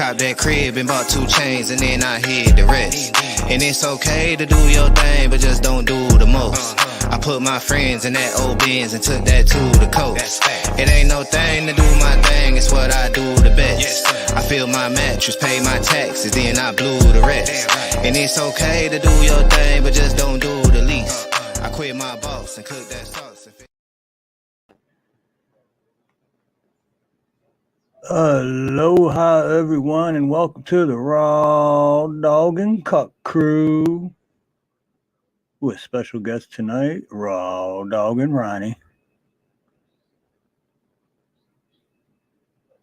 copped that crib and bought 2 chains and then I hid the rest. And it's okay to do your thing, but just don't do the most. I put my friends in that old Benz and took that to the coast. It ain't no thing to do my thing, it's what I do the best. I fill my mattress, pay my taxes, then I blew the rest. And it's okay to do your thing, but just don't do the least. I quit my boss and cooked that sauce. Aloha, everyone, and welcome to the RawDawgin Cuck Crew with special guest tonight, RawDawgin Ronnie.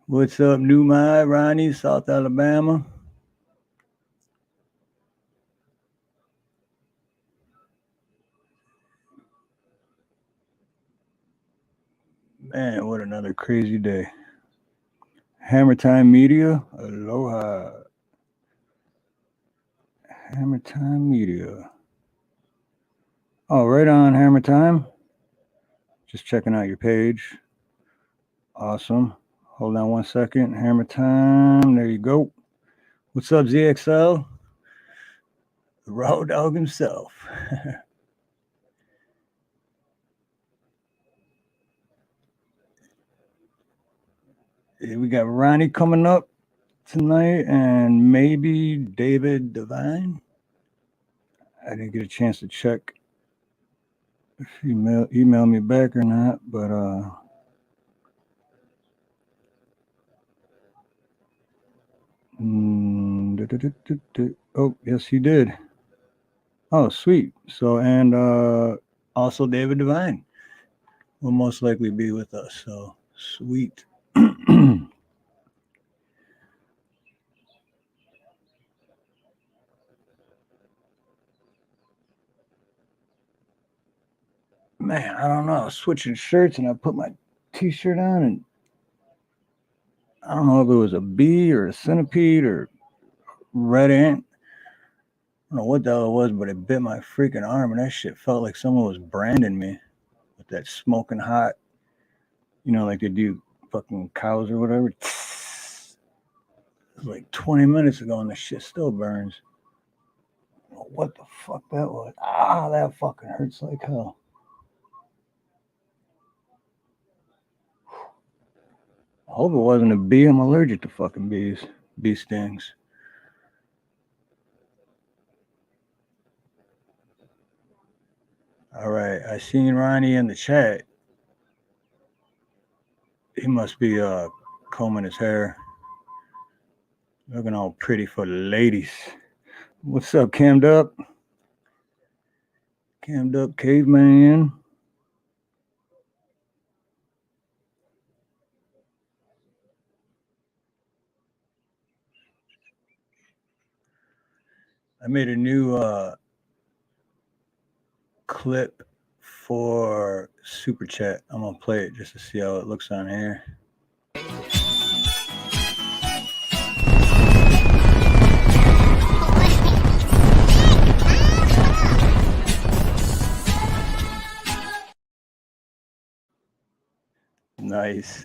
What's up, New My Ronnie, South Alabama? Man, what another crazy day. Hammer Time Media, aloha. Hammer Time Media. Oh, right on, Hammer Time. Just checking out your page. Awesome. Hold on one second. Hammer Time. There you go. What's up, ZXL? The Raw Dog himself. We got Ronnie coming up tonight and maybe David Divine. I didn't get a chance to check if he emailed me back or not, but oh, yes, he did. Oh, sweet. So, and also David Divine will most likely be with us. So, sweet. Man, I don't know. I was switching shirts and I put my t-shirt on and I don't know if it was a bee or a centipede or red ant. I don't know what the hell it was, but it bit my freaking arm and that shit felt like someone was branding me with that smoking hot, you know, like they do fucking cows or whatever. It was like 20 minutes ago and the shit still burns. I don't know what the fuck that was. Ah, that fucking hurts like hell. I hope it wasn't a bee. I'm allergic to fucking bees. Bee stings. All right. I seen Ronnie in the chat. He must be combing his hair. Looking all pretty for the ladies. What's up, Cammed Up? Cammed Up Caveman. I made a new clip for Super Chat. I'm going to play it just to see how it looks on here. Nice.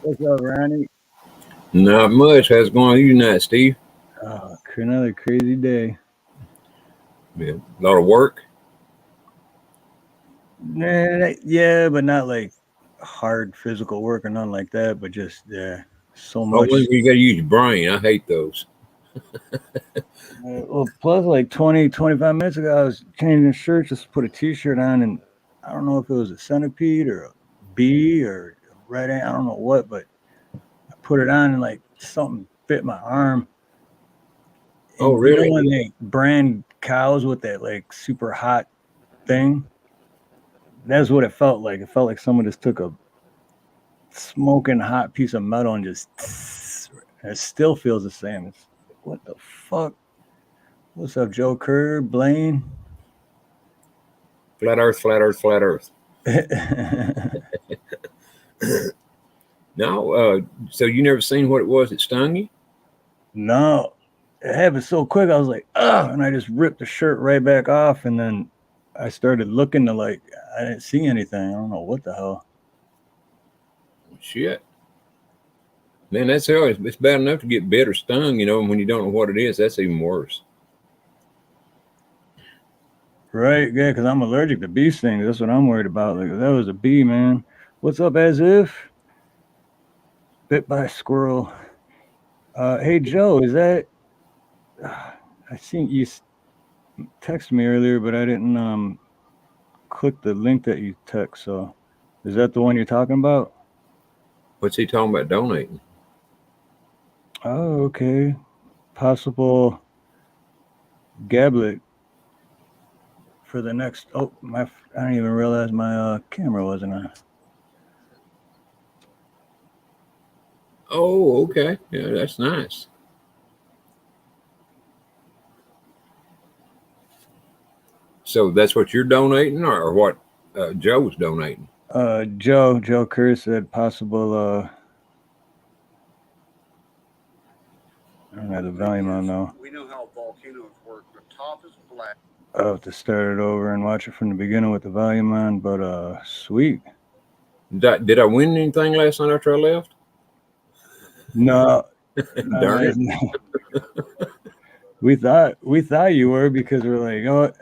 What's up, Ronnie? Not much. How's it going with you tonight, Steve? Another crazy day. Yeah, a lot of work. Yeah, but not like hard physical work or nothing like that. But just so much. Oh, you got to use your brain. I hate those. Well, plus like 20, 25 minutes ago, I was changing shirts, just put a t-shirt on, and I don't know if it was a centipede or a bee or a red ant, I don't know what, but I put it on and like something bit my arm. And oh, really? You know when they brand cows with that like super hot thing? That's what it felt like. It felt like someone just took a smoking hot piece of metal and just, it still feels the same. It's, what the fuck? What's up, Joe Kerr, Blaine? Flat Earth, flat Earth, flat Earth. No, so you never seen what it was that stung you? No, it happened so quick. I was like, oh, and I just ripped the shirt right back off. And then I started looking to like, I didn't see anything. I don't know what the hell. Shit. Man, that's how it's bad enough to get bit or stung, you know, and when you don't know what it is, that's even worse. Right, yeah, because I'm allergic to bee stings. That's what I'm worried about. Like, if that was a bee, man. What's up, as if? Bit by a squirrel. Hey, Joe, is that... I seen you text me earlier, but I didn't click the link that you text, so... Is that the one you're talking about? What's he talking about donating? Oh, okay. Possible gablet for the next... Oh, I didn't even realize my camera wasn't on. Oh, okay. Yeah, that's nice. So that's what you're donating, or what Joe was donating? Joe Kerr said possible... I don't have the volume on now. We know how volcanoes work. The top is black. I'll have to start it over and watch it from the beginning with the volume on, but sweet. Did I win anything last night after I left? No. Darn it. We thought you were, because we're like, oh,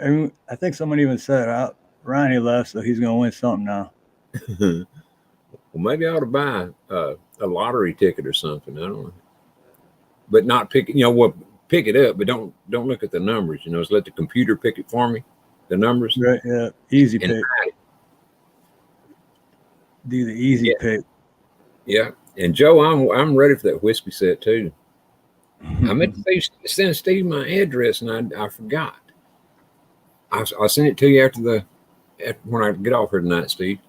I think someone even said Ronnie left, so he's gonna win something now. Well, maybe I ought to buy a lottery ticket or something. I don't know. But not pick, you know what, pick it up, but don't look at the numbers, you know, just let the computer pick it for me, the numbers. Right, yeah. Easy And pick. Do the easy pick. Yeah. And Joe, I'm ready for that whiskey set too. I meant to send Steve my address, and I forgot. I'll send it to you after when I get off here tonight, Steve.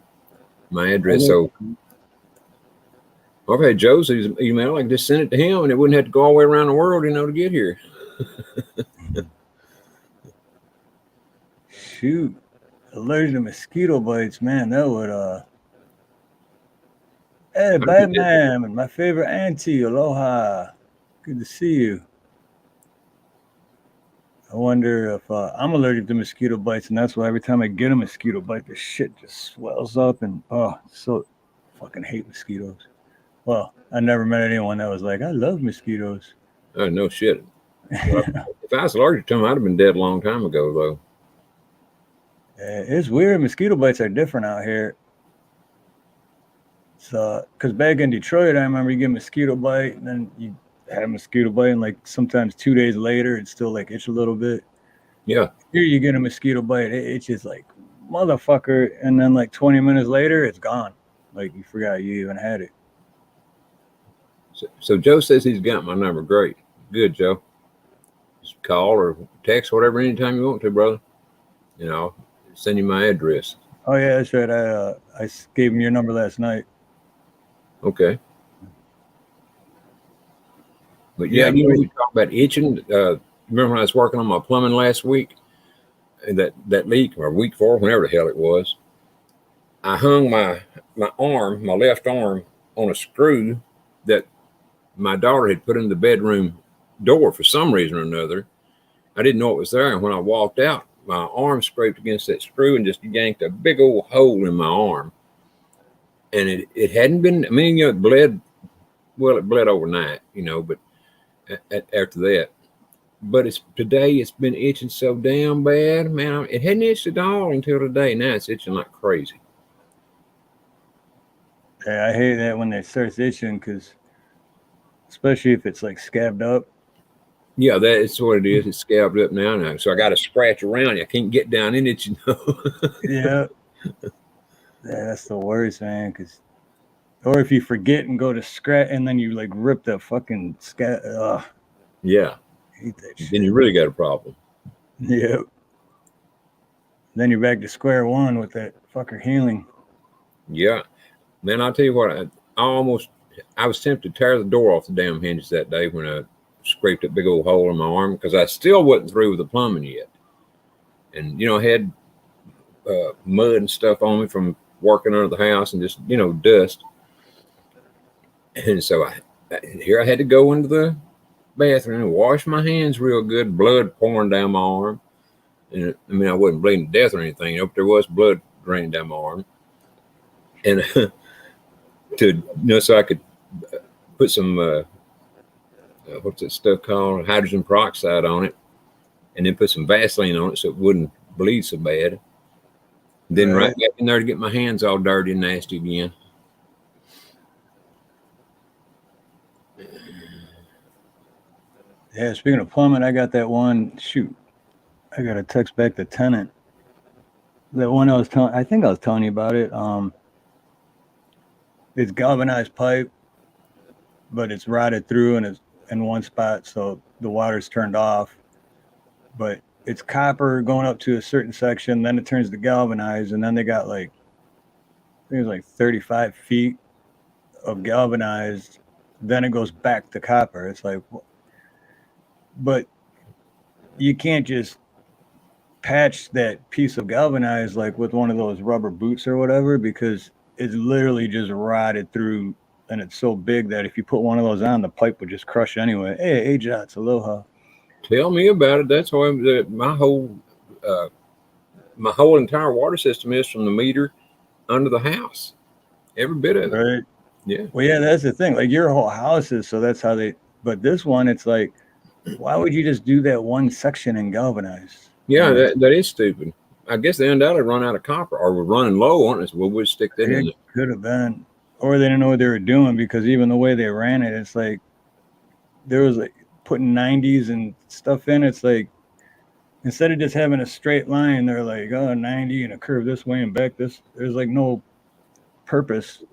My address. So I've had Joe's email. I can just send it to him, and it wouldn't have to go all the way around the world, you know, to get here. Shoot, allergic to mosquito bites, man. That would Hey, Batman, and my favorite auntie, aloha. Good to see you. I wonder if I'm allergic to mosquito bites, and that's why every time I get a mosquito bite, the shit just swells up, and so fucking hate mosquitoes. Well, I never met anyone that was like, I love mosquitoes. Oh, no shit. Well, if I was allergic to them, I'd have been dead a long time ago, though. It's weird. Mosquito bites are different out here. So, because back in Detroit, I remember you get a mosquito bite, and then you have a mosquito bite, and like sometimes 2 days later, it's still like itch a little bit. Yeah. Here you get a mosquito bite, it itches like motherfucker, and then like 20 minutes later, it's gone. Like you forgot you even had it. So Joe says he's got my number. Great. Good, Joe. Just call or text, whatever, anytime you want to, brother. You know, send you my address. Oh yeah, that's right. I gave him your number last night. Okay. But yeah, you know, we talked about itching. Remember when I was working on my plumbing last week, and that leak, or week 4, whenever the hell it was, I hung my left arm, on a screw that my daughter had put in the bedroom door for some reason or another. I didn't know it was there, and when I walked out, my arm scraped against that screw and just yanked a big old hole in my arm. And it hadn't been, I mean, you know, it bled overnight, you know, but after that. But today it's been itching so damn bad, man. It hadn't itched at all until today. Now it's itching like crazy. Yeah, I hate that when it starts itching, because especially if it's like scabbed up. Yeah, that's what it is. It's scabbed up now. So I got to scratch around it. I can't get down in it, you know. Yeah. Yeah, that's the worst, man. Or if you forget and go to scratch, and then you like rip the fucking scab. Yeah. I hate that shit. Then you really got a problem. Yep. Then you're back to square one with that fucker healing. Yeah. Man, I'll tell you what, I was tempted to tear the door off the damn hinges that day when I scraped that big old hole in my arm, because I still wasn't through with the plumbing yet. And, you know, I had mud and stuff on me from working under the house and just, you know, dust. And so I had to go into the bathroom and wash my hands real good, blood pouring down my arm. And I mean, I wasn't bleeding to death or anything, you know, but there was blood draining down my arm. And so I could put some what's that stuff called? Hydrogen peroxide on it, and then put some Vaseline on it so it wouldn't bleed so bad. Then right back in there to get my hands all dirty and nasty again. Yeah, speaking of plumbing, I got that one. Shoot, I got to text back the tenant. That one I think I was telling you about it. It's galvanized pipe, but it's rotted through and it's in one spot, so the water's turned off. But it's copper going up to a certain section, then it turns to galvanized, and then they got like, I think it was like 35 feet of galvanized, then it goes back to copper. It's like, but you can't just patch that piece of galvanized like with one of those rubber boots or whatever, because it's literally just rotted through, and it's so big that if you put one of those on, the pipe would just crush anyway. Hey, Ajots, aloha. Tell me about it. That's why my whole entire water system is from the meter under the house. Every bit of it. Right. Yeah. Well, yeah, that's the thing. Like your whole house is, so that's how they. But this one, it's like, why would you just do that one section in galvanized? Yeah, that is stupid. I guess they undoubtedly run out of copper, or we're running low on it. So we'll stick that in. It could have been, or they didn't know what they were doing, because even the way they ran it, it's like there was like putting 90s and stuff in. It's like instead of just having a straight line, they're like, oh, 90 and a curve this way and back this. There's like no purpose.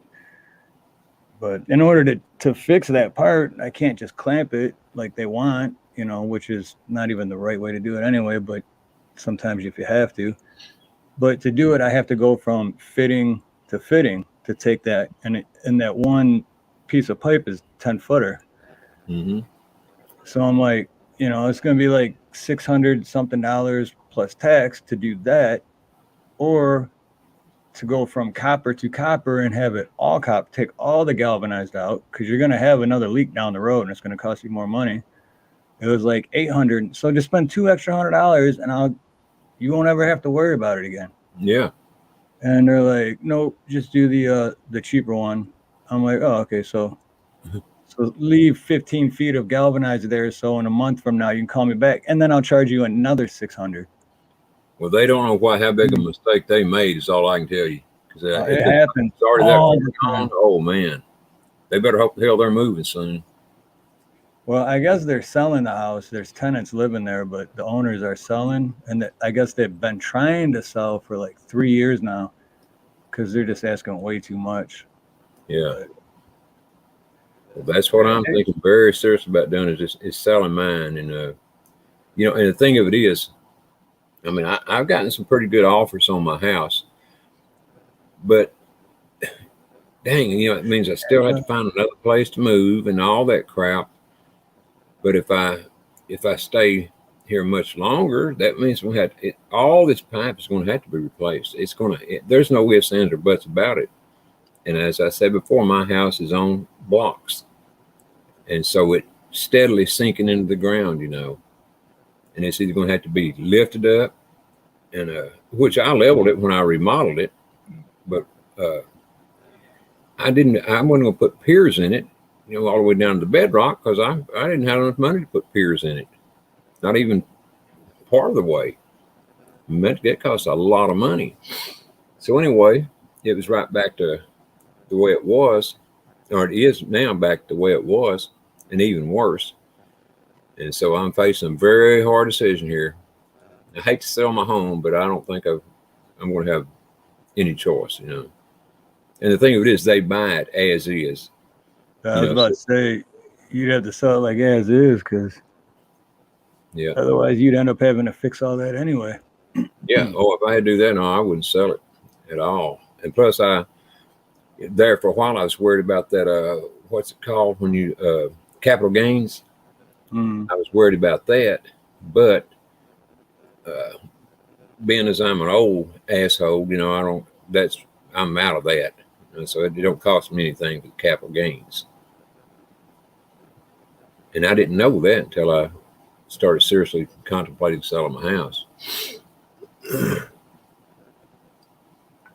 But in order to fix that part, I can't just clamp it like they want, which is not even the right way to do it anyway, but sometimes if you have to. But to do it, I have to go from fitting to take that, and that one piece of pipe is 10-footer. Mm-hmm. So I'm like, it's going to be like $600 something plus tax to do that, or to go from copper to copper and have it all copper, take all the galvanized out, because you're going to have another leak down the road and it's going to cost you more money. It was like $800. So just spend $200 extra and you won't ever have to worry about it again. Yeah. And they're like, nope, just do the cheaper one. I'm like, oh, okay. So leave 15 feet of galvanized there. So in a month from now, you can call me back, and then I'll charge you another $600. Well, they don't know how big a mistake they made. Is all I can tell you. Because it happens. Oh man, they better hope the hell they're moving soon. Well, I guess they're selling the house. There's tenants living there, but the owners are selling, and I guess they've been trying to sell for like 3 years now, because they're just asking way too much. Yeah. Well, that's what I'm thinking very serious about doing, is selling mine. And and the thing of it is, I mean, I've gotten some pretty good offers on my house, but dang, it means I still have to find another place to move and all that crap. But if I stay here much longer, that means all this pipe is going to have to be replaced. There's no ifs, ands, or buts about it. And as I said before, my house is on blocks, and so it's steadily sinking into the ground, and it's either going to have to be lifted up, and which I leveled it when I remodeled it, but I wasn't going to put piers in it, all the way down to the bedrock, because I didn't have enough money to put piers in it, not even part of the way. That cost a lot of money. So anyway, it was right back to the way it was, or it is now back to the way it was, and even worse. And so I'm facing a very hard decision here. I hate to sell my home, but I don't think I'm going to have any choice, And the thing of it is, they buy it as is. I was about to say, you'd have to sell it like as is, because otherwise you'd end up having to fix all that anyway. Yeah. Oh, if I had to do that, no, I wouldn't sell it at all. And plus, there for a while, I was worried about that. What's it called when you capital gains? I was worried about that, but being as I'm an old asshole, I'm out of that, and so it don't cost me anything but capital gains. And I didn't know that until I started seriously contemplating selling my house.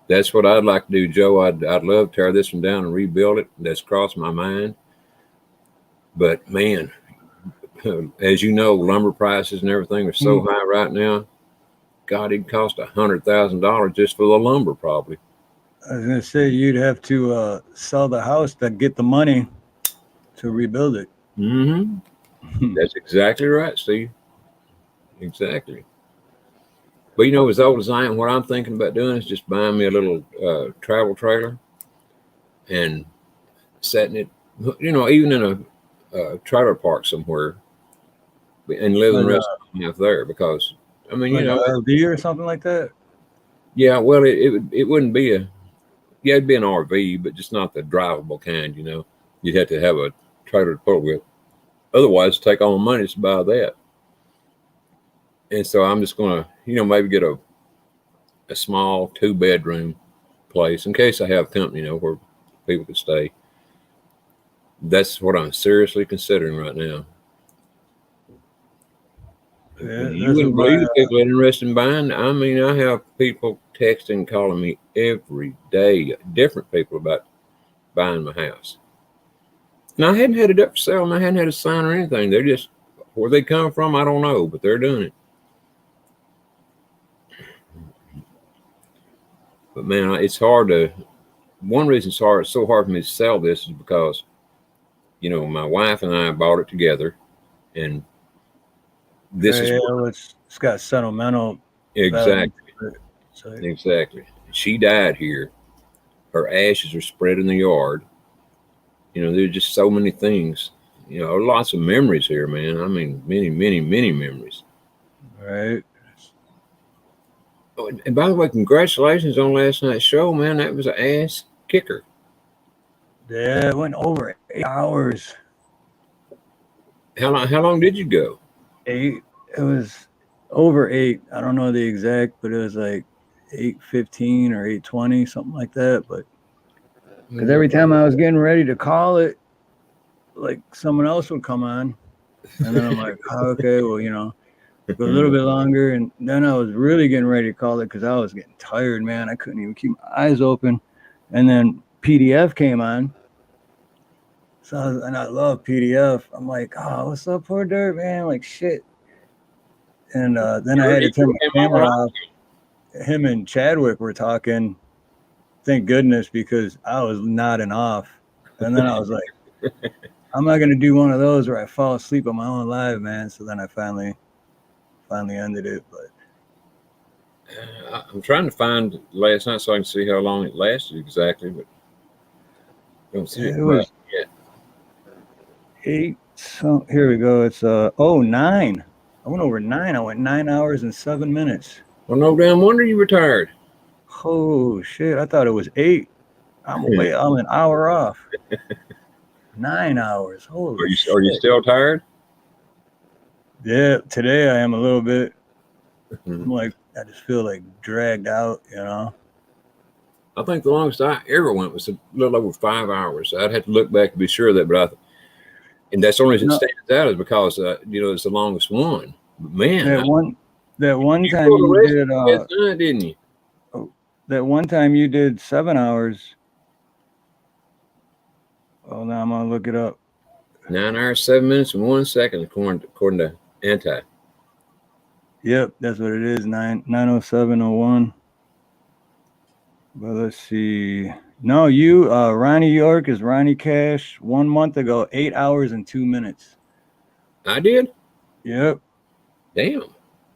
That's what I'd like to do, Joe. I'd love to tear this one down and rebuild it. That's crossed my mind. But man, as you know, lumber prices and everything are so high right now. God, it'd cost $100,000 just for the lumber, probably. I was gonna say you'd have to sell the house to get the money to rebuild it. Mm-hmm. That's exactly right, Steve. Exactly. But you know, as old as I am, what I'm thinking about doing is just buying me a little travel trailer and setting it, you know, even in a trailer park somewhere, and living the Like rest of my life there. Because I mean, you like an know, RV or something like that. yeah, well, it wouldn't be yeah, it'd be an RV, but just not the drivable kind. You know, you'd have to have a trailer to pull with. Otherwise, take all the money to buy that. And so I'm just gonna, you know, maybe get a small 2-bedroom place in case I have company, you know, where people could stay. That's what I'm seriously considering right now. Yeah, You that's what wouldn't my believe the people interested in buying. I mean, I have people texting, calling me every day, different people about buying my house. And I hadn't had it up for sale, and I hadn't had a sign or anything. They're just, where they come from, I don't know, but they're doing it. But man, it's hard to. One reason it's so hard for me to sell this is because, you know, my wife and I bought it together, and this is yeah, well, it's got sentimental value exactly, to it. So exactly. She died here. Her ashes are spread in the yard. You know, there's just so many things. You know, lots of memories here, man. I mean, many, many, many memories. right. Oh, and by the way, congratulations on last night's show, man. That was an ass kicker. Yeah, it went over 8 hours. How long did you go? 8. It was over 8. I don't know the exact, but it was like 8:15 or 8:20, something like that. But because every time I was getting ready to call it, like someone else would come on, and then I'm like, oh, okay, well, go a little bit longer, and then I was really getting ready to call it because I was getting tired, man. I couldn't even keep my eyes open, and then PDF came on. So and I love PDF. I'm like, oh, what's up, poor dirt, man? Like shit. And then I had to turn my camera off. Him and Chadwick were talking. Thank goodness, because I was nodding off. And then I was like, I'm not gonna do one of those where I fall asleep on my own live, man. So then I finally ended it. But I'm trying to find last night so I can see how long it lasted exactly, but I don't see it it was yet. 8. So here we go. It's 9. I went over 9. I went 9 hours and 7 minutes. Well, no damn wonder you retired. Oh shit! I thought it was 8. I'm an hour off. 9 hours. Holy shit! Are you still tired? Yeah, today I am a little bit. I'm like, I just feel like dragged out, I think the longest I ever went was a little over 5 hours. I'd have to look back to be sure of that, but and that's the only reason it stands out is because it's the longest one. But man, that one you time pulled the you rest did of it last night, didn't you? that one time you did 7 hours. Oh, now I'm gonna look it up. 9 hours, 7 minutes, and 1 second, according to Anti. Yep, that's what it is. 9:07:01. But let's see. No, you Ronnie York is Ronnie Cash 1 month ago, 8 hours and 2 minutes. I did? Yep. Damn.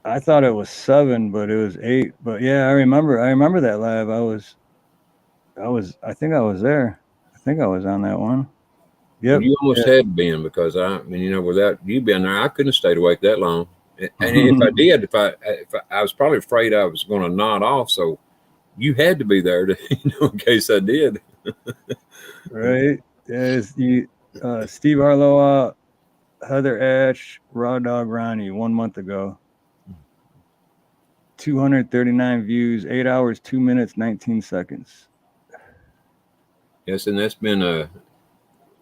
I thought it was 7, but it was 8. But yeah, I remember that live. I think I was there. I think I was on that one. Yep. Well, you almost had been, because I mean, without you being there, I couldn't have stayed awake that long. And if I did, if I was probably afraid I was going to nod off, so you had to be there to, in case I did. Right. There's Steve Arloa, Heather Ash, Raw Dog Ronnie 1 month ago. 239 views, 8 hours, 2 minutes, 19 seconds. Yes, and that's been a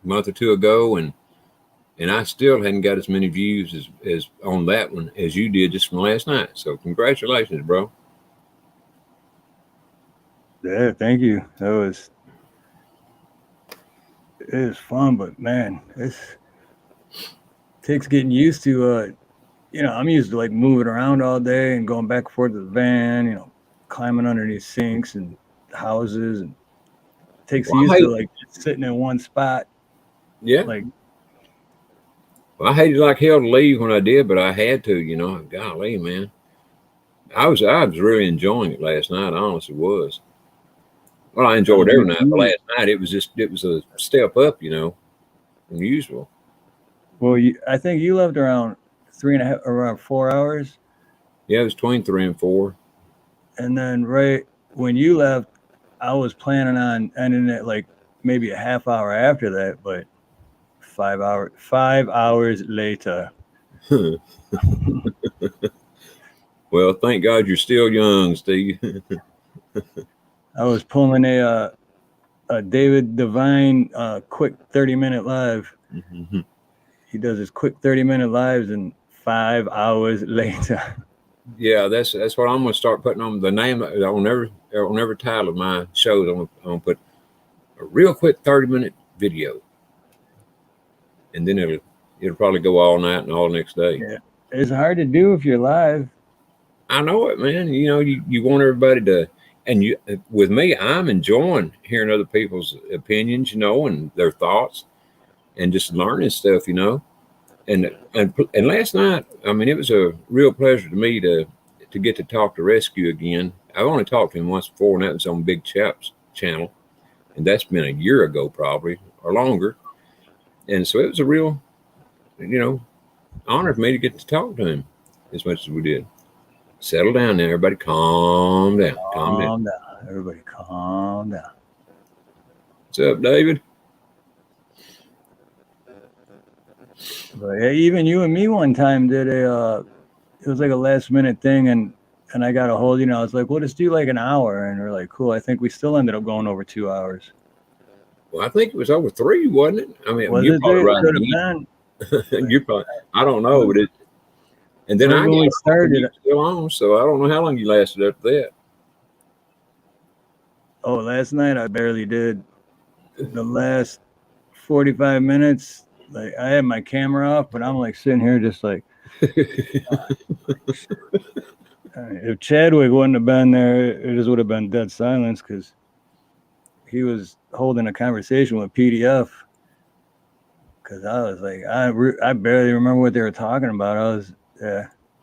month or two ago, and I still hadn't got as many views as on that one as you did just from last night. So congratulations, bro. Yeah, thank you. It was fun, but man, takes getting used to. I'm used to like moving around all day and going back and forth to the van. Climbing underneath sinks and houses, and takes Well, used to like just sitting in one spot. yeah. Like, Well, I hated like hell to leave when I did, but I had to. Golly, man. I was really enjoying it last night. I honestly was. Well, I enjoyed every night, but last night it was a step up, from usual. well, I think you left around 3.5, around 4 hours. Yeah, it was between 3 and 4. And then right when you left, I was planning on ending it like maybe a half hour after that, but 5 hours later. Well, thank God you're still young, Steve. I was pulling a David Devine quick 30-minute live. Mm-hmm. He does his quick 30-minute lives, and 5 hours later. Yeah, that's what I'm gonna start putting on the name. I'll never title of my shows. I'm gonna put a real quick 30-minute video, and then it'll probably go all night and all next day. Yeah, it's hard to do if you're live. I know it, man. You want everybody to, and with me, I'm enjoying hearing other people's opinions, and their thoughts, and just learning stuff, And last night, I mean, it was a real pleasure to me to get to talk to Rescue again. I've only talked to him once before, and that was on Big Chap's channel, and that's been a year ago, probably, or longer. And so it was a real, honor for me to get to talk to him as much as we did. Settle down now, everybody. Calm down. Calm down. Everybody calm down. What's up, David? But yeah, even you and me one time did it was like a last minute thing, and I got a hold, I was like, well, let's do like an hour, and we're like, cool. I think we still ended up going over 2 hours. Well, I think it was over 3, wasn't it? I mean, you're probably right. You're probably, I don't know, but it. And then when we started still on, so I don't know how long you lasted after that. Oh, last night I barely did. The last 45 minutes, like I had my camera off, but I'm like sitting here just like. If Chadwick wouldn't have been there, it just would have been dead silence because he was holding a conversation with PDF. Because I was like, I barely remember what they were talking about. I was,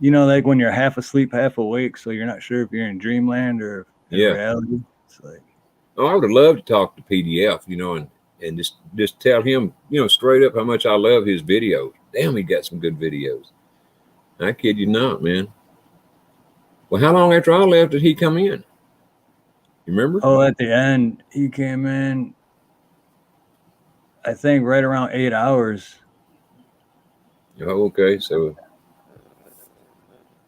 like when you're half asleep, half awake, so you're not sure if you're in dreamland or in reality. It's like, I would have loved to talk to PDF, and just tell him, straight up how much I love his videos. Damn, he got some good videos. I kid you not, man. Well, how long after I left did he come in? You remember? Oh, at the end, he came in, I think, right around 8 hours. Oh, okay. So,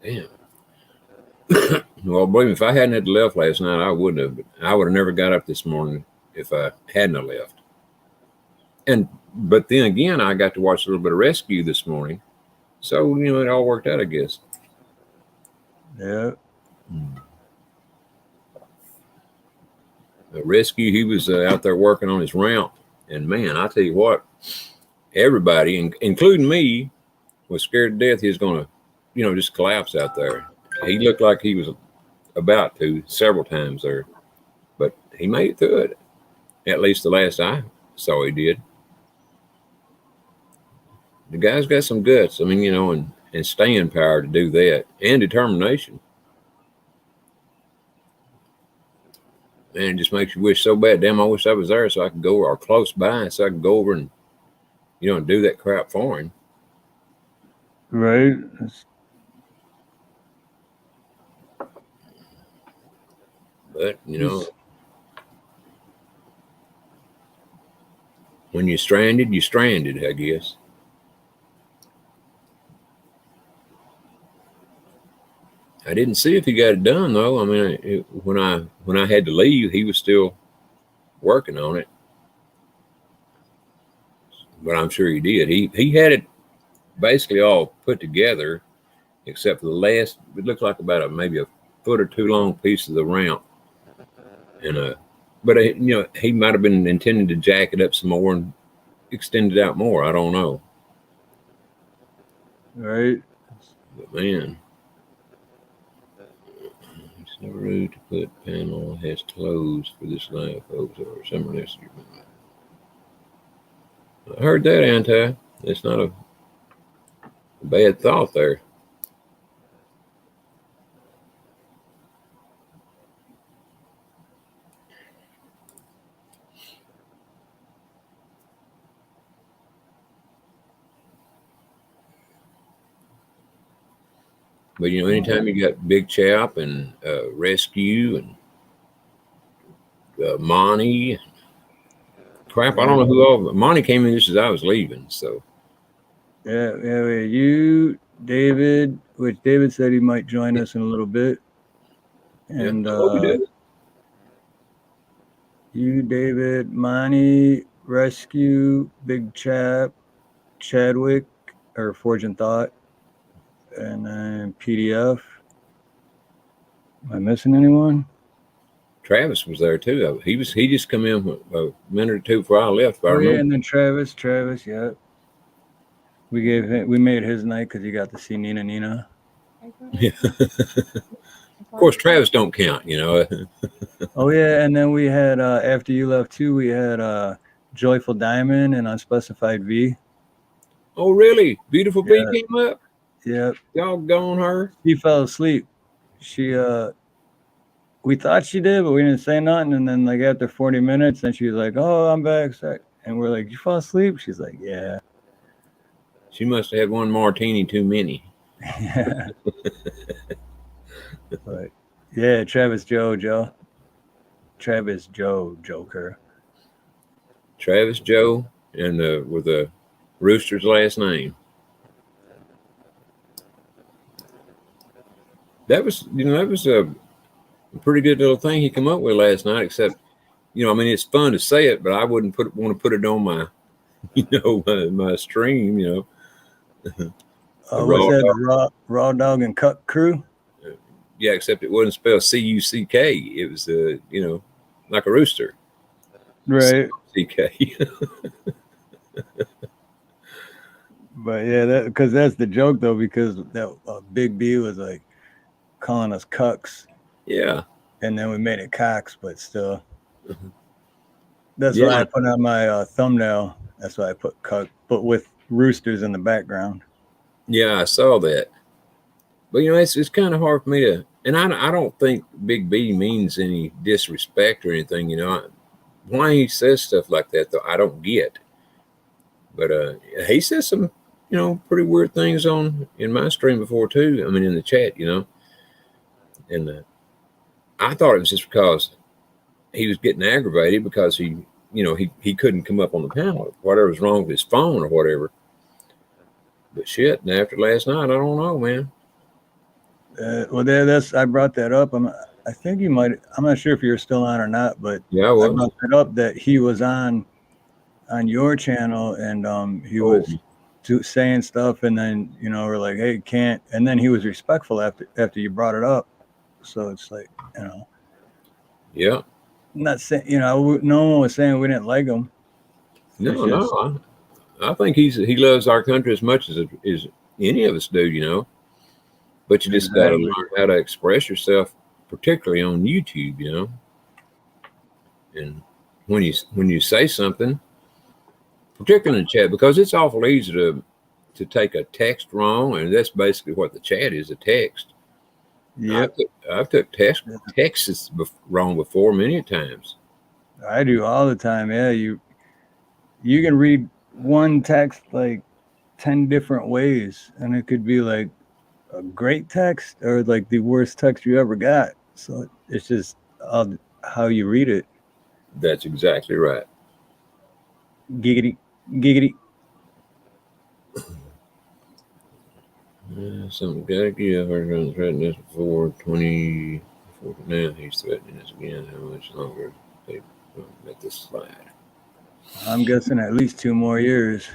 damn. Well, believe me, if I hadn't had left last night, I wouldn't have. But I would have never got up this morning if I hadn't have left. But then again, I got to watch a little bit of Rescue this morning. So, it all worked out, I guess. Yeah. The Rescue, he was out there working on his ramp. And man, I tell you what, everybody, including me, was scared to death he was going to, just collapse out there. He looked like he was about to several times there. But he made it through it. At least the last I saw he did. The guy's got some guts. I mean, and staying power to do that, and determination. Man, it just makes you wish so bad. Damn, I wish I was there so I could go, or close by, so I could go over and, do that crap for him. Right. But, when you're stranded, I guess. I didn't see if he got it done though. I mean, when I had to leave, he was still working on it, but I'm sure he did. He had it basically all put together, except for the last. It looked like about maybe a foot or two long piece of the ramp, and but he might have been intending to jack it up some more and extend it out more. I don't know. Right. But man, it's never rude to put panel has closed for this live, folks, or someone else. I heard that, Anti. It's not a bad thought there. But you know, anytime you got Big Chap and Rescue and Monty, crap, I don't know who all. Monty came in just as I was leaving, so Yeah. You, David, which David said he might join us in a little bit. And yeah, what we did. you, David, Monty, Rescue, Big Chap, Chadwick, or Forge and Thought, and then PDF. Am I missing anyone? Travis was there too. He just come in a minute or two before I left. Oh yeah, and then Travis, yeah. We made his night because he got to see Nina. Yeah. Of course, Travis don't count, you know. Oh yeah, and then we had after you left too, we had Joyful Diamond and Unspecified V. Oh really? Beautiful Yeah. V came up. Yep. Doggone her. She fell asleep. We thought she did, but we didn't say nothing. And then like after 40 minutes, then she was like, "Oh, I'm back." And we're like, "You fall asleep?" She's like, "Yeah." She must have had one martini too many. Yeah. But yeah, Travis Joe. Travis Joe Joker. Travis Joe, and with a rooster's last name. That was a pretty good little thing he come up with last night. Except, you know, I mean, it's fun to say it, but I wouldn't want to put it on my, you know, my stream. You know, What's that? The RawDawgin Cuck Crew. Yeah, except it wasn't spelled Cuck. It was, you know, like a rooster. Right. CK. But yeah, because that's the joke though, because that Big B was like calling us cucks. Yeah. And then we made it cocks, but still. That's why I put on my thumbnail. That's why I put cuck, but with roosters in the background. Yeah, I saw that. But you know, it's kind of hard for me to, and I don't think Big B means any disrespect or anything. You know, why he says stuff like that though, I don't get. But he says some, you know, pretty weird things in my stream before too. I mean, in the chat, you know, and I thought it was just because he was getting aggravated because he, you know, he couldn't come up on the panel, whatever was wrong with his phone or whatever. But shit, and after last night, I don't know, man. I brought that up. I think you might. I'm not sure if you're still on or not, but yeah, I brought that up that he was on your channel and he was saying stuff, and then you know we're like, hey, can't. And then he was respectful after you brought it up. So it's like, you know. Yeah. I'm not saying, you know, no one was saying we didn't like him. No. I think he loves our country as much as any of us do, you know. But you just got to learn how to express yourself, particularly on YouTube, you know. And when you say something, particularly in the chat, because it's awful easy to take a text wrong, and that's basically what the chat is, a text. Yeah, I've took texts wrong before many times. I do all the time. Yeah, you can read one text like 10 different ways, and it could be like a great text or like the worst text you ever got. So it's just how you read it. That's exactly right. Giggity. Something gotta give. I've been threatening this before. 20. Now he's threatening us again. How much longer they let this slide? I'm guessing at least 2 more years.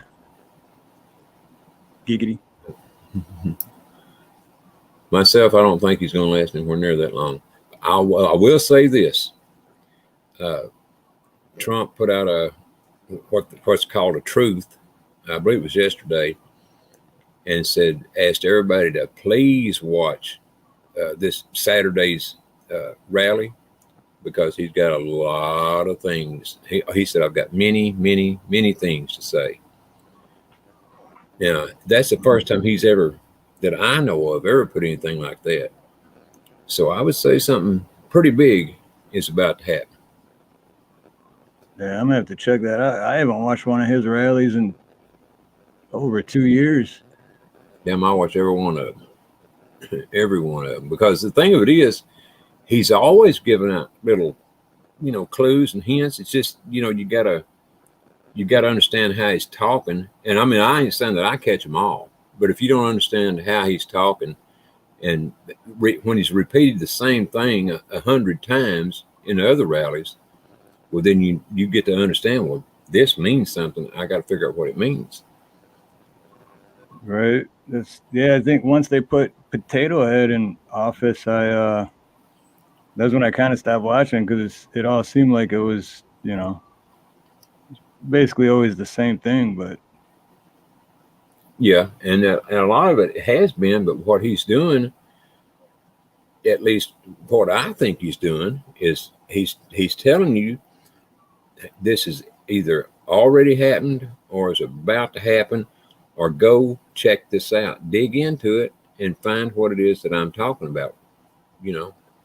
Giggity. Myself, I don't think he's going to last anywhere near that long. I will say this. Trump put out what's called a truth. I believe it was yesterday. and asked everybody to please watch this Saturday's rally, because he's got a lot of things. He said, I've got many, many, many things to say. Now, that's the first time he's ever, that I know of, ever put anything like that. So I would say something pretty big is about to happen. Yeah, I'm gonna have to check that out. I haven't watched one of his rallies in over 2 years. Damn, I watch every one of them. Every one of them. Because the thing of it is, he's always giving out little, clues and hints. It's just, you gotta understand how he's talking. And I mean, I understand that I catch them all, but if you don't understand how he's talking, and when he's repeated the same thing 100 times in the other rallies, well, then you get to understand, well, this means something. I got to figure out what it means. Right. I think once they put Potato Head in office, that's when I kind of stopped watching, because it all seemed like it was, basically always the same thing. But yeah, and a lot of it has been, but what he's doing, at least what I think he's doing, is he's telling you this is either already happened or is about to happen, or go check this out, dig into it, and find what it is that I'm talking about,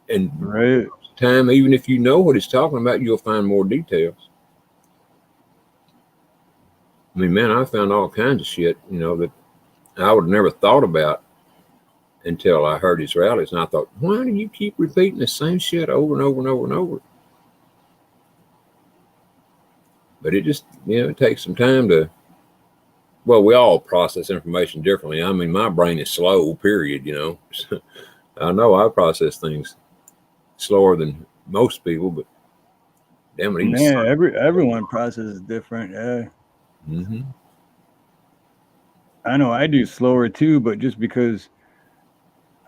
and right. Time, even if you know what he's talking about, you'll find more details. I mean, man, I found all kinds of shit, that I would have never thought about until I heard his rallies. And I thought, why do you keep repeating the same shit over and over and over and over? But it just, it takes some time to, well, we all process information differently. I mean, my brain is slow, period, I know I process things slower than most people, but damn it. Man, everyone processes different. Yeah. Mm-hmm. I know I do slower too, but just because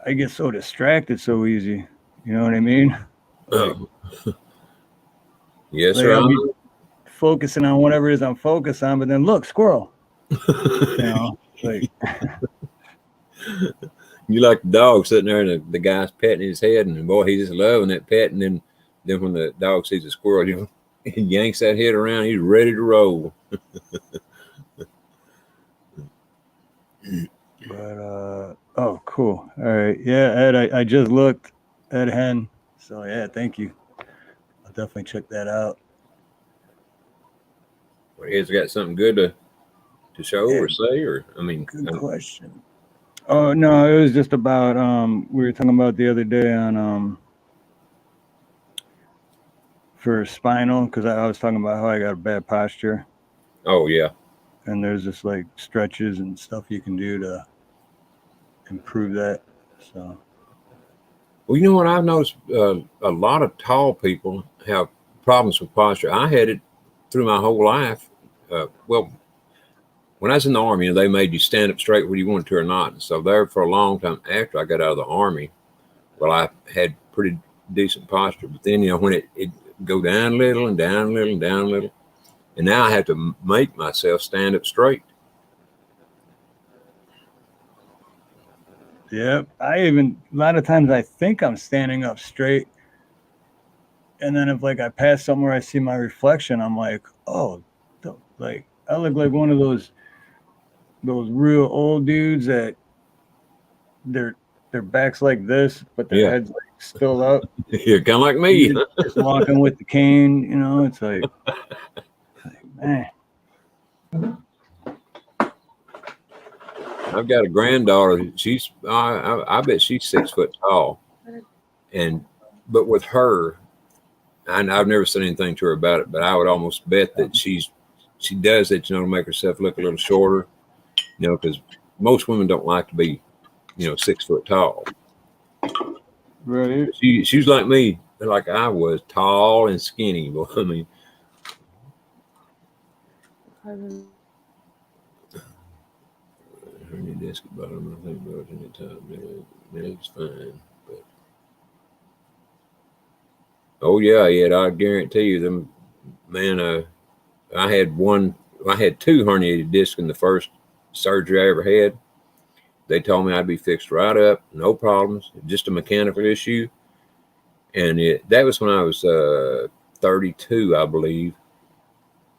I get so distracted so easy. You know what I mean? Like, yes, sir. I'll be focusing on whatever it is I'm focused on, but then look, squirrel. Like you like the dog sitting there and the guy's petting his head, and boy, he's just loving that pet. And then when the dog sees a squirrel, he yanks that head around, he's ready to roll. But oh, cool. All right, yeah, Ed, I just looked, Ed Hen. So yeah, thank you. I'll definitely check that out. Well, he's got something good to show or say, or I mean, good question. Oh no, it was just about we were talking about the other day on for spinal, because I was talking about how I got a bad posture. Oh yeah. And there's just like stretches and stuff you can do to improve that. So, well, you know what I've noticed? A lot of tall people have problems with posture. I had it through my whole life. Well, when I was in the Army, they made you stand up straight whether you wanted to or not. And so there for a long time after I got out of the Army, well, I had pretty decent posture. But then, when it go down a little and down a little and down a little, and now I have to make myself stand up straight. Yeah, a lot of times I think I'm standing up straight, and then if like I pass somewhere, I see my reflection, I'm like, oh, like I look like one of those real old dudes that their back's like this, but their head's like still up. You're kind of like me, just walking with the cane. It's like man. I've got a granddaughter. She's I bet she's 6 foot tall, but with her, and I've never said anything to her about it, but I would almost bet that she does that, to make herself look a little shorter, because most women don't like to be, 6 foot tall. Right. She's like me, like I was, tall and skinny. Well, I mean. Hernia disc bottom, I think broke in the top. It's fine, but oh yeah, I guarantee you, them man. I had 2 herniated discs in the first surgery I ever had, They told me I'd be fixed right up, no problems, just a mechanical issue. And that was when I was 32, I believe.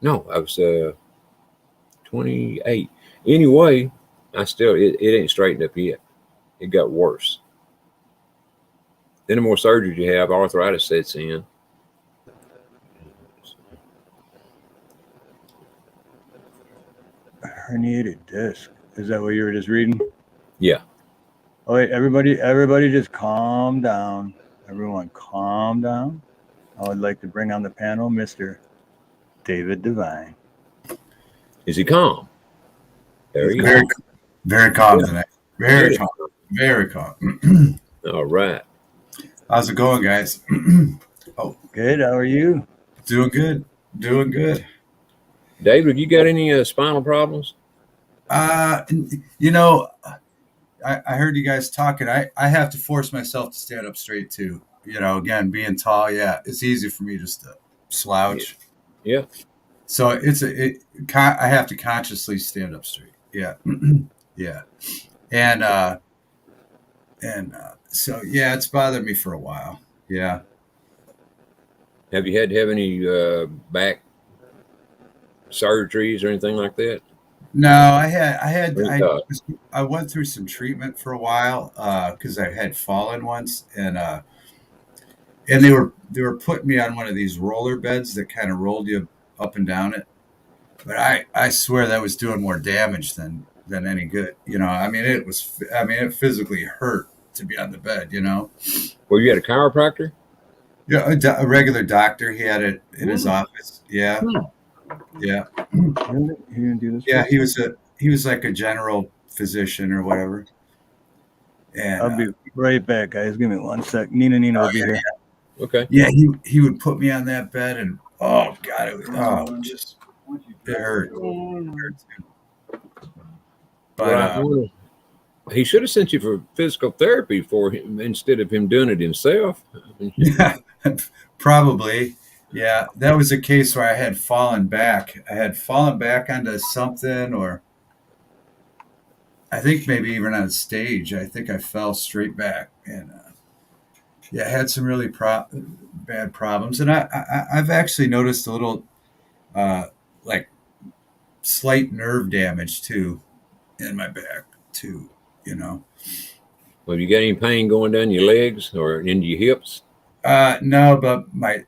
No, I was 28. Anyway, it ain't straightened up yet. It got worse. Then the more surgeries you have, arthritis sets in. Herniated disc. Is that what you were just reading? Yeah. Oh, wait, everybody just calm down. Everyone calm down. I would like to bring on the panel Mr. David Devine. Is he calm? There he Very, is. very calm Yeah. tonight. Very calm. Very calm. All right. How's it going, guys? Good. How are you? Doing good. Doing good. David, you got any spinal problems? You know, I heard you guys talking. I have to force myself to stand up straight too. You know, again, being tall, yeah, it's easy for me just to slouch. Yeah. So I have to consciously stand up straight. Yeah. Yeah. And so yeah, it's bothered me for a while. Yeah. Have you had to have any back surgeries or anything like that? No, I went through some treatment for a while because I had fallen once, and they were putting me on one of these roller beds that kind of rolled you up and down it. But I swear that was doing more damage than any good. You know, I mean it physically hurt to be on the bed. You know. Well, you had a chiropractor? Yeah, a regular doctor. He had it in his office. Yeah, yeah. You gonna do this? Yeah, he was like a general physician or whatever. And I'll be right back, guys. Give me 1 sec. Nina will be here. Okay. yeah, he would put me on that bed, and oh god, it hurt. But he should have sent you for physical therapy for him instead of him doing it himself. yeah, probably. Yeah, that was a case where I had fallen back. I had fallen back onto something, or I think maybe even on stage. I think I fell straight back, and yeah, I had some really bad problems. And I've actually noticed a little like slight nerve damage too in my back too. You know. Well, you got any pain going down your legs or into your hips? No, but my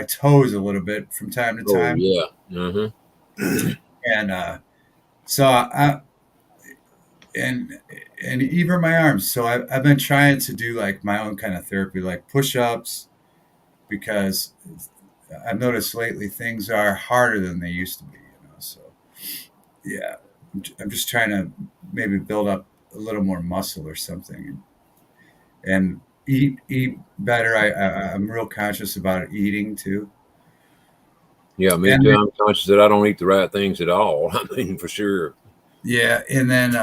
toes a little bit from time to time. Oh yeah. And so and even my arms. So I've been trying to do like my own kind of therapy, like push-ups, because I've noticed lately things are harder than they used to be. You know, so yeah, I'm just trying to maybe build up a little more muscle or something, and eat better. I'm real conscious about eating too. Yeah, me too. I'm conscious that I don't eat the right things at all. I mean, for sure. Yeah, and then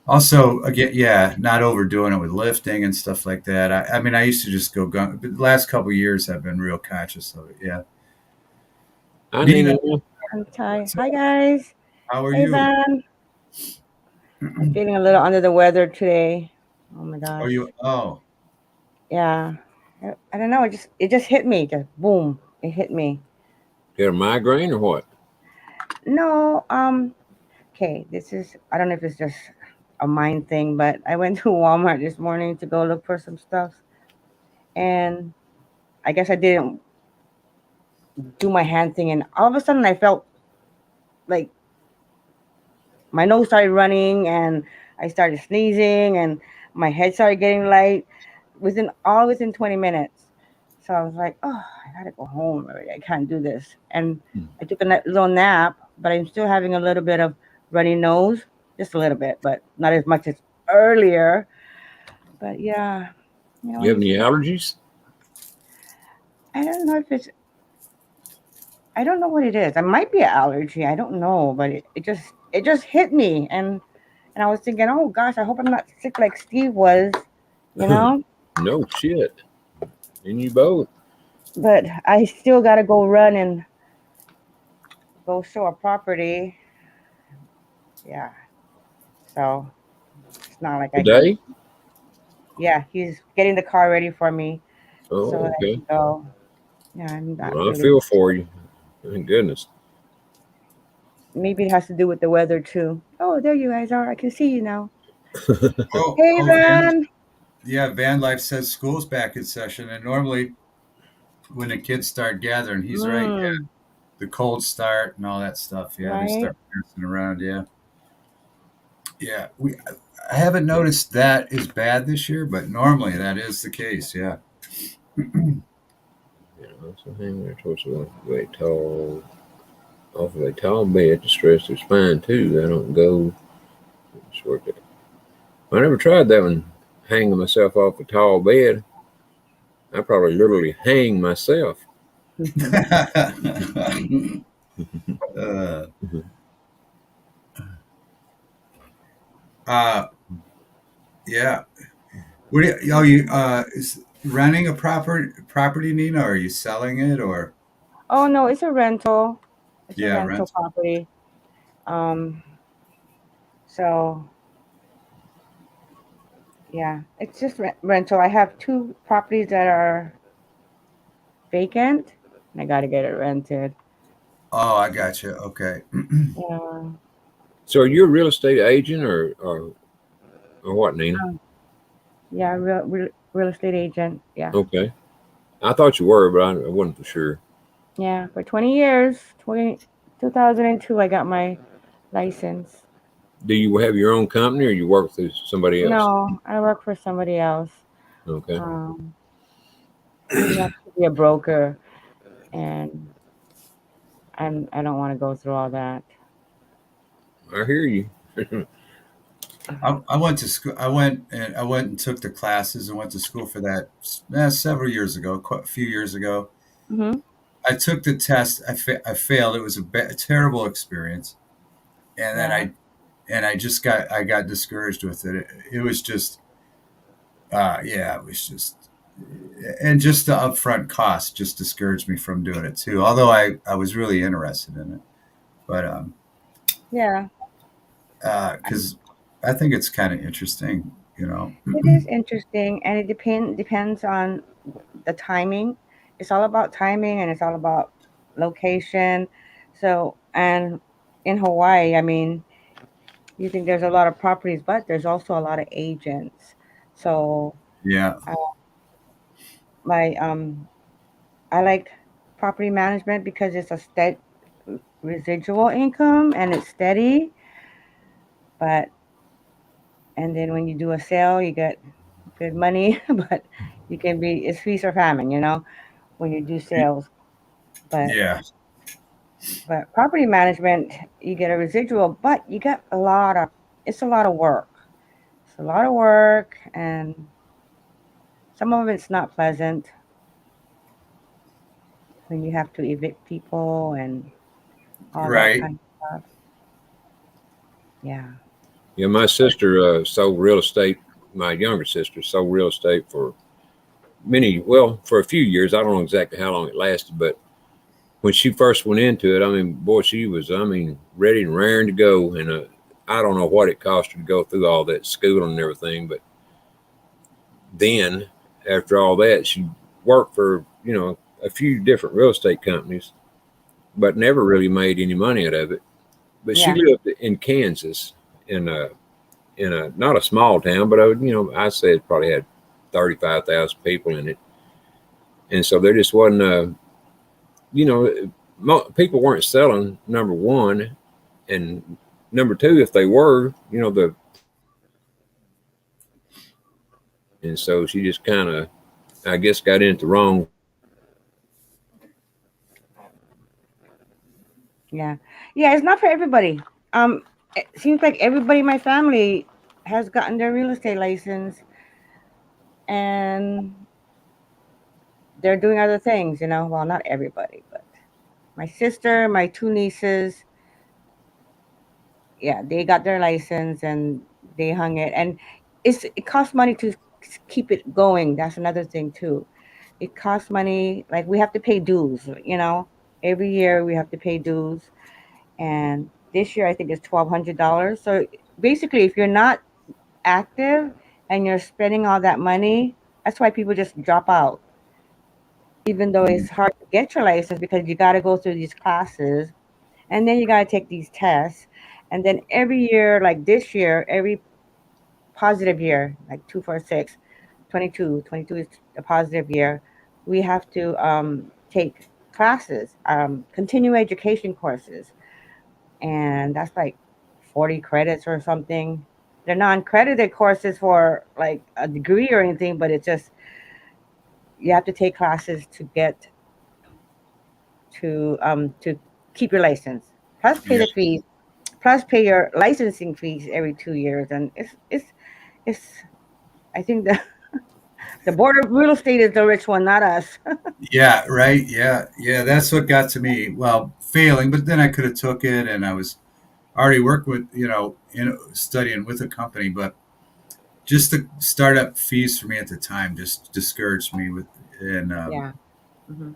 also again, yeah, not overdoing it with lifting and stuff like that. I mean, I used to just go gun, but the last couple of years I've been real conscious of it. Yeah. Nina. I'm tired. Hi guys. How are Hey you? Van. I'm feeling a little under the weather today. Oh my gosh. Are you? Oh. Yeah. I don't know. It just hit me. Just boom. It hit me. You got a migraine or what? No. Okay. I don't know if it's just a mind thing, but I went to Walmart this morning to go look for some stuff, and I guess I didn't do my hand thing, and all of a sudden I felt like my nose started running, and I started sneezing, and my head started getting light within 20 minutes. So I was like, oh, I gotta go home already. I can't do this. And I took a little nap, but I'm still having a little bit of runny nose, just a little bit, but not as much as earlier. But yeah, You have any allergies? I don't know I don't know what it is. It might be an allergy. I don't know, but it just hit me, and I was thinking, oh gosh, I hope I'm not sick like Steve was, you know. No shit. And you both. But I still gotta go run and go show a property. Yeah. So It's not like I can. Today? Yeah, he's getting the car ready for me so Oh, that I okay. can go. Yeah, I'm not Well, I really. feel for you. Thank goodness. Maybe it has to do with the weather too. Oh, there you guys are. I can see you now. Oh, Hey, Van. Van Life says school's back in session, and normally when the kids start gathering, he's right. Yeah, Mm, the cold start and all that stuff. Yeah, they right? start messing around. Yeah, yeah. I haven't noticed that is bad this year, but normally that is the case. Yeah. So hang there towards the way tall, off of a tall bed to stress their spine too. I don't go short. I never tried that one, hanging myself off a tall bed. I probably literally hang myself. uh, uh, yeah. What do is renting a property, Nina? Or are you selling it, or Oh no, it's a rental. It's a yeah, rental rent? property. Um, so yeah, it's just rental. I have two properties that are vacant, and I got to get it rented. Oh, I got you. Okay. Yeah. So are you a real estate agent or what, Nina? Um, yeah, real estate agent. Yeah. Okay. I thought you were, but I wasn't for sure. Yeah, for 20 years, 2002, I got my license. Do you have your own company or you work through somebody else? No, I work for somebody else. Okay. Um, you have to be a broker, and I don't want to go through all that. I hear you. I went to school. I went and took the classes and went to school for that several years ago, quite a few years ago. Hmm. I took the test. I failed. It was a terrible experience, and then Yeah, I just got discouraged with it. It was just yeah, it was just, and just the upfront cost just discouraged me from doing it too. Although I was really interested in it, but yeah. because I think it's kind of interesting, you know. It is interesting, and it depends on the timing. It's all about timing, and it's all about location. So, and in Hawaii, I mean, you think there's a lot of properties, but there's also a lot of agents. So, Yeah, uh, my I like property management because it's a steady residual income and it's steady. But and then when you do a sale, you get good money, but you can be it's feast or famine, when you do sales. But yeah, but property management, you get a residual, but you get a lot of it's a lot of work. It's a lot of work, and some of it's not pleasant when you have to evict people and all that right. kind of stuff. Yeah. Yeah, my sister sold real estate. My younger sister sold real estate for for a few years. I don't know exactly how long it lasted, but when she first went into it, I mean, boy, she was, ready and raring to go. And I don't know what it cost her to go through all that schooling and everything, but then after all that, she worked for, a few different real estate companies, but never really made any money out of it. But she Yeah. lived in Kansas in a not a small town, but I say it probably had 35,000 people in it, and so there just wasn't you know people weren't selling, number one, and number two, if they were, and so she just kind of, I guess, got into the wrong. Yeah. Yeah, it's not for everybody. It seems like everybody in my family has gotten their real estate license and they're doing other things. Well, not everybody, but my sister, my two nieces, yeah, they got their license and they hung it. And it costs money to keep it going. That's another thing too. It costs money. Like we have to pay dues. Every year we have to pay dues. And this year I think it's $1,200. So basically, if you're not active and you're spending all that money, that's why people just drop out. Even though it's hard to get your license because you got to go through these classes and then you got to take these tests. And then every year, like this year, every positive year, like 246, 22 is a positive year, we have to take classes, continuing education courses. And that's like 40 credits or something. They're non-credited courses for like a degree or anything, but it's just you have to take classes to get to keep your license. Plus pay Yeah. the fees, plus pay your licensing fees every 2 years, and it's. I think the board of real estate is the rich one, not us. Yeah, right. Yeah, yeah. That's what got to me. Well, failing, but then I could have took it, and I was already working with studying with a company, but just the startup fees for me at the time just discouraged me with and Yeah. Hmm.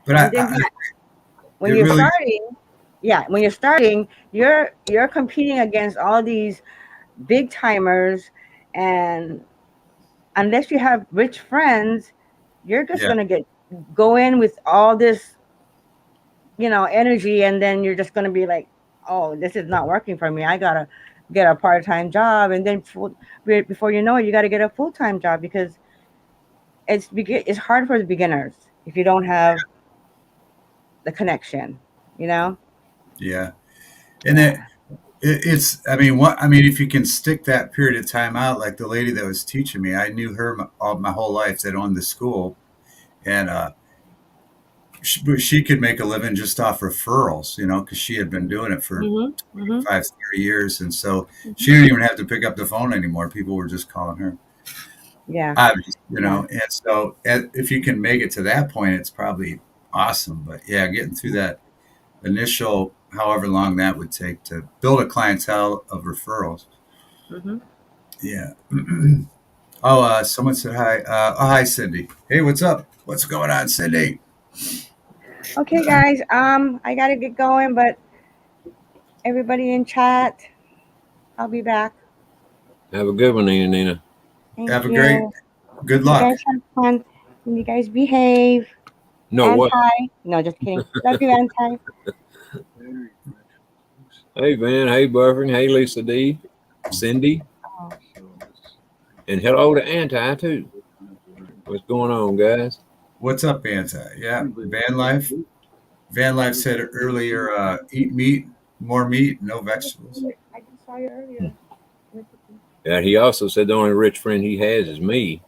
but And then when it you're really starting, yeah, when you're starting, you're competing against all these big timers, and unless you have rich friends, you're just yeah gonna go in with all this, energy, and then you're just gonna be like, oh, this is not working for me. I gotta get a part-time job, and then before you know it, you gotta get a full-time job because it's hard for the beginners if you don't have the connection, you know. yeah and Yeah. it's I mean if you can stick that period of time out, like the lady that was teaching me, I knew her all my whole life that owned the school, and she could make a living just off referrals, because she had been doing it for Mhm. Mhm. 5, 30 years, and so she Mhm. didn't even have to pick up the phone anymore. People were just calling her. Yeah. Yeah. And so if you can make it to that point, it's probably awesome. But yeah, getting through that initial, however long that would take to build a clientele of referrals. Mhm. Yeah. Someone said hi. Hi, Cindy. Hey, what's up? What's going on, Cindy? Okay, guys. I gotta get going, but everybody in chat, I'll be back. Have a good one, Nina. Thank Have a great, you. good You luck. guys have fun. And you guys behave. No, what? Anti. No, just kidding. Love you, Anti. Hey, Van. Hey, Buffering. Hey, Lisa D. Cindy. Oh, And hello to Anti, too. What's going on, guys? What's up, Anta? Yeah, van life. Van life said earlier, eat meat, more meat, no vegetables. I just saw you earlier. Yeah, he also said the only rich friend he has is me.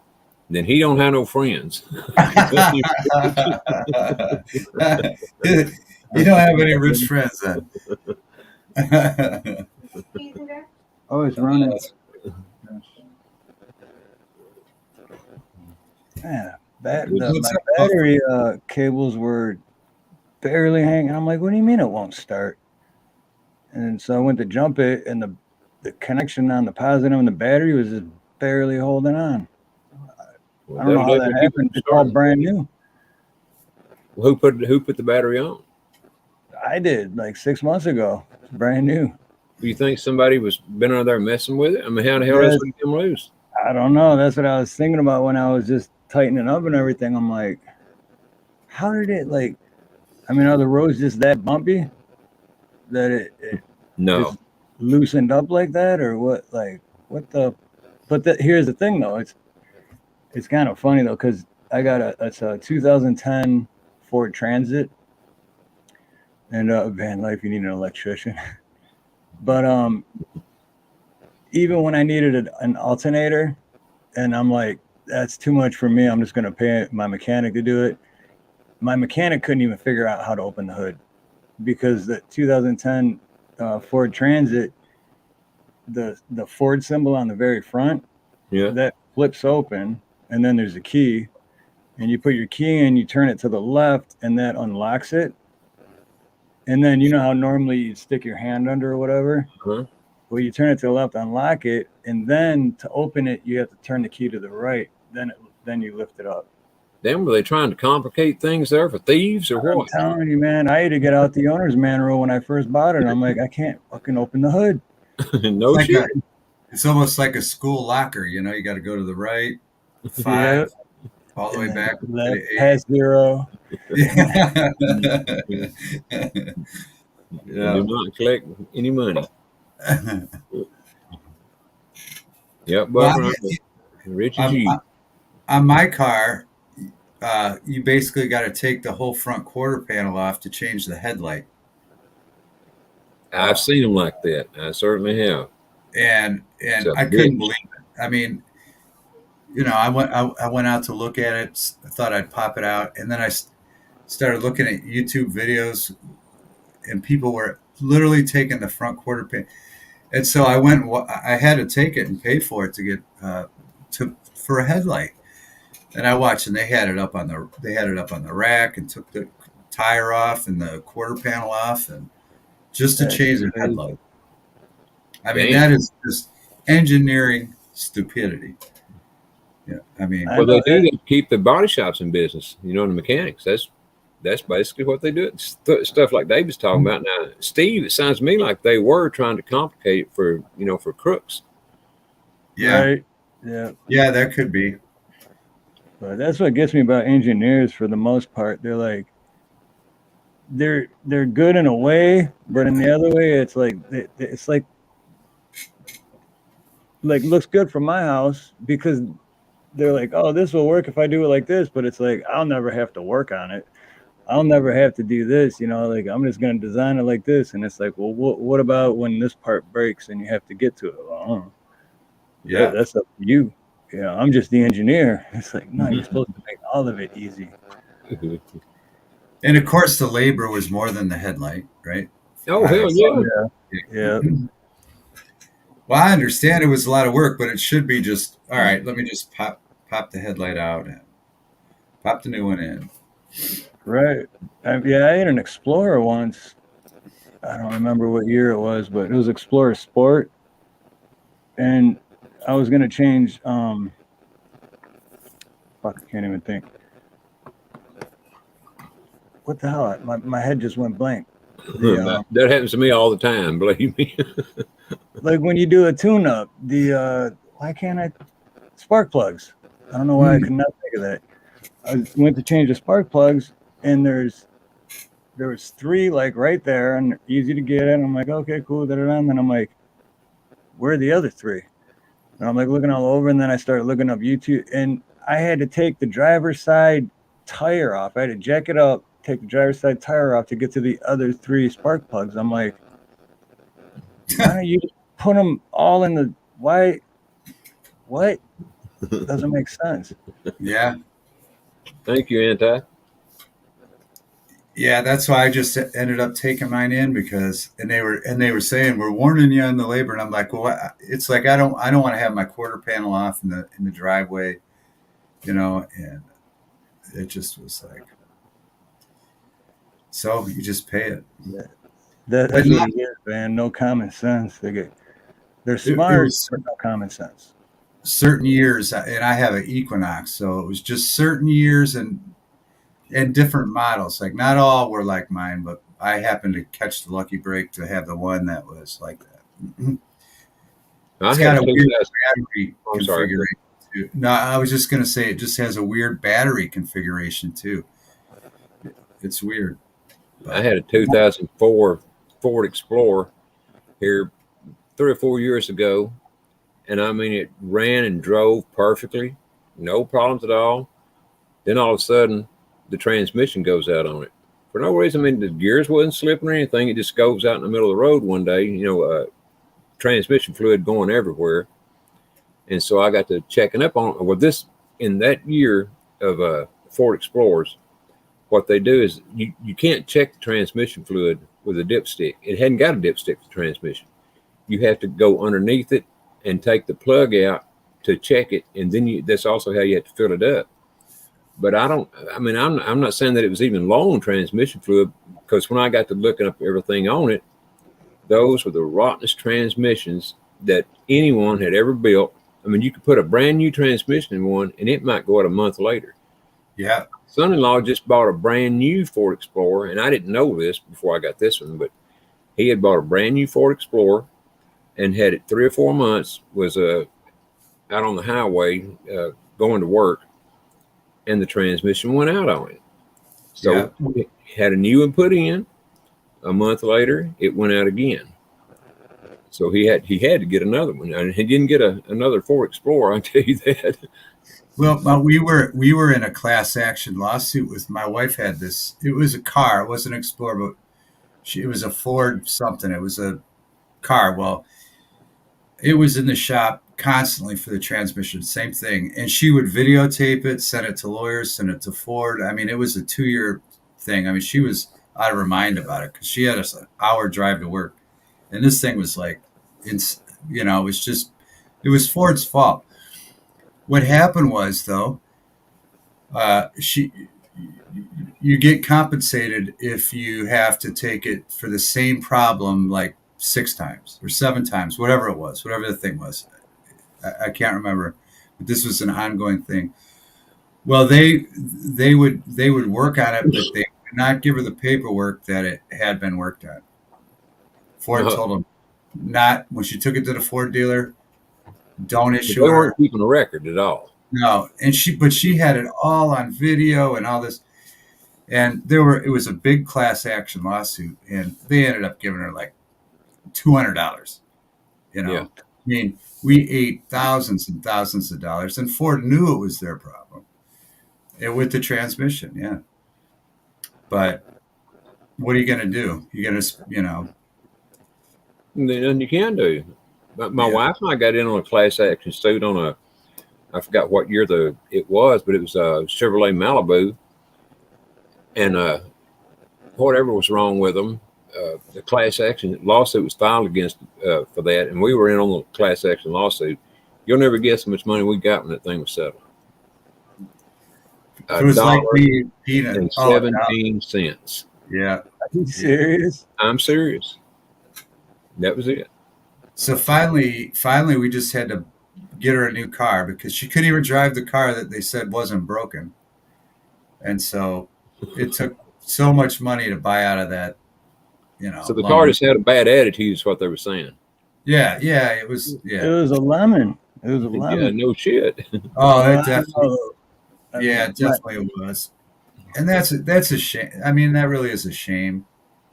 Then he don't have no friends. You don't have any rich friends then. Oh, it's running. Yeah, my battery cables were barely hanging. I'm like, what do you mean it won't start? And so I went to jump it, and the connection on the positive and the battery was just barely holding on. I don't know how that happened. It's all brand new. Well, who put the battery on? I did like 6 months ago. It's brand new. Do you think somebody was been under there messing with it? I mean, how the hell else would it come loose? I don't know. That's what I was thinking about when I was just tightening up and everything. I'm like, how did it are the roads just that bumpy that it No. just loosened up like that, or what? Like, what the? But here's the thing, though. It's kind of funny though, because I got it's a 2010 Ford Transit, and van life, you need an electrician. But even when I needed an alternator, and I'm like, that's too much for me. I'm just gonna pay my mechanic to do it. My mechanic couldn't even figure out how to open the hood because the 2010 Ford Transit, the Ford symbol on the very front, that flips open, and then there's a key, and you put your key in, you turn it to the left, and that unlocks it. And then you know how normally you stick your hand under or whatever? Uh-huh. Well, you turn it to the left, unlock it, and then to open it, you have to turn the key to the right. Then you lift it up. Then were they trying to complicate things there for thieves or what? I'm telling you, man, I had to get out the owner's manual when I first bought it. I'm like, I can't fucking open the hood. No shit. It's almost like a school locker. You know, you got to go to the right, 5, all the way And then back left, to 8. past 0. Yeah. And do not collect any money. Yep, Well, Bubba. Richie on, G. on my car, you basically got to take the whole front quarter panel off to change the headlight. I've seen them like that. I certainly have. And It's a I couldn't bitch. believe it. I mean, you know, I went out to look at it. I thought I'd pop it out, and then I started looking at YouTube videos, and people were literally taking the front quarter panel. And so I went. I had to take it and pay for it to get for a headlight. And I watched, and they had it up on the rack, and took the tire off and the quarter panel off, and just to change the headlight. I mean, that is just engineering stupidity. Yeah, I mean, Well, they do to keep the body shops in business. You know, the mechanics. That's basically what they do. Stuff like David's talking about now. Steve, it sounds to me like they were trying to complicate it for crooks. yeah, Right. Yeah. yeah, that could be. But that's what gets me about engineers for the most part. They're like, they're good in a way, but in the other way, it's like looks good for my house because they're like, oh, this will work if I do it like this, but it's like I'll never have to work on it. I'll never have to do this, you know, like I'm just going to design it like this. And it's like, well, what about when this part breaks and you have to get to it? Well, Yeah, that's up to you. You know, I'm just the engineer. It's like, no, you're supposed to make all of it easy. and of course the labor was more than the headlight, right? Oh, hell yeah. Yeah. Well, I understand it was a lot of work, but it should be just all right. Let me just pop the headlight out and pop the new one in. Right. I had an Explorer once. I don't remember what year it was, but it was Explorer Sport. And I was going to change, fuck, I can't even think. What the hell? My head just went blank. That happens to me all the time, believe me. Like when you do a tune-up, why can't I, spark plugs. I don't know why I could not think of that. I went to change the spark plugs, and there was 3 like right there and easy to get in. I'm like, okay, cool. And then I'm like, where are the other 3? And I'm like looking all over, and then I started looking up YouTube, and I had to take the driver's side tire off. I had to jack it up, take the driver's side tire off to get to the other 3 spark plugs. I'm like, why don't you put them all in the why? What? Doesn't make sense. Yeah. Thank you, Anti. Yeah, that's why I just ended up taking mine in because they were saying we're warning you on the labor, and I'm like, well, it's like I don't want to have my quarter panel off in the driveway, you know, and it just was like, so you just pay it. Yeah. That's what it is, man. No common sense. They're smart, but no common sense. Certain years, and I have an Equinox, so it was just certain years and different models. Like not all were like mine, but I happened to catch the lucky break to have the one that was like that. It's got a weird battery configuration too. No, I was just going to say it just has a weird battery configuration too. It's weird. I had a 2004 Ford Explorer here 3 or 4 years ago, and I mean it ran and drove perfectly, no problems at all. Then all of a sudden, the transmission goes out on it for no reason. I mean, the gears wasn't slipping or anything. It just goes out in the middle of the road one day. You know, transmission fluid going everywhere, and so I got to checking up on it. Well, this in that year of Ford Explorers. What they do is you can't check the transmission fluid with a dipstick. It hadn't got a dipstick for the transmission. You have to go underneath it and take the plug out to check it, and then that's also how you have to fill it up. But I'm not saying that it was even low on transmission fluid, because when I got to looking up everything on it, those were the rottenest transmissions that anyone had ever built. I mean, you could put a brand new transmission in one, and it might go out a month later. Yeah. Son-in-law just bought a brand new Ford Explorer, and I didn't know this before I got this one, but he had bought a brand new Ford Explorer, and had it 3 or 4 months. Was out on the highway going to work, and the transmission went out on it. So he had a new one put in. A month later, it went out again. So he had to get another one, and he didn't get another Ford Explorer. I tell you that. Well, we were in a class action lawsuit with my wife. Had this. It was a car. It wasn't an Explorer, but it was a Ford something. It was a car. Well, it was in the shop constantly for the transmission. Same thing, and she would videotape it, send it to lawyers, send it to Ford. I mean, it was a 2-year thing. I mean, she was out of her mind about it because she had an hour drive to work, and this thing was like, it was Ford's fault. What happened was, though, you get compensated if you have to take it for the same problem like 6 times or 7 times, whatever it was, whatever the thing was. I can't remember, but this was an ongoing thing. Well, they would work on it, but they would not give her the paperwork that it had been worked on. Ford told them not, when she took it to the Ford dealer, don't issue They her. weren't keeping a record at all. No, and she had it all on video and all this, and it was a big class action lawsuit, and they ended up giving her like $200. Yeah. I mean, we ate thousands and thousands of dollars, and Ford knew it was their problem. With the transmission, yeah. But what are you going to do? You're going to, Then you can do. But my wife and I got in on a class action suit on I forgot what year it was, but it was a Chevrolet Malibu, and whatever was wrong with them, the class action lawsuit was filed against for that, and we were in on the class action lawsuit. You'll never guess how much money we got when that thing was settled. it was like being $1.17. Yeah. Are you serious? I'm serious. That was it. So finally, we just had to get her a new car because she couldn't even drive the car that they said wasn't broken. And so it took so much money to buy out of that, So the car just had a bad attitude is what they were saying. Yeah, it was. Yeah, It was a lemon. It was a lemon. Yeah, no shit. oh, that definitely. Yeah, it definitely was. And that's a shame. I mean, that really is a shame.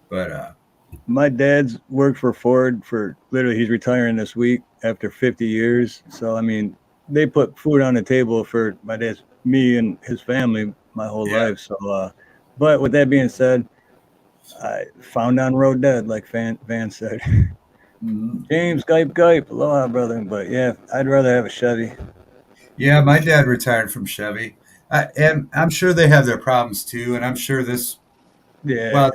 But my dad's worked for Ford for literally, he's retiring this week after 50 years. So, I mean, they put food on the table for my dad's, me and his family my whole life. So, but with that being said, I found on road dead, like Van said. James, Gype, aloha, brother. But yeah, I'd rather have a Chevy. Yeah, my dad retired from Chevy. And I'm sure they have their problems too. And I'm sure this. Yeah. Well,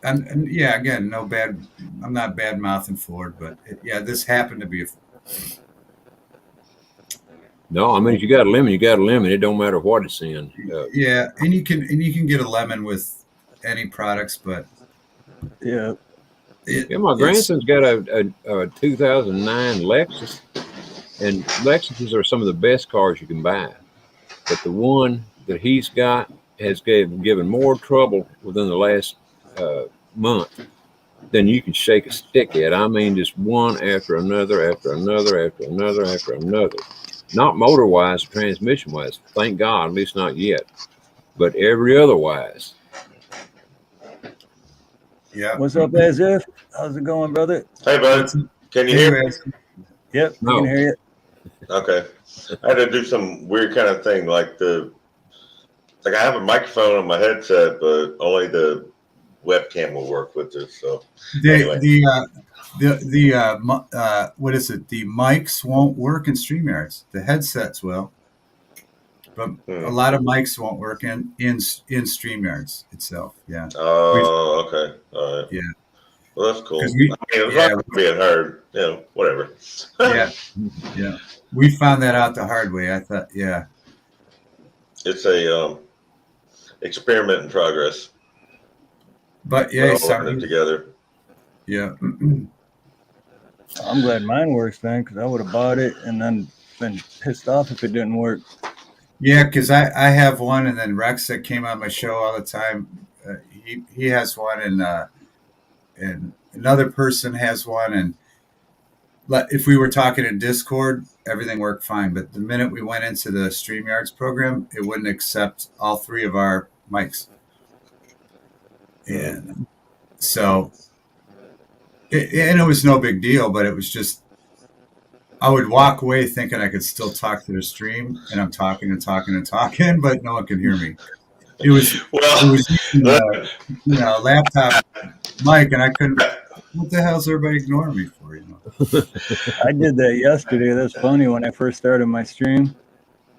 And yeah, again, no bad. I'm not bad mouthing Ford, but this happened to be. No, I mean, if you got a lemon, you got a lemon. It don't matter what it's in. Yeah, and you can get a lemon with any products, but yeah. My grandson's got a 2009 Lexus, and Lexuses are some of the best cars you can buy. But the one that he's got has given more trouble within the last month than you can shake a stick at. I mean, just one after another, after another, after another, after another. Not motor wise, transmission wise. Thank God, at least not yet. But every other wise. Yeah. What's up, as if? How's it going, brother? Hey, bud. Can you hear me? Yep, I can hear you. Okay. I had to do some weird kind of thing, like I have a microphone on my headset, but only the webcam will work with it. So anyway. What is it? The mics won't work in StreamYards. The headsets will, but a lot of mics won't work in StreamYards itself. Yeah. Oh, okay. All right. Yeah. Well, that's cool. As long as it's being heard, whatever. Yeah. We found that out the hard way. I thought, yeah. It's a experiment in progress. But yeah, working it together. Yeah. I'm glad mine works then, because I would have bought it and then been pissed off if it didn't work. Yeah, because I have one, and then Rex that came on my show all the time. He has one, and another person has one, and if we were talking in Discord, everything worked fine. But the minute we went into the StreamYards program, it wouldn't accept all three of our mics. And so, and it was no big deal, but it was just, I would walk away thinking I could still talk to the stream, and I'm talking and talking and talking, but no one could hear me. It was a laptop mic, and I couldn't. What the hell's everybody ignoring me for? You know, I did that yesterday. That's funny. When I first started my stream,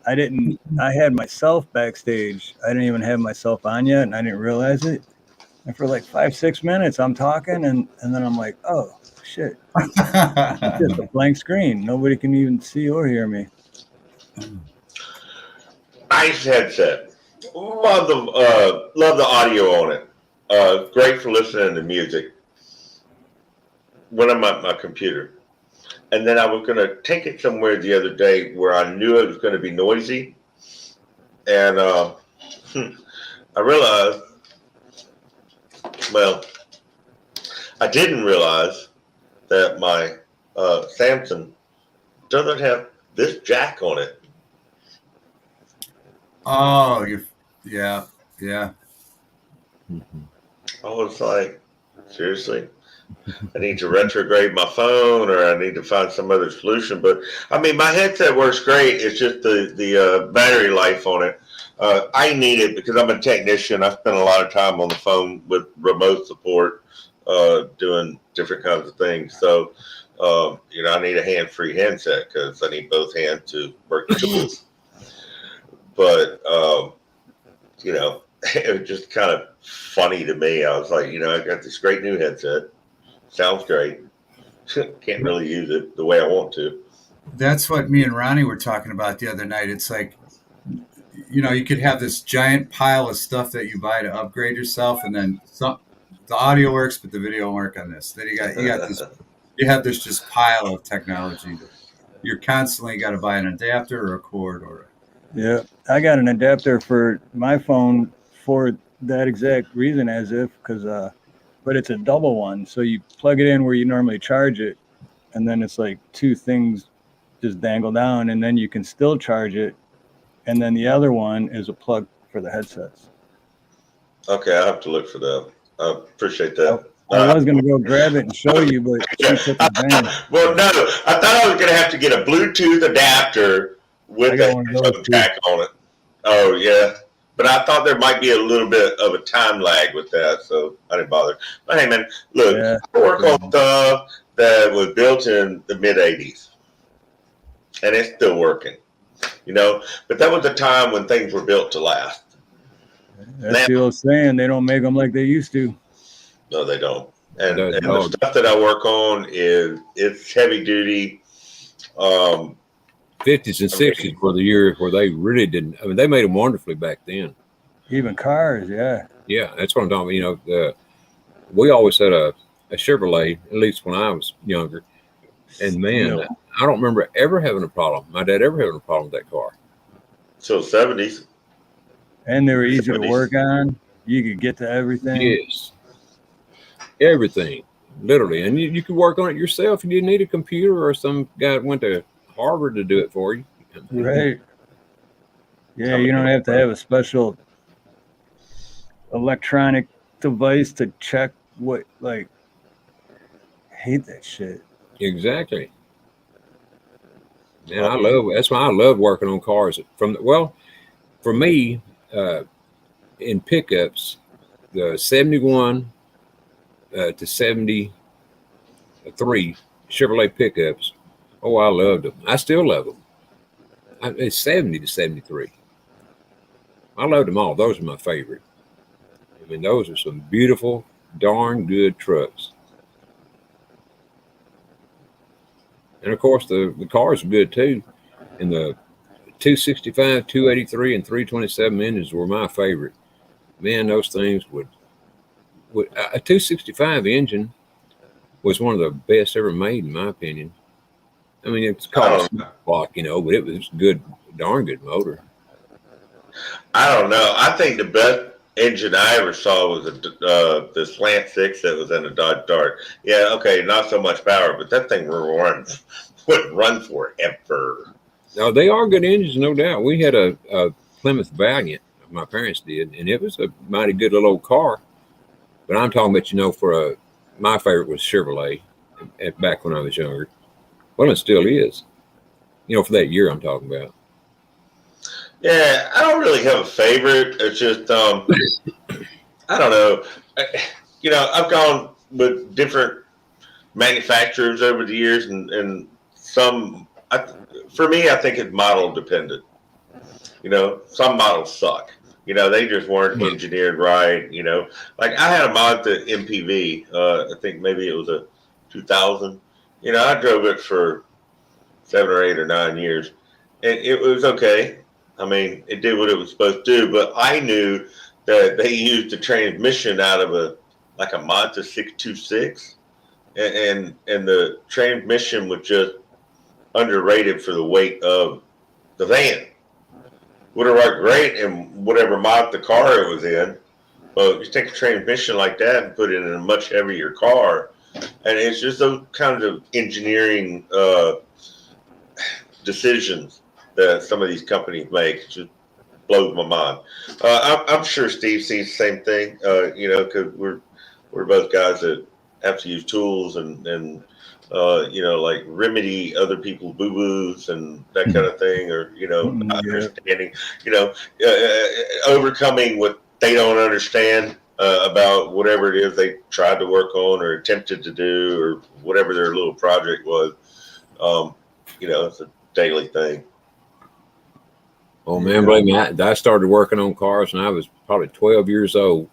I had myself backstage. I didn't even have myself on yet, and I didn't realize it. And for like 5-6 minutes, I'm talking, and then I'm like, oh shit, it's just a blank screen. Nobody can even see or hear me. Nice headset. Love the audio on it. Great for listening to music when I'm at my computer. And then I was going to take it somewhere the other day where I knew it was going to be noisy. And I realized, well, I didn't realize that my Samsung doesn't have this jack on it. oh, yeah. I was like, seriously? I need to retrograde my phone, or I need to find some other solution. But I mean, my headset works great. It's just the battery life on it. I need it because I'm a technician. I spend a lot of time on the phone with remote support, doing different kinds of things. So, I need a hand-free handset because I need both hands to work the tools. But it was just kind of funny to me. I was like, I got this great new headset. Sounds great. Can't really use it the way I want to. That's what me and Ronnie were talking about the other night. It's like, you could have this giant pile of stuff that you buy to upgrade yourself, and then the audio works, but the video won't work on this. Then you have this just pile of technology. You're constantly got to buy an adapter or a cord or. Yeah, I got an adapter for my phone for that exact reason, but it's a double one. So you plug it in where you normally charge it, and then it's like two things just dangle down, and then you can still charge it. And then the other one is a plug for the headsets. Okay, I have to look for that. I appreciate that. I was going to go grab it and show you, but she took the van. Well, no, I thought I was going to have to get a Bluetooth adapter with a headphone jack on it. Oh, yeah. But I thought there might be a little bit of a time lag with that, so I didn't bother. But hey, man, look, I work on stuff that was built in the mid-'80s, and it's still working, But that was a time when things were built to last. That's the old saying, they don't make them like they used to. No, they don't. And the stuff that I work on it's heavy-duty. 50s and 60s were the year where they really didn't. I mean, they made them wonderfully back then. Even cars, yeah. Yeah, that's what I'm talking about. We always had a Chevrolet, at least when I was younger. And man, I don't remember ever having a problem. My dad ever having a problem with that car. So 70s. And they were easy to work on. You could get to everything. Yes. Everything, literally. And you could work on it yourself. You didn't need a computer or some guy that went to Harvard to do it for you. Right. Yeah, you don't have to have a special electronic device to check I hate that shit. Exactly. And that's why I love working on cars. For me, in pickups, the 71 to 73 Chevrolet pickups, oh, I loved them. I still love them. It's 70 to 73. I loved them all. Those are my favorite. I mean, those are some beautiful, darn good trucks. And of course, the cars are good too. And the 265, 283, and 327 engines were my favorite. Man, those things would a 265 engine was one of the best ever made, in my opinion. I mean, it's called a block, but it was good, darn good motor. I don't know. I think the best engine I ever saw was the Slant 6 that was in a Dodge Dart. Yeah, okay, not so much power, but that thing wouldn't run forever. No, they are good engines, no doubt. We had a Plymouth Valiant, my parents did, and it was a mighty good little old car. But I'm talking about, for my favorite was Chevrolet back when I was younger. Well, it still is. For that year I'm talking about. Yeah, I don't really have a favorite. It's just, I don't know. I've gone with different manufacturers over the years, and some, for me, I think it's model dependent. Some models suck. They just weren't engineered right. Like I had a Mazda MPV. I think maybe it was a 2000. I drove it for 7 or 8 or 9 years, and it was okay. I mean, it did what it was supposed to do, but I knew that they used the transmission out of a Mazda 626, and the transmission was just underrated for the weight of the van. Would have worked great in whatever Mazda car it was in, but you take a transmission like that and put it in a much heavier car, and it's just those kinds of engineering decisions that some of these companies make. It just blows my mind. I'm sure Steve sees the same thing, because we're both guys that have to use tools and like remedy other people's boo-boos and that kind of thing, or, understanding, overcoming what they don't understand about whatever it is they tried to work on or attempted to do or whatever their little project was. It's a daily thing. Oh man, believe me, I started working on cars when I was probably 12 years old,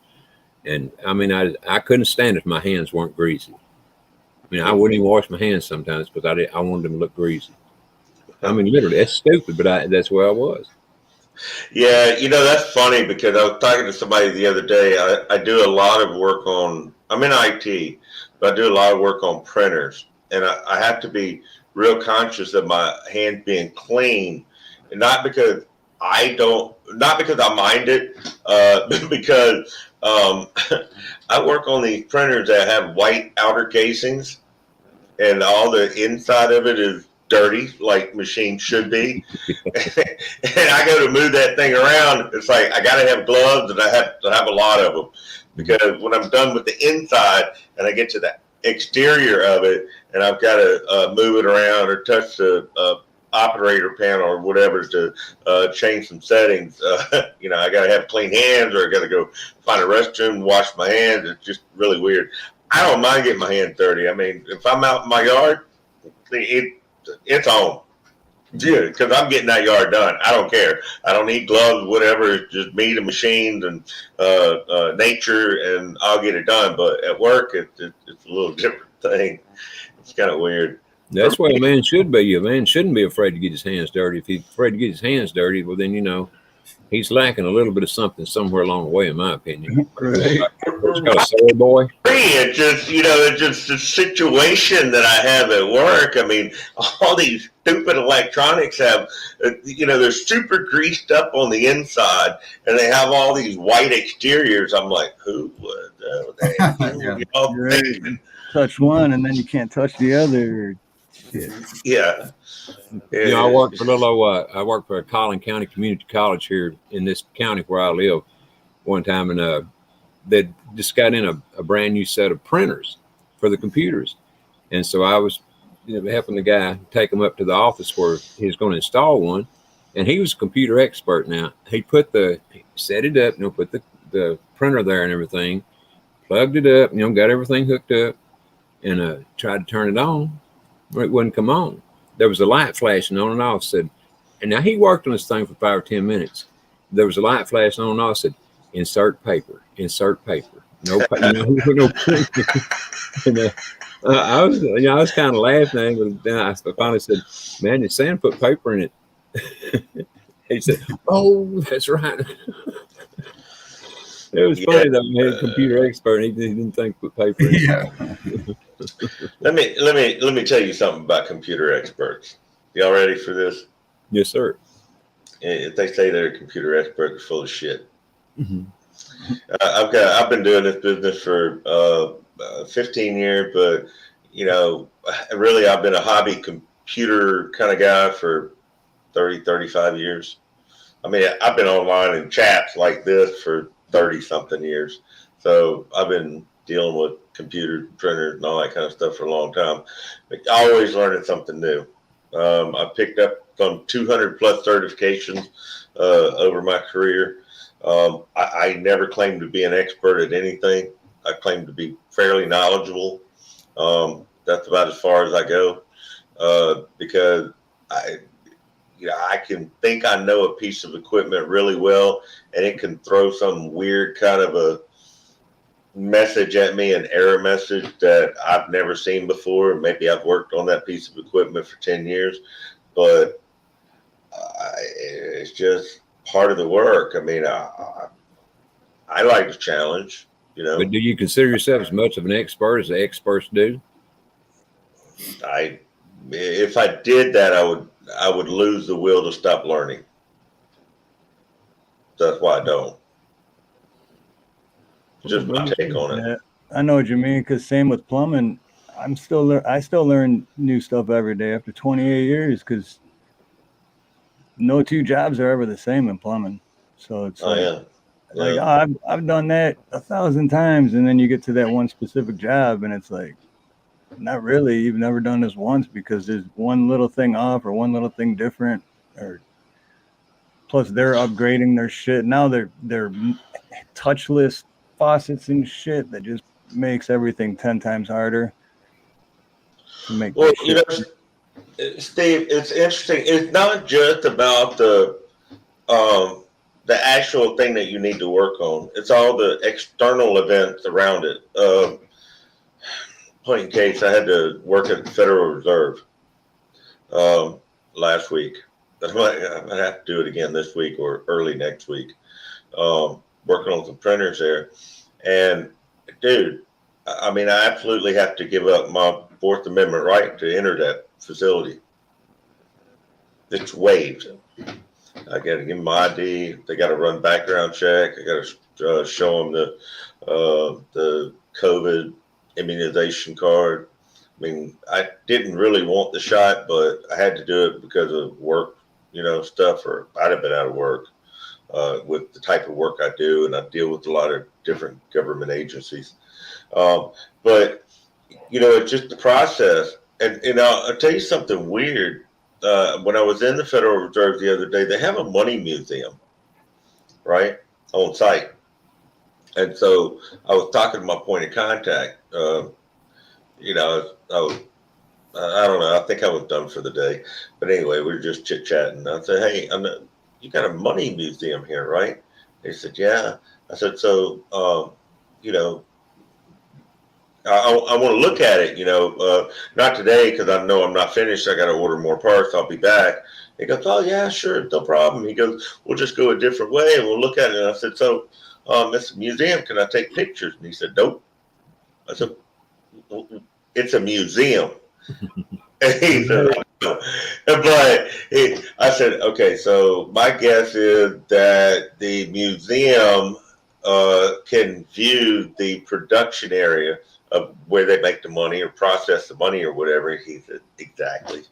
and I mean, I couldn't stand it if my hands weren't greasy. I mean, I wouldn't even wash my hands sometimes because I wanted them to look greasy. I mean, literally, that's stupid, but that's where I was. Yeah, that's funny because I was talking to somebody the other day. I do a lot of work I'm in IT, but I do a lot of work on printers, and I have to be real conscious of my hands being clean, and not because I mind it, but because I work on these printers that have white outer casings, and all the inside of it is dirty, like machines should be. And I go to move that thing around. It's like I got to have gloves, and I have to have a lot of them, because when I'm done with the inside and I get to the exterior of it, and I've got to move it around or touch the operator panel or whatever to change some settings, I got to have clean hands, or I got to go find a restroom and wash my hands. It's just really weird. I don't mind getting my hands dirty. I mean, if I'm out in my yard, it's on. Yeah, because I'm getting that yard done. I don't care. I don't need gloves, whatever. It's just me, the machines, and nature, and I'll get it done. But at work, it's a little different thing. It's kind of weird. That's what a man should be. A man shouldn't be afraid to get his hands dirty. If he's afraid to get his hands dirty, well, then, he's lacking a little bit of something somewhere along the way, in my opinion. Right. It's got a soy boy. It's just, it's just the situation that I have at work. I mean, all these stupid electronics have, they're super greased up on the inside, and they have all these white exteriors. I'm like, who would? Right. Touch one, and then you can't touch the other. Yeah. I work for I work for a Collin County Community College here in this county where I live one time, and they just got in a brand new set of printers for the computers, and so I was helping the guy take them up to the office where he was going to install one, and he was a computer expert. Now he set it up, put the printer there and everything, plugged it up, got everything hooked up, and tried to turn it on. It wouldn't come on. There was a light flashing on and off. Said, and now he worked on this thing for 5 or 10 minutes. There was a light flashing on and off. Said, insert paper. No, no. And, I was kind of laughing, but then I finally said, "Man, it's saying put paper in it." He said, "Oh, that's right." It was funny that we had a computer expert, and he didn't think put paper in it. Yeah. Let me tell you something about computer experts. Y'all ready for this? Yes, sir. If they say they're a computer expert, they're full of shit. Mm-hmm. I've been doing this business for 15 years, but really I've been a hobby computer kind of guy for 35 years. I mean, I've been online in chats like this for 30 something years. So I've been dealing with computers, printers, and all that kind of stuff for a long time. But always learning something new. I picked up some 200 plus certifications over my career. I never claimed to be an expert at anything. I claim to be fairly knowledgeable. That's about as far as I go because I can think I know a piece of equipment really well, and it can throw some weird kind of a message at me, an error message that I've never seen before. Maybe I've worked on that piece of equipment for 10 years, but it's just part of the work. I mean, I like the challenge, But do you consider yourself as much of an expert as the experts do? If I did that, I would lose the will to stop learning. That's why I don't. Just my take on it. Yeah, I know what you mean. Because same with plumbing, I still learn new stuff every day after 28 years. Because no two jobs are ever the same in plumbing. So it's I've done that 1,000 times, and then you get to that one specific job, and it's like, not really. You've never done this once because there's one little thing off or one little thing different, or plus they're upgrading their shit now. They're touchless faucets and shit that just makes everything 10 times harder to make. Well, Steve, it's interesting. It's not just about the actual thing that you need to work on. It's all the external events around it. Point in case, I had to work at the Federal Reserve last week. I might have to do it again this week or early next week. Working on some printers there. And, dude, I mean, I absolutely have to give up my Fourth Amendment right to enter that facility. It's waived. I got to give them my ID. They got to run background check. I got to show them the COVID immunization card. I mean, I didn't really want the shot, but I had to do it because of work, stuff, or I'd have been out of work with the type of work I do, and I deal with a lot of different government agencies. But it's just the process. And I'll tell you something weird. When I was in the Federal Reserve the other day, they have a money museum, right, on site. And so I was talking to my point of contact. I don't know. I think I was done for the day. But anyway, we were just chit-chatting. I said, hey, you got a money museum here, right? They said, yeah. I said, so, I want to look at it, not today because I know I'm not finished. I got to order more parts. I'll be back. He goes, oh, yeah, sure. No problem. He goes, we'll just go a different way and we'll look at it. And I said, so, it's a museum. Can I take pictures? And he said, nope. I said, it's a museum. And he said, no. But I said, okay, so my guess is that the museum can view the production area of where they make the money or process the money or whatever. He said, exactly.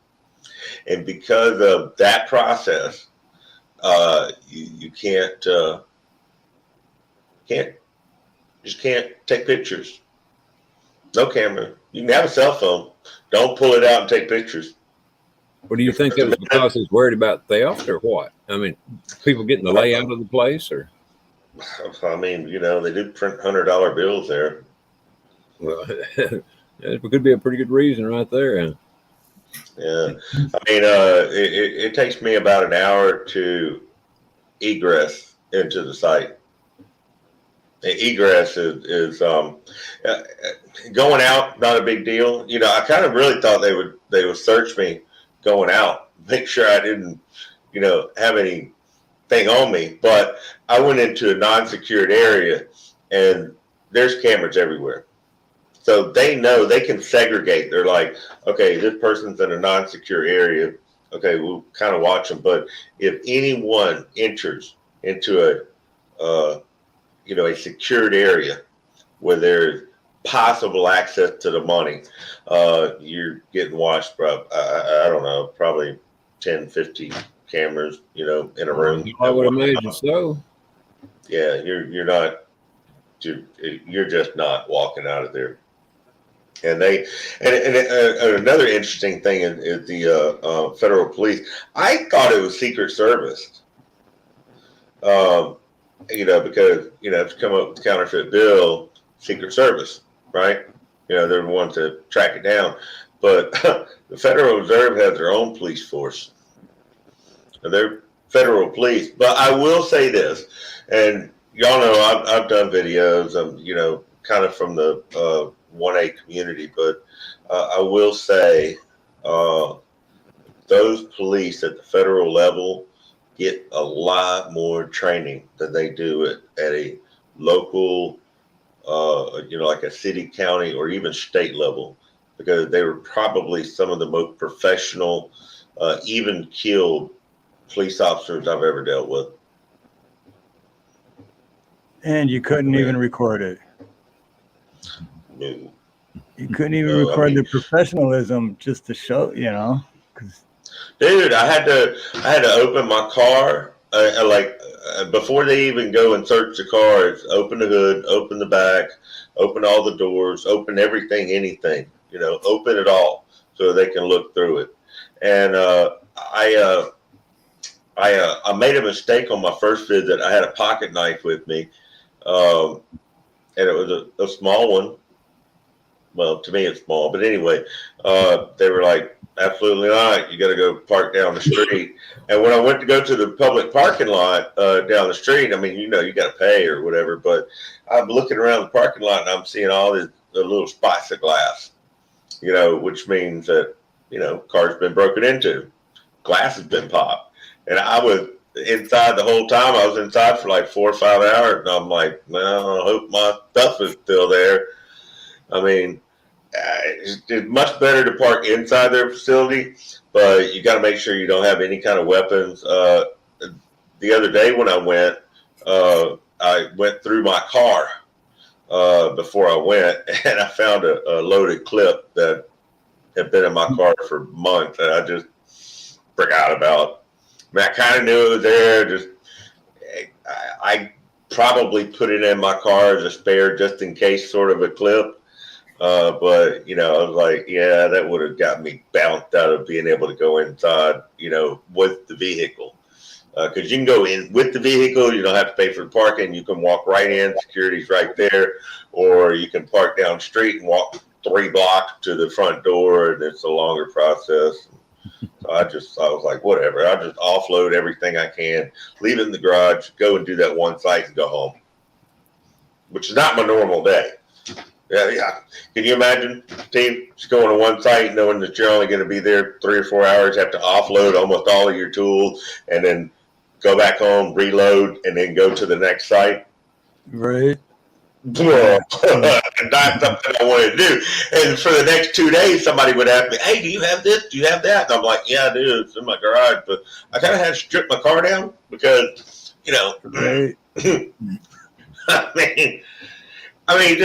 And because of that process, you can't take pictures. No camera. You can have a cell phone. Don't pull it out and take pictures. Well, do you think it was because he's worried about theft or what? I mean, people getting the layout of the place, or? I mean, they do print $100 bills there. Well, it could be a pretty good reason right there. Huh? Yeah. I mean, it takes me about an hour to egress into the site. The egress is going out, not a big deal. I kind of really thought they would search me going out, make sure I didn't, have anything on me. But I went into a non-secured area, and there's cameras everywhere. So they know they can segregate. They're like, okay, this person's in a non-secure area. Okay, we'll kind of watch them. But if anyone enters into a a secured area where there's possible access to the money, you're getting watched by, I don't know, probably 10, 50 cameras, in a room. I would imagine so. Yeah, you're just not walking out of there. And another interesting thing is the federal police. I thought it was Secret Service. Because if you come up with a counterfeit bill, Secret Service, right? They're the ones that track it down. But the Federal Reserve has their own police force. They're federal police. But I will say this, and y'all know I've done videos, kind of from the 1A community, but I will say those police at the federal level get a lot more training than they do at a local, like a city, county, or even state level, because they were probably some of the most professional, even killed police officers I've ever dealt with. And you couldn't even record it. No. You couldn't even record the professionalism just to show, because dude, I had to open my car, before they even go and search the cars, open the hood, open the back, open all the doors, open everything, anything, open it all so they can look through it. And I made a mistake on my first visit. I had a pocket knife with me, and it was a small one. Well, to me, it's small, but anyway, they were like, absolutely not. You got to go park down the street. And when I went to go to the public parking lot down the street, I mean, you got to pay or whatever, but I'm looking around the parking lot and I'm seeing all the little spots of glass, which means that, car's been broken into, glass has been popped. And I was inside the whole time. I was inside for like 4 or 5 hours, and I'm like, well, I hope my stuff is still there. I mean, it's much better to park inside their facility, but you got to make sure you don't have any kind of weapons. The other day when I went through my car before I went, and I found a loaded clip that had been in my car for months, and I just forgot about. I mean, I kind of knew it was there. I probably put it in my car as a spare just in case, sort of a clip. But, I was like, yeah, that would have got me bounced out of being able to go inside, with the vehicle. Because you can go in with the vehicle, you don't have to pay for the parking. You can walk right in, security's right there. Or you can park down the street and walk 3 blocks to the front door, and it's a longer process. So I was like, whatever. I'll just offload everything I can, leave it in the garage, go and do that one site and go home, which is not my normal day. Yeah. Can you imagine, team, just going to one site knowing that you're only going to be there 3 or 4 hours, have to offload almost all of your tools, and then go back home, reload, and then go to the next site? Right. Not something I wanted to do. And for the next 2 days, somebody would ask me, hey, do you have this? Do you have that? And I'm like, yeah, I do. It's in my garage. But I kind of had to strip my car down because, Right. I mean,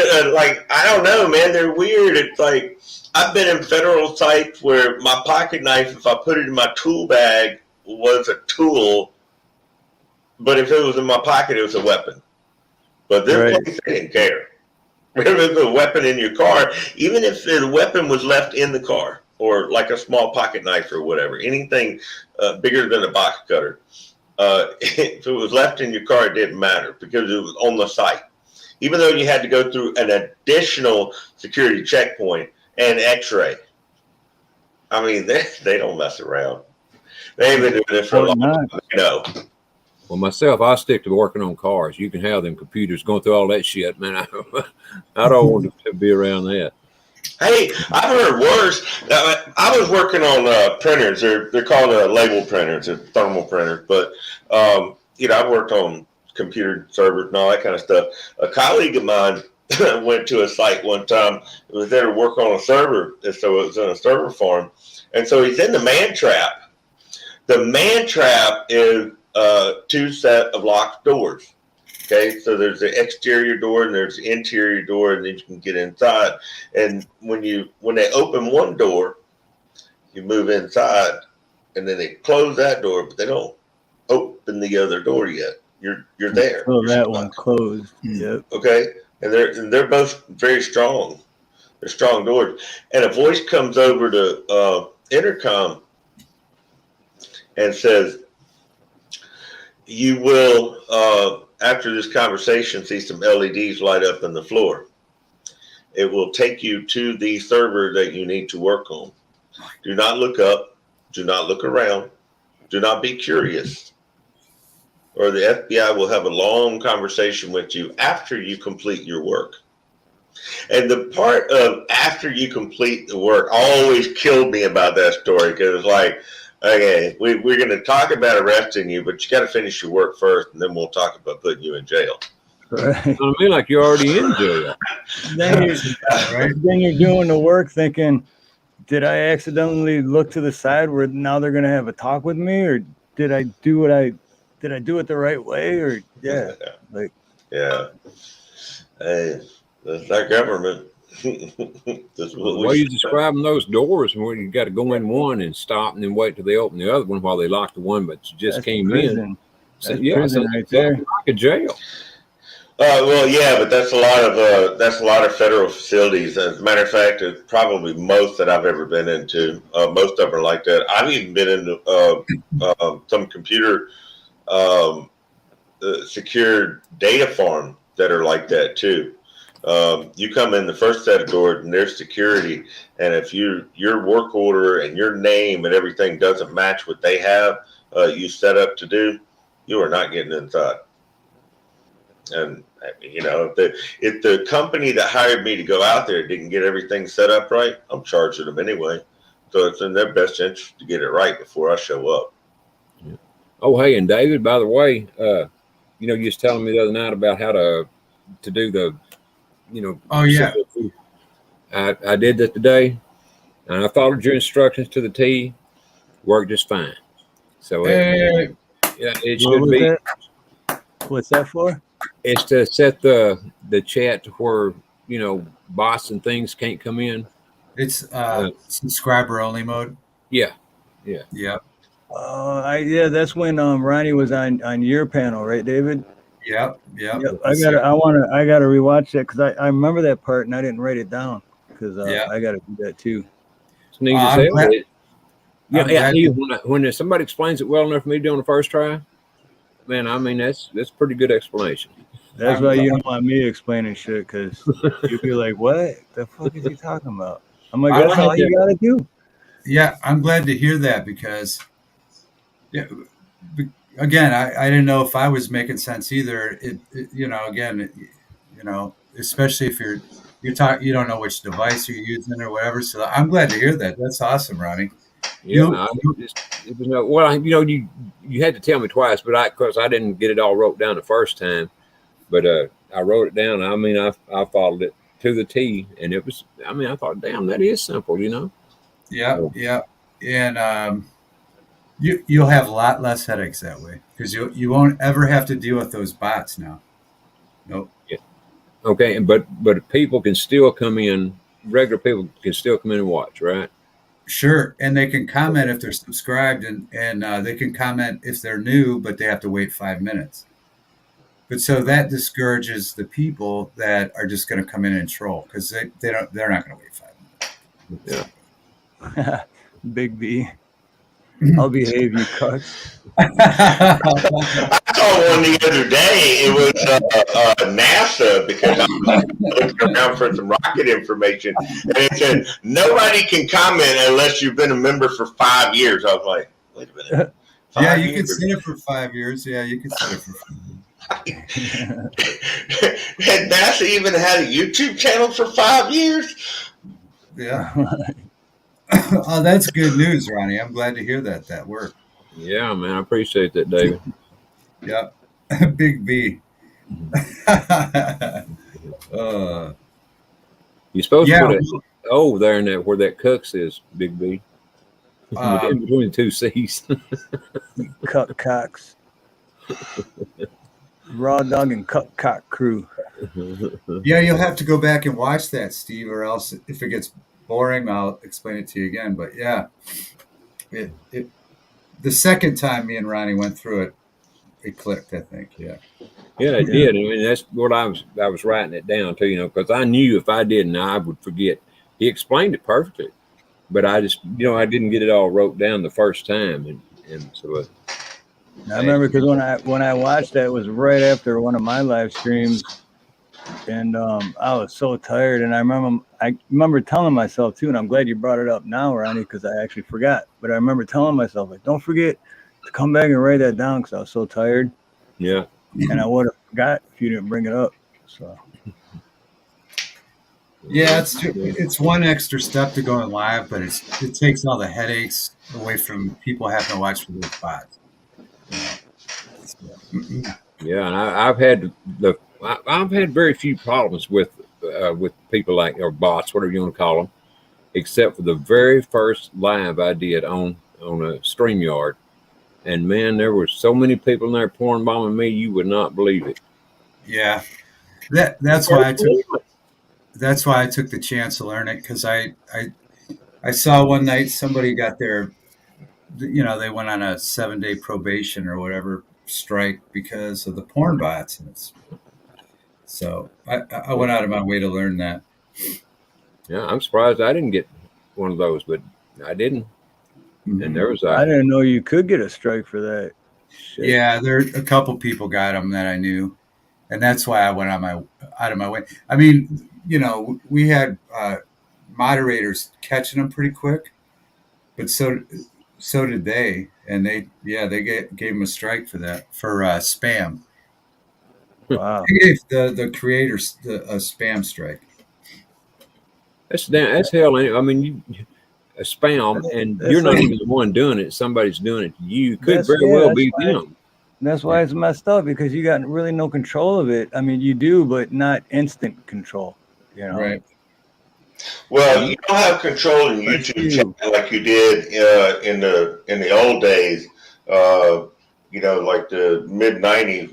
I don't know, man. They're weird. It's like, I've been in federal sites where my pocket knife, if I put it in my tool bag, was a tool. But if it was in my pocket, it was a weapon. But this place, they didn't care. If there's a weapon in your car, even if the weapon was left in the car, or like a small pocket knife or whatever, anything bigger than a box cutter, if it was left in your car, it didn't matter because it was on the site. Even though you had to go through an additional security checkpoint and x-ray. I mean, they don't mess around. They've been doing it for a long time. Well, myself, I stick to working on cars. You can have them computers going through all that shit, man. I don't want to be around that. Hey, I've heard worse. I was working on printers. They're called label printers, they're thermal printers. But I've worked on computer servers and all that kind of stuff. A colleague of mine went to a site one time. It was there to work on a server, so it was in a server farm. And so he's in the man trap. The man trap is 2 set of locked doors. Okay, so there's the exterior door and there's the interior door, and then you can get inside. And when they open one door, you move inside, and then they close that door, but they don't open the other door yet. You're there. Oh, You're that stuck. one closed. Yep. Okay, and they're both very strong. They're strong doors, and a voice comes over to intercom and says, "You will." After this conversation, see some LEDs light up on the floor. It will take you to the server that you need to work on. Do not look up. Do not look around. Do not be curious. Or the FBI will have a long conversation with you after you complete your work. And the part of after you complete the work always killed me about that story, because it's like, okay, we're going to talk about arresting you, but you got to finish your work first, and then we'll talk about putting you in jail. Right. I mean, like you're already in jail. Then you're doing the work thinking, did I accidentally look to the side where now they're going to have a talk with me, or did I do it the right way? Or yeah. Hey, that's our government. That's what Why are you describing those doors where you got to go in one and stop and then wait till they open the other one while they lock the one, but you just came in? That's prison right there. Like a jail. Well, yeah, but that's a lot of federal facilities. As a matter of fact, it's probably most that I've ever been into. Most of them are like that. I've even been into some computer secured data farm that are like that too. You come in the first set of doors and there's security, and if your work order and your name and everything doesn't match what they have you set up to do, you are not getting inside. And you know, if the company that hired me to go out there didn't get everything set up right, I'm charging them anyway. So it's in their best interest to get it right before I show up. Yeah. Oh, hey, and David, by the way, you know, you was telling me the other night about how to do the, you know. Oh yeah. I did that today, and I followed your instructions to the T. Worked just fine. So it should be. What's that for? It's to set the chat to where, you know, bots and things can't come in. It's subscriber only mode. Yeah. Yeah. That's when Ronnie was on your panel, right, David? Yep. I gotta rewatch that because I remember that part and I didn't write it down because I gotta do that too. It's neat as hell. When somebody explains it well enough for me to do on the first try, man, I mean that's pretty good explanation. That's why you don't want me explaining shit, because you'd be like, "What the fuck is he talking about?" I'm like, "That's all you gotta do." Yeah, I'm glad to hear that because, again, I didn't know if I was making sense either. Especially if you don't know which device you're using or whatever. So I'm glad to hear that. That's awesome, Ronnie. Yeah, you had to tell me twice, but because I didn't get it all wrote down the first time, but I wrote it down. I mean, I followed it to the T, and it was. I mean, I thought, damn, that is simple, you know. Yeah, and you'll have a lot less headaches that way because you won't ever have to deal with those bots now. Nope. Yeah. Okay, but people can still come in. Regular people can still come in and watch, right? Sure, and they can comment if they're subscribed, and they can comment if they're new, but they have to wait 5 minutes. But so that discourages the people that are just going to come in and troll because they're not going to wait 5 minutes. Yeah. Big B. I'll behave, you cucks. I saw one the other day. It was NASA, because I was looking around for some rocket information, and it said nobody can comment unless you've been a member for 5 years. I was like, wait a minute. Yeah, you can set it for 5 years. Yeah, you can set it for 5 years. Had NASA even had a YouTube channel for 5 years? Yeah. Oh, that's good news, Ronnie. I'm glad to hear that worked. Yeah, man, I appreciate that, David. Yeah, Big B. You're supposed to put an O there in that where that Cucks is, Big B. In between the two C's. Cuck cocks. RawDawgin Cuck Crew. Yeah, you'll have to go back and watch that, Steve, or else if it gets boring, I'll explain it to you again. But yeah, it the second time me and Ronnie went through it, it clicked, I think. Yeah. Yeah, it did. I mean, that's what I was writing it down too, because I knew if I didn't, I would forget. He explained it perfectly, but I just, I didn't get it all wrote down the first time, and so. I remember because when I watched that, it was right after one of my live streams, and I was so tired. And I remember telling myself too, and I'm glad you brought it up now, Ronnie, because I actually forgot. But I remember telling myself, like, don't forget to come back and write that down because I was so tired. Yeah. And I would have forgot if you didn't bring it up. So. Yeah, it's one extra step to going live, but it takes all the headaches away from people having to watch for those bots. Yeah, and I've had very few problems with people like, or bots, whatever you want to call them, except for the very first live I did on a StreamYard, and man, there were so many people in there porn bombing me, you would not believe it. Yeah, that's why I took the chance to learn it, because I saw one night somebody got their, they went on a 7-day probation or whatever strike because of the porn bots, and so I went out of my way to learn that. Yeah, I'm surprised I didn't get one of those, but I didn't. And there was I didn't know you could get a strike for that. Shit. Yeah, there a couple people got them that I knew, and that's why I went out of my way. I mean, we had moderators catching them pretty quick, but so did they, and they gave them a strike for that, for spam. Wow. They gave the creators a spam strike. That's hell. I mean, a spam, and you're not even the one doing it. Somebody's doing it to you. Could very well be them. That's why it's messed up, because you got really no control of it. I mean, you do, but not instant control. Right. Well, you don't have control in YouTube channel like you did in the old days. Like the mid '90s,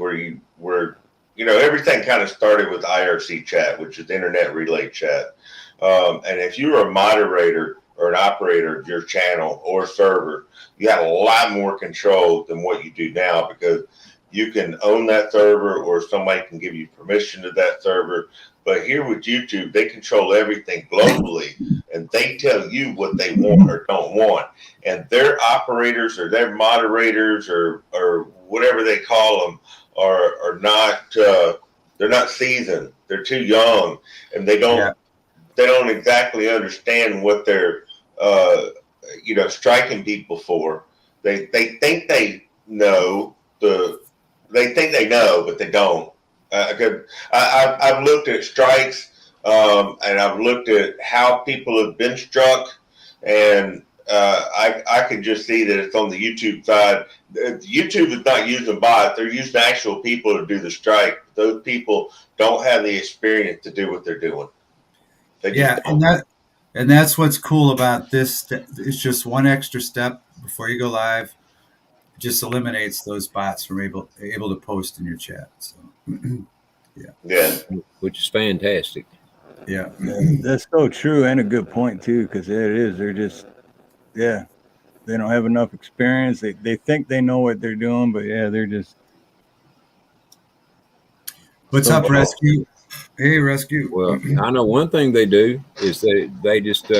where everything kind of started with IRC chat, which is Internet Relay Chat. And if you were a moderator or an operator of your channel or server, you had a lot more control than what you do now, because you can own that server or somebody can give you permission to that server. But here with YouTube, they control everything globally, and they tell you what they want or don't want. And their operators or their moderators or whatever they call them are not they're not seasoned. They're too young, and they don't exactly understand what they're striking people for. They think they know they think they know, but they don't. I've looked at strikes, and I've looked at how people have been struck, and I can just see that it's on the YouTube side. YouTube is not using bots; they're using actual people to do the strike. Those people don't have the experience to do what they're doing. And that's what's cool about this. It's just one extra step before you go live. It just eliminates those bots from able to post in your chat. So, yeah, which is fantastic. Yeah, that's so true, and a good point too, because it is. They're just, they don't have enough experience. They think they know what they're doing, but they're just. What's up, Rescue? Hey, Rescue. Well, I know one thing they do is they just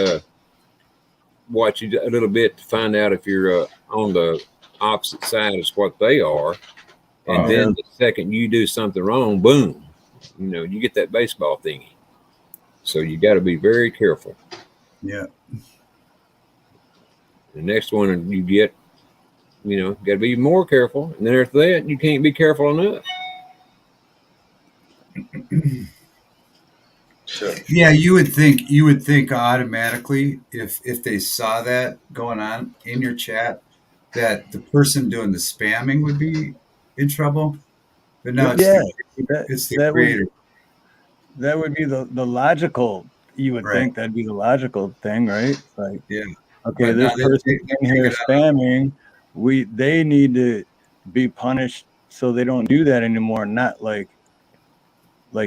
watch you a little bit to find out if you're on the opposite side as what they are. And then the second you do something wrong, boom, you get that baseball thingy. So you got to be very careful. Yeah. The next one you get, got to be more careful. And then after that, you can't be careful enough. Sure. Yeah, you would think automatically if they saw that going on in your chat that the person doing the spamming would be in trouble. But no, it's the creator. That would be the logical. You would think that'd be the logical thing, right? Like, okay, but this person in here spamming. They need to be punished so they don't do that anymore. Not like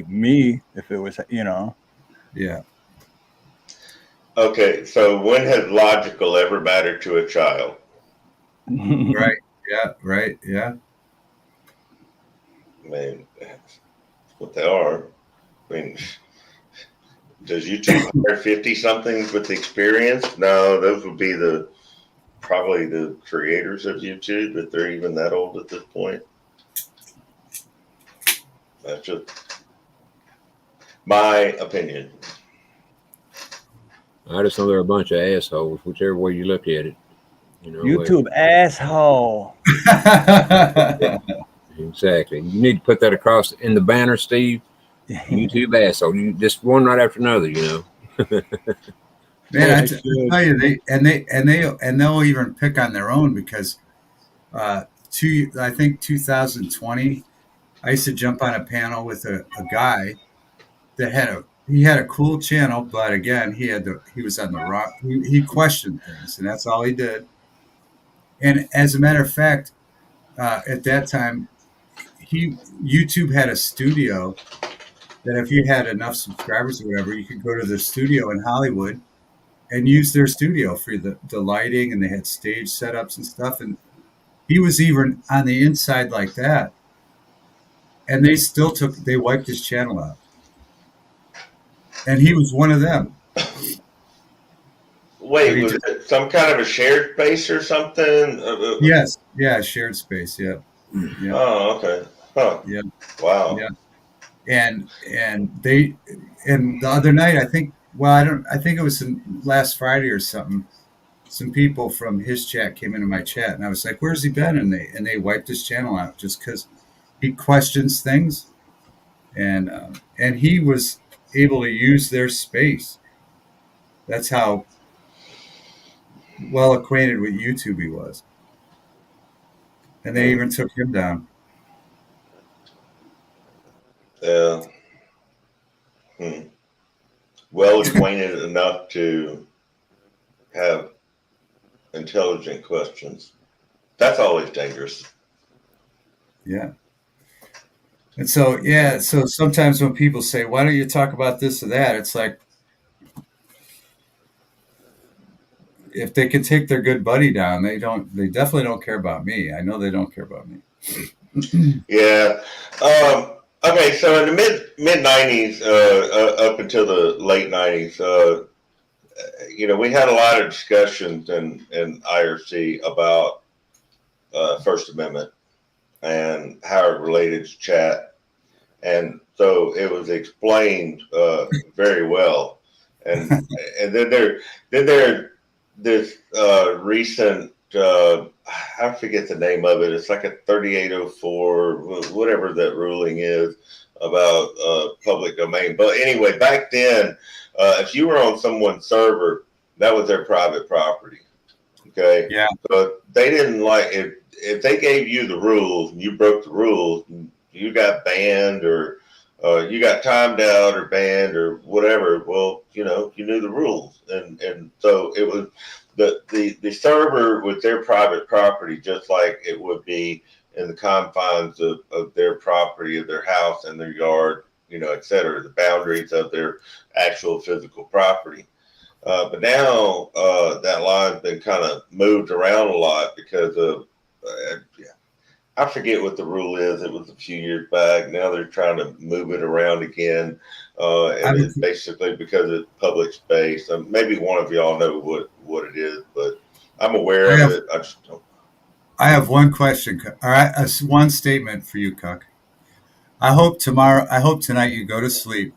me, if it was, Yeah. Okay, so when has logical ever mattered to a child? Right. Yeah. Right. Yeah. I mean, that's what they are. I mean, does YouTube hire 50 somethings with experience? No, those would be probably the creators of YouTube, if they're even that old at this point. That's just my opinion. I just know they're a bunch of assholes, whichever way you look at it. YouTube asshole. Exactly. You need to put that across in the banner, Steve. YouTube asshole. You just one right after another. Man, I tell you, they'll even pick on their own because I think 2020, I used to jump on a panel with a guy that had a cool channel, but again, he was on the wrong. He questioned things, and that's all he did. And as a matter of fact, at that time, YouTube had a studio that if you had enough subscribers or whatever, you could go to the studio in Hollywood and use their studio for the lighting, and they had stage setups and stuff. And he was even on the inside like that, and they wiped his channel out, and he was one of them. Wait, was it some kind of a shared space or something? Yes, yeah, shared space, yeah. Oh, okay. Huh. Yeah. Wow. Yeah. And the other night, I think it was last Friday or something. Some people from his chat came into my chat, and I was like, "Where's he been?" And they wiped his channel out just because he questions things, and he was able to use their space. That's how well acquainted with YouTube he was, and they even took him down. Yeah. Well acquainted enough to have intelligent questions. That's always dangerous. Yeah. And so, so sometimes when people say, "Why don't you talk about this or that?" It's like, if they can take their good buddy down, they definitely don't care about me. I know they don't care about me. Yeah. Okay, so in the mid 90s, up until the late 90s, we had a lot of discussions in IRC about First Amendment and how it related to chat, and so it was explained very well. And then there this recent. I forget the name of it. It's like a 3804, whatever that ruling is about public domain. But anyway, back then, if you were on someone's server, that was their private property. Okay. Yeah. So they didn't like if they gave you the rules and you broke the rules, you got banned or you got timed out or banned or whatever. Well, you knew the rules, and so it was. The server was their private property, just like it would be in the confines of their property, of their house and their yard, et cetera, the boundaries of their actual physical property. But now that line's been kind of moved around a lot because of, I forget what the rule is. It was a few years back. Now they're trying to move it around again. And it's basically because it's public space. Maybe one of y'all know what it is, but I'm aware of it. I just don't. I have one question. All right, one statement for you, Cuck. I hope tonight you go to sleep,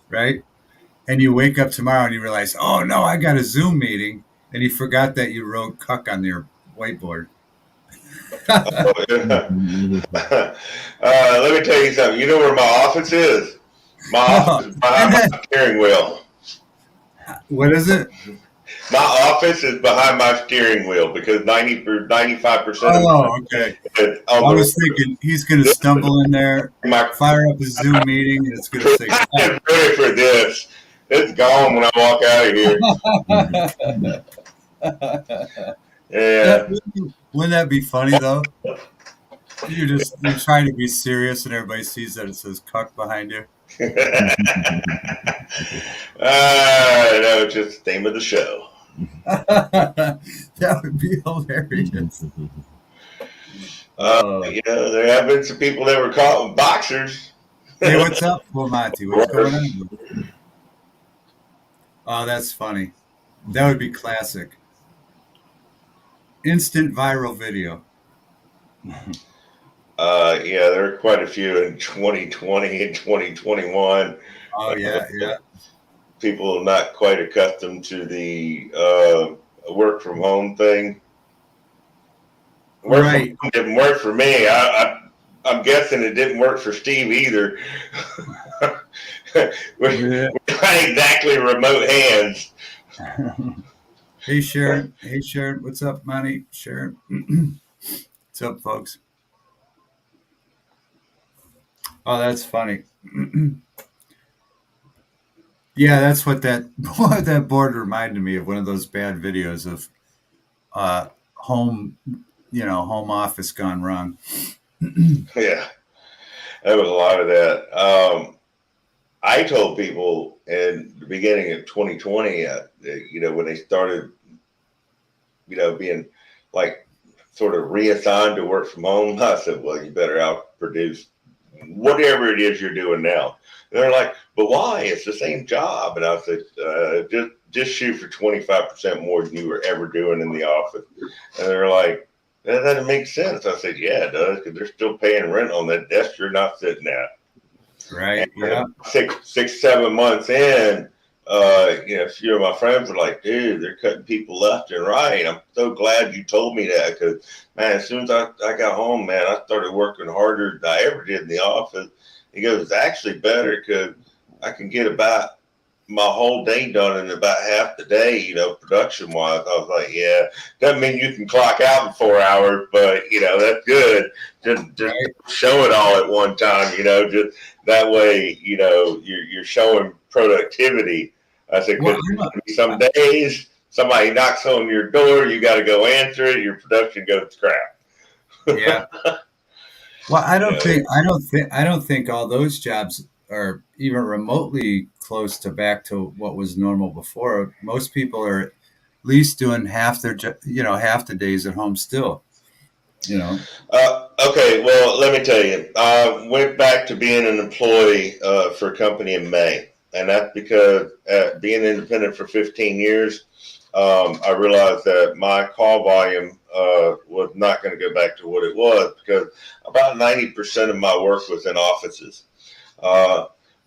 right? And you wake up tomorrow and you realize, oh no, I got a Zoom meeting, and you forgot that you wrote "cuck" on your whiteboard. Let me tell you something. You know where my office is? My office is behind my steering wheel. What is it? My office is behind my steering wheel because 95%. Oh, okay. I was thinking he's going to stumble in there, fire up his Zoom meeting, and it's going to say, "I'm ready for this. It's gone when I walk out of here." Yeah. Wouldn't that be funny though? You're trying to be serious, and everybody sees that it says "cuck" behind you. That was just the theme of the show. That would be hilarious. There have been some people that were caught with boxers. Hey, what's up, Monty? What's going on? Oh, that's funny. That would be classic. Instant viral video. There are quite a few in 2020 and 2021. Oh yeah. People not quite accustomed to the work from home thing. Work from home didn't work for me. I'm guessing it didn't work for Steve either. We're not exactly remote hands. Hey Sharon. What's up, Monty? Sharon. What's up, folks? Oh, that's funny. Yeah, that's what that board reminded me of. One of those bad videos of home office gone wrong. Yeah, there was a lot of that. I told people in the beginning of 2020, when they started, being like sort of reassigned to work from home, I said, well, you better outproduce whatever it is you're doing now. And they're like, but why? It's the same job. And I said, just shoot for 25% more than you were ever doing in the office. And they're like, that doesn't make sense. I said, yeah, it does, because they're still paying rent on that desk you're not sitting at. Right. And yeah. 6-7 months in, a few of my friends were like, dude, they're cutting people left and right. I'm so glad you told me that, because, man, as soon as I got home, man, I started working harder than I ever did in the office. He goes, it's actually better because I can get about my whole day done in about half the day, production wise. I was like, yeah, doesn't mean you can clock out in 4 hours, but that's good. Just show it all at one time, just that way, you're showing productivity. I said, because some days somebody knocks on your door, you got to go answer it, your production goes to crap. Yeah. Well, I don't think all those jobs are even remotely close to back to what was normal before. Most people are at least doing half their, half the days at home still. Okay, well, let me tell you, I went back to being an employee for a company in May, and that's because being independent for 15 years, I realized that my call volume was not going to go back to what it was, because about 90% of my work was in offices.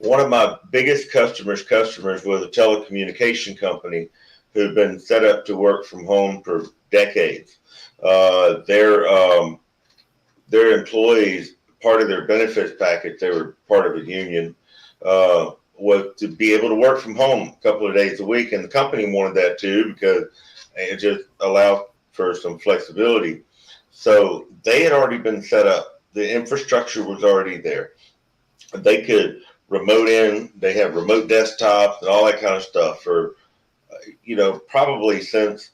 One of my biggest customers was a telecommunication company who'd been set up to work from home for decades. Their employees, part of their benefits package, they were part of a union, was to be able to work from home a couple of days a week. And the company wanted that too, because it just allowed for some flexibility. So they had already been set up. The infrastructure was already there. They could remote in, they have remote desktops and all that kind of stuff for, probably since,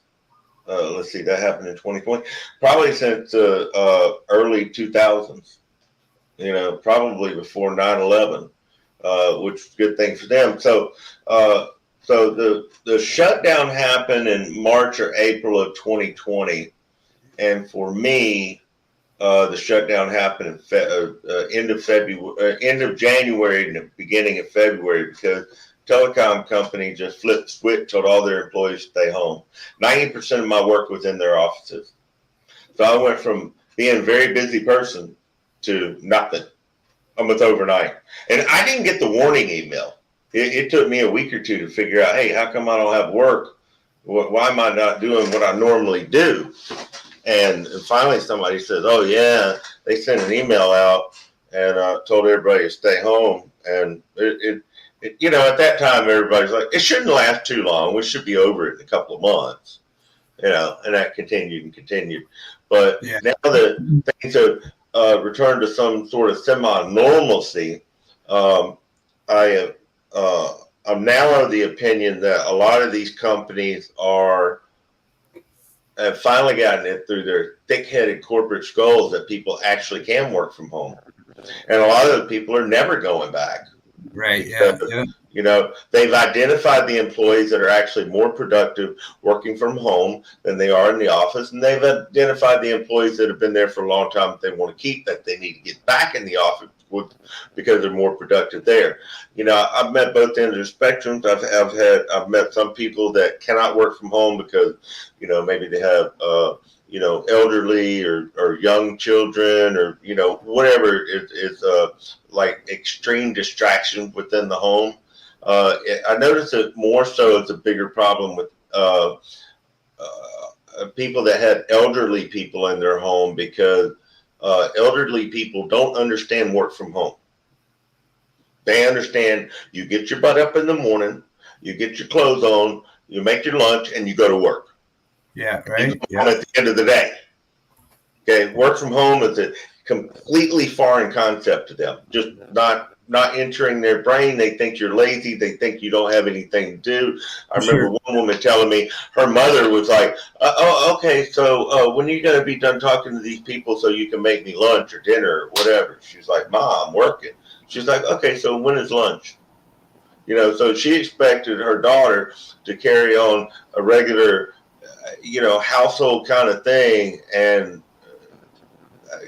that happened in 2020, probably since early 2000s, probably before 9/11, which was a good thing for them. So the shutdown happened in March or April of 2020. And for me, the shutdown happened in end of January and the beginning of February, because telecom company just flipped the switch, told all their employees to stay home. 90% of my work was in their offices. So I went from being a very busy person to nothing almost overnight. And I didn't get the warning email. It took me a week or two to figure out, hey, how come I don't have work? Why am I not doing what I normally do? And finally somebody says, oh, yeah, they sent an email out and told everybody to stay home. And at that time, everybody's like, it shouldn't last too long. We should be over it in a couple of months, and that continued and continued. But now that things have returned to some sort of semi-normalcy, I'm now of the opinion that a lot of these companies are have finally gotten it through their thick-headed corporate skulls that people actually can work from home. And a lot of the people are never going back. Right. Yeah. You know, they've identified the employees that are actually more productive working from home than they are in the office. And they've identified the employees that have been there for a long time that they want to keep, that they need to get back in the office because they're more productive there. You know, I've met both ends of the spectrum. I've met some people that cannot work from home because, you know, maybe they have, you know, elderly or young children or, you know, whatever is like extreme distraction within the home. I noticed that more so it's a bigger problem with people that had elderly people in their home because elderly people don't understand work from home. They understand you get your butt up in the morning, you get your clothes on, you make your lunch, and you go to work. Yeah, right. Yeah. At the end of the day. Okay, work from home is a completely foreign concept to them. Just not entering their brain. They think you're lazy. They think you don't have anything to do. I remember one woman telling me her mother was like, "Oh, okay. So when are you going to be done talking to these people so you can make me lunch or dinner or whatever?" She's like, "Mom, I'm working." She's like, "Okay, so when is lunch?" You know, so she expected her daughter to carry on a regular, you know, household kind of thing, and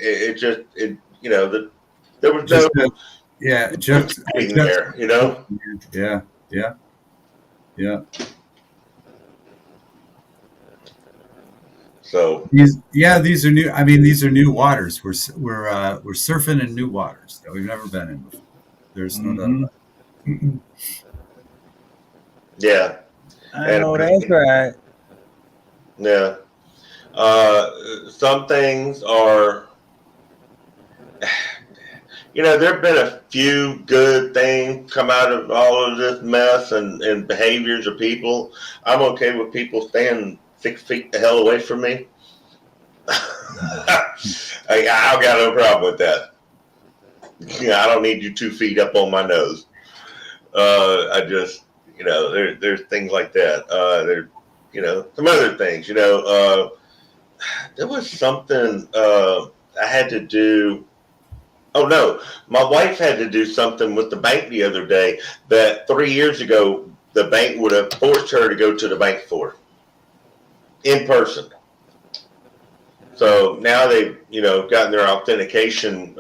you know, there was Just, no. Yeah, just there, you know. Yeah. So these are new. I mean, these are new waters. We're surfing in new waters that we've never been in before. There's no doubt about it. Yeah, I know that's right. Yeah, some things are. You know, there have been a few good things come out of all of this mess and behaviors of people. I'm okay with people staying 6 feet the hell away from me. I've got no problem with that. Yeah, I don't need you 2 feet up on my nose. I just, you know, there's things like that. There, you know, some other things. You know, there was something I had to do. Oh no, my wife had to do something with the bank the other day that 3 years ago the bank would have forced her to go to the bank for in person. So now they've, you know, gotten their authentication,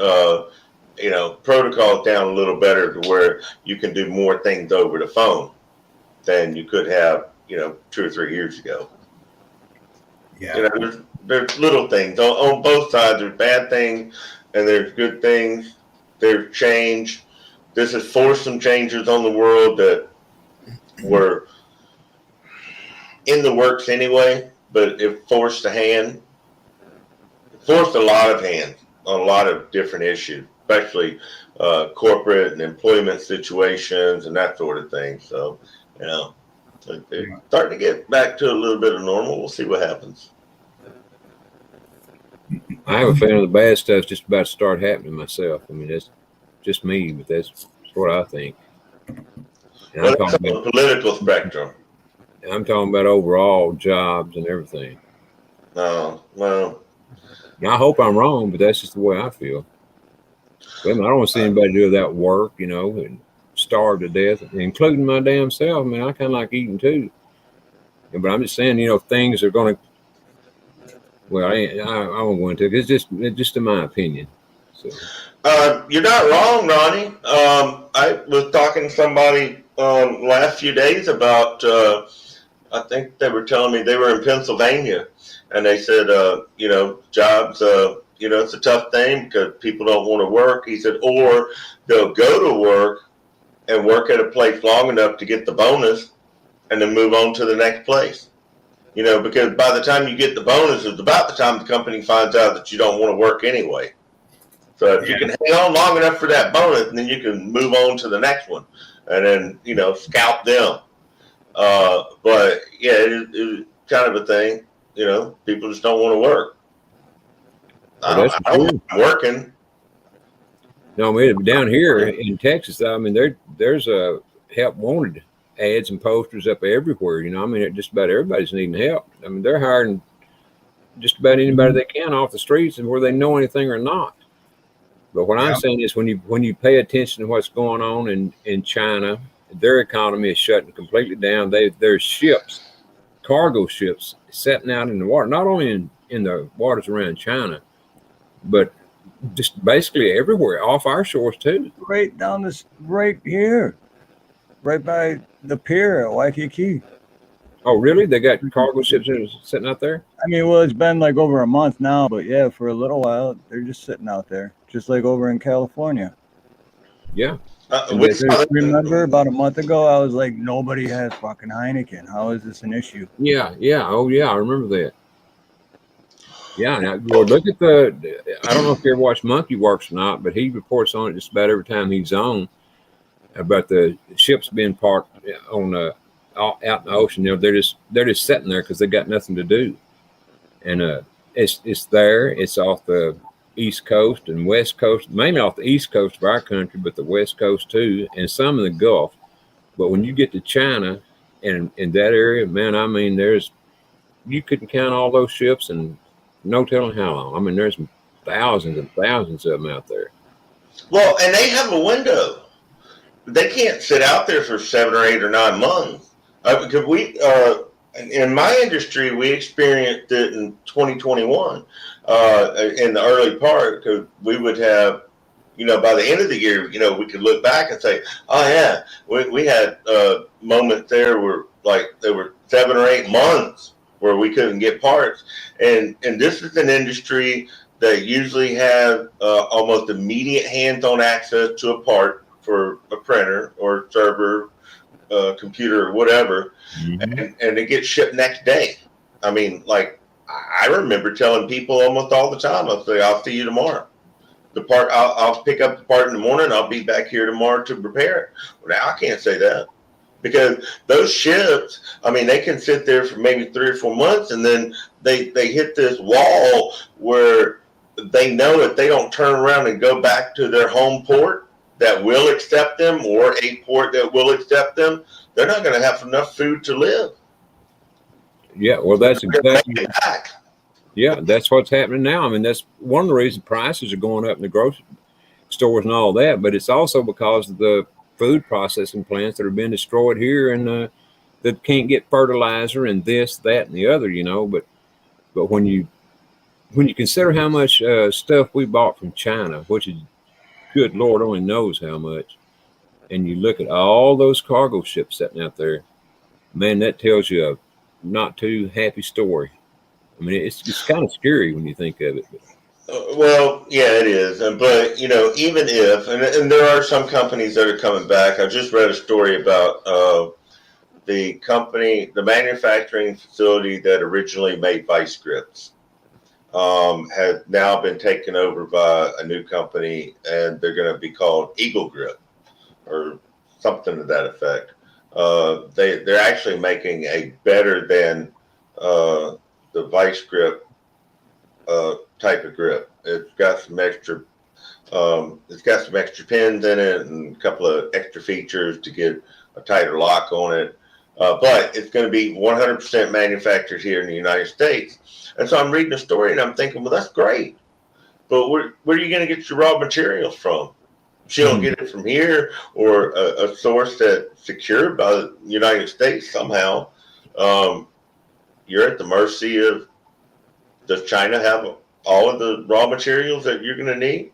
you know, protocols down a little better to where you can do more things over the phone than you could have, you know, 2 or 3 years ago. Yeah. You know, there's little things on both sides. There's bad things and there's good things. There's change. This has forced some changes on the world that were in the works anyway, but it forced a hand. It forced a lot of hands on a lot of different issues, especially corporate and employment situations and that sort of thing. So, you know, it's starting to get back to a little bit of normal. We'll see what happens. I have a feeling the bad stuff's just about to start happening myself. I mean, that's just me, but that's what I think. And well, it's on the political spectrum. I'm talking about overall jobs and everything. No, well. Now, I hope I'm wrong, but that's just the way I feel. I mean, I don't want to see anybody do that work, you know, and starve to death, including my damn self. I mean, I kind of like eating too. But I'm just saying, you know, things are going to. Well, I won't go into it. It's just in my opinion. So. You're not wrong, Ronnie. I was talking to somebody last few days about. I think they were telling me they were in Pennsylvania, and they said, you know, jobs. You know, it's a tough thing because people don't want to work. He said, or they'll go to work and work at a place long enough to get the bonus, and then move on to the next place. You know, because by the time you get the bonus, it's about the time the company finds out that you don't want to work anyway. So if you can hang on long enough for that bonus, then you can move on to the next one, and then, you know, scalp them. But yeah, it's kind of a thing. You know, people just don't want to work. Well, I don't I'm working. No, I mean, down here in Texas, I mean, there's a help wanted ads and posters up everywhere. You know, I mean, just about everybody's needing help. I mean, they're hiring just about anybody they can off the streets and whether they know anything or not. But what I'm Yeah. saying is when you pay attention to what's going on in China, their economy is shutting completely down. There's ships, cargo ships setting out in the water, not only in the waters around China, but just basically everywhere off our shores too. Right down this, right here, right by the pier at Waikiki. Oh, really? They got cargo ships sitting out there? I mean, well, it's been like over a month now, but yeah, for a little while, they're just sitting out there, just like over in California. Yeah. We saw that. Remember about a month ago, I was like, nobody has fucking Heineken. How is this an issue? Yeah. Oh, yeah. I remember that. Yeah. Now, well, look at I don't know if you ever watched Monkey Works or not, but he reports on it just about every time he's on about the ships being parked on out in the ocean. You know, they're just sitting there because they got nothing to do. And it's there. It's off the East Coast and West Coast, mainly off the East Coast of our country, but the West Coast too, and some in the Gulf. But when you get to China and in that area, man, I mean, you couldn't count all those ships and no telling how long. I mean, there's thousands and thousands of them out there. Well, and they have a window. They can't sit out there for 7 or 8 or 9 months. Because in my industry, we experienced it in 2021 in the early part, because we would have, by the end of the year, we could look back and say, oh, yeah, we had moments there where, like, there were 7 or 8 months where we couldn't get parts. And this is an industry that usually have almost immediate hands-on access to a part for a printer or server, computer or whatever, and it gets shipped next day. I mean, like, I remember telling people almost all the time, I'll say, I'll see you tomorrow. The part, I'll pick up the part in the morning, I'll be back here tomorrow to repair it. Well, now I can't say that, because those ships, I mean, they can sit there for maybe 3 or 4 months, and then they hit this wall where they know if they don't turn around and go back to their home port that will accept them, or a port that will accept them, they're not going to have enough food to live. Yeah, well, that's exactly. Yeah, that's what's happening now. I mean, that's one of the reasons prices are going up in the grocery stores and all that. But it's also because of the food processing plants that are being destroyed here, and that can't get fertilizer and this, that, and the other. But when you consider how much stuff we bought from China, which is, good Lord only knows how much, and you look at all those cargo ships sitting out there, man, that tells you a not too happy story. I mean, it's kind of scary when you think of it. Well, yeah, it is. But, even if, and there are some companies that are coming back. I just read a story about the manufacturing facility that originally made vice grips. Has now been taken over by a new company, and they're going to be called Eagle Grip or something to that effect. They're actually making a better than the vice grip type of grip. It's got some extra pins in it and a couple of extra features to get a tighter lock on it. But it's going to be 100% manufactured here in the United States. And so I'm reading the story and I'm thinking, well, that's great. But where are you going to get your raw materials from? If you don't get it from here, or a source that's secured by the United States somehow, you're at the mercy of, does China have all of the raw materials that you're going to need?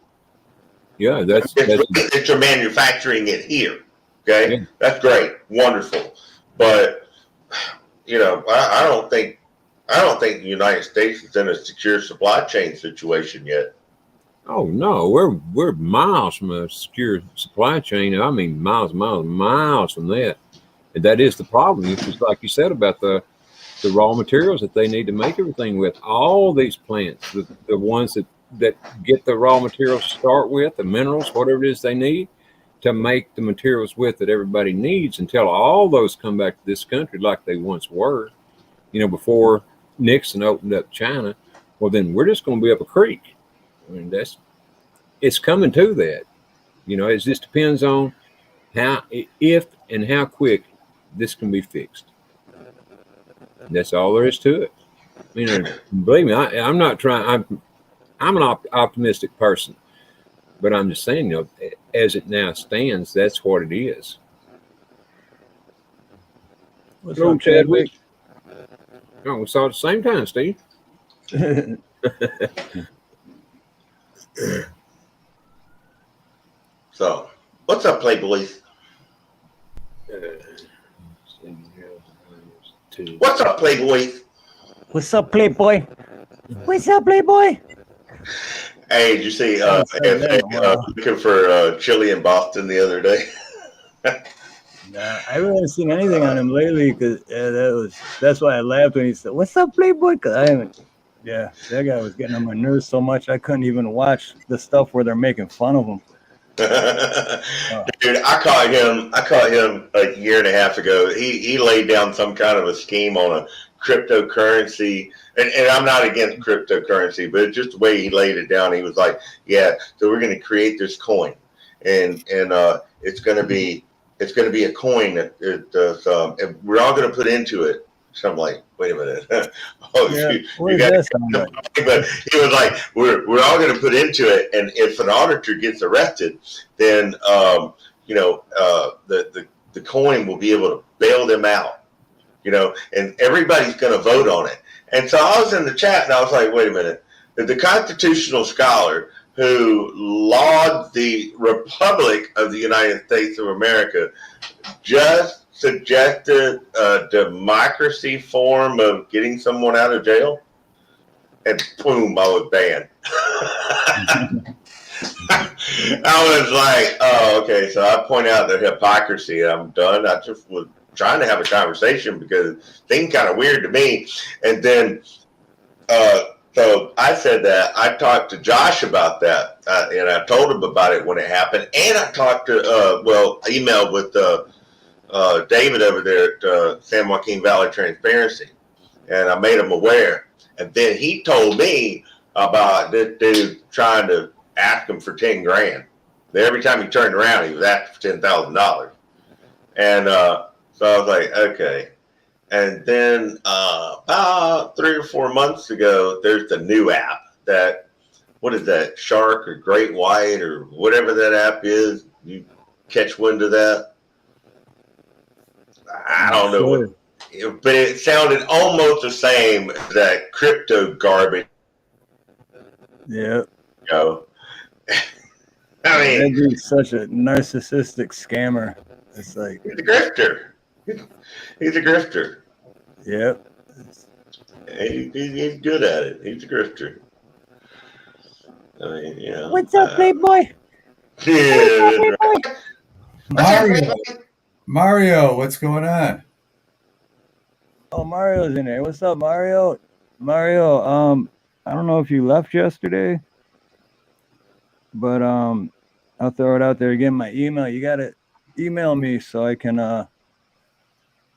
Yeah, that you're manufacturing it here. Okay, yeah. That's great, wonderful. But I don't think the United States is in a secure supply chain situation yet. Oh no, we're miles from a secure supply chain. I mean, miles from that. And that is the problem. It's just like you said about the raw materials that they need to make everything with. All these plants, the ones that get the raw materials to start with, the minerals, whatever it is they need to make the materials with that everybody needs, until all those come back to this country like they once were, before Nixon opened up China. Well, then we're just going to be up a creek. I mean, it's coming to that. It just depends on if and how quick this can be fixed. And that's all there is to it. You know, believe me, I'm not trying. I'm an optimistic person, but I'm just saying, you know, as it now stands, that's what it is. What's Hello, up, Chadwick? Oh, we saw it at the same time, Steve. So, what's up, Playboys? What's up, Playboys? What's up, Playboy? What's up, Playboy? Hey, did you see Haven't said that in a while. looking for chili in Boston the other day? Nah, I really haven't seen anything on him lately because that's why I laughed when he said, "What's up, Playboy?" Because I haven't. Yeah, that guy was getting on my nerves so much I couldn't even watch the stuff where they're making fun of him. Dude, I caught him a year and a half ago. He laid down some kind of a scheme on a cryptocurrency, and I'm not against cryptocurrency, but just the way he laid it down, he was like, "Yeah, so we're going to create this coin, and it's going to be a coin that and we're all going to put into it." So I'm like, "Wait a minute, you got." But he was like, "We're all going to put into it, and if an auditor gets arrested, then the coin will be able to bail them out, and everybody's going to vote on it." And so I was in the chat, and I was like, "Wait a minute, the constitutional scholar who lauded the Republic of the United States of America just suggested a democracy form of getting someone out of jail?" And boom, I was banned. I was like, "Oh, okay." So I point out the hypocrisy, and I'm done. I just was trying to have a conversation because it seemed kind of weird to me. And then, so I said that I talked to Josh about that, and I told him about it when it happened. And I talked to, I emailed with David over there at San Joaquin Valley Transparency, and I made him aware. And then he told me about this dude trying to ask him for 10 grand. Every time he turned around, he was asking for $10,000. And so I was like, okay. And then about 3 or 4 months ago, there's the new app that, what is that, Shark or Great White or whatever that app is. You catch wind of that? I don't know what. But it sounded almost the same as that crypto garbage. Yeah. I mean, that'd be such a narcissistic scammer. It's like he's a grifter. He's a grifter. Yep. He's good at it. He's a grifter. I mean, What's up, Playboy? Yeah. Mario, what's going on? Oh, Mario's in there. What's up, Mario? Mario, I don't know if you left yesterday, but I'll throw it out there again. My email. You gotta email me so I can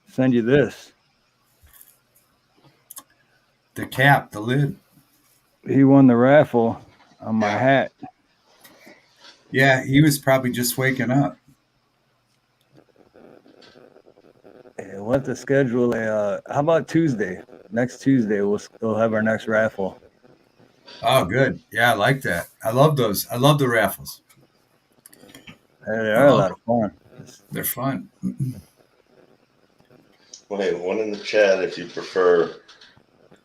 send you this. The cap, the lid. He won the raffle on my hat. Yeah, he was probably just waking up. We'll have to schedule how about Tuesday? Next Tuesday, we'll have our next raffle. Oh, good. Yeah, I like that. I love those. I love the raffles. They are a lot of fun. They're fun. Well, hey, one in the chat if you prefer.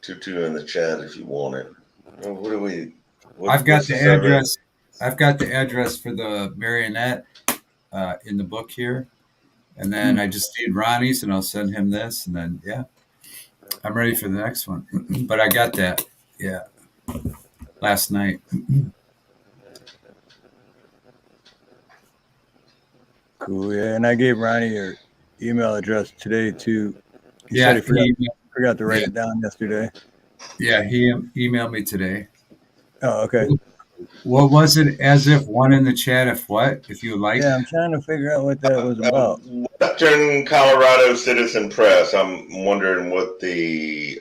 2 in the chat if you want it. What do we? I've got the address. I've got the address for the marionette in the book here. And then I just need Ronnie's, and I'll send him this, and then I'm ready for the next one. But I got that, last night. Cool, yeah. And I gave Ronnie your email address today too. He said he forgot to write it down yesterday. Yeah, he emailed me today. Oh, okay. What was it? As if one in the chat, if what? If you like? Yeah, I'm trying to figure out what that was about. Western Colorado Citizen Press. I'm wondering what the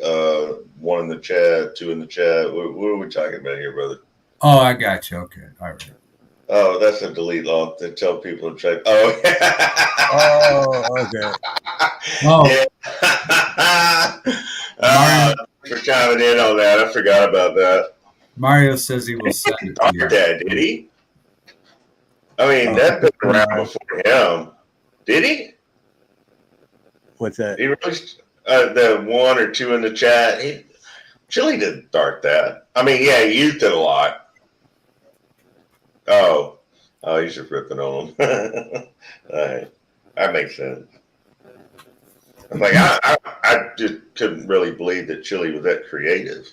1 in the chat, 2 in the chat. What are we talking about here, brother? Oh, I got you. Okay, all right. Oh, that's a delete log to tell people to check. Oh, oh, okay. Oh, yeah. for chiming in on that. I forgot about that. Mario says he will send it to Start you. that, did he? I mean, that's been around before him. Did he? What's that? He released the one or two in the chat. Chili didn't start that. I mean, yeah, he used it a lot. Oh, he's just ripping on him. All right. That makes sense. Like I just couldn't really believe that Chili was that creative.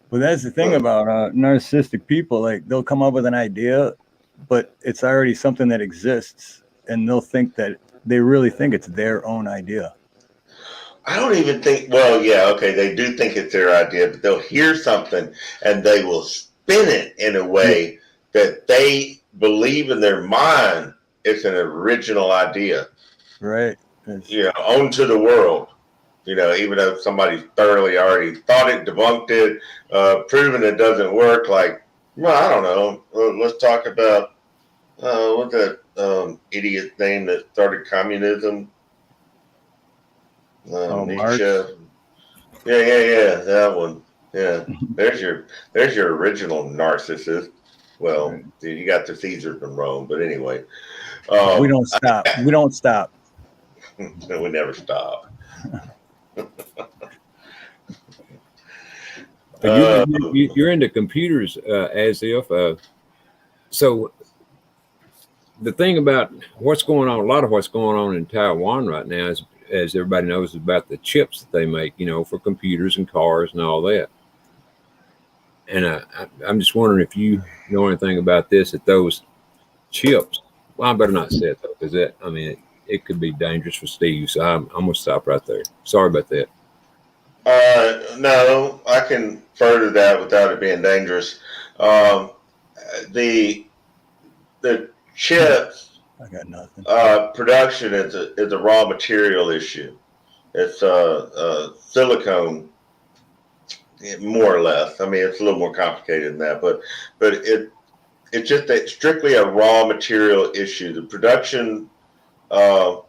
Well, that's the thing about narcissistic people. Like, they'll come up with an idea, but it's already something that exists, and they'll think that they really think it's their own idea. I don't even think. Well, yeah, okay, they do think it's their idea, but they'll hear something and they will spin it in a way that they believe in their mind it's an original idea. Right. Own to the world. Even though somebody thoroughly already thought it, debunked it, proven it doesn't work. Like, well, I don't know. Let's talk about what's that idiot name that started communism? Nietzsche. Marx. Yeah, that one. Yeah, there's your original narcissist. Well, you got the Caesars from Rome, but anyway. We don't stop. We don't stop. We never stop. You're into computers as if so. The thing about what's going on, a lot of what's going on in Taiwan right now, is, as everybody knows, is about the chips that they make, for computers and cars and all that. And I'm just wondering if you know anything about this, that those chips. Well, I better not say it though, because it could be dangerous for Steve. So I'm going to stop right there. Sorry about that. No, I can further that without it being dangerous. The chips I got nothing. Production is a raw material issue. It's silicone, more or less. I mean, it's a little more complicated than that, but it's just strictly a raw material issue. The production throughput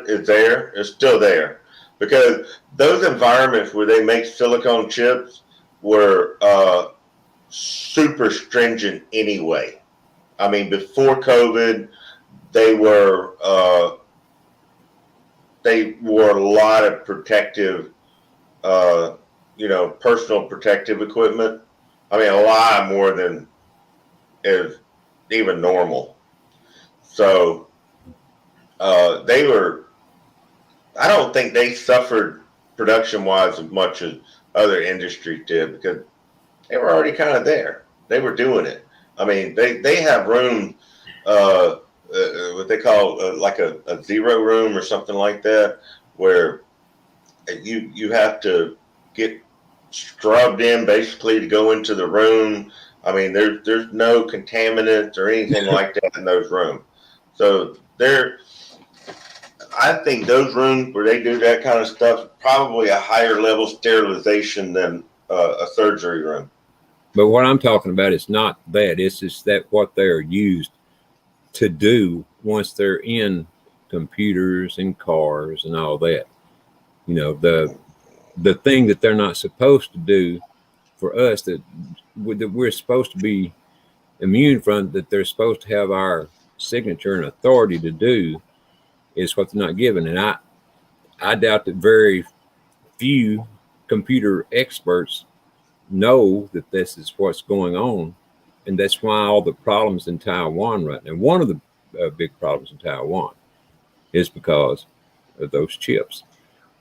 is there. It's still there. Because those environments where they make silicone chips were super stringent anyway. I mean, before COVID, they were a lot of protective, personal protective equipment. I mean, a lot more than is even normal. So they were. I don't think they suffered production-wise as much as other industries did, because they were already kind of there. They were doing it. I mean, they have room, what they call like a zero room or something like that, where you have to get scrubbed in basically to go into the room. I mean, there's no contaminants or anything like that in those rooms. So I think those rooms where they do that kind of stuff, probably a higher level sterilization than a surgery room. But what I'm talking about is not that. It's just that what they're used to do once they're in computers and cars and all that. The thing that they're not supposed to do for us, that we're supposed to be immune from, that they're supposed to have our signature and authority to do, is what they're not given. And I doubt that very few computer experts know that this is what's going on. And that's why all the problems in Taiwan right now, one of the big problems in Taiwan is because of those chips.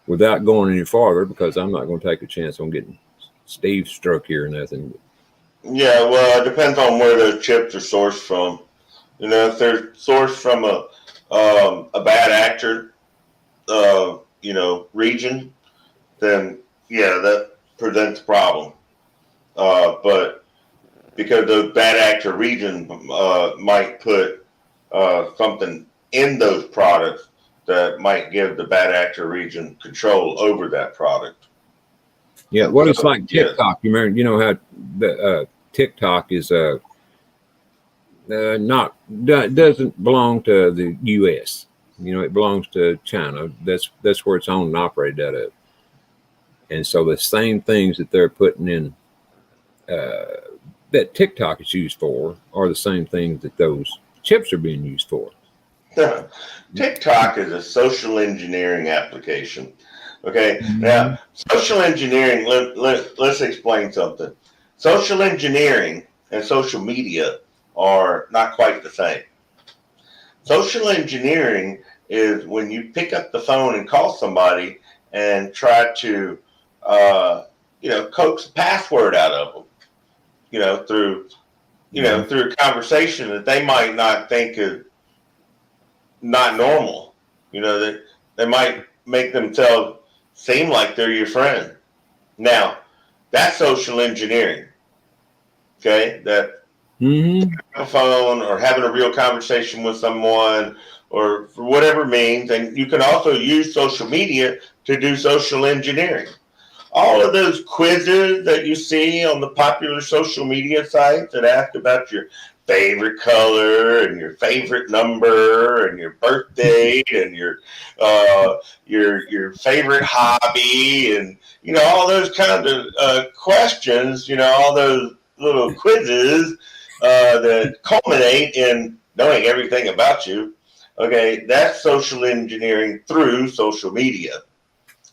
Without going any farther, because I'm not going to take a chance on getting Steve struck here or nothing. Yeah, well, it depends on where those chips are sourced from. If they're sourced from a bad actor, region, then yeah, that presents a problem. But because the bad actor region might put something in those products that might give the bad actor region control over that product. Yeah, what it's like TikTok. Yeah. You know how the TikTok is doesn't belong to the U.S. It belongs to China. That's where it's owned and operated out of. And so the same things that they're putting in that TikTok is used for are the same things that those chips are being used for. TikTok is a social engineering application. Okay, now social engineering. Let's explain something. Social engineering and social media are not quite the same. Social engineering is when you pick up the phone and call somebody and try to, coax a password out of them, through a conversation that they might not think is not normal. That they might make themselves seem like they're your friend. Now, that's social engineering. Okay, that a phone or having a real conversation with someone or for whatever means, and you can also use social media to do social engineering. All of those quizzes that you see on the popular social media sites that ask about your favorite color and your favorite number and your birth date and your favorite hobby and all those kinds of questions, all those little quizzes that culminate in knowing everything about you. Okay, that's social engineering through social media.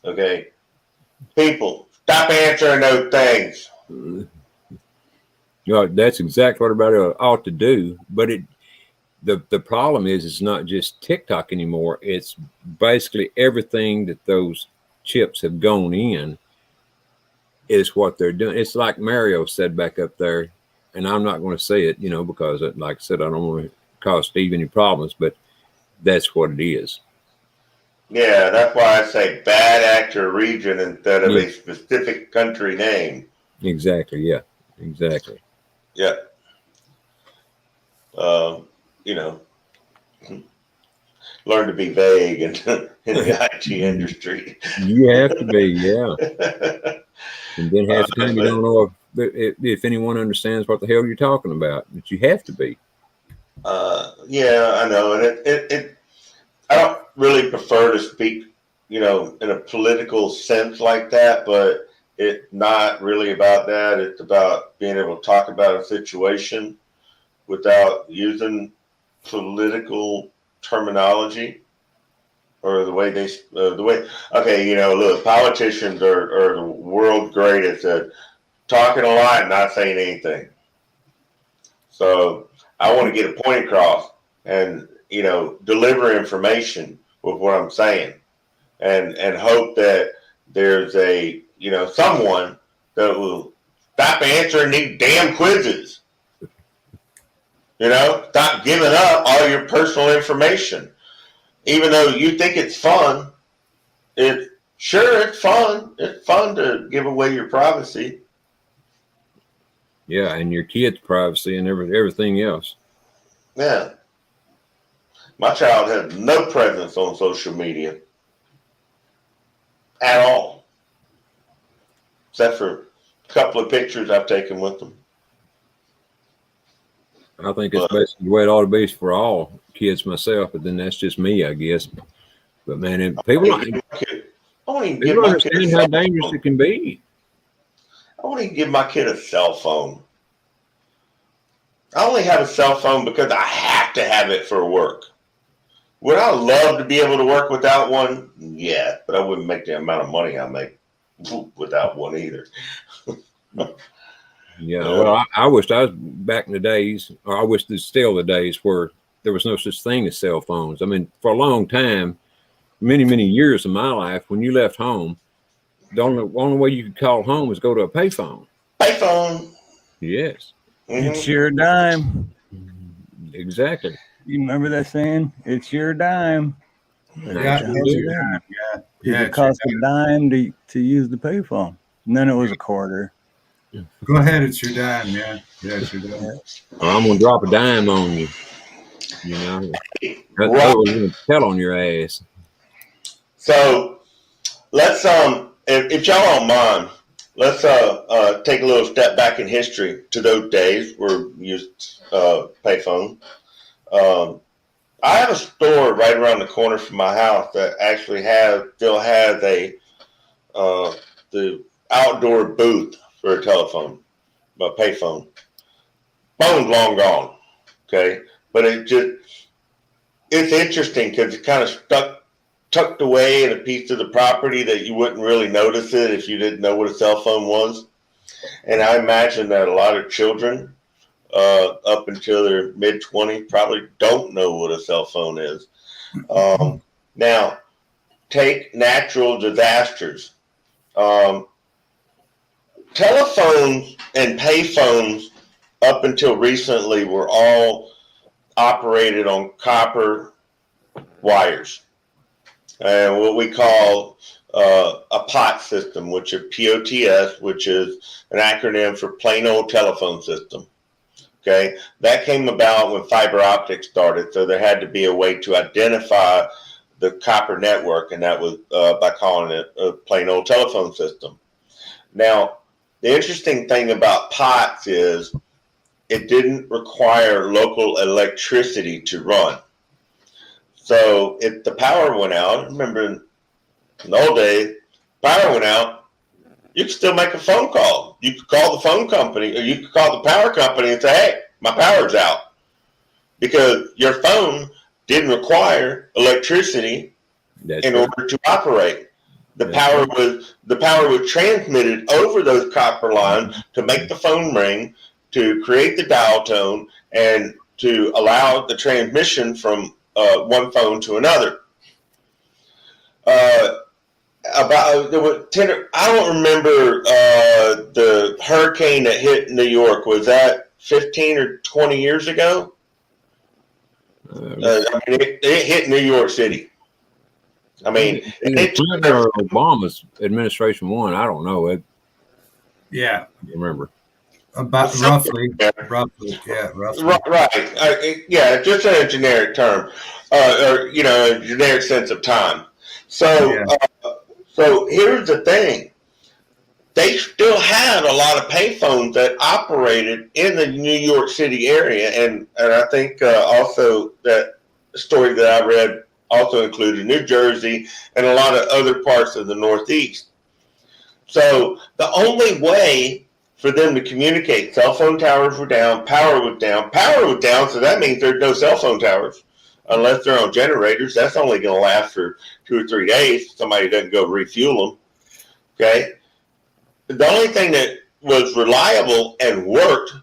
Okay, people, stop answering those things. That's exactly what everybody ought to do. But the problem is it's not just TikTok anymore. It's basically everything that those chips have gone in is what they're doing. It's like Mario said back up there, and I'm not going to say it, because like I said, I don't want to cause Steve any problems, but that's what it is. Yeah, that's why I say bad actor region instead of a specific country name. Exactly. Yeah, exactly. Yeah. Learn to be vague in the IT industry. You have to be, yeah. And then half the time you don't know if anyone understands what the hell you're talking about, but you have to be. Yeah, I know, and I don't really prefer to speak, in a political sense like that, but it's not really about that. It's about being able to talk about a situation without using political terminology or look, politicians are the world's greatest at talking a lot and not saying anything. So I want to get a point across and, deliver information with what I'm saying and hope that there's someone that will stop answering these damn quizzes. Stop giving up all your personal information. Even though you think it's fun, it's fun. It's fun to give away your privacy. Yeah, and your kids' privacy and everything else. Yeah. My child has no presence on social media at all, except for a couple of pictures I've taken with them. I think it's basically the way it ought to be for all kids myself, but then that's just me, I guess. But man, people understand how dangerous it can be. I won't even give my kid a cell phone. I only have a cell phone because I have to have it for work. Would I love to be able to work without one? Yeah, but I wouldn't make the amount of money I make without one either. Yeah, well, I wish I was back in the days, or I wish there's still the days where there was no such thing as cell phones. I mean, for a long time, many, many years of my life, when you left home, the only way you could call home was go to a payphone. Payphone. Yes. Mm-hmm. It's your dime. Exactly. You remember that saying? It's your dime. Yeah, It cost a dime to use the payphone. And then it was a quarter. Go ahead, it's your dime. Yeah, it's your dime. Or I'm gonna drop a dime on you. That's what we're gonna tell on your ass. So let's if y'all don't mind, let's take a little step back in history to those days where we used payphone. I have a store right around the corner from my house that actually still has the outdoor booth for a telephone, a payphone. Phone's long gone, okay, but it's interesting because it's kind of tucked away in a piece of the property that you wouldn't really notice it if you didn't know what a cell phone was. And I imagine that a lot of children up until their mid-20s probably don't know what a cell phone is. Now, take natural disasters. Telephones and payphones up until recently were all operated on copper wires and what we call a POT system, which is POTS, which is an acronym for plain old telephone system. Okay, that came about when fiber optics started, so there had to be a way to identify the copper network, and that was by calling it a plain old telephone system. Now, the interesting thing about POTS is it didn't require local electricity to run. So if the power went out, remember in the old days, power went out, you could still make a phone call. You could call the phone company, or you could call the power company and say, hey, my power's out. Because your phone didn't require electricity in order to operate. The power was transmitted over those copper lines to make the phone ring, to create the dial tone, and to allow the transmission from one phone to another. I don't remember the hurricane that hit New York. Was that 15 or 20 years ago? It hit New York City. I mean, Clinton or Obama's administration won. I don't know. Yeah, I remember. About roughly. Yeah, roughly. Right. Yeah, just in a generic term, or a generic sense of time. So, so here's the thing: they still had a lot of payphones that operated in the New York City area, and I think also that story that I read also included New Jersey and a lot of other parts of the Northeast. So the only way for them to communicate, cell phone towers were down, power was down. Power was down, so that means there's no cell phone towers unless they're on generators. That's only going to last for 2 or 3 days. Somebody doesn't go refuel them. Okay. The only thing that was reliable and worked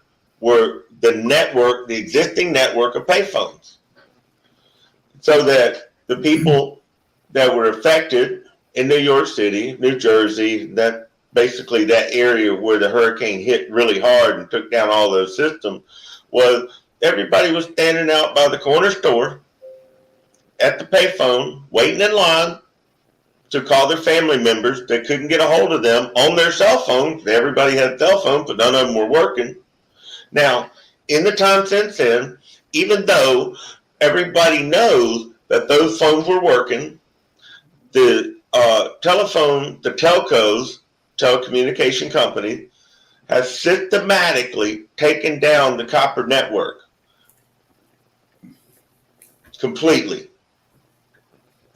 were the existing network of payphones. So that the people that were affected in New York City, New Jersey, that basically that area where the hurricane hit really hard and took down all those systems, was everybody was standing out by the corner store at the payphone, waiting in line to call their family members that couldn't get a hold of them on their cell phones. Everybody had cell phones, but none of them were working. Now, in the time since then, even though everybody knows that those phones were working, the telcos, telecommunication company, has systematically taken down the copper network completely.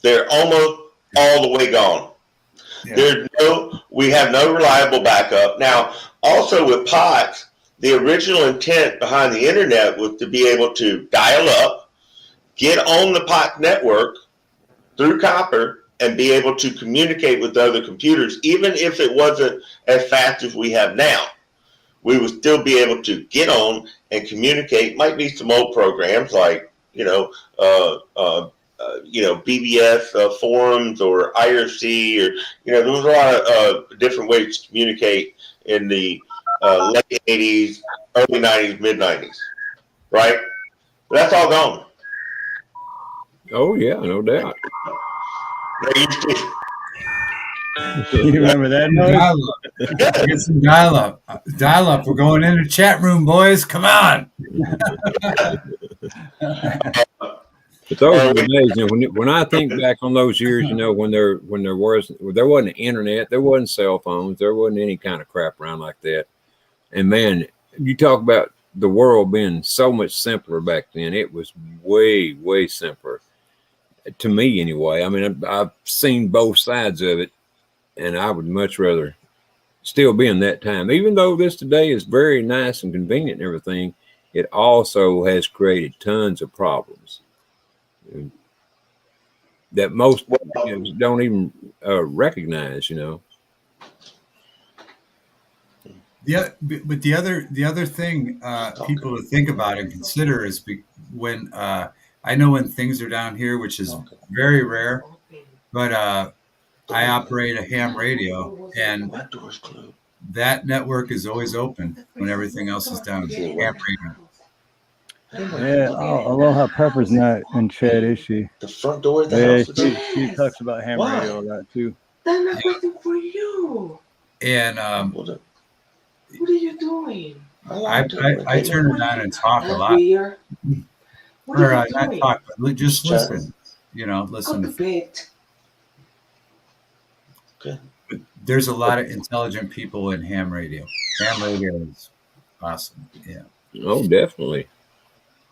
They're almost all the way gone. Yeah. We have no reliable backup. Now, also with POTS, the original intent behind the internet was to be able to dial up, get on the POTS network through copper, and be able to communicate with other computers, even if it wasn't as fast as we have now. We would still be able to get on and communicate. Might be some old programs like, BBS forums or IRC, or, there was a lot of different ways to communicate in the late 80s, early 90s, mid 90s, right? But that's all gone. Oh, yeah, no doubt. You remember that noise? Get some dial-up. Dial-up. We're going in the chat room, boys. Come on. But those are the days. When I think back on those years, when there wasn't internet, there wasn't cell phones, there wasn't any kind of crap around like that. And man, you talk about the world being so much simpler back then. It was way, way simpler to me anyway. I mean, I've seen both sides of it, and I would much rather still be in that time. Even though this today is very nice and convenient and everything, it also has created tons of problems that most don't even recognize, you know. Yeah, but the other thing people to think about and consider is when I know when things are down here, which is very rare, but I operate a ham radio, and that network is always open when everything else is down. Ham radio. Yeah, Aloha Pepper's not in chat, is she? The front door of the Yeah, house. she talks about ham radio a lot too. They're not waiting for you. And What are you doing? I turn it on and talk a lot. Beer? What Or are you not doing? talk, but just listen. You know, listen. Go to bed. Okay. There's a lot of intelligent people in ham radio. Ham radio is awesome. Yeah. Oh, definitely.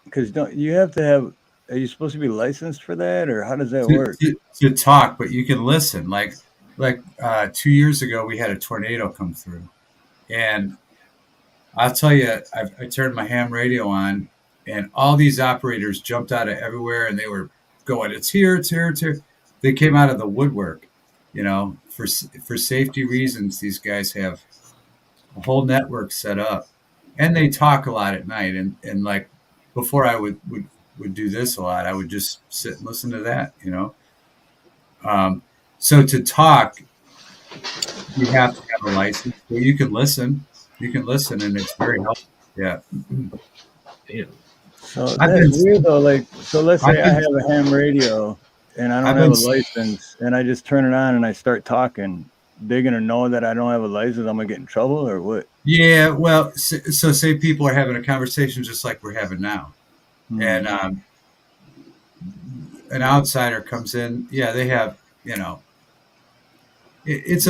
Because don't you have to have? Are you supposed to be licensed for that, or how does that work? To talk, but you can listen. Like 2 years ago, we had a tornado come through, and I'll tell you, I turned my ham radio on, and all these operators jumped out of everywhere, and they were going, "It's here, it's here, it's here." They came out of the woodwork, you know, for safety reasons. These guys have a whole network set up, and they talk a lot at night. And like before, I would do this a lot. I would just sit and listen to that, you know. So to talk, you have to have a license. But you can listen. You can listen, and it's very helpful. Yeah. Yeah. So that's weird though. Like, so let's say I have a ham radio and I don't have a license, and I just turn it on and I start talking. They're gonna know that I don't have a license. I'm gonna get in trouble, or what? Yeah. Well, so say people are having a conversation just like we're having now, and an outsider comes in. Yeah, they have, you know. It is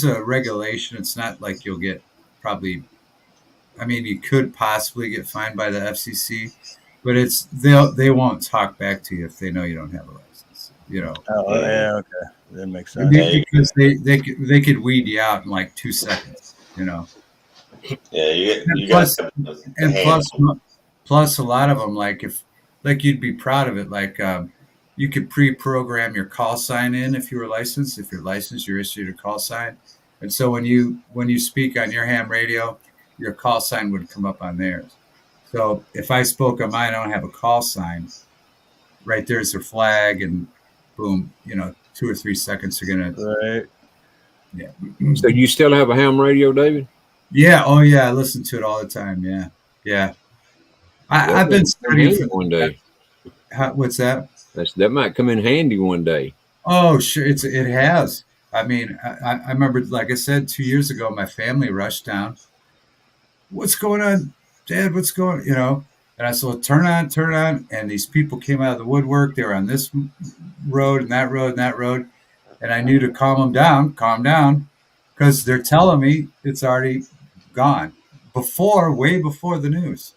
a regulation. It's not like you'll get probably. I mean, you could possibly get fined by the FCC, but they won't talk back to you if they know you don't have a license. You know. Oh yeah, okay, that makes sense. Because they could weed you out in like 2 seconds. You know. Yeah, plus a lot of them, like you'd be proud of it, like. You could pre-program your call sign in if you were licensed. If you're licensed, you're issued a call sign. And so when you speak on your ham radio, your call sign would come up on theirs. So if I spoke on mine, I don't have a call sign. Right there's their flag, and boom, you know, 2 or 3 seconds are gonna. Right. Yeah. So you still have a ham radio, David? Yeah. Oh yeah, I listen to it all the time. Yeah. Yeah. I've been studying for one day. What's that? That might come in handy one day. Oh, sure. It has. I mean, I remember, like I said, 2 years ago, my family rushed down. What's going on, Dad? What's going on? You know, and I said, turn it on. And these people came out of the woodwork. They were on this road and that road and that road. And I knew to calm down, because they're telling me it's already gone way before the news,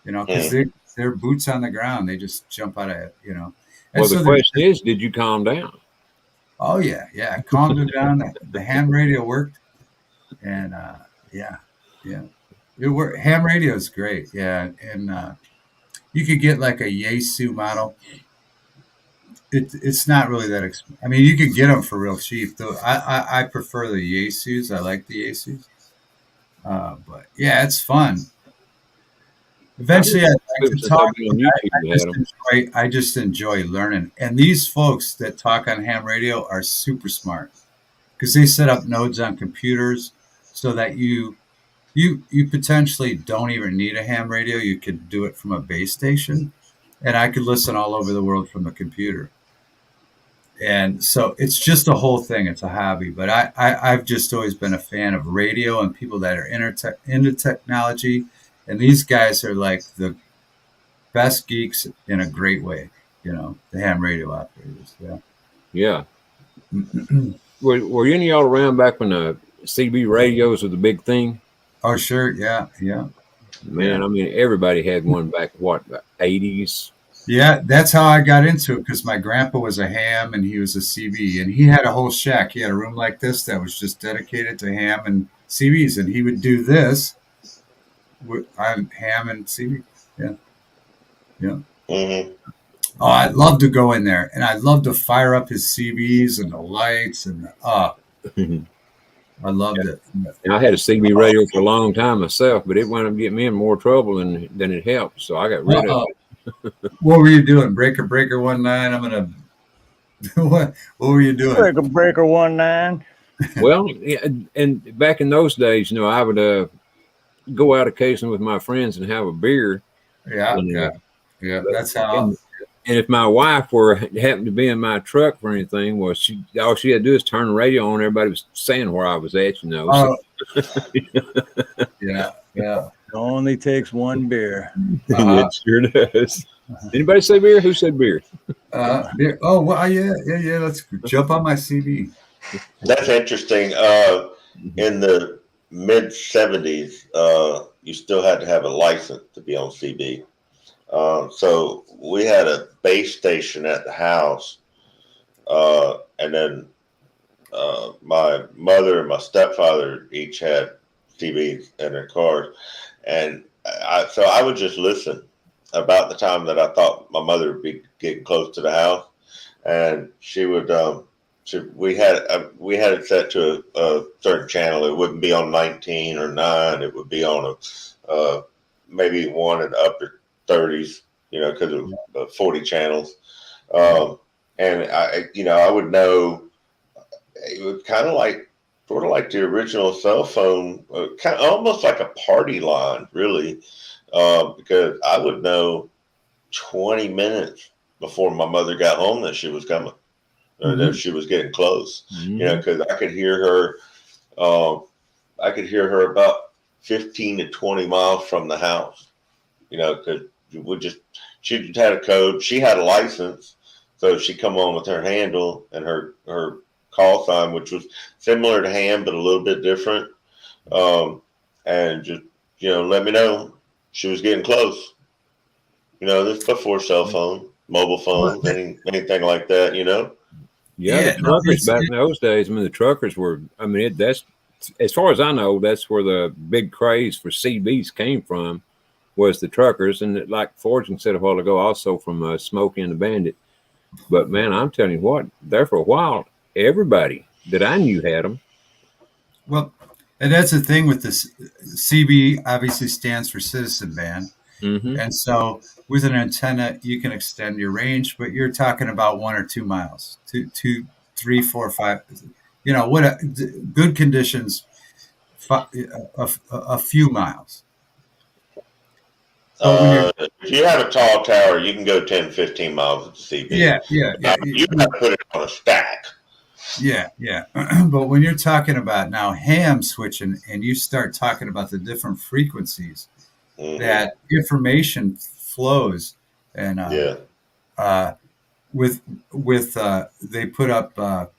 you know, because they're boots on the ground. They just jump out of it, you know. And well, the question is, did you calm down? Oh yeah, I calmed it down. The ham radio worked, and yeah, it worked. Ham radio is great, yeah, and you could get like a Yaesu model. It's not really that expensive. I mean, you could get them for real cheap, though. I prefer the Yaesus. I like the Yaesus, but yeah, it's fun. Eventually, I'd like to talk. I just enjoy learning. And these folks that talk on ham radio are super smart, because they set up nodes on computers so that you potentially don't even need a ham radio. You could do it from a base station, and I could listen all over the world from a computer. And so it's just a whole thing. It's a hobby. But I've just always been a fan of radio and people that are into technology. And these guys are like the best geeks in a great way, you know, the ham radio operators. Yeah. Yeah. Were any of y'all around back when the CB radios were the big thing? Oh, sure. Yeah. Yeah. Man, I mean, everybody had one back, what, the 80s? Yeah. That's how I got into it because my grandpa was a ham and he was a CB and he had a whole shack. He had a room like this that was just dedicated to ham and CBs. And he would do this on ham and CB. Yeah. Yeah. Mm-hmm. Oh, I'd love to go in there and I'd love to fire up his CBs and the lights and I loved it. And I had a CB radio for a long time myself, but it wound up getting me in more trouble than it helped. So I got rid of it. What were you doing? Breaker 19? I'm gonna. What were you doing? Breaker 19. Well, yeah, and back in those days, I would go out occasionally with my friends and have a beer. Yeah, and, yeah. That's how. And if my wife happened to be in my truck for anything, well, all she had to do is turn the radio on. Everybody was saying where I was at, Oh, yeah. It only takes one beer. It sure does. Anybody say beer? Who said beer? Beer. Oh, well, yeah. Let's jump on my CB. That's interesting. In the mid 70s, you still had to have a license to be on CB. So we had a base station at the house, and then my mother and my stepfather each had CBs in their cars, and so I would just listen about the time that I thought my mother would be getting close to the house, and she would. We had it set to a certain channel. It wouldn't be on 19 or 9. It would be on a maybe one in the upper 30s, because of 40 channels. And I would know. It was kind of like, sort of like the original cell phone, kind of almost like a party line, really, because I would know 20 minutes before my mother got home that she was coming, or that she was getting close. Because I could hear her. I could hear her about 15 to 20 miles from the house. Because she had a code. She had a license, so she'd come on with her handle and her call sign, which was similar to ham but a little bit different, and just let me know she was getting close. This before cell phone, mobile phones, anything like that. The truckers back in those days. I mean, the truckers were. I mean, that's as far as I know, that's where the big craze for CBs came from, was the truckers, and like Fortune said a while ago, also from Smokey and the Bandit. But man, I'm telling you what, there for a while, everybody that I knew had them. Well, and that's the thing with this. CB obviously stands for Citizen Band. And so with an antenna, you can extend your range, but you're talking about 1 or 2 miles, 2, 3, 4, 5, good conditions, a few miles. If you have a tall tower, you can go 10, 15 miles with the CB. Yeah. You got to put it on a stack. Yeah. But when you're talking about now ham switching and you start talking about the different frequencies, that information flows, and they put up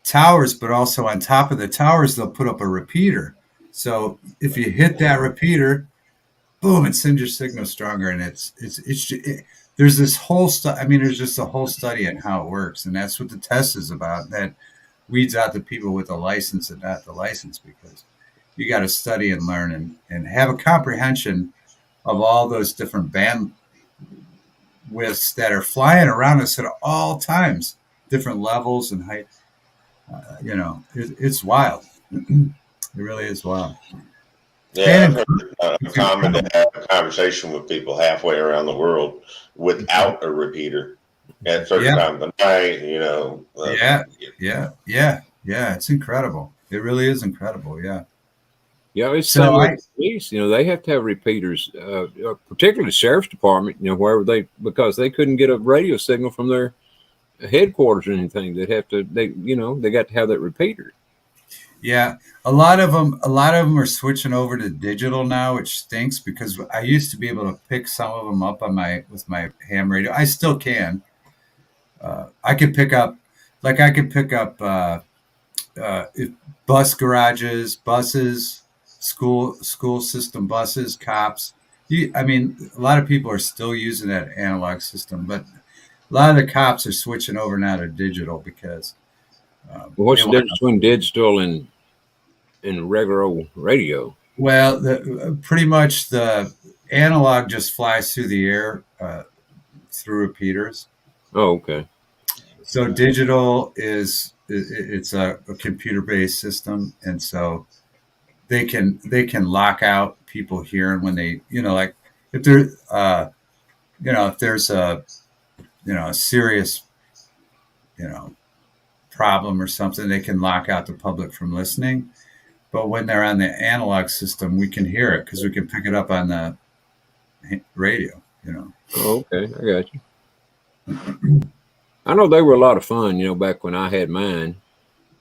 towers, but also on top of the towers they'll put up a repeater. So if you hit that repeater, boom, it sends your signal stronger, and there's this whole there's just a whole study on how it works, and that's what the test is about. That weeds out the people with a license and not the license, because you got to study and learn and have a comprehension of all those different bandwidths that are flying around us at all times, different levels and height. It's wild. It really is wild. Yeah, it's common to have a conversation with people halfway around the world without a repeater at certain times of the night. Yeah. It's incredible. It really is incredible. Yeah. Yeah, it's so like police. They have to have repeaters, particularly the sheriff's department. Because they couldn't get a radio signal from their headquarters or anything. They got to have that repeater. Yeah, a lot of them are switching over to digital now, which stinks, because I used to be able to pick some of them up with my ham radio. I still can. I could pick up bus garages, buses, school system buses, cops. I mean, a lot of people are still using that analog system, but a lot of the cops are switching over now to digital because. Well, what's they the want- difference between digital and regular old radio? Well, pretty much the analog just flies through the air through repeaters. Oh, okay. So digital it's a computer based system, and so they can lock out people hearing when they like if there if there's a a serious problem or something, they can lock out the public from listening. But when they're on the analog system, we can hear it because we can pick it up on the radio. Oh, okay, I got you. I know they were a lot of fun, back when I had mine,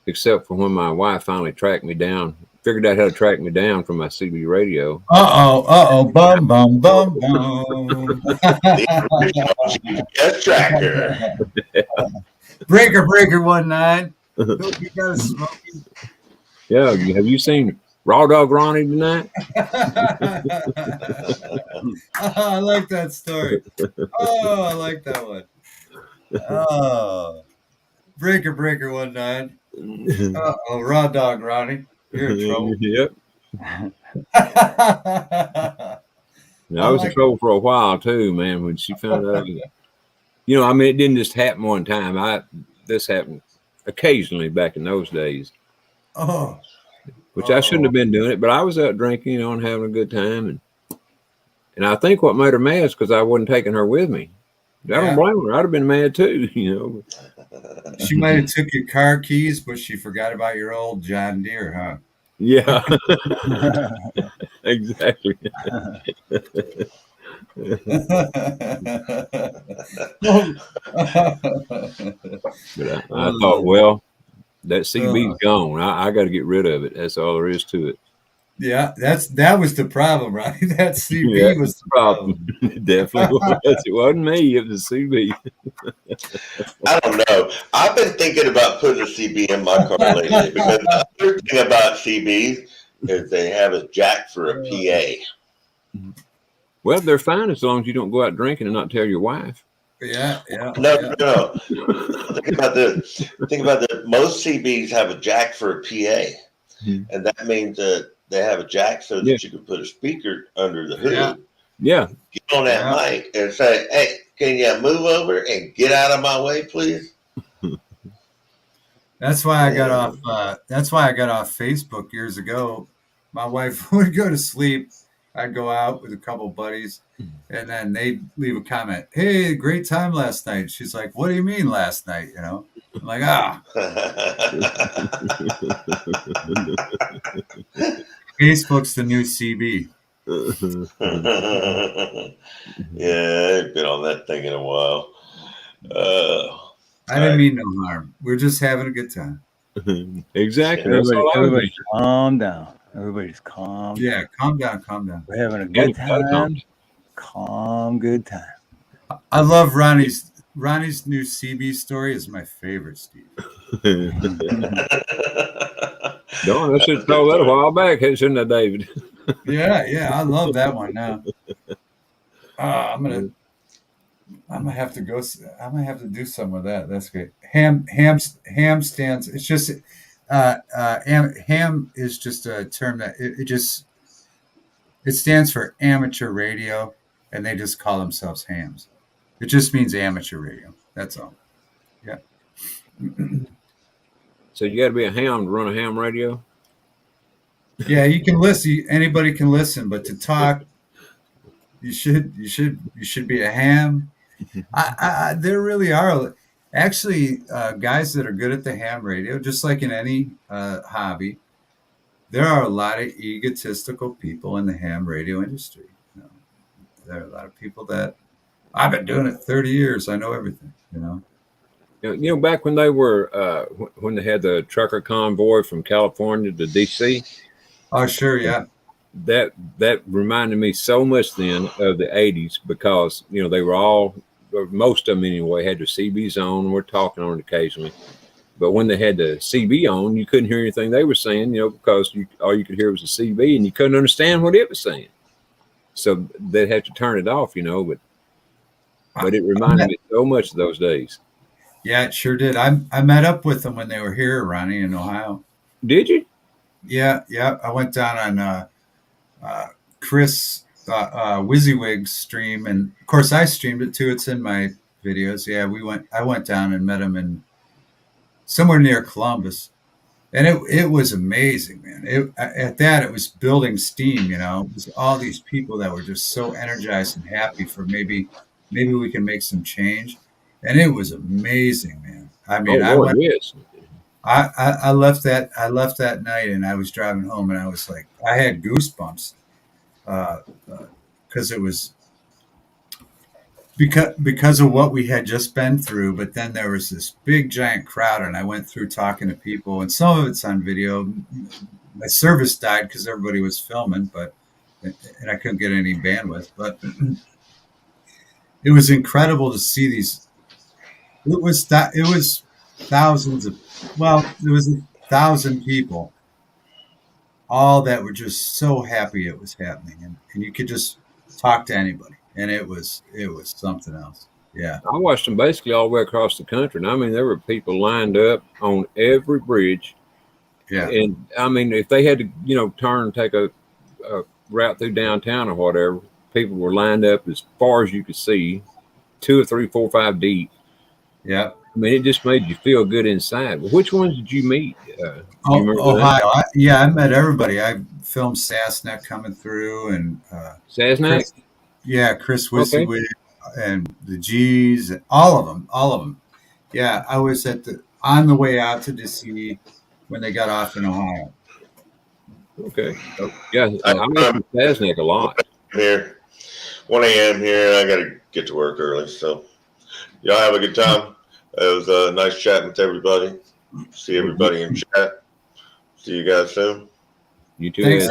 except for when my wife finally tracked me down, figured out how to track me down from my CB radio. Bum, bum, bum, bum. The GPS tracker. Breaker 19. Hope you got a smoking. Yeah, have you seen Raw Dog Ronnie tonight? I like that story. Oh, I like that one. Oh, Breaker 19. Raw Dog Ronnie. You're in trouble. Yep. I was in trouble for a while too, man, when she found out. I mean, it didn't just happen one time. This happened occasionally back in those days. Oh. Which I shouldn't have been doing it, but I was out drinking, and having a good time. And I think what made her mad is because I wasn't taking her with me. I don't blame her. I'd have been mad too, She might have took your car keys, but she forgot about your old John Deere, huh? Yeah. Exactly. But I thought, well, that CB's gone. I got to get rid of it. That's all there is to it. Yeah, that was the problem, right? That CB was the problem. It definitely was. It wasn't me. It was the CB. I don't know. I've been thinking about putting a CB in my car lately because the other thing about CBs is they have a jack for a PA. Well, they're fine as long as you don't go out drinking and not tell your wife. Yeah. No. Think about this. Most CBs have a jack for a PA, and that means that they have a jack so that you can put a speaker under the hood. Yeah. Get on that mic and say, "Hey, can you move over and get out of my way, please?" That's why I got off. That's why I got off Facebook years ago. My wife would go to sleep. I'd go out with a couple buddies, and then they'd leave a comment. Hey, great time last night. She's like, "What do you mean last night?" I'm like, Facebook's the new CB. Yeah, I've been on that thing in a while. I didn't mean no harm. We're just having a good time. Exactly. Everybody calm down. Everybody's calm. Yeah, calm down. We're having a good time. Calm, good time. I love Ronnie's new CB story is my favorite, Steve. Don't I should have told that a while back, shouldn't I, David? Yeah, I love that one now. I'm gonna have to go. I'm gonna have to do some of that. That's great. Ham stands. It's just ham is just a term that it stands for amateur radio, and they just call themselves hams. It just means amateur radio. That's all. Yeah. So you got to be a ham to run a ham radio? Yeah, you can listen. Anybody can listen, but to talk, you should be a ham. There really are actually guys that are good at the ham radio, just like in any hobby. There are a lot of egotistical people in the ham radio industry. There are a lot of people that I've been doing it 30 years. I know everything. Back when they were when they had the trucker convoy from California to DC. Oh, sure, yeah. That reminded me so much then of the 80s because they were all, or most of them anyway, had their CBs on. We're talking on it occasionally, But when they had the CB on, you couldn't hear anything they were saying, because all you could hear was the CB, and you couldn't understand what it was saying. So they'd have to turn it off, But it reminded me so much of those days. Yeah, it sure did. I met up with them when they were here, Ronnie, in Ohio. Did you? Yeah. I went down on Chris WYSIWYG's stream, and of course I streamed it too. It's in my videos. Yeah, I went down and met him in somewhere near Columbus, and it was amazing, man. It was building steam. It was all these people that were just so energized and happy for maybe we can make some change, and it was amazing, man. I mean, Yes. I left that night, and I was driving home, and I was like, I had goosebumps, because it was because of what we had just been through. But then there was this big giant crowd, and I went through talking to people, and some of it's on video. My service died because everybody was filming, and I couldn't get any bandwidth. But it was incredible to see these. It was thousands of, there was 1,000 people, all that were just so happy it was happening, and you could just talk to anybody, and it was something else. Yeah, I watched them basically all the way across the country, and I mean, there were people lined up on every bridge. yeah, And I mean, if they had to, turn, take a route through downtown or whatever, people were lined up as far as you could see, 2 or 3, 4, 5 deep. yeah. I mean, it just made you feel good inside. Well, which ones did you meet? Ohio. I met everybody. I filmed Cxck coming through, and Cxck? Chris WYSIWYG, and the G's, and all of them. Yeah, I was on the way out to DC when they got off in Ohio. Okay. Yeah, I met Cxck a lot. Here, 1 a.m. here. I got to get to work early, so y'all have a good time. It was nice chatting with everybody. See everybody in chat. See you guys soon. You too. Thanks,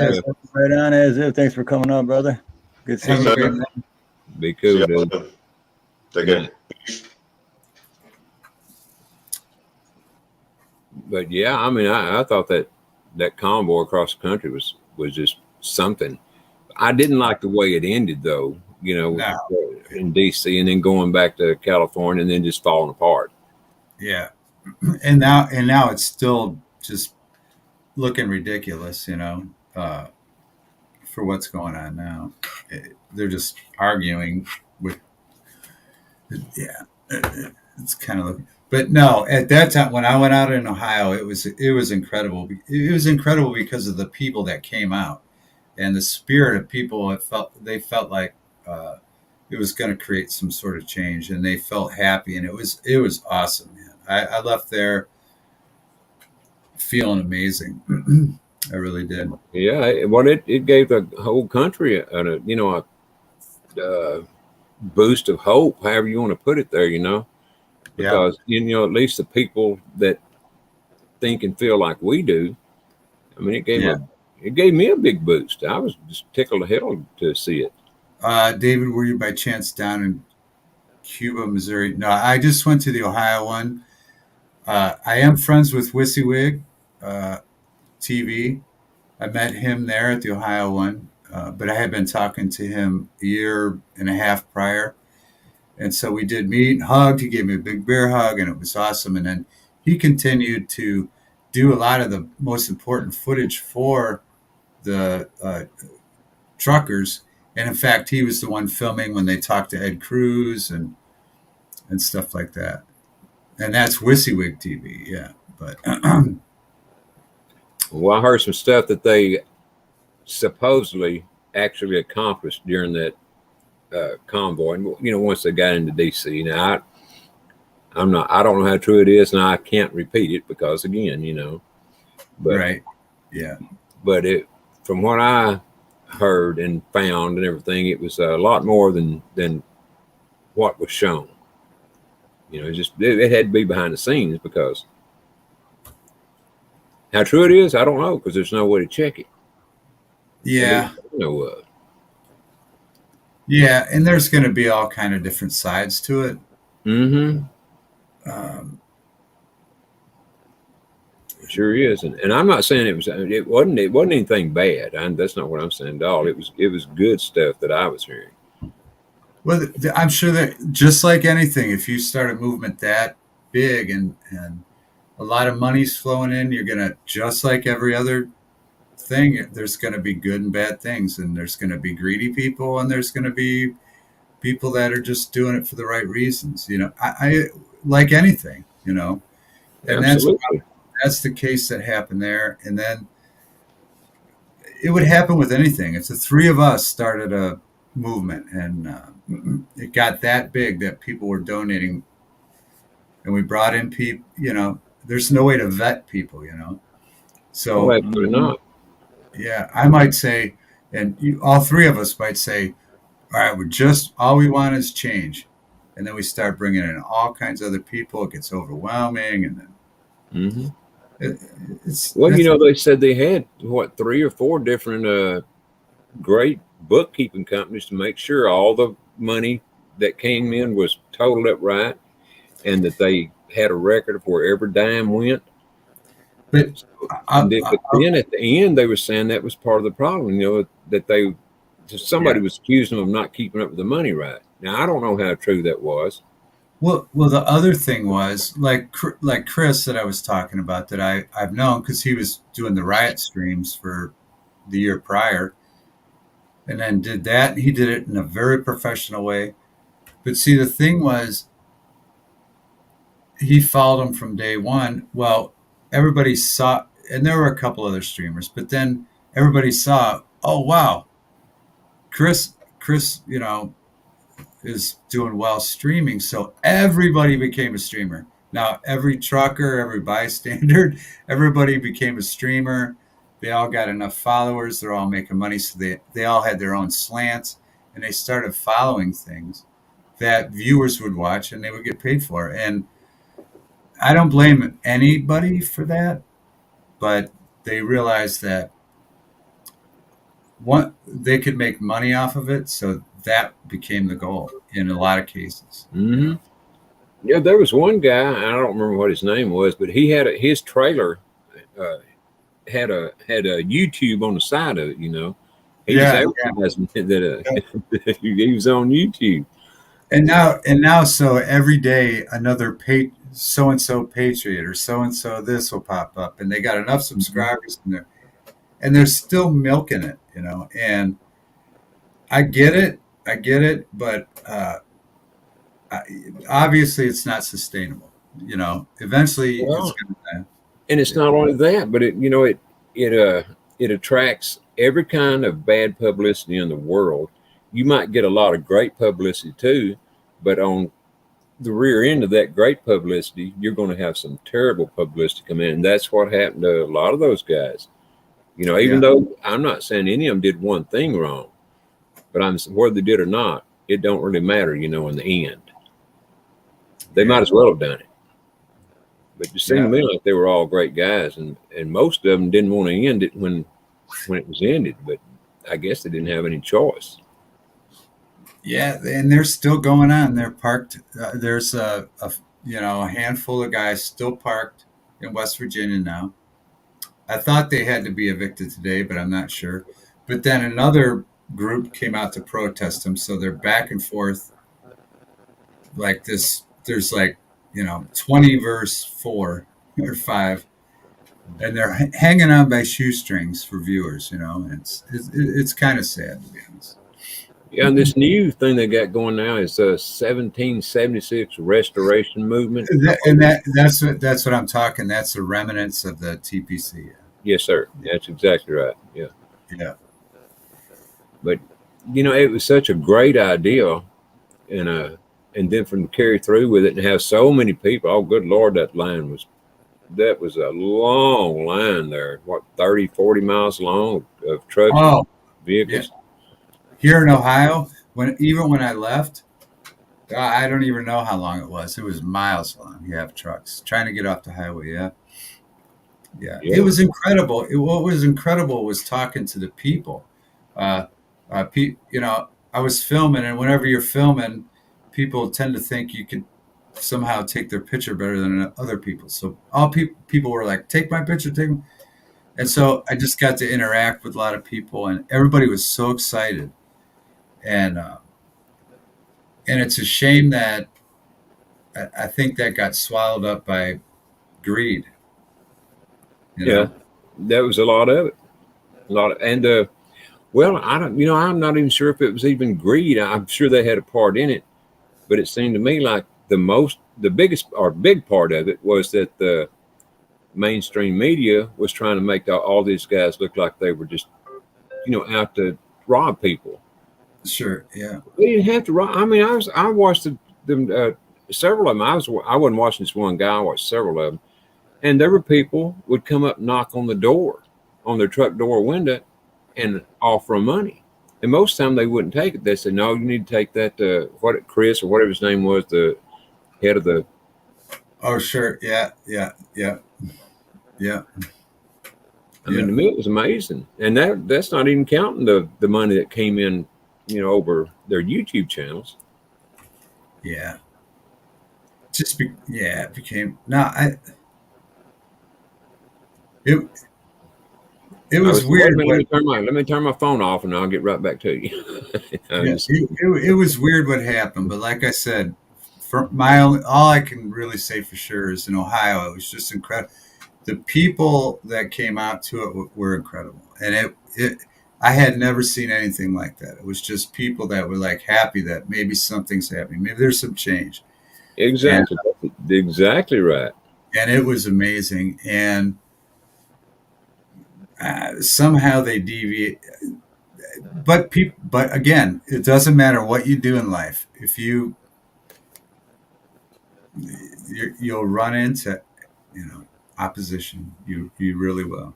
right on, as if. Thanks for coming on, brother. Good seeing you. Great Be cool, dude. Take care. But yeah, I mean, I thought that convoy across the country was just something. I didn't like the way it ended, though. In DC, and then going back to California, and then just falling apart. Yeah, and now it's still just looking ridiculous, for what's going on now. They're just arguing with, it's kind of, but no, at that time when I went out in Ohio, it was incredible. It was incredible because of the people that came out and the spirit of people. They felt like it was going to create some sort of change, and they felt happy, and it was awesome, man. I left there feeling amazing. I really did. Yeah, it gave the whole country a boost of hope, however you want to put it there, because at least the people that think and feel like we do. I mean, it gave me a big boost. I was just tickled to hell to see it. David, were you by chance down in Cuba, Missouri? No, I just went to the Ohio one. I am friends with WYSIWYG TV. I met him there at the Ohio one, but I had been talking to him a year and a half prior. And so we did meet and hugged. He gave me a big bear hug, and it was awesome. And then he continued to do a lot of the most important footage for the truckers. And in fact, he was the one filming when they talked to Ed Cruz and stuff like that. And that's WYSIWYG TV, yeah. But well, I heard some stuff that they supposedly actually accomplished during that convoy. And once they got into DC. Now, I don't know how true it is, and I can't repeat it because, again, But, right, yeah. But from what I heard and found and everything, it was a lot more than what was shown. It had to be behind the scenes, because how true it is, I don't know, because there's no way to check it. Yeah. Yeah, and there's going to be all kind of different sides to it. Mm-hmm. sure is. And I'm not saying it wasn't anything bad. That's not what I'm saying at all. It was good stuff that I was hearing. Well, I'm sure that just like anything, if you start a movement that big and a lot of money's flowing in, you're gonna, just like every other thing, there's gonna be good and bad things, and there's gonna be greedy people, and there's gonna be people that are just doing it for the right reasons. I like anything, and Absolutely. that's the case that happened there. And then it would happen with anything. If the three of us started a movement and it got that big that people were donating, and we brought in people, there's no way to vet people, So Absolutely not. yeah, I might say, and all three of us might say, all right, all we want is change. And then we start bringing in all kinds of other people. It gets overwhelming. And then Mm-hmm. it's, Well, they said they had 3 or 4 different great bookkeeping companies to make sure all the money that came in was totaled up right, and that they had a record of where every dime went. But then at the end, they were saying that was part of the problem. That somebody was accusing them of not keeping up with the money right. Now I don't know how true that was. Well, the other thing was like Chris that I was talking about, that I've known because he was doing the riot streams for the year prior, and then did that. He did it in a very professional way. But see, the thing was, he followed him from day one. Well, everybody saw, and there were a couple other streamers, but then everybody saw, oh wow, Chris, is doing well streaming. So everybody became a streamer. Now, every trucker, every bystander, everybody became a streamer. They all got enough followers. They're all making money. So they all had their own slants, and they started following things that viewers would watch and they would get paid for. And I don't blame anybody for that, but they realized that they could make money off of it. So that became the goal in a lot of cases. Mm-hmm. Yeah, there was one guy, I don't remember what his name was, but he had his trailer had a YouTube on the side of it. He was advertising that he was on YouTube. And now, so every day another so and so patriot or so and so this will pop up, and they got enough subscribers in there, and they're still milking it, And I get it, but obviously it's not sustainable. Eventually it's gonna. And it's not only that, but it attracts every kind of bad publicity in the world. You might get a lot of great publicity too, but on the rear end of that great publicity, you're going to have some terrible publicity come in. And that's what happened to a lot of those guys. Even though I'm not saying any of them did one thing wrong, but whether they did or not, it don't really matter, in the end. They might as well have done it. But it seemed to me like they were all great guys, and most of them didn't want to end it when it was ended, but I guess they didn't have any choice. Yeah, and they're still going on. They're parked. There's a handful of guys still parked in West Virginia now. I thought they had to be evicted today, but I'm not sure. But then another group came out to protest them, so they're back and forth like this. There's 20 verse 4 or 5, and they're hanging on by shoestrings for viewers. It's kind of sad, to be honest. Yeah, and this new thing they got going now is 1776 restoration movement. That's what I'm talking. That's the remnants of the TPC. Yes, sir. That's exactly right. Yeah. Yeah. But it was such a great idea, and then from to carry through with it and have so many people. Oh, good Lord, that was a long line there. What, 30, 40 miles long of trucks, vehicles. Yeah. Here in Ohio, when I left, I don't even know how long it was. It was miles long. You have trucks trying to get off the highway. Yeah. It was incredible. What was incredible was talking to the people. I was filming, and whenever you're filming, people tend to think you could somehow take their picture better than other people. So all people were like, take my picture, take my. And so I just got to interact with a lot of people, and everybody was so excited. And it's a shame that I think that got swallowed up by greed. Yeah, that was a lot of it. A lot of, and well, I don't, I'm not even sure if it was even greed. I'm sure they had a part in it, but it seemed to me like the biggest or big part of it was that the mainstream media was trying to make all these guys look like they were just, out to rob people. Sure. Yeah. They didn't have to rob. I mean, I watched them several of them. I wasn't watching this one guy. I watched several of them, and there were people would come up, knock on the door, on their truck door window, and offer money. And most of the time they wouldn't take it. They said, no, you need to take that to Chris or whatever his name was, the head of the. Oh, sure. Yeah. Yeah. Yeah. Yeah. I mean, to me, it was amazing. And that's not even counting the money that came in, over their YouTube channels. Yeah. It became, no, it was weird. Let me turn my phone off and I'll get right back to you. It was weird what happened, but like I said, all I can really say for sure is in Ohio, it was just incredible. The people that came out to it were incredible, and I had never seen anything like that. It was just people that were like happy that maybe something's happening, maybe there's some change. Exactly, exactly right. And it was amazing, and somehow they deviate. But again, it doesn't matter what you do in life. If you'll run into, opposition. You really will.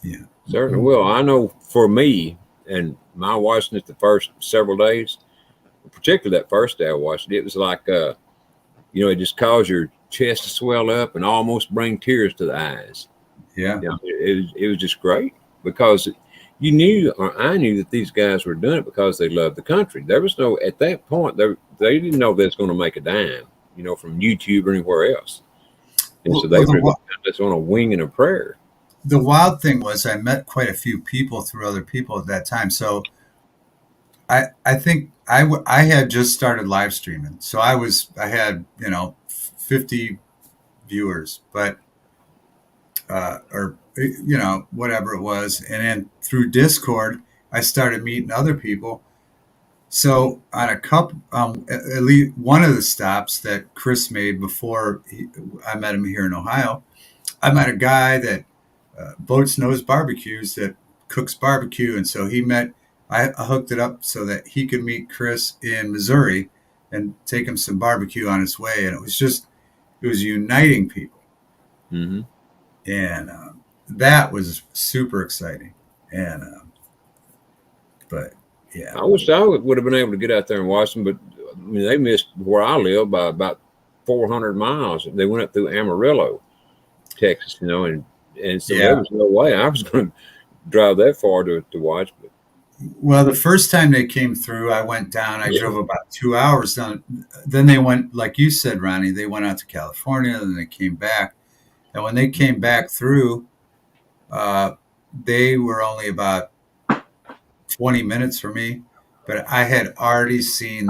Yeah, certainly will. I know for me, and my watching it the first several days, particularly that first day I watched it, it was like, it just caused your chest to swell up and almost bring tears to the eyes. Yeah, it was just great because I knew that these guys were doing it because they loved the country. There was no, at that point, they didn't know they was going to make a dime, from YouTube or anywhere else. And so they were just on a wing and a prayer. The wild thing was I met quite a few people through other people at that time. So I think I had just started live streaming. So I had, 50 viewers, but, or, whatever it was. And then through Discord, I started meeting other people. So on a couple, at least one of the stops that Chris made before I met him here in Ohio, I met a guy that Boats Nose Barbecues that cooks barbecue. And so I hooked it up so that he could meet Chris in Missouri and take him some barbecue on his way. And it was uniting people. Mm-hmm. And that was super exciting. And, but yeah. I wish I would have been able to get out there and watch them, but I mean, they missed where I live by about 400 miles. They went up through Amarillo, Texas, and so there was no way I was going to drive that far to watch. But well, the first time they came through, I went down. I drove about 2 hours down. Then they went, like you said, Ronnie, they went out to California, and they came back. And when they came back through, they were only about 20 minutes for me, but I had already seen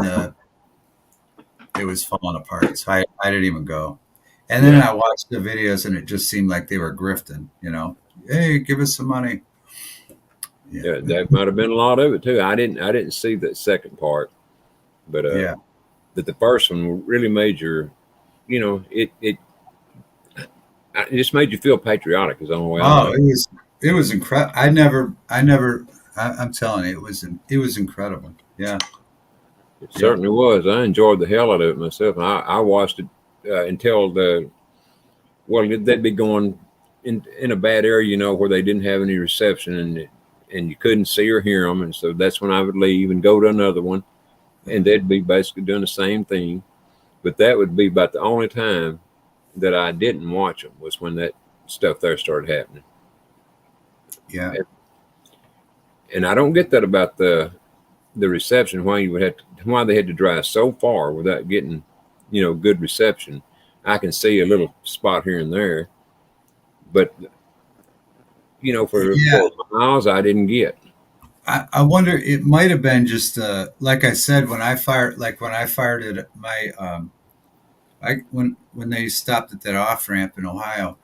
it was falling apart. So I didn't even go. And then I watched the videos and it just seemed like they were grifting, hey, give us some money. Yeah, that might've been a lot of it too. I didn't see that second part, but that the first one really made it just made you feel patriotic is the only way. It was incredible. I'm telling you, it was incredible. Yeah. It certainly was. I enjoyed the hell out of it myself. I watched it until they'd be going in a bad area, where they didn't have any reception and you couldn't see or hear them. And so that's when I would leave and go to another one, and they'd be basically doing the same thing. But that would be about the only time that I didn't watch them was when that stuff there started happening. Yeah. And I don't get that about the reception, why they had to drive so far without getting, good reception. I can see a little spot here and there, but for miles I didn't get. I wonder, it might have been just like I said, when I fired at my when they stopped at that off ramp in Ohio,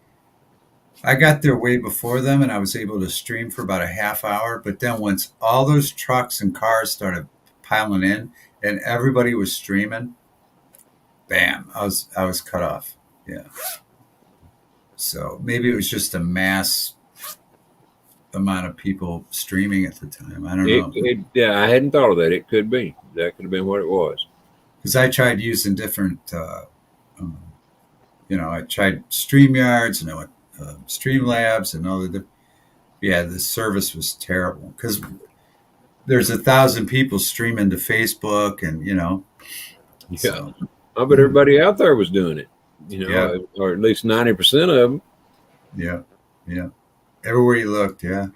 I got there way before them and I was able to stream for about a half hour. But then once all those trucks and cars started piling in and everybody was streaming, bam, I was cut off. Yeah. So maybe it was just a mass amount of people streaming at the time. I don't know. Yeah, I hadn't thought of that. It could be. That could have been what it was. Because I tried using different, I tried StreamYards and I went Streamlabs and all the service was terrible because there's 1,000 people streaming to Facebook and Yeah, so, I bet everybody out there was doing it. Or at least 90% of them. Yeah. Everywhere you looked, yeah.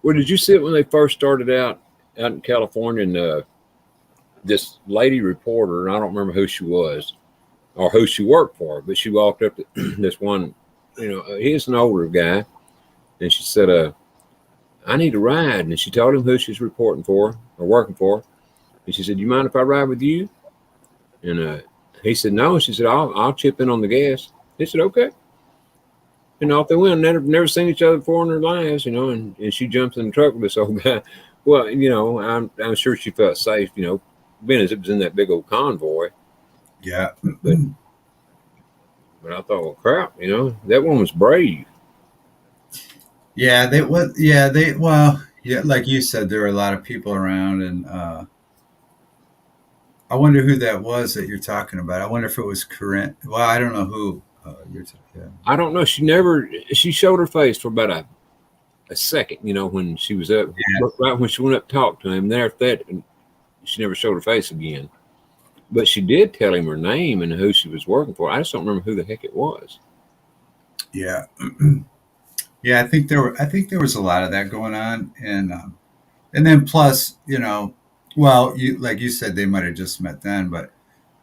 Well, did you see it when they first started out in California? And this lady reporter, and I don't remember who she was or who she worked for, but she walked up to this one, he's an older guy, and she said, I need a ride. And she told him who she's reporting for or working for. And she said, you mind if I ride with you? And he said, no. She said, I'll chip in on the gas. He said, okay. And off they went. Never seen each other before in their lives, and she jumps in the truck with this old guy. Well, I'm sure she felt safe, being as it was in that big old convoy. Yeah. But I thought, well, crap, that one was brave. Yeah, like you said, there were a lot of people around, and I wonder who that was that you're talking about. I wonder if it was Corinne. Well, I don't know who. I don't know. She showed her face for about a second, when she was up, right when she went up to talk to him. There, after that, she never showed her face again. But she did tell him her name and who she was working for. I just don't remember who the heck it was. Yeah, yeah. I think there was a lot of that going on, and then plus, like you said, they might have just met then, but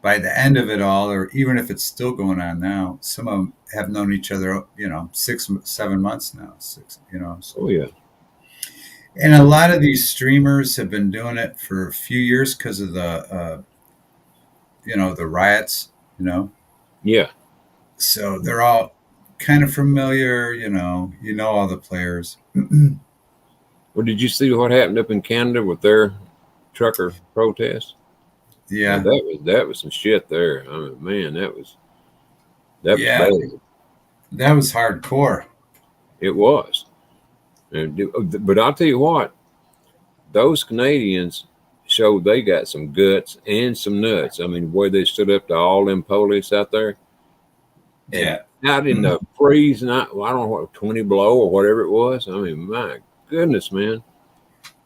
by the end of it all, or even if it's still going on now, some of them have known each other, 6-7 months now. So. Oh yeah. And a lot of these streamers have been doing it for a few years because of the, the riots. Yeah. So they're all kind of familiar. All the players. Well, did you see what happened up in Canada with their trucker protest? Yeah, that was some shit there. I mean, man, that was bad. That was hardcore. It was. But I'll tell you what, those Canadians showed they got some guts and some nuts. I mean, the way they stood up to all them police out there. Yeah. Out in the freezing, I don't know what, 20 below or whatever it was. I mean, my goodness, man.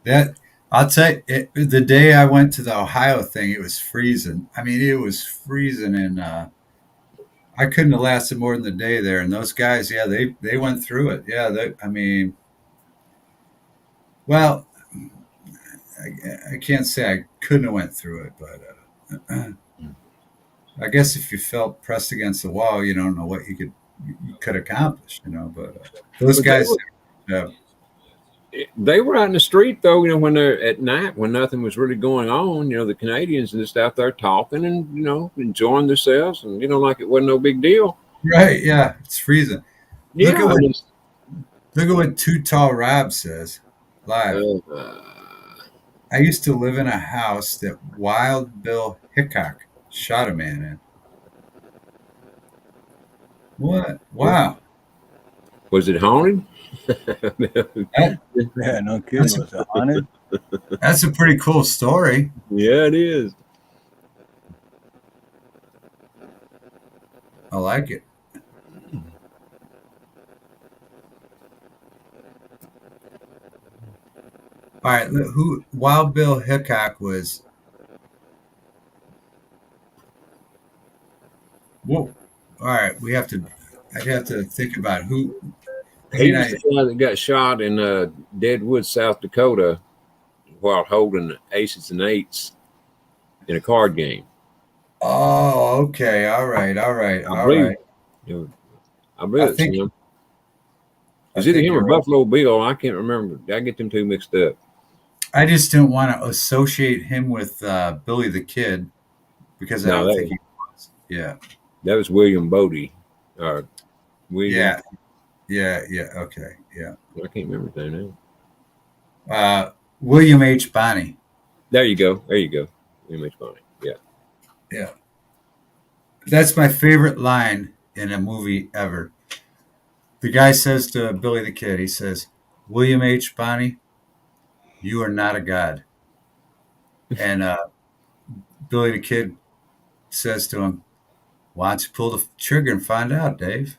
That I'll tell you, the day I went to the Ohio thing, it was freezing. I mean, it was freezing, and I couldn't have lasted more than the day there. And those guys, they went through it. Yeah, well, I can't say I couldn't have went through it, but I guess if you felt pressed against the wall, you don't know what you could accomplish, But those guys. They were out in the street, though, when they're at night, when nothing was really going on, the Canadians just out there talking and, enjoying themselves and, like it wasn't no big deal. Right. Yeah. It's freezing. Yeah, look at what Too Tall Rob says live. I used to live in a house that Wild Bill Hickok shot a man in. What? Wow. Was it haunted? Yeah, no kidding. Was it haunted? That's a pretty cool story. Yeah, it is. I like it. All right, who Wild Bill Hickok was? Whoa! All right, I'd have to think about who. He was the guy that got shot in Deadwood, South Dakota, while holding aces and eights in a card game. Oh, okay. All right. I believe, you know, I believe I it's think him. I It's either think him or you're right. Buffalo Bill. I can't remember. I get them two mixed up. I just didn't want to associate him with Billy the Kid because I No, don't think he was. Yeah. that was William Bodie. Or William, Yeah. Yeah. Okay. Yeah. I can't remember his name now. William H. Bonney. There you go. There you go. William H. Bonnie. Yeah. Yeah. That's my favorite line in a movie ever. The guy says to Billy the Kid, he says, William H. Bonney, you are not a god. And Billy the Kid says to him, why don't you pull the trigger and find out, Dave?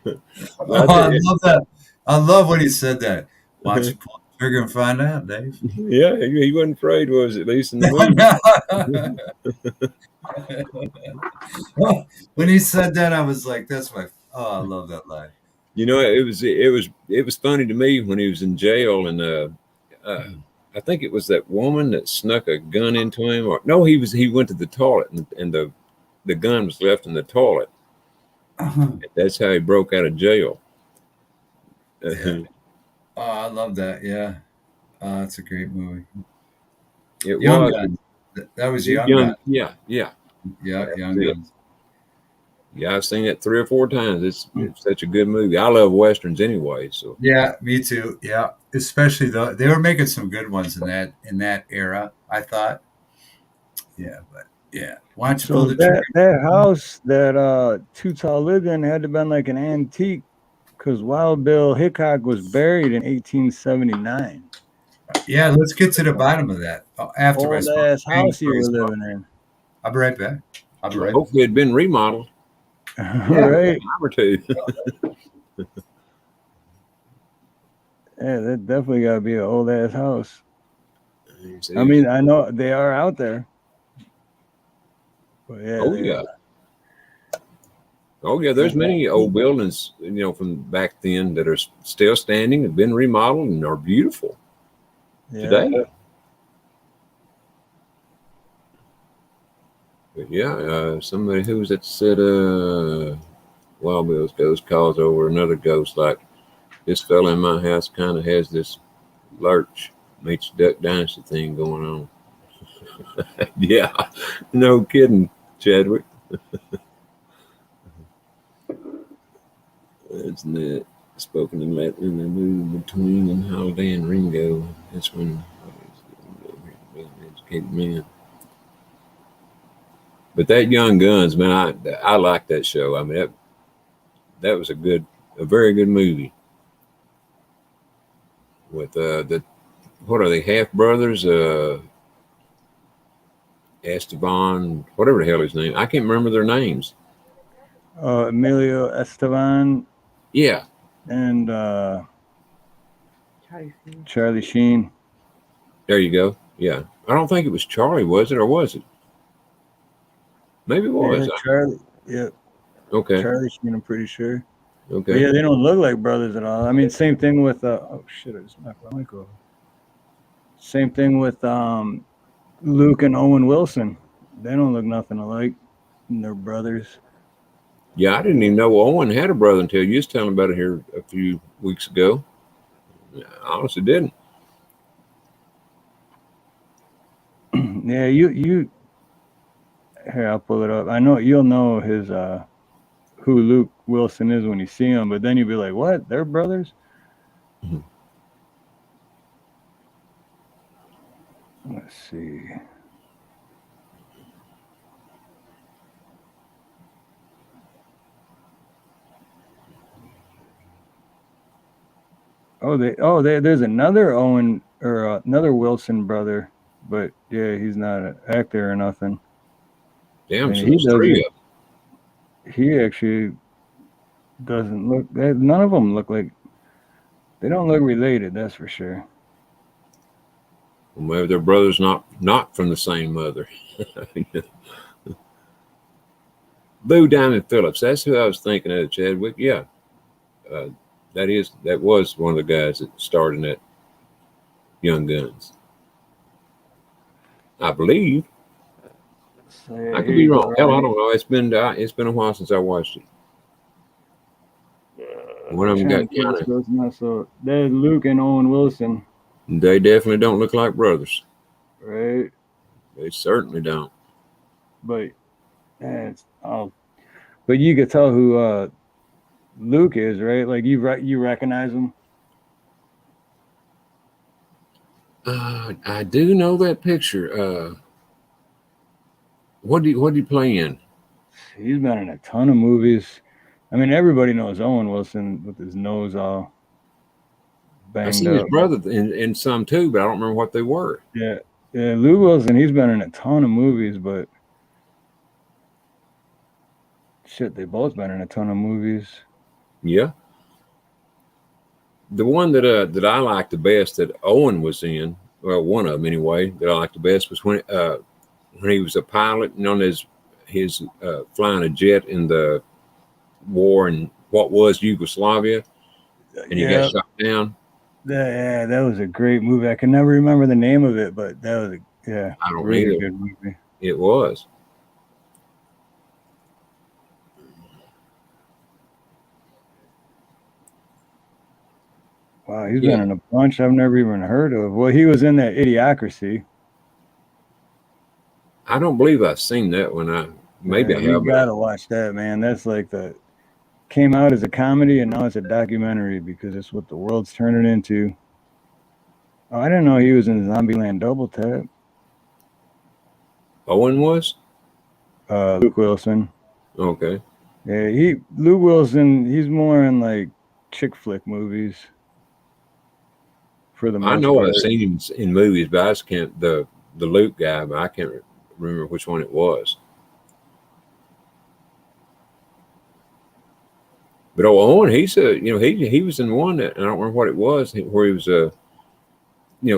Well, Oh, I love that. I love when he said that. Why don't you pull the trigger and find out, Dave? yeah, he wasn't afraid, was it? At least in the movie. When he said that, I was like, "That's my." Oh, I love that line. You know, it was funny to me when he was in jail, and I think it was that woman that snuck a gun into him, or no, he went to the toilet, and the gun was left in the toilet. That's how he broke out of jail. Yeah. Oh, I love that. Yeah, that's a great movie. It Young was Guns. That was Young Guns. yeah, Yeah, Young that's it. Guns. Yeah. I've seen it 3 or 4 times. It's such a good movie. I love westerns anyway, so Yeah, me too. Yeah, especially though they were making some good ones in that era. I thought. Yeah, but yeah. Why don't you pull So the trigger? that house that Tutal lived in had to been like an antique because Wild Bill Hickok was buried in 1879. Yeah, let's get to the bottom of that after my Old smoke. ass house you were living in. I'll be right back. I'll be right. hopefully it'd been remodeled. Right. Time or two. Yeah, that definitely got to be an old ass house. I mean, I know they are out there. But yeah. Oh yeah. Oh yeah, there's many old buildings, from back then that are still standing, have been remodeled, and are beautiful today. But yeah, somebody who was that said, Wild Bill's ghost calls over another ghost like, this fella in my house kind of has this Lurch meets Duck Dynasty thing going on. Yeah, no kidding, Chadwick. That's net. Spoken in Latin in the move between and Holiday and Ringo. That's when educated man. But that Young Guns, man, I like that show. I mean, that was a very good movie. With what are they, half brothers? Esteban, whatever the hell his name. I can't remember their names. Emilio Esteban. Yeah. And Charlie Sheen. There you go. Yeah. I don't think it was Charlie, was it? Or was it? Maybe it was. Yeah, Charlie. Yeah. Okay. Charlie Sheen, I'm pretty sure. Okay. But yeah, they don't look like brothers at all. I mean, same thing with oh shit, I just knocked my mic over. Same thing with Luke and Owen Wilson. They don't look nothing alike. And they're brothers. Yeah, I didn't even know Owen had a brother until you was telling about it here a few weeks ago. I honestly didn't. Yeah, you. Here, I'll pull it up. I know you'll know his who Luke Wilson is when you see him, but then you'll be like, "What? They're brothers?" Mm-hmm. Let's see. There's another Owen or another Wilson brother, but yeah, he's not an actor or nothing. Damn, so there's 3 of them. He actually doesn't look. None of them look like. They don't look related. That's for sure. Well, maybe their brothers not from the same mother. Boo Diamond Phillips. That's who I was thinking of, Chadwick. Yeah. That was one of the guys that starred in Young Guns. I believe. So, yeah, I could here be you go, wrong. Hell, I right? don't know. It's been a while since I watched it. One of them Trying got to kind catch of. those now. So there's Luke and Owen Wilson, They definitely don't look like brothers. right? They certainly don't. But that's oh, but you could tell who Luke is, right? Like you recognize him. I do know that picture. What do you play in? He's been in a ton of movies. I mean, everybody knows Owen Wilson with his nose all I banged seen his up. brother in some too, but I don't remember what they were. Yeah, yeah. Luke Wilson, he's been in a ton of movies, but shit, they both been in a ton of movies. Yeah. The one that I liked the best that Owen was in, well, one of them anyway, that I liked the best was when he was a pilot and on his flying a jet in the war in what was Yugoslavia, and he got Yeah, shot down. that was a great movie. I can never remember the name of it, but that was a I don't really either. good movie. It was. Wow, he's Yeah. been in a bunch I've never even heard of. Well, he was in that Idiocracy. I don't believe I've seen that one. Maybe Yeah, I you have, but gotta watch that, man. That's like came out as a comedy and now it's a documentary because it's what the world's turning into. Oh, I didn't know he was in Zombieland Double Tap. Owen was Luke Wilson. okay. Yeah, Luke Wilson. He's more in like chick flick movies for the I most know part. I've seen him in movies, but I just can't the Luke guy, but I can't remember which one it was. But Owen, he's he was in one that I don't remember what it was where he was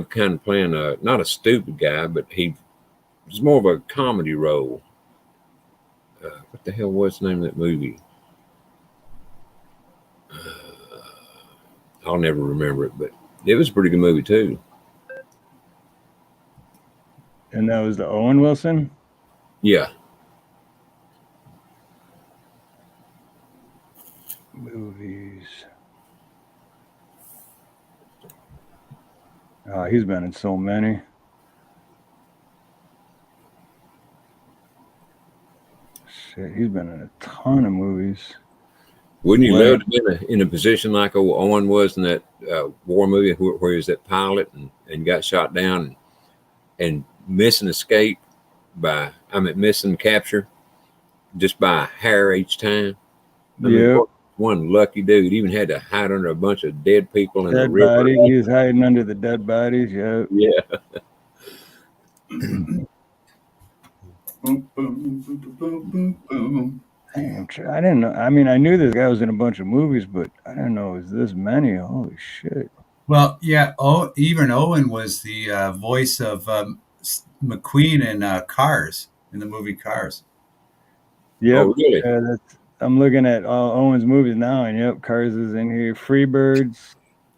kind of playing not a stupid guy, but he was more of a comedy role. What the hell was the name of that movie? I'll never remember it, but it was a pretty good movie too. And that was the Owen Wilson. Yeah. Movies. Oh, he's been in so many. Shit, he's been in a ton of movies. Wouldn't you Well- love to be in a position like Owen was in that war movie where he was that pilot and got shot down and missing escape missing capture just by a hair each time? Yeah, One lucky dude even had to hide under a bunch of dead people in a dead river. body. He was hiding under the dead bodies. Yeah. Yeah. Boom, boom, boom, boom, boom, boom, boom. I didn't know. I mean, I knew this guy was in a bunch of movies, but I didn't know it was this many. Holy shit! Well, yeah. Oh, even Owen was the voice of McQueen in Cars, in the movie Cars. Yep. Oh, really? Yeah, I'm looking at all Owen's movies now, and yep, Cars is in here. Freebirds,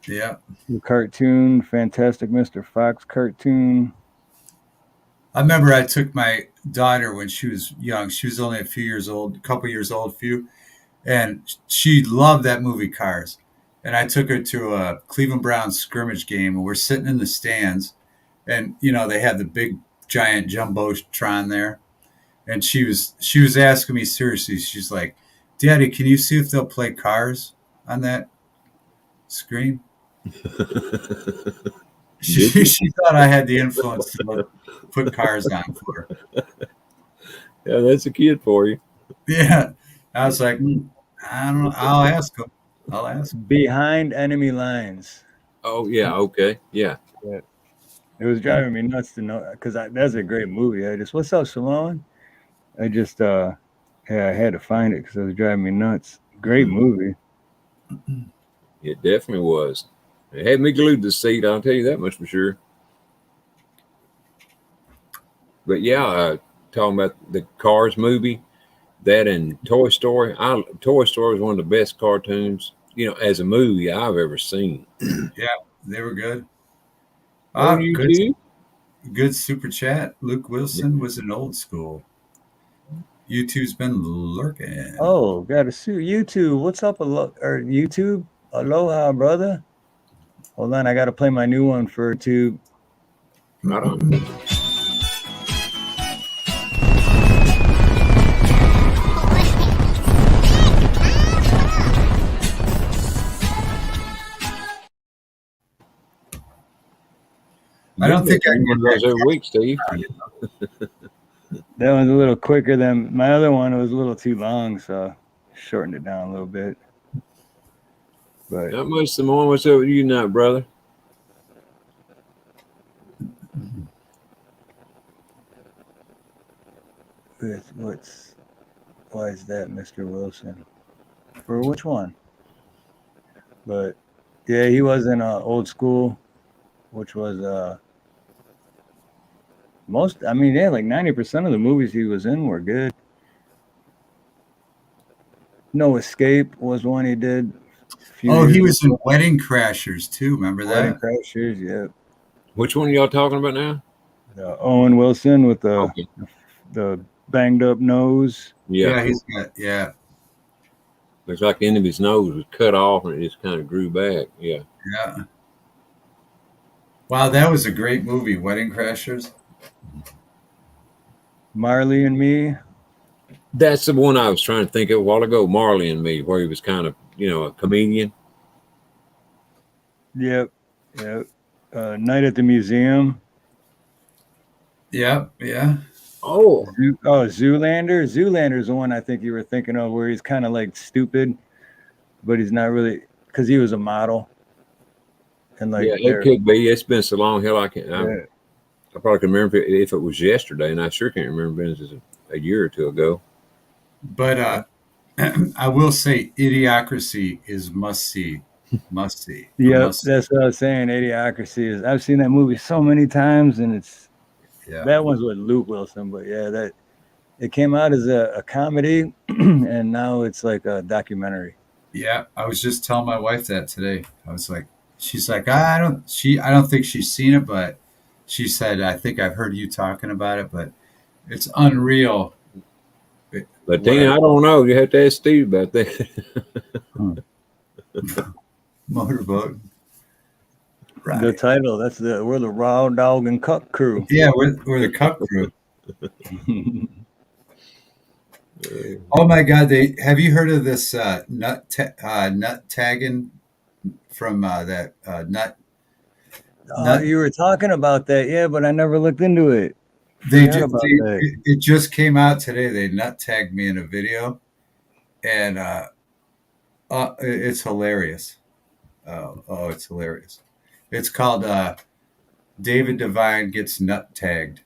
Yeah. the cartoon, Fantastic Mr. Fox cartoon. I remember I took my daughter when she was young. She was only a few years old, a couple years old, and she loved that movie Cars. And I took her to a Cleveland Browns scrimmage game, and we're sitting in the stands, and they had the big giant jumbotron there, and she was asking me seriously. She's like, "Daddy, can you see if they'll play Cars on that screen?" She thought I had the influence to put Cars on for her. Yeah, that's a kid for you. Yeah. I was like, I don't know. I'll ask him. I'll ask him. Behind Enemy Lines. Oh, yeah. Okay. Yeah. Yeah. It was driving me nuts to know because that's a great movie. What's up, Salon? I just I had to find it because it was driving me nuts. Great movie. It definitely was. It had me glued to the seat. I'll tell you that much for sure. But yeah, talking about the Cars movie, that and Toy Story. Toy Story was one of the best cartoons, as a movie I've ever seen. Yeah, they were good. On Good, YouTube. good super chat. Luke Wilson was an old school. YouTube's been lurking. Oh, got a suit. YouTube, what's up? Or YouTube, aloha, brother. Hold on, I got to play my new one for YouTube. Right on. I don't think I One get of those that. every week, Steve. That one's a little quicker than my other one. It was a little too long, so I shortened it down a little bit. But Not much, Simone. What's up with you now, brother? why is that, Mr. Wilson? For which one? But yeah, he was in Old School, which was like 90% of the movies he was in were good. No Escape was one he did. Oh, he was in Wedding Crashers too. Remember that? Wedding Crashers, yeah. Which one y'all talking about now? Owen Wilson with the Okay. the banged up nose. Yeah. he's got Looks like the end of his nose was cut off and it just kind of grew back. Yeah. yeah. Wow, that was a great movie, Wedding Crashers. Marley and Me. That's the one I was trying to think of a while ago, Marley and Me, where he was kind of, a comedian. Yep. Night at the Museum. Yep, yeah. Oh, Zoolander. Zoolander's the one I think you were thinking of, where he's kind of like stupid, but he's not really, because he was a model. And like, yeah, it could be. It's been so long. Hell, I probably can remember if it was yesterday, and I sure can't remember if it was a year or two ago. But I will say, Idiocracy is must see. Yeah, that's what I was saying. Idiocracy is. I've seen that movie so many times, and that one's with Luke Wilson. But yeah, it came out as a comedy, and now it's like a documentary. Yeah, I was just telling my wife that today. I was like, she's like, I don't think she's seen it, but she said, I think I've heard you talking about it, but it's unreal. But Tina, I don't know. You have to ask Steve about that. Motorboat. Right. The title, we're the RawDawgin Cuck Crew. Yeah, we're the Cuck Crew. Oh my God! Have you heard of this nut tagging from that nut? You were talking about that, yeah, but I never looked into it. It just came out today. They nut tagged me in a video, and it's hilarious. Oh, it's hilarious. It's called David Devine Gets Nut Tagged.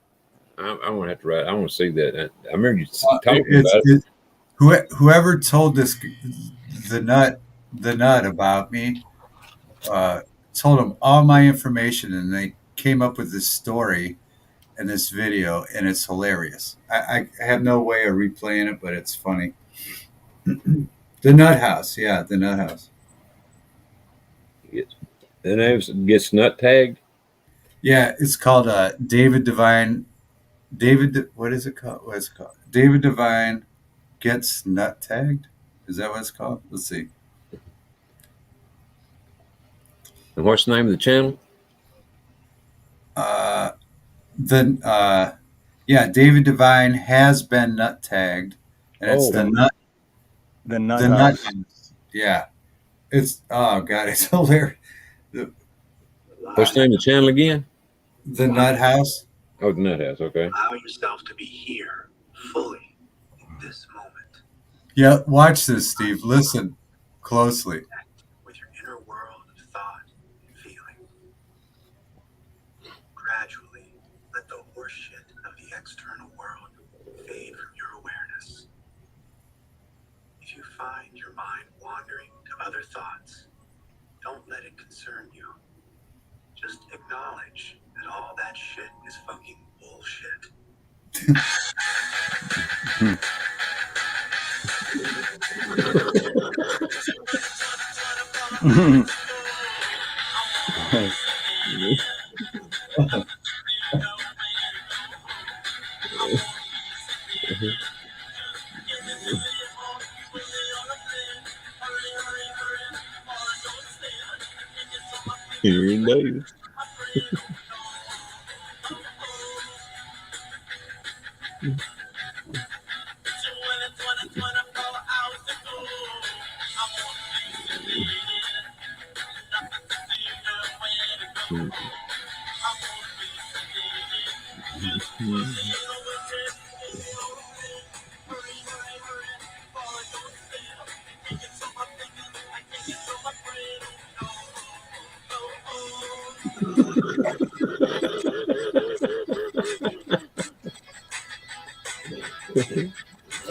I want to have to write. I want to see that. I remember you talking about it. Whoever told the nut about me told them all my information, and they came up with this story and this video, and it's hilarious. I have no way of replaying it, but it's funny. The Nut House, yeah, the Nut House. The name gets nut tagged. Yeah, it's called David Devine. What is it called? What is it called? David Devine Gets Nut Tagged. Is that what it's called? Let's see. And what's the name of the channel? David Devine has been nut tagged, and it's the nut house. Yeah, it's it's hilarious. What's the name of the channel again? The Nut House. Oh, the Nut House. Okay. Allow yourself to be here fully in this moment. Yeah, watch this, Steve. Listen closely. With your inner world of thought and feeling. Gradually, let the horseshit of the external world fade from your awareness. If you find your mind wandering to other thoughts, don't let it concern you. Just acknowledge that all that shit is fucking bullshit. Here in Davis.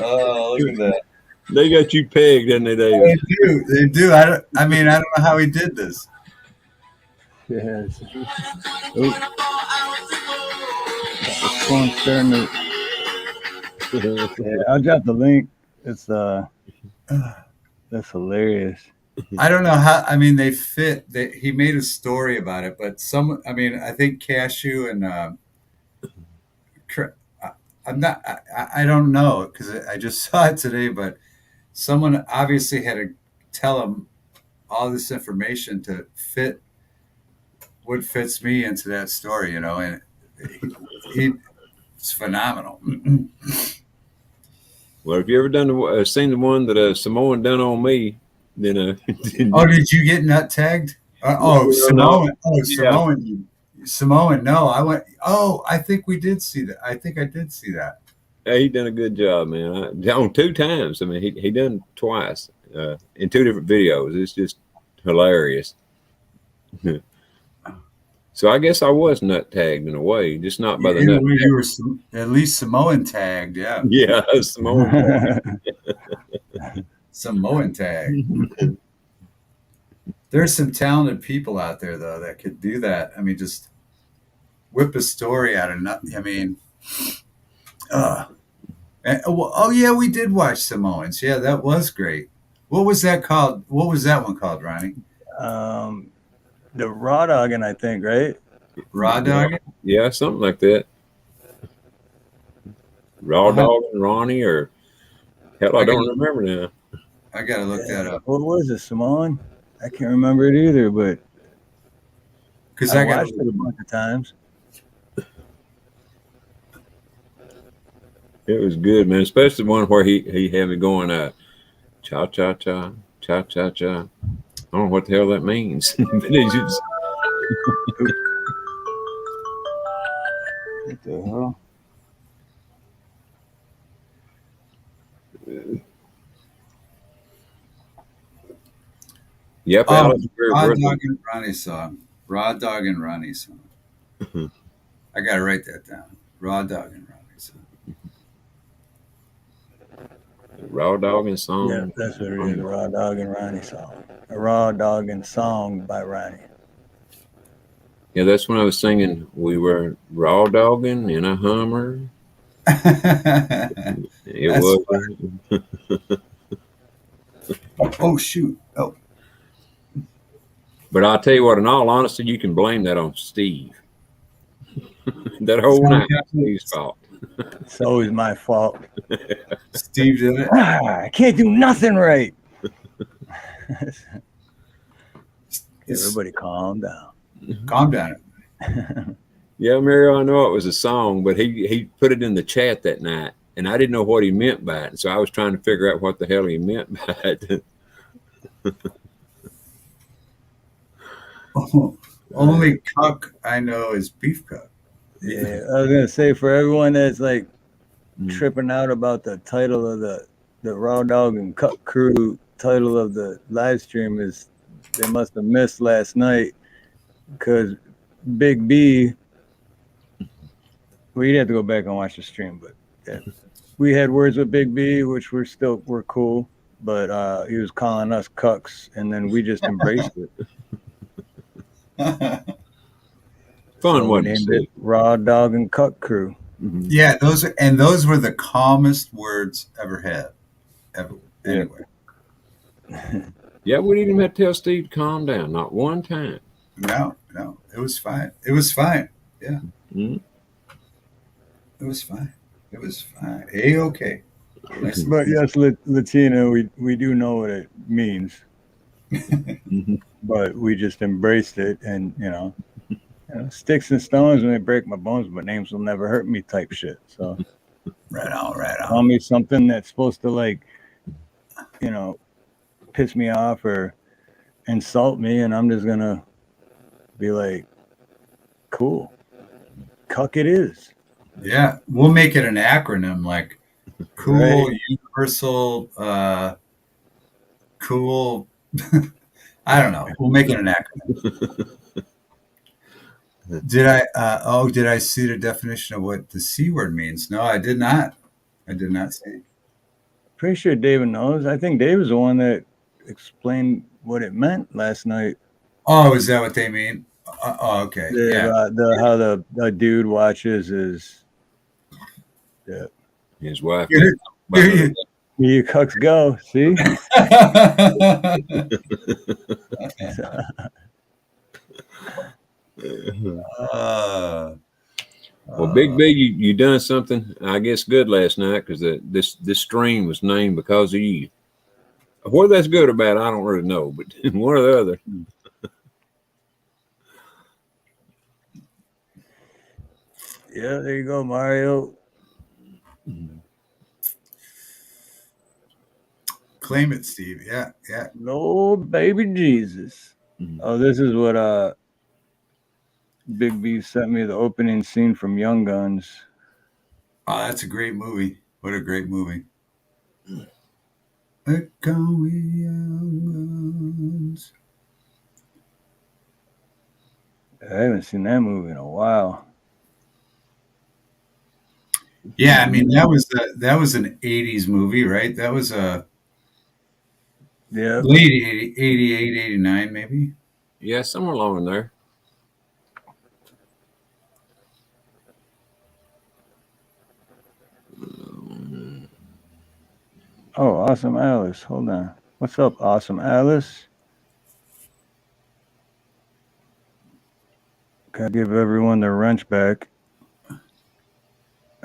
Oh, look at that. They got you pegged, didn't they, They Davis? do. They do. I mean, I don't know how he did this. Yes. Oop. The song's starting to. Yeah, I'll drop the link. It's that's hilarious. I don't know how. I mean, they fit. He made a story about it, but some. I mean, I think Cashew and I'm not. I don't know because I just saw it today. But someone obviously had to tell him all this information to fit what fits me into that story. You know, and it's phenomenal. Well, if you ever seen the one that Samoan done on me, then Oh, did you get nut tagged? Samoan. Oh, Samoan. Samoan. No, I went. Oh, I think we did see that. I think I did see that. he done a good job, man. On 2 times. I mean, he done twice in 2 different videos. It's just hilarious. So I guess I was nut tagged in a way, just not by the nut. You were at least Samoan tagged, yeah. Yeah, Samoan tag. Samoan tag. There's some talented people out there though that could do that. I mean, just whip a story out of nothing. I mean, oh yeah, we did watch Samoans. Yeah, that was great. What was that called? What was that one called, Ronnie? The RawDawgin, I think, right? RawDawgin? Yeah, something like that. RawDawgin, Ronnie, or hell, I don't remember now. I gotta look that up. What was it, Samoan? I can't remember it either, but because I watched it a bunch of times. It was good, man. Especially the one where he had me going cha cha cha cha cha cha. I don't know what the hell that means. But it's just... What the hell? Yep. RawDawgin Ronnie song. RawDawgin Ronnie song. I gotta write that down. RawDawgin Ronnie song. RawDawgin song. Yeah, that's what it is. A RawDawgin Ronnie song. A RawDawgin song by Ronnie. Yeah, that's when I was singing. We were RawDawgin in a Hummer. It was. Oh shoot! Oh. But I'll tell you what. In all honesty, you can blame that on Steve. That whole night, Steve's fault. It's always my fault. Steve did it. I can't do nothing right. Everybody calm down. Calm down. Yeah, Mario, I know it was a song, but he put it in the chat that night, and I didn't know what he meant by it. So I was trying to figure out what the hell he meant by it. Only cuck I know is beef cuck. Yeah, I was gonna say for everyone that's like tripping out about the title of the RawDawgin Cuck Crew title of the live stream is they must have missed last night because Big B. Well, you'd have to go back and watch the stream, but yeah, we had words with Big B, which we're cool, but he was calling us cucks, and then we just embraced it. Fun So one. we named it RawDawgin Cuck Crew. Mm-hmm. Yeah, those were the calmest words ever had. Ever. Anyway. Yeah, we didn't even have to tell Steve to calm down, not one time. No, it was fine. It was fine. Yeah, Mhm. it was fine. It was fine. Okay. Nice. But yes, Latino, we do know what it means, Mhm. but we just embraced it, and sticks and stones may break my bones, but names will never hurt me type shit. So Right on, right tell on. me something that's supposed to you know, piss me off or insult me, and I'm just gonna be like, cool, cuck it is. Yeah, we'll make it an acronym like cool, Right. universal, cool. I don't know. We'll make it an acronym. Did I see the definition of what the C word means? No, I did not. I did not see. Pretty sure David knows. I think Dave was the one that explained what it meant last night. Oh, is that what they mean? Oh, okay. Yeah. The how the dude watches his His wife Here, getting by here another you cucks go. See, guy. uh, Well, Big B, you done something, I guess, good last night because this stream was named because of you. Whether that's good or bad, I don't really know, but one or the other. yeah, there you go, Mario. claim it, Steve. Yeah, yeah. Lord baby Jesus. Mhm. Oh, this is what Big B sent me, the opening scene from Young Guns. Oh, that's a great movie. What a great movie. Let go, we young ones. I haven't seen that movie in a while. Yeah, I mean that was an '80s movie, right? That was a Yeah. late 80, 88, 89, maybe. Yeah, somewhere along in there. Oh, Awesome Alice. Hold on. What's up, Awesome Alice? Gotta give everyone their wrench back.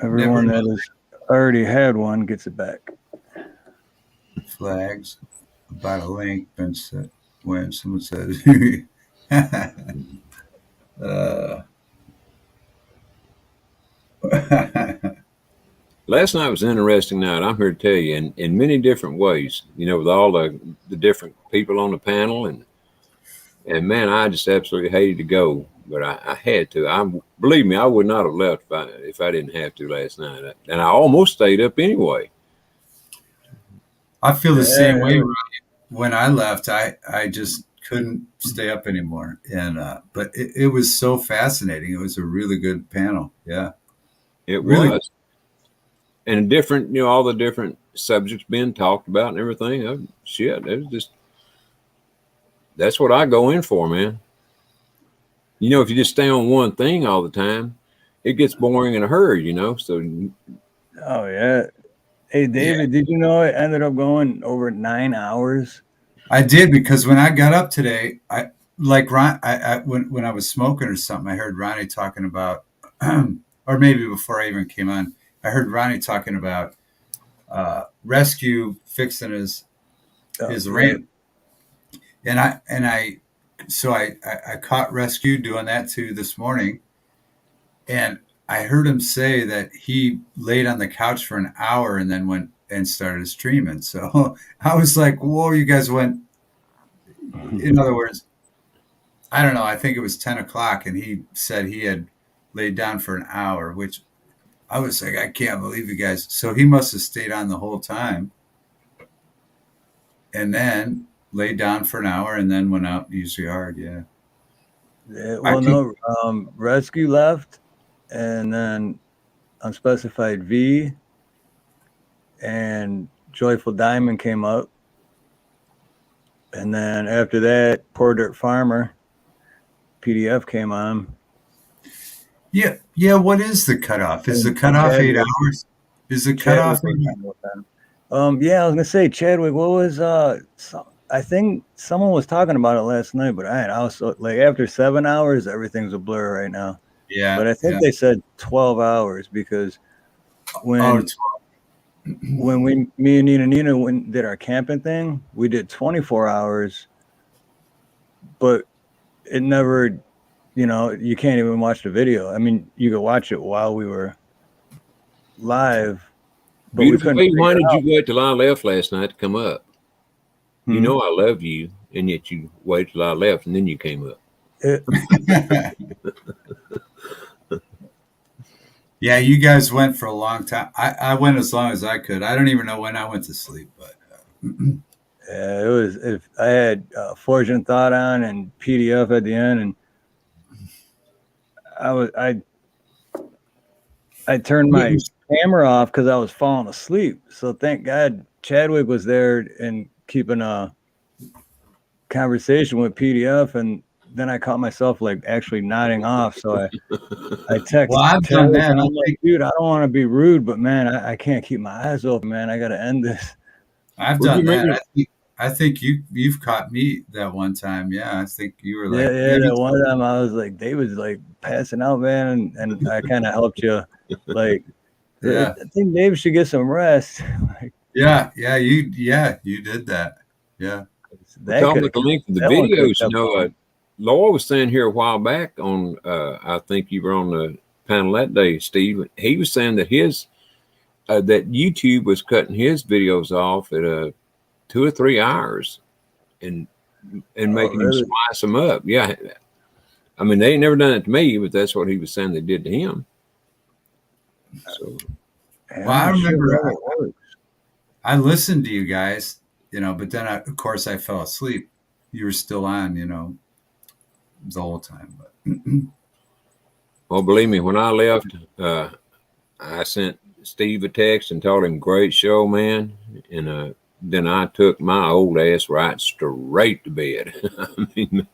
Everyone Never that has already had one gets it back. flags about a link been set when someone says uh, Last night was an interesting night. I'm here to tell you in many different ways, with all the different people on the panel. And man, I just absolutely hated to go, but I had to. Believe me, I would not have left if I didn't have to last night. And I almost stayed up anyway. I feel the same way. Yeah. When I left, I just couldn't stay up anymore. And but it was so fascinating. It was a really good panel. Yeah, It really. was. And different, all the different subjects being talked about and everything. It was just, that's what I go in for, man. If you just stay on one thing all the time, it gets boring in a hurry, So Oh yeah. Hey David, did you know it ended up going over 9 hours? I did, because when I got up today, I like Ron. When I was smoking or something, I heard Ronnie talking about, or maybe before I even came on, I heard Ronnie talking about Rescue fixing his ramp, and I caught Rescue doing that too this morning, and I heard him say that he laid on the couch for an hour and then went and started streaming. So I was like, "Whoa, you guys went." In other words, I don't know. I think it was 10 o'clock, and he said he had laid down for an hour, which I was like, I can't believe you guys. So he must have stayed on the whole time, and then laid down for an hour, and then went out and used the yard. Yeah. Well, no. Rescue left, and then Unspecified V and Joyful Diamond came up. And then after that, Poor Dirt Farmer PDF came on. Yeah. Yeah. What is the cutoff? Is the cutoff 8 hours? Is the cutoff 8 hours? Yeah, I was gonna say, Chadwick, what was I think someone was talking about it last night, but I was so, like, after 7 hours, everything's a blur right now. Yeah. but I think they said 12 hours because when me and Nina did our camping thing, we did 24 hours, but it never, you can't even watch the video. I mean, you could watch it while we were live, but we Beautiful couldn't. lady, why did you wait till I left last night to come up? You know I loved you, and yet you waited till I left, and then you came up. Yeah, you guys went for a long time. I went as long as I could. I don't even know when I went to sleep, but Yeah, it was. If I had Fortune Thought on and PDF at the end, and I turned my camera off because I was falling asleep. So thank God Chadwick was there and keeping a conversation with PDF, and then I caught myself like actually nodding off. So I texted. Well, I've done that. I'm like, dude, I don't want to be rude, but man, I can't keep my eyes open, man. I got to end this. I've done that. I think you've caught me that one time. Yeah, I think you were like, yeah. That one time I was like, David's like passing out, man, and I kind of helped you. Like, yeah, I think David should get some rest. yeah, you did that. Yeah. Talking about the length of the videos, Laura was saying here a while back on, I think you were on the panel that day, Steve. He was saying that that YouTube was cutting his videos off at 2 or 3 hours and making him splice them up. Yeah. I mean, they ain't never done it to me, but that's what he was saying they did to him. So, well, I remember I listened to you guys, but then of course I fell asleep. You were still on, the whole time. But well, believe me, when I left, I sent Steve a text and told him, "Great show, man," and then I took my old ass right straight to bed. I mean,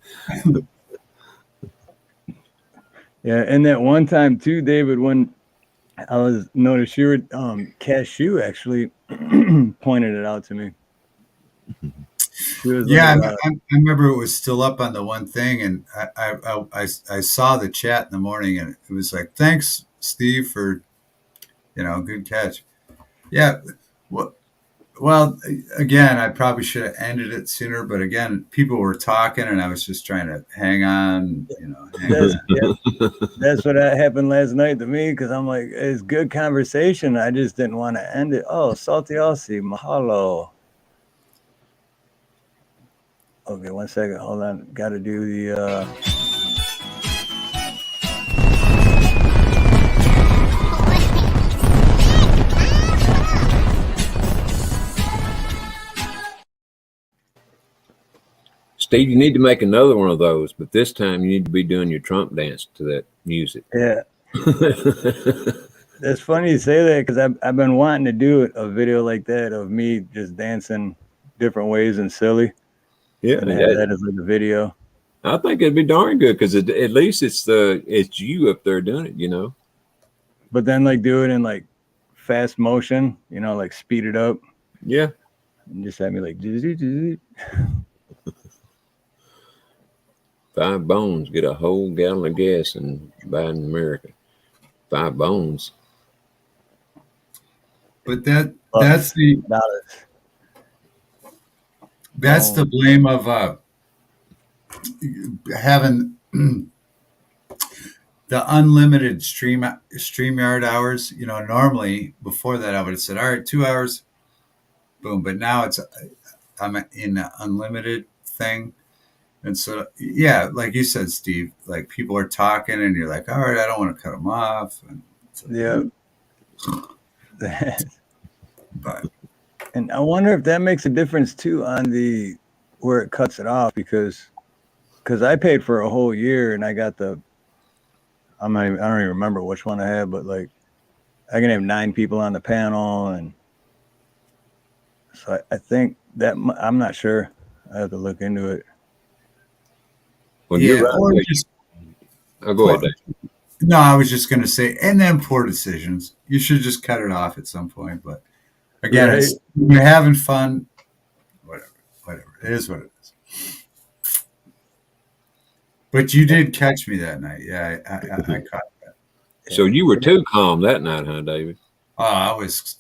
yeah, and that one time too, David, when I was noticed you were Cashew actually pointed it out to me. Yeah, I remember it was still up on the one thing, and I saw the chat in the morning, and it was like, "Thanks, Steve, for good catch." Yeah, well, again, I probably should have ended it sooner, but again, people were talking, and I was just trying to hang on. That's what happened last night to me because I'm like, it's good conversation. I just didn't want to end it. Oh, Salty Aussie, mahalo. Okay, 1 second. Hold on. Got to do the. Steve, you need to make another one of those, but this time you need to be doing your Trump dance to that music. Yeah. That's funny you say that because I've been wanting to do a video like that of me just dancing different ways and silly. Yeah, and that is like a video. I think it'd be darn good because at least it's you up there doing it, But then like do it in like fast motion, like speed it up. Yeah. And just have me like 5 bones get a whole gallon of gas in Biden, America. 5 bones. But that's the blame of having the unlimited StreamYard hours. Normally before that I would have said, all right, 2 hours, boom. But now I'm in an unlimited thing. And so, yeah, like you said, Steve, like people are talking and you're like, all right, I don't want to cut them off. And so, yeah. But, and I wonder if that makes a difference too on where it cuts it off because I paid for a whole year and I got I don't even remember which one I had, but like I can have 9 people on the panel. And so I think that I'm not sure. I have to look into it. Well, you're right. Go ahead, Dave. No, I was just going to say, and then poor decisions. You should just cut it off at some point. But again, you're having fun. Whatever. It is what it is. But you did catch me that night. Yeah, I caught. So you were too calm that night, huh, David? Oh, I was.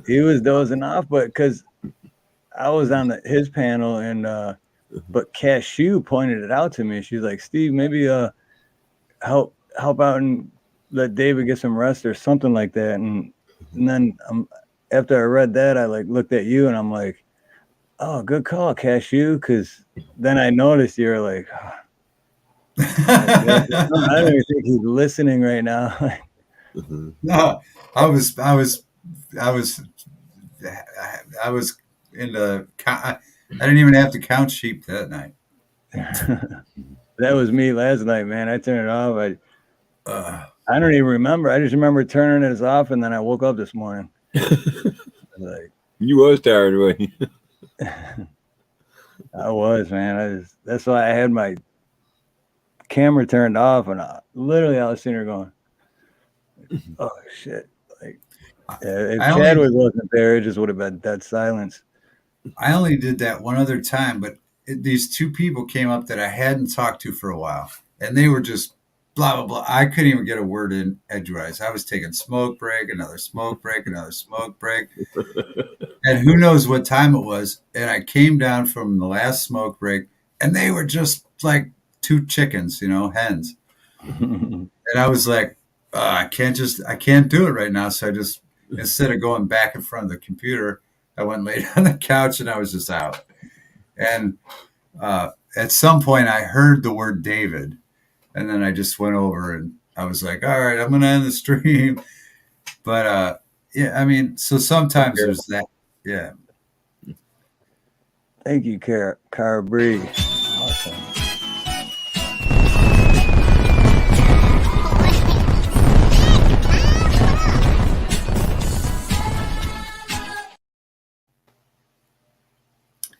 He was dozing off, but because I was on his panel, and but Cashew pointed it out to me. She's like, Steve, maybe help out and let David get some rest or something like that. And then after I read that, I like looked at you and I'm like, oh, good call, Cashew. Because then I noticed you're like, I don't even think he's listening right now. No, I was in the. I didn't even have to count sheep that night. That was me last night, man. I turned it off. I don't even remember. I just remember turning it off, and then I woke up this morning. Like, you was tired, weren't you? I was, man. That's why I had my camera turned off, and literally I was sitting there going, "Oh shit!" Like, if Chadwick wasn't there, it just would have been dead silence. I only did that one other time, but these two people came up that I hadn't talked to for a while, and they were just blah blah blah. I couldn't even get a word in edgewise. I was taking smoke break, another smoke break, another smoke break, and who knows what time it was. And I came down from the last smoke break, and they were just like two chickens, hens. And I was like, I can't do it right now. So I just, instead of going back in front of the computer, I went and laid on the couch and I was just out. And at some point I heard the word David, and then I just went over and I was like, all right, I'm going to end the stream. But yeah, I mean, so sometimes there's that. Yeah. Thank you, Cara Bree. Awesome.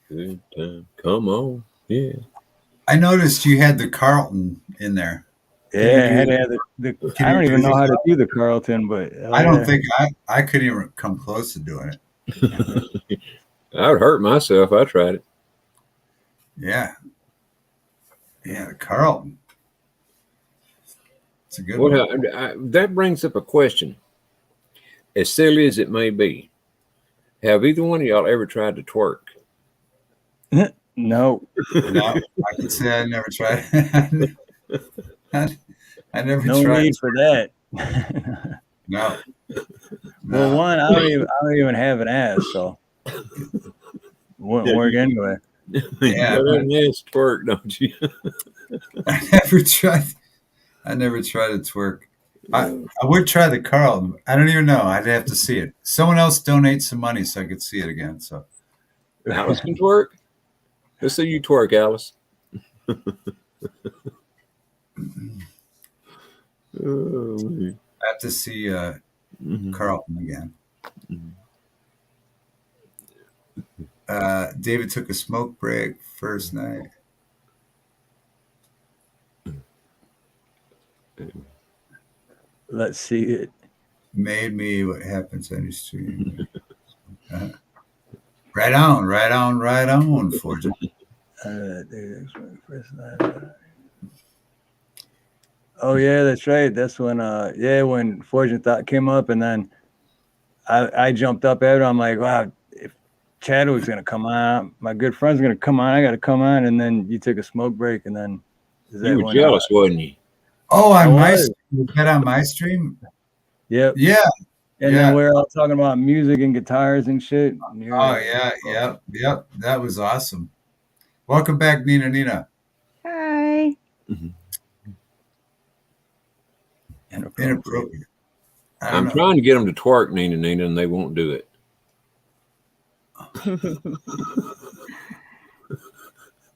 Good time. Come on. Yeah. I noticed you had the Carlton in there. Yeah, I don't even know how to do the Carlton, but I don't think I couldn't even come close to doing it. I would hurt myself. I tried it. Yeah. Yeah, the Carlton. It's a good one. That brings up a question. As silly as it may be, have either one of y'all ever tried to twerk? No. No, I can say I never tried. I never no tried. No need for that. No. Well, one, I don't even have an ass, so wouldn't work anyway. Yeah, you got an ass twerk, don't you? I never tried to twerk. I would try the Carlton. I don't even know. I'd have to see it. Someone else donate some money so I could see it again. So Alice can twerk. Let's see you twerk, Alice. I have to see Carlton again. David took a smoke break first night. Let's see it. Made me what happens on your stream. Right on, Fortune. Oh yeah, that's right. That's when when Fortune Thought came up, and then I jumped up at it. I'm like, wow, if Chadwick's gonna come on, my good friend's gonna come on, I gotta come on. And then you took a smoke break, and then you were jealous, wasn't you? Oh, on my stream, get on my stream. Yep. Yeah. And then we're all talking about music and guitars and shit. Oh yeah, yep. That was awesome. Welcome back, Nina. Hi. Inappropriate. I'm trying to get them to twerk, Nina, and they won't do it.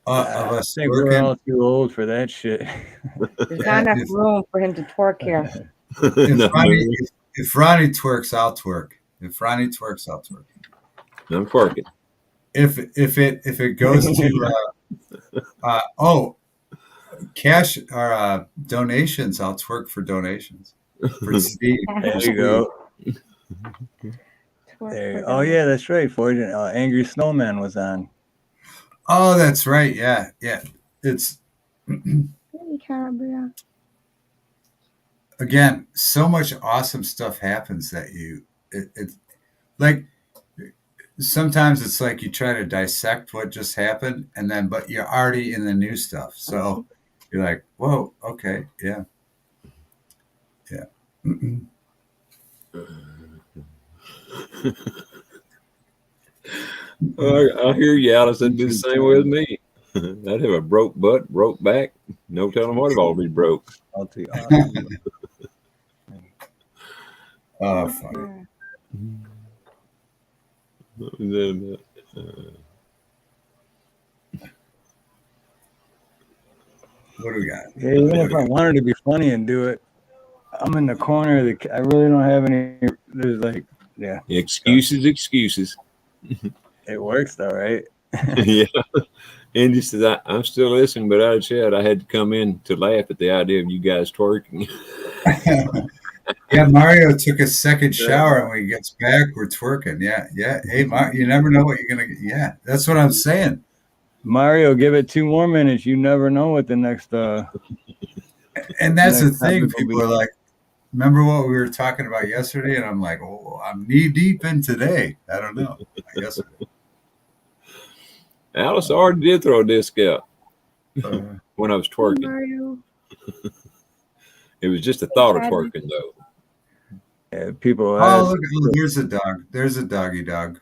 I think we're all too old for that shit. There's not enough room for him to twerk here. If Ronnie twerks, I'll twerk. If Ronnie twerks, I'll twerk. I'm twerking. If it goes to cash or donations, I'll twerk for donations. For Steve. There you go. Oh yeah, that's right. Fortune. Angry Snowman was on. Oh, that's right. Yeah, yeah. It's Hey, Carabria. again, so much awesome stuff happens that it like sometimes it's like you try to dissect what just happened, and then but you're already in the new stuff, so you're like, whoa, okay, yeah, yeah. I hear you, Alice. That'd be the Good same way with times. me. I'd have a broke butt, broke back. No telling what it'd all be broke. I'll take awesome. Oh, funny. Then, What do we got? Yeah, even if I wanted to be funny and do it, I'm in the corner. I really don't have any. There's like, yeah, excuses. it works though, right? Yeah. Andy says, I'm still listening, but out of chat, I had to come in to laugh at the idea of you guys twerking. Yeah, Mario took a second shower, and when he gets back, we're twerking. Yeah, yeah. Hey, you never know what you're gonna get. Yeah, that's what I'm saying. Mario, give it 2 more minutes. You never know what the next. And that's the next thing. topic will People be. are like, remember what we were talking about yesterday? And I'm like, oh, I'm knee deep in today. I don't know. Yesterday. Alice already did throw a disc out when I was twerking. Mario. It was just a thought of twerking, though. Yeah, people Oh, ask. look, oh, there's a dog. There's a doggy dog.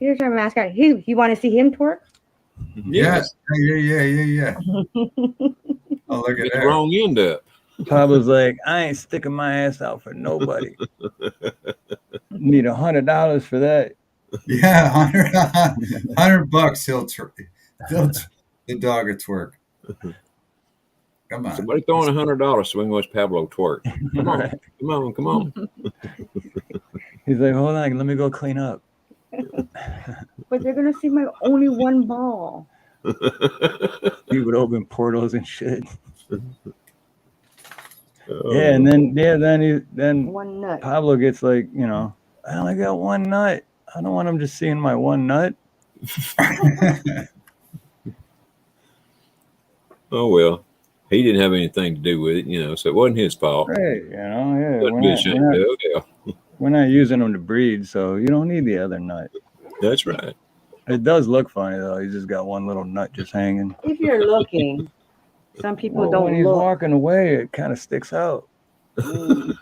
Here's our mascot. You want to see him twerk? Yes. Yeah. Oh, look at Get the that. wrong end up. Pablo's like, I ain't sticking my ass out for nobody. Need $100 for that. Yeah, $100. The dog will twerk. Come on. Somebody throwing $100 so we can watch Pablo twerk. Come on, Right. come on. He's like, hold on, let me go clean up. But they're gonna see my only one ball. He would open portals and shit. Oh. Yeah, and then One nut. Pablo gets like, I only got one nut. I don't want him just seeing my one nut. Oh well, he didn't have anything to do with it, so it wasn't his fault. Right, yeah. Wasn't be ashamed of, yeah. We're not using them to breed, so you don't need the other nut. That's right. It does look funny though. He's just got one little nut just hanging. If you're looking, some people don't when he's look. walking away, it kind of sticks out. Aww.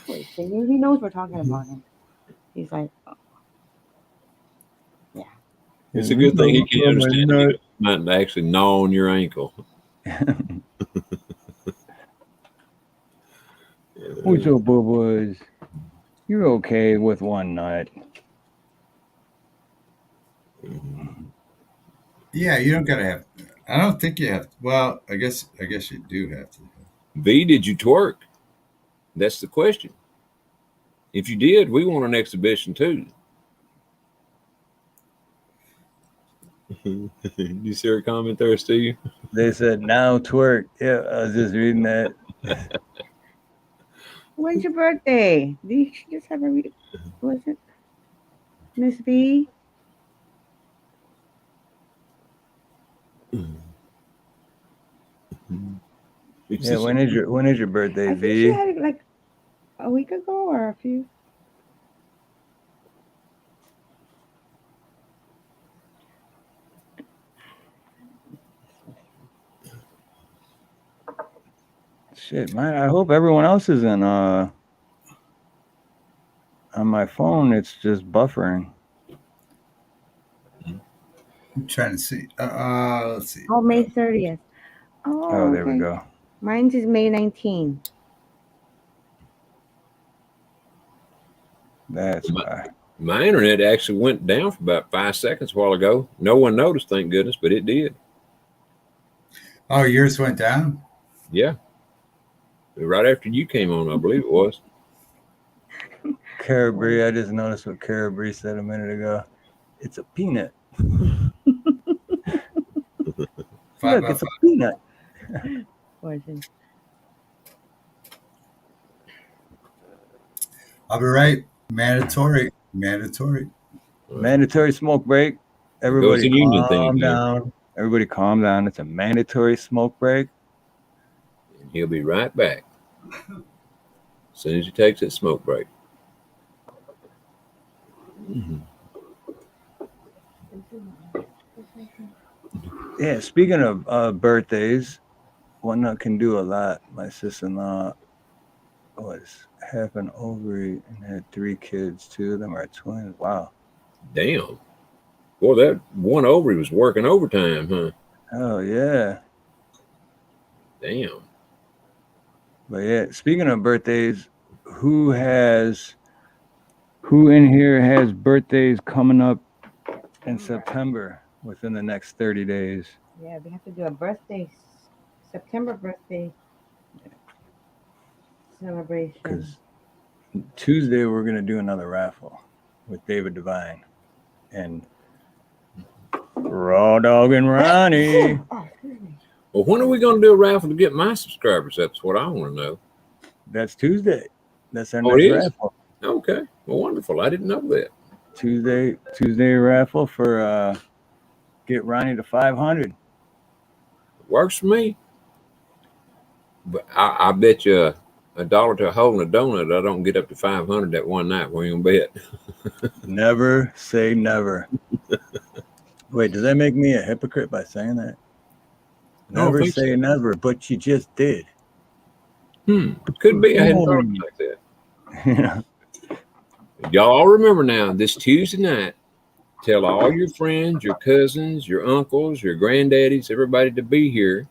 Wait, so he knows we're talking about him. He's like, oh. Yeah. It's a good thing he can't understand that you might actually gnaw on your ankle. What's up, boo-boys? You're okay with one nut. Yeah, you don't gotta have. I don't think you have. Well, I guess you do have to. V, did you twerk? That's the question. If you did, we want an exhibition too. You see her comment there, Steve? They said now twerk. Yeah, I was just reading that. When's your birthday? Did you just have a was it Miss V? Yeah, when is your birthday, I think V? she had it like a week ago or a few. Shit, man. I hope everyone else is in. On my phone, it's just buffering. I'm trying to see. Let's see. Oh, May 30th. Oh, there we go. Mine's is May 19th. That's why. My internet actually went down for about 5 seconds a while ago. No one noticed, thank goodness, but it did. Oh, yours went down? Yeah. Right after you came on, I believe it was. Carabri, I just noticed what Carabri said a minute ago. It's a peanut. Look, it's a peanut. I'll be right. Mandatory. Mandatory smoke break. Everybody the union thing calm again. down. Everybody calm down. It's a mandatory smoke break. And he'll be right back as soon as he takes that smoke break. Yeah, speaking of birthdays, one that can do a lot. My sister-in-law was half an ovary and had 3 kids. 2 of them are twins. Wow. Damn. Boy, that one ovary was working overtime, huh? Oh yeah. Damn. But yeah, speaking of birthdays, who in here has birthdays coming up in September within the next 30 days? Yeah, we have to do a birthday, September birthday celebration. Because Tuesday we're gonna do another raffle with David Devine and Raw Dog and Ronnie. Oh, excuse me. Well, when are we going to do a raffle to get my subscribers? That's what I want to know. That's Tuesday. That's our Oh, next it is? raffle. Okay. Well, wonderful. I didn't know that. Tuesday raffle for get Ronnie to 500. Works for me. But I bet you $1 to a hole in a donut, I don't get up to 500 that one night. Where you gonna bet? Never say never. Wait, does that make me a hypocrite by saying that? Never say never, but you just did. Could be. I hadn't thought of it like that. Yeah. Y'all remember now, this Tuesday night, tell all your friends, your cousins, your uncles, your granddaddies, everybody to be here,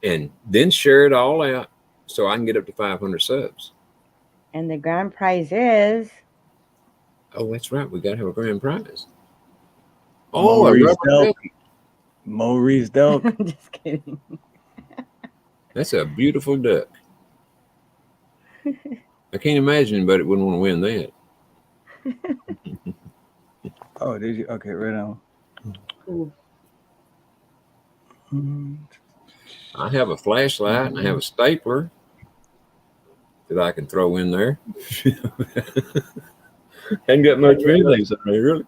and then share it all out so I can get up to 500 subs. And the grand prize is... Oh, that's right. We got to have a grand prize. Oh, a rubber ducky. Maurice Delk. Just kidding. That's a beautiful duck. I can't imagine anybody wouldn't want to win that. Oh, did you? Okay, right on. I have a flashlight and I have a stapler that I can throw in there. Hadn't got much of anything, so really.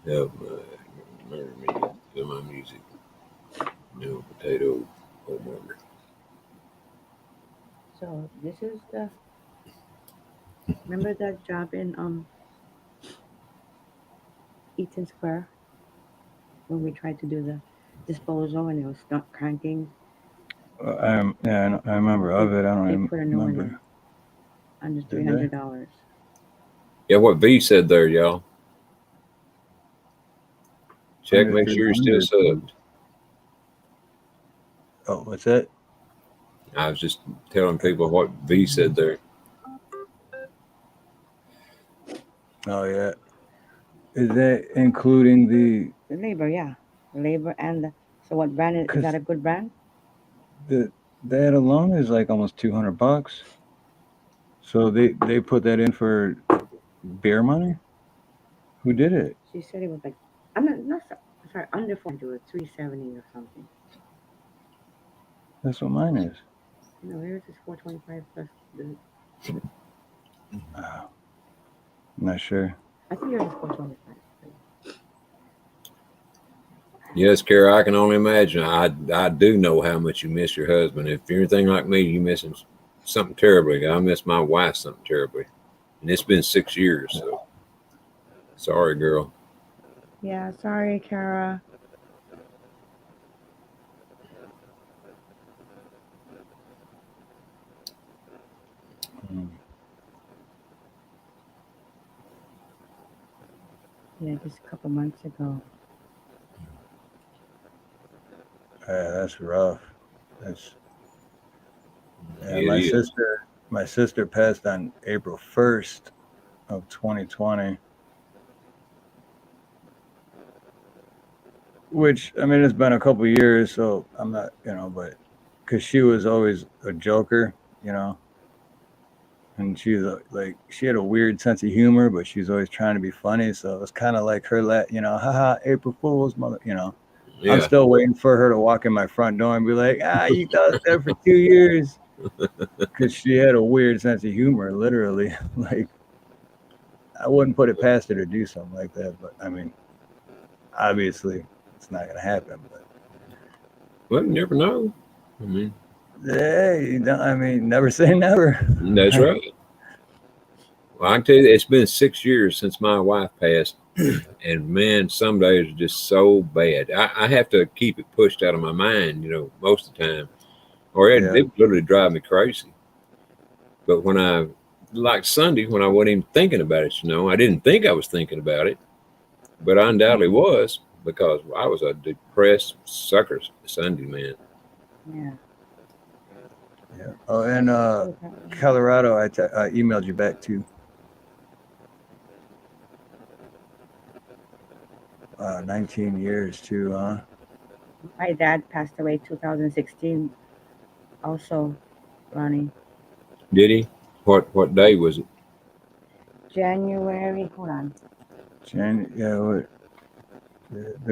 Help murder me to my music. No potato homeowner. So this is the... Remember that job in Eaton Square when we tried to do the disposal and it was not cranking? I remember of it. I They don't put a new one remember. in under Did they? $300. Yeah, what V said there, y'all. Check, Under make sure you're still 300. subbed. Oh, what's that? I was just telling people what V said there. Oh yeah. Is that including the labor? Yeah, the labor and the... So what brand is that? A good brand? that alone is like almost $200. So they put that in for beer money? Who did it? She said it was like... I'm not sorry, under 400, $370 or something. That's what mine is. No, theirs is $425 plus the... I'm not sure. I think yours is $425. Yes, Kara, I can only imagine. I do know how much you miss your husband. If you're anything like me, you miss him something terribly. I miss my wife something terribly. And it's been 6 years, so sorry, girl. Yeah, sorry, Kara. Yeah, just a couple months ago. Yeah, that's rough. That's Yeah, my sister passed on April 1st of 2020. Which, I mean, it's been a couple years, so I'm not, but because she was always a joker, and she's she had a weird sense of humor, but she's always trying to be funny. So it's kind of like her, haha, April Fool's, mother, Yeah. I'm still waiting for her to walk in my front door and be like, you got there for 2 years. Because she had a weird sense of humor, literally. Like, I wouldn't put it past her to do something like that. But, I mean, obviously, it's not going to happen. But Well, you never know. I mean, hey, never say never. that's right. Well, I can tell you, it's been 6 years since my wife passed. And man, some days are just so bad. I have to keep it pushed out of my mind, most of the time. Or it literally drive me crazy. But like Sunday, when I wasn't even thinking about it, I didn't think I was thinking about it, but I undoubtedly was, because I was a depressed sucker Sunday, man. Yeah. Yeah. Oh, and Colorado, I emailed you back too. 19 years too, huh? My dad passed away 2016. Also, Ronnie. Did he? What day was it? January. Hold on. The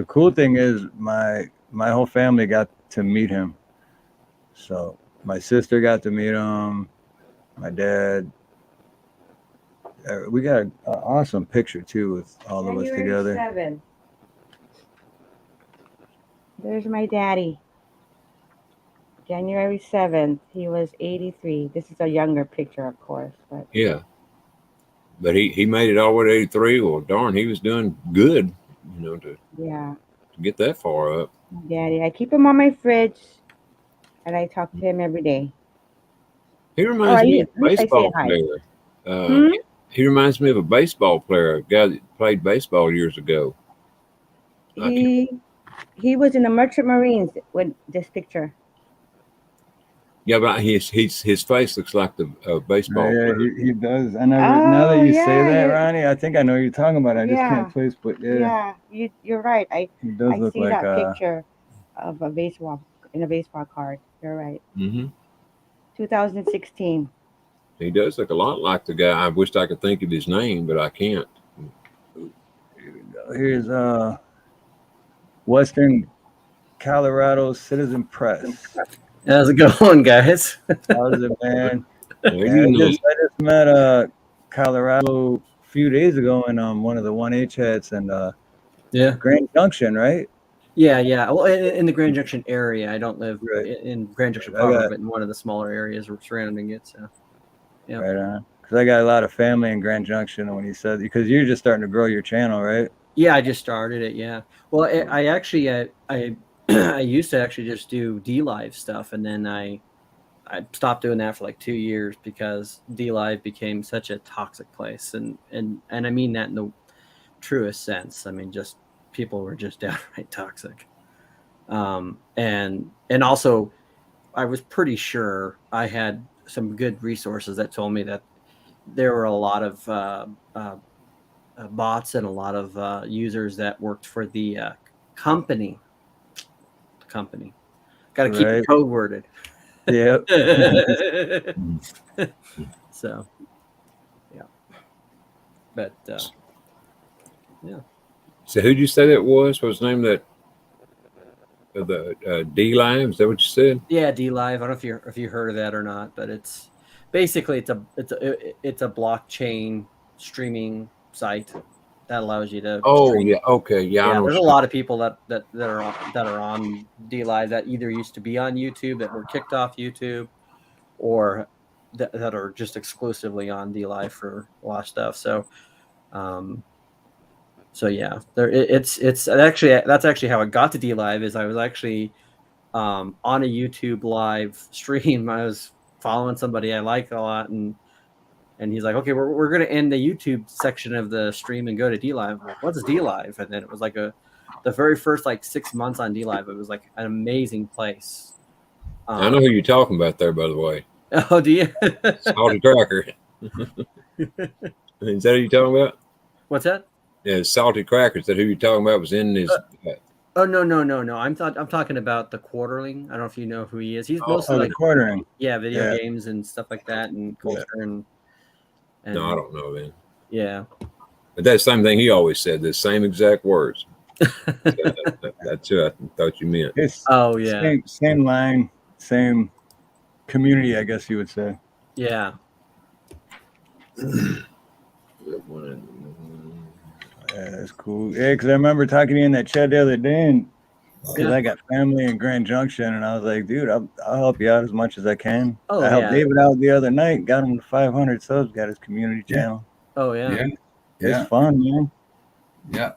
cool thing is my whole family got to meet him. So my sister got to meet him. My dad. We got an awesome picture too with all of us together. January 7th. There's my daddy. January 7th. He was 83. This is a younger picture, of course, but Yeah. But he made it all the way to 83. Well, darn, he was doing good, to get that far up. Daddy, I keep him on my fridge, and I talk to him every day. He reminds me of a at least I say baseball hi. player. He reminds me of a baseball player, a guy that played baseball years ago. He was in the Merchant Marines with this picture. Yeah, but his face looks like the baseball player. He does. Now that you say that, Ronnie, I think I know what you're talking about. I just can't place, but yeah, you're right. He does look see like that picture of a baseball card. You're right. 2016. He does look a lot like the guy. I wished I could think of his name, but I can't. Here's Western Colorado Citizen Press. How's it going, guys? How's it, man? I just met Colorado a few days ago in one of the 1H hats and Grand Junction, right? Yeah. Well, in the Grand Junction area. I don't live in Grand Junction proper, but in one of the smaller areas surrounding it. So, yeah. Right on. Because I got a lot of family in Grand Junction. And when he said, because you're just starting to grow your channel, right? Yeah, I just started it. Yeah. Well, I actually I used to actually just do DLive stuff, and then I stopped doing that for like 2 years because DLive became such a toxic place, and I mean that in the truest sense. I mean, just people were just downright toxic, and also I was pretty sure I had some good resources that told me that there were a lot of bots and a lot of users that worked for the company. Got to keep it code worded. Yep. So, yeah. But yeah. So who'd you say that was? What was the name of that? The DLive? Is that what you said? Yeah, DLive. I don't know if you heard of that or not, but it's basically it's a blockchain streaming site that allows you to. Oh, yeah. Okay. Yeah. There's a lot of people that are on DLive that either used to be on YouTube that were kicked off YouTube, or that are just exclusively on DLive for a lot of stuff. So, yeah, it's actually that's actually how I got to DLive. Is I was actually on a YouTube live stream. I was following somebody I like a lot, and he's like, okay, we're going to end the YouTube section of the stream and go to DLive. I'm like, what's DLive? And then it was like the very first 6 months on DLive. It was like an amazing place. I know who you're talking about there, by the way. Oh, do you? Salty Cracker. Is that who you're talking about? What's that? Yeah, Salty Cracker. Is that who you're talking about? Was in his. Oh no! I'm talking about the Quarterling. I don't know if you know who he is. He's mostly the Quartering. Yeah, video games and stuff like that, and culture and no, I don't know then. Yeah, but that's the same thing he always said. The same exact words. That's what I thought you meant. It's Oh yeah, same line, same community, I guess you would say. yeah. Yeah, that's cool. Yeah, because I remember talking to you in that chat the other day, and because Yeah. I got family in Grand Junction, and I was like, dude, I'll help you out as much as I can. Oh, I helped yeah. David out the other night, got him to 500 subs, got his community channel. Oh yeah. Yeah. It's fun, man. Yeah.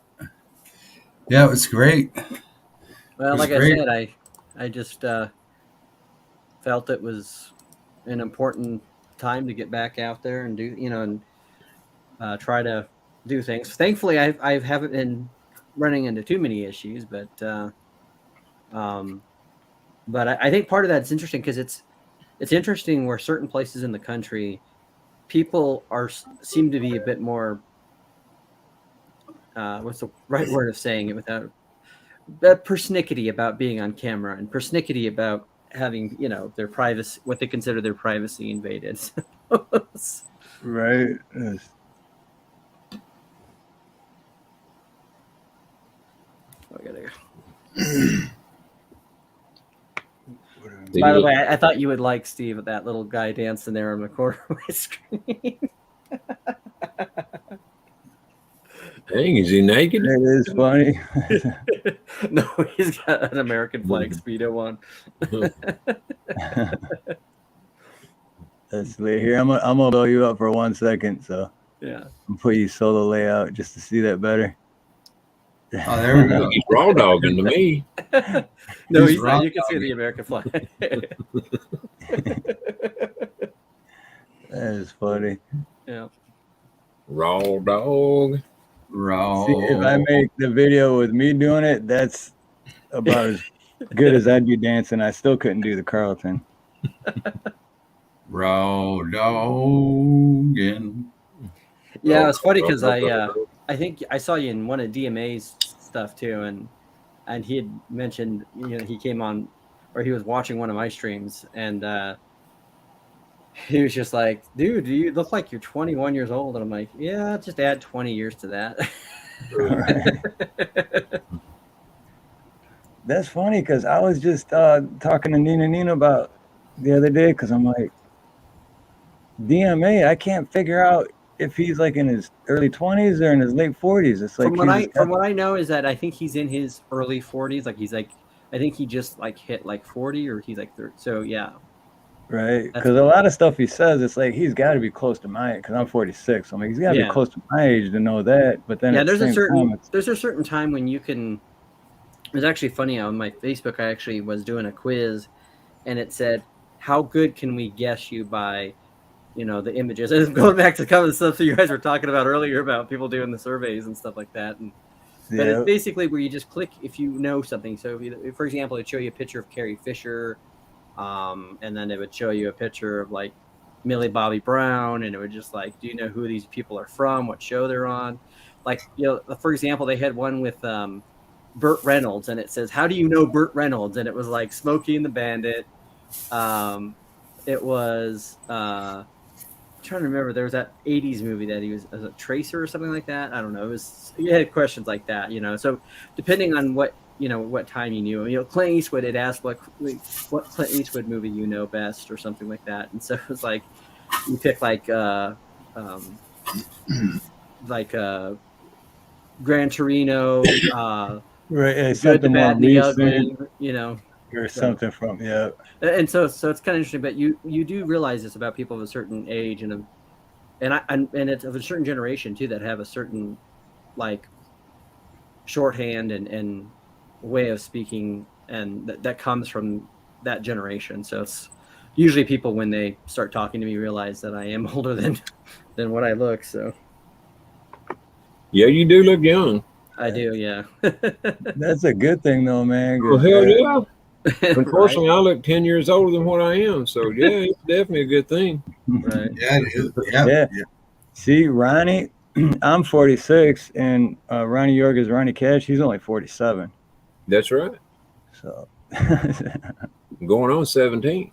Yeah, it was great. Well, was like great. I said, I just felt it was an important time to get back out there and do, and try to do things. Thankfully, I haven't been running into too many issues, but I think part of that's interesting because it's interesting where certain places in the country people seem to be a bit more what's the right word of saying it without persnickety about being on camera and persnickety about having their privacy, what they consider their privacy invaded. Right. Yes. I gotta go. By the way, I thought you would like Steve, that little guy dancing there on the corner of my screen. Dang, is he naked? It is funny. No, he's got an American flag Speedo on. That's lit. Here, I'm gonna blow you up for 1 second, so Yeah. I'll put you solo layout just to see that better. Oh, there we go. He's raw dogging to me. No, He's he's not. You can see raw-dogging. the American flag. That is funny. Yeah. Raw dog. Raw. See, if I make the video with me doing it, that's about as good as I'd be dancing. I still couldn't do the Carlton. RawDawgin. Yeah, it's funny because I think I saw you in one of DMA's stuff too, and he had mentioned he came on or he was watching one of my streams and he was just like, dude, you look like you're 21 years old, and I'm like, yeah, just add 20 years to that. That's funny because I was just talking to Nina about the other day because I'm like, DMA, I can't figure out if he's like in his early 20s or in his late 40s. It's like From what I know is that I think he's in his early 40s. Like he's like, I think he just like hit like 40 or he's like 30. So yeah. Right, because a lot of stuff he says, it's like he's got to be close to my age. Because I'm 46, so I'm like, he's got to be close to my age to know that. But then there's a certain time when you can. It was actually funny on my Facebook. I actually was doing a quiz, and it said, "How good can we guess you by, the images?" And going back to some of the stuff that you guys were talking about earlier about people doing the surveys and stuff like that. And but it's basically where you just click if you know something. So, if, for example, it'd show you a picture of Carrie Fisher. And then it would show you a picture of like Millie Bobby Brown, and it would just like, do you know who these people are from, what show they're on? Like, for example, they had one with Burt Reynolds, and it says, how do you know Burt Reynolds? And it was like Smokey and the Bandit. It was I'm trying to remember, there was that 80s movie that he was as a Tracer or something like that. I don't know. He had questions like that, so depending on what time you knew. Clint Eastwood had asked what Clint Eastwood movie you know best or something like that. And so it was like, you pick like Gran Torino, right, Good, the Bad, and the Ugly, or something from, yeah. And so it's kind of interesting, but you do realize this about people of a certain age and it's of a certain generation too, that have a certain like shorthand and way of speaking, and that comes from that generation. So it's usually people, when they start talking to me, realize that I am older than what I look. So yeah, you do look young. I do, yeah. That's a good thing though, man. Well, hell yeah. Unfortunately, Right. I look 10 years older than what I am. So yeah, it's definitely a good thing. Right. Yeah, it is. Yeah. Yeah. See, Ronnie, I'm 46, and Ronnie York is Ronnie Cash. He's only 47. That's right. So Going on 17.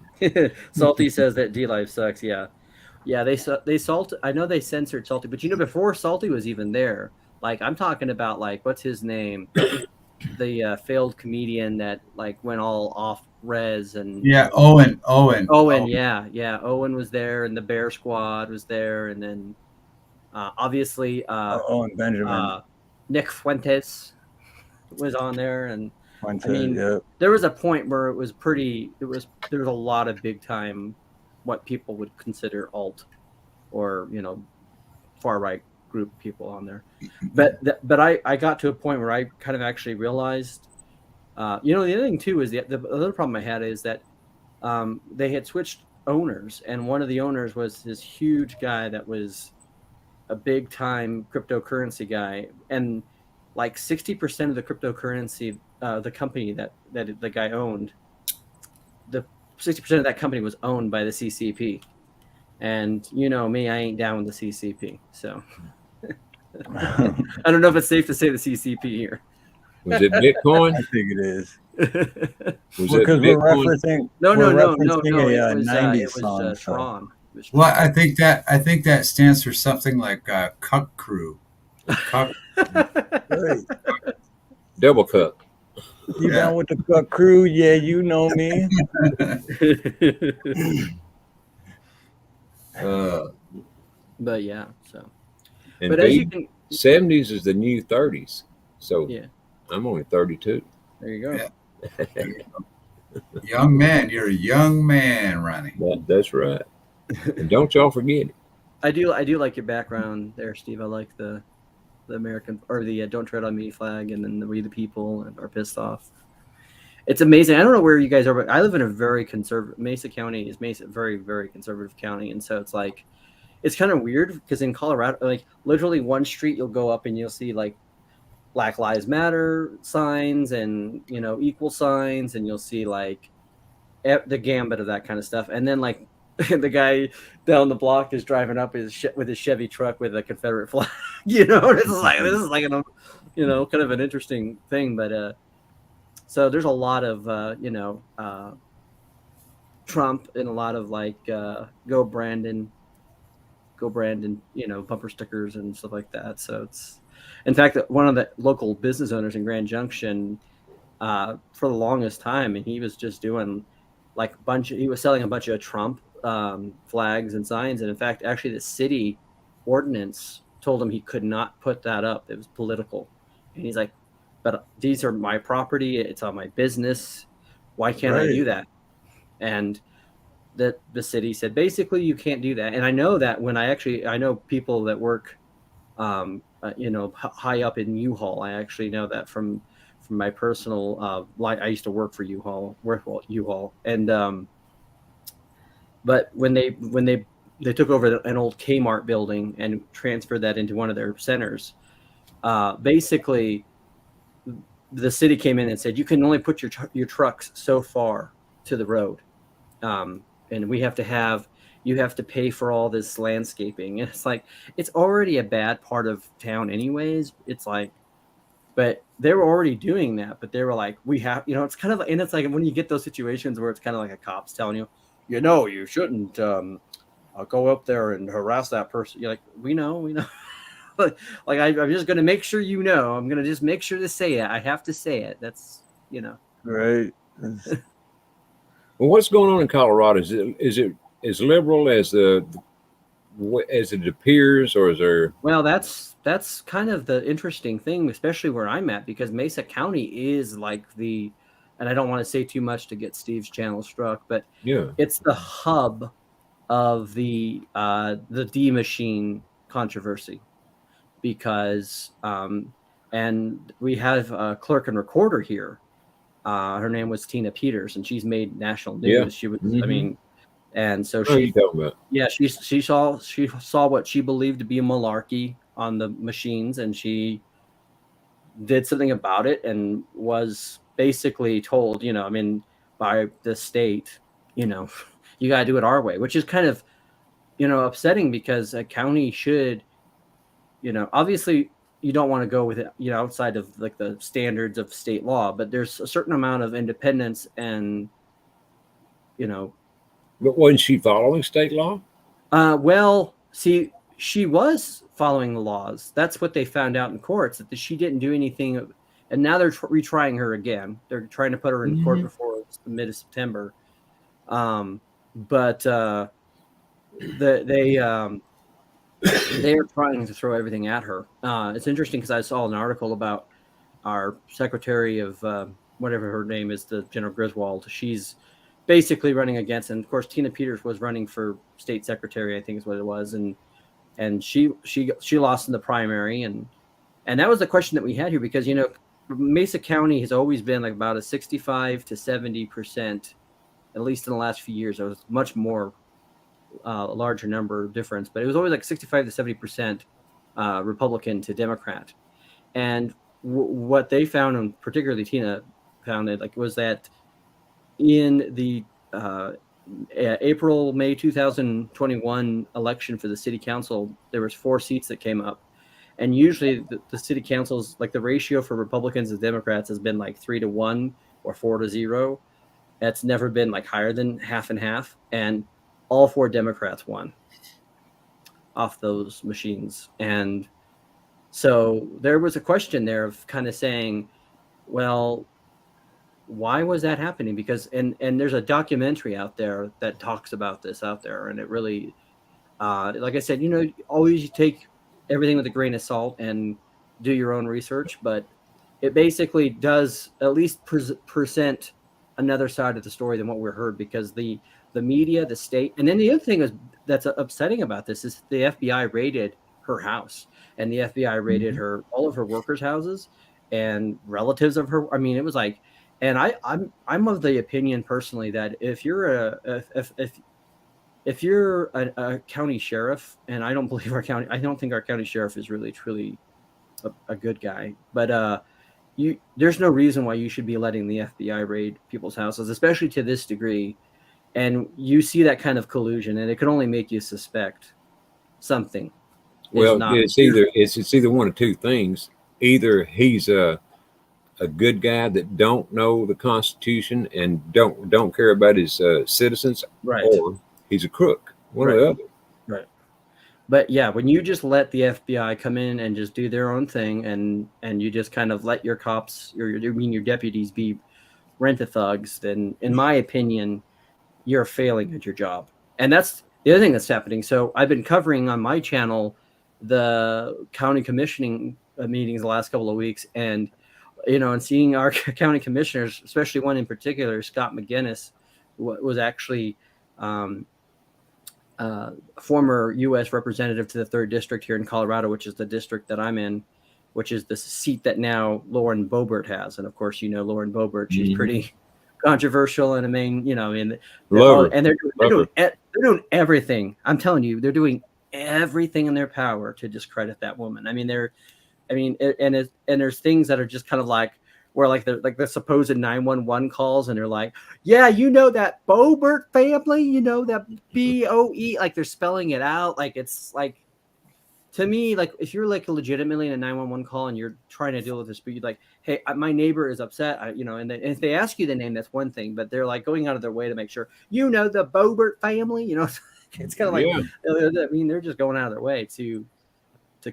Salty says that D-Live sucks. Yeah, they salt. I know they censored Salty, but before Salty was even there, Like I'm talking about like what's his name, the failed comedian that like went all off res and Yeah, Owen. Owen, yeah. Owen was there, and the Bear Squad was there, and then obviously Owen Benjamin. Nick Fuentes was on there, and Went I to, mean, yeah. there was a point where it was pretty. There was a lot of big time, what people would consider alt, or far right group people on there. But I got to a point where I kind of actually realized, the other thing too is the other problem I had is that they had switched owners, and one of the owners was this huge guy that was a big time cryptocurrency guy, and like 60% of the cryptocurrency, the company that the guy owned, the 60% of that company was owned by the CCP. And you know me, I ain't down with the CCP. So I don't know if it's safe to say the CCP here. Was it Bitcoin? I think it is. Was Because it we're Bitcoin? referencing No. a It was 90s song. So. Tron. It was Well, Tron. I think that stands for something like Cuck Crew. Cuck. Right. Double Cuck. You down with the Cuck Crew? Yeah, you know me. But yeah, so. And But as you can, 70s is the new 30s. So yeah, I'm only 32. there you go. Yeah. Young man, you're a young man, Ronnie. That's right. And don't y'all forget it. I do like your background there, Steve. I like the American, or the "Don't Tread on Me" flag, and then the "We the People" and "Are Pissed Off." It's amazing. I don't know where you guys are, but I live in a very conservative. Mesa County is very, very conservative county, and so it's like, it's kind of weird because in Colorado, like literally one street you'll go up and you'll see like Black Lives Matter signs and equal signs, and you'll see like the gambit of that kind of stuff, and then like the guy down the block is driving up with his Chevy truck with a Confederate flag. This is like kind of an interesting thing, but so there's a lot of Trump and a lot of like go Brandon, bumper stickers and stuff like that. So it's, in fact, one of the local business owners in Grand Junction for the longest time, and he was just doing like he was selling a bunch of Trump flags and signs, and in fact, actually, the city ordinance told him he could not put that up. It was political, and he's like, "But these are my property. It's on my business. Why can't I do that?" And the city said, basically, you can't do that. And I know that I know people that work, high up in U-Haul. I actually know that from my personal I used to work for U-Haul, and but when they took over an old Kmart building and transferred that into one of their centers, basically the city came in and said you can only put your trucks so far to the road, and you have to pay for all this landscaping. And it's like, it's already a bad part of town anyways. It's like, but they were already doing that, but they were like, we have, it's kind of, and it's like when you get those situations where it's kind of like a cop's telling you, you shouldn't go up there and harass that person. You're like, we know. Like I'm just going to make sure I'm going to just make sure to say it. I have to say it. That's, Right. Well, what's going on in Colorado? Is it as liberal as it appears, or is there? Well, that's kind of the interesting thing, especially where I'm at, because Mesa County is like and I don't want to say too much to get Steve's channel struck, but it's the hub of the D machine controversy, because and we have a clerk and recorder here. Her name was Tina Peters, and she's made national news. Yeah. She was, Mm-hmm. I mean, and so what are you talking about? Yeah, she saw what she believed to be a malarkey on the machines, and she did something about it, and was basically told, by the state, you got to do it our way, which is kind of, upsetting, because a county should, obviously you don't want to go with it, outside of like the standards of state law, but there's a certain amount of independence and, But wasn't she following state law? Well, see, she was following the laws. That's what they found out in courts, that she didn't do anything. And now they're retrying her again. They're trying to put her in court before the mid of September. But they are trying to throw everything at her. It's interesting because I saw an article about our Secretary of whatever her name is, the General Griswold. She's basically running against, and of course Tina Peters was running for state secretary, I think is what it was, and she lost in the primary, and that was the question that we had here, because Mesa County has always been like about a 65 to 70%, at least in the last few years. It was much more a larger number difference, but it was always like 65 to 70% Republican to Democrat. And what they found, and particularly Tina found it, like, was that in the May 2021 election for the city council, there was 4 seats that came up. And usually the city councils, like the ratio for Republicans and Democrats has been like 3-1 or 4-0. That's never been like higher than half and half. And all 4 Democrats won off those machines. And so there was a question there of kind of saying, well, why was that happening? Because, and there's a documentary out there that talks about this out there. And it really, like I said, always take everything with a grain of salt and do your own research, but it basically does at least present another side of the story than what we heard, because the media, the state, and then the other thing that's upsetting about this is the FBI raided her house, and the FBI raided all of her workers' houses and relatives of her. I mean, it was like, and I'm of the opinion personally that if you're a county sheriff, and I don't think our county sheriff is really truly a good guy, but there's no reason why you should be letting the FBI raid people's houses, especially to this degree. And you see that kind of collusion, and it could only make you suspect something. Well, it's either one of two things. Either he's a good guy that don't know the Constitution and don't care about his citizens, right, or he's a crook. One or the other. Right. But yeah, when you just let the FBI come in and just do their own thing, and you just kind of let your cops, your deputies, be rent-a-thugs, then in my opinion, you're failing at your job. And that's the other thing that's happening. So I've been covering on my channel the county commissioning meetings the last couple of weeks, and and seeing our county commissioners, especially one in particular, Scott McGinnis, was actually former U.S. representative to the 3rd District here in Colorado, which is the district that I'm in, which is the seat that now Lauren Boebert has. And of course, Lauren Boebert, she's pretty controversial and they're doing everything. I'm telling you, they're doing everything in their power to discredit that woman. And there's things that are just kind of like, where like the supposed 911 calls, and they're like, yeah, that Boebert family, that BOE, like they're spelling it out. Like, it's like, to me, like, if you're like legitimately in a 911 call and you're trying to deal with this, but you're like, hey, my neighbor is upset, and if they ask you the name, that's one thing, but they're like going out of their way to make sure, the Boebert family, it's kind of like, they're just going out of their way to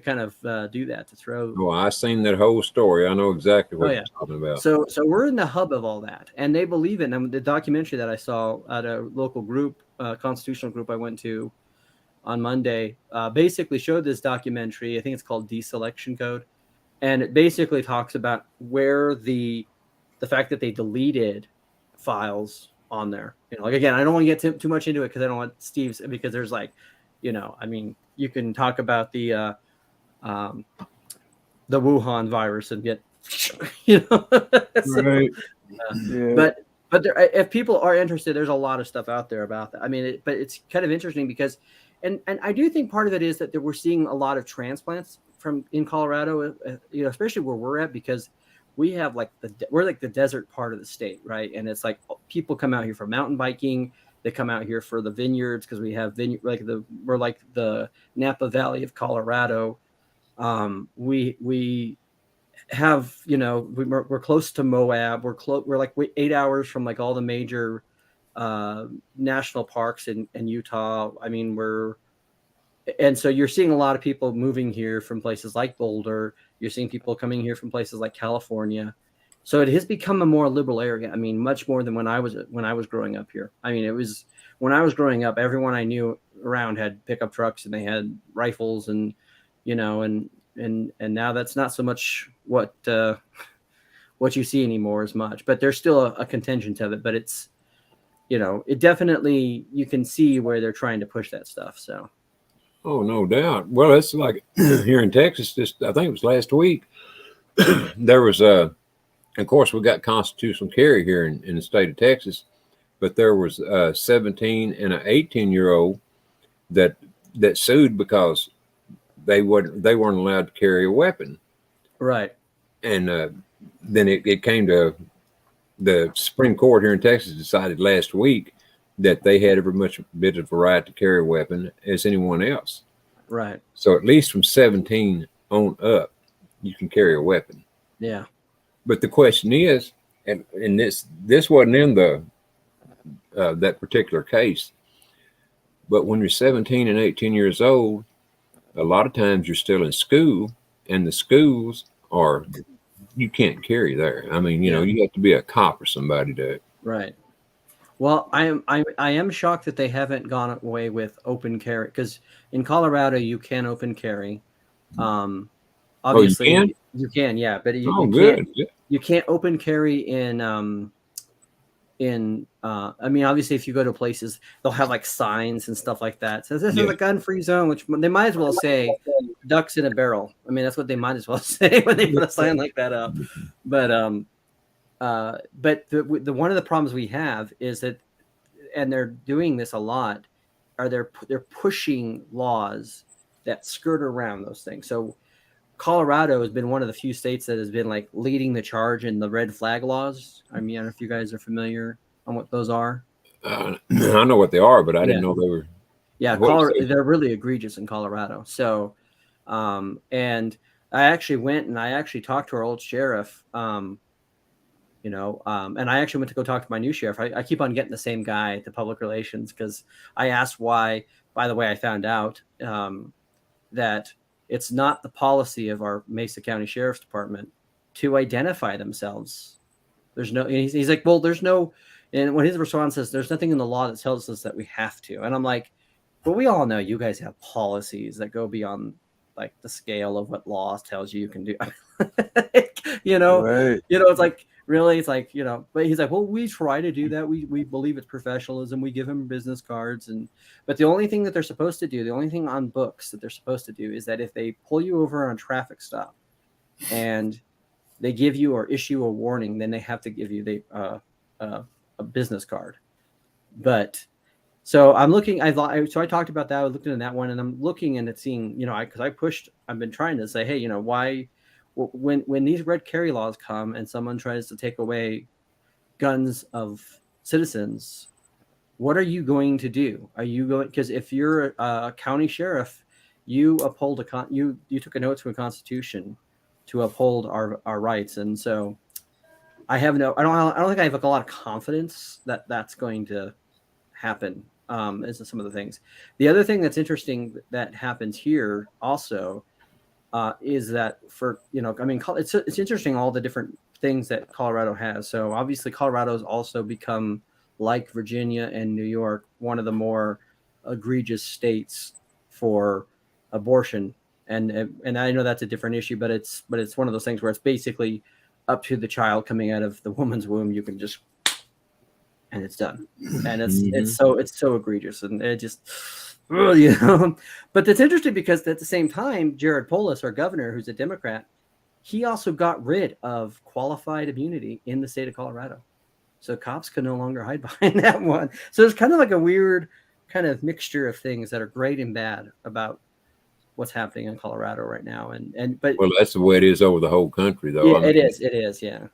kind of do that, to throw. Oh, I've seen that whole story. I know exactly what you're talking about. So we're in the hub of all that, and they believe it. And the documentary that I saw at a local group, constitutional group I went to on Monday, basically showed this documentary. I think it's called Deselection Code, and it basically talks about where the fact that they deleted files on there. Like, again, I don't want to get too much into it because I don't want Steve's, because there's like, you can talk about the Wuhan virus and get, right. But there, if people are interested, there's a lot of stuff out there about that. But it's kind of interesting because, and I do think part of it is that we're seeing a lot of transplants in Colorado, especially where we're at, because we have we're like the desert part of the state, right? And it's like people come out here for mountain biking. They come out here for the vineyards, because we have we're like the Napa Valley of Colorado. We have, we're close to Moab. We're like 8 hours from like all the major national parks in Utah. and so you're seeing a lot of people moving here from places like Boulder. You're seeing people coming here from places like California. So it has become a more liberal area. I mean, much more than when I was growing up here. I mean, it was when I was growing up, everyone I knew around had pickup trucks and they had rifles, and and now that's not so much what you see anymore as much. But there's still a contingent of it. But it's it definitely, you can see where they're trying to push that stuff. So. Oh, no doubt. Well, it's like here in Texas, just I think it was last week, there was of course, we got constitutional carry here in the state of Texas, but there was a 17 and an 18-year-old that sued because they weren't allowed to carry a weapon. Right. And then it came to the Supreme Court here in Texas decided last week that they had every much bit of a right to carry a weapon as anyone else. Right. So at least from 17 on up, you can carry a weapon. Yeah. But the question is, and this wasn't in the that particular case, but when you're 17 and 18 years old, a lot of times you're still in school, and the schools you can't carry there. I mean, you have to be a cop or somebody to. Right. Well, I am shocked that they haven't gone away with open carry, because in Colorado you can open carry. Obviously, you can, yeah, but you can't open carry in. I mean, obviously, if you go to places, they'll have like signs and stuff like that. So this is a gun-free zone, which they might as well say ducks in a barrel. I mean, that's what they might as well say when they put a sign like that up. But the one of the problems we have is that, and they're doing this a lot, they're pushing laws that skirt around those things. So Colorado has been one of the few states that has been like leading the charge in the red flag laws. I mean, I don't know if you guys are familiar on what those are. I know what they are, but I didn't know they were. Yeah, they're really egregious in Colorado. So, and I actually went and I actually talked to our old sheriff, and I actually went to go talk to my new sheriff. I keep on getting the same guy at the public relations, because I asked why. By the way, I found out that it's not the policy of our Mesa County Sheriff's Department to identify themselves. There's no, he's like, well, there's no, and when his response says, there's nothing in the law that tells us that we have to. And I'm like, but we all know you guys have policies that go beyond like the scale of what law tells you can do. Right. It's like, really, it's like, but he's like, well, we try to do that. We believe it's professionalism. We give them business cards. But the only thing that they're supposed to do, the only thing on books that they're supposed to do is that if they pull you over on a traffic stop and they give you or issue a warning, then they have to give you a business card. But so I'm looking, so I talked about that. I looked into that one, and I'm looking and it's seeing, because I've been trying to say, hey, why, when these red carry laws come and someone tries to take away guns of citizens, what are you going to do? Are you going, because if you're a county sheriff, you uphold you took an oath to a constitution to uphold our rights. And so I don't think I have a lot of confidence that that's going to happen. As some of the things. The other thing that's interesting that happens here also is that it's interesting all the different things that Colorado has. So obviously Colorado's also become, like Virginia and New York, one of the more egregious states for abortion. And I know that's a different issue, but it's one of those things where it's basically up to the child coming out of the woman's womb. You can just, and it's done. And it's so egregious, and it just, But that's interesting because at the same time, Jared Polis, our governor, who's a Democrat, he also got rid of qualified immunity in the state of Colorado. So cops can no longer hide behind that one. So there's kind of like a weird kind of mixture of things that are great and bad about what's happening in Colorado right now. But that's the way it is over the whole country, though. Yeah, it is. Yeah.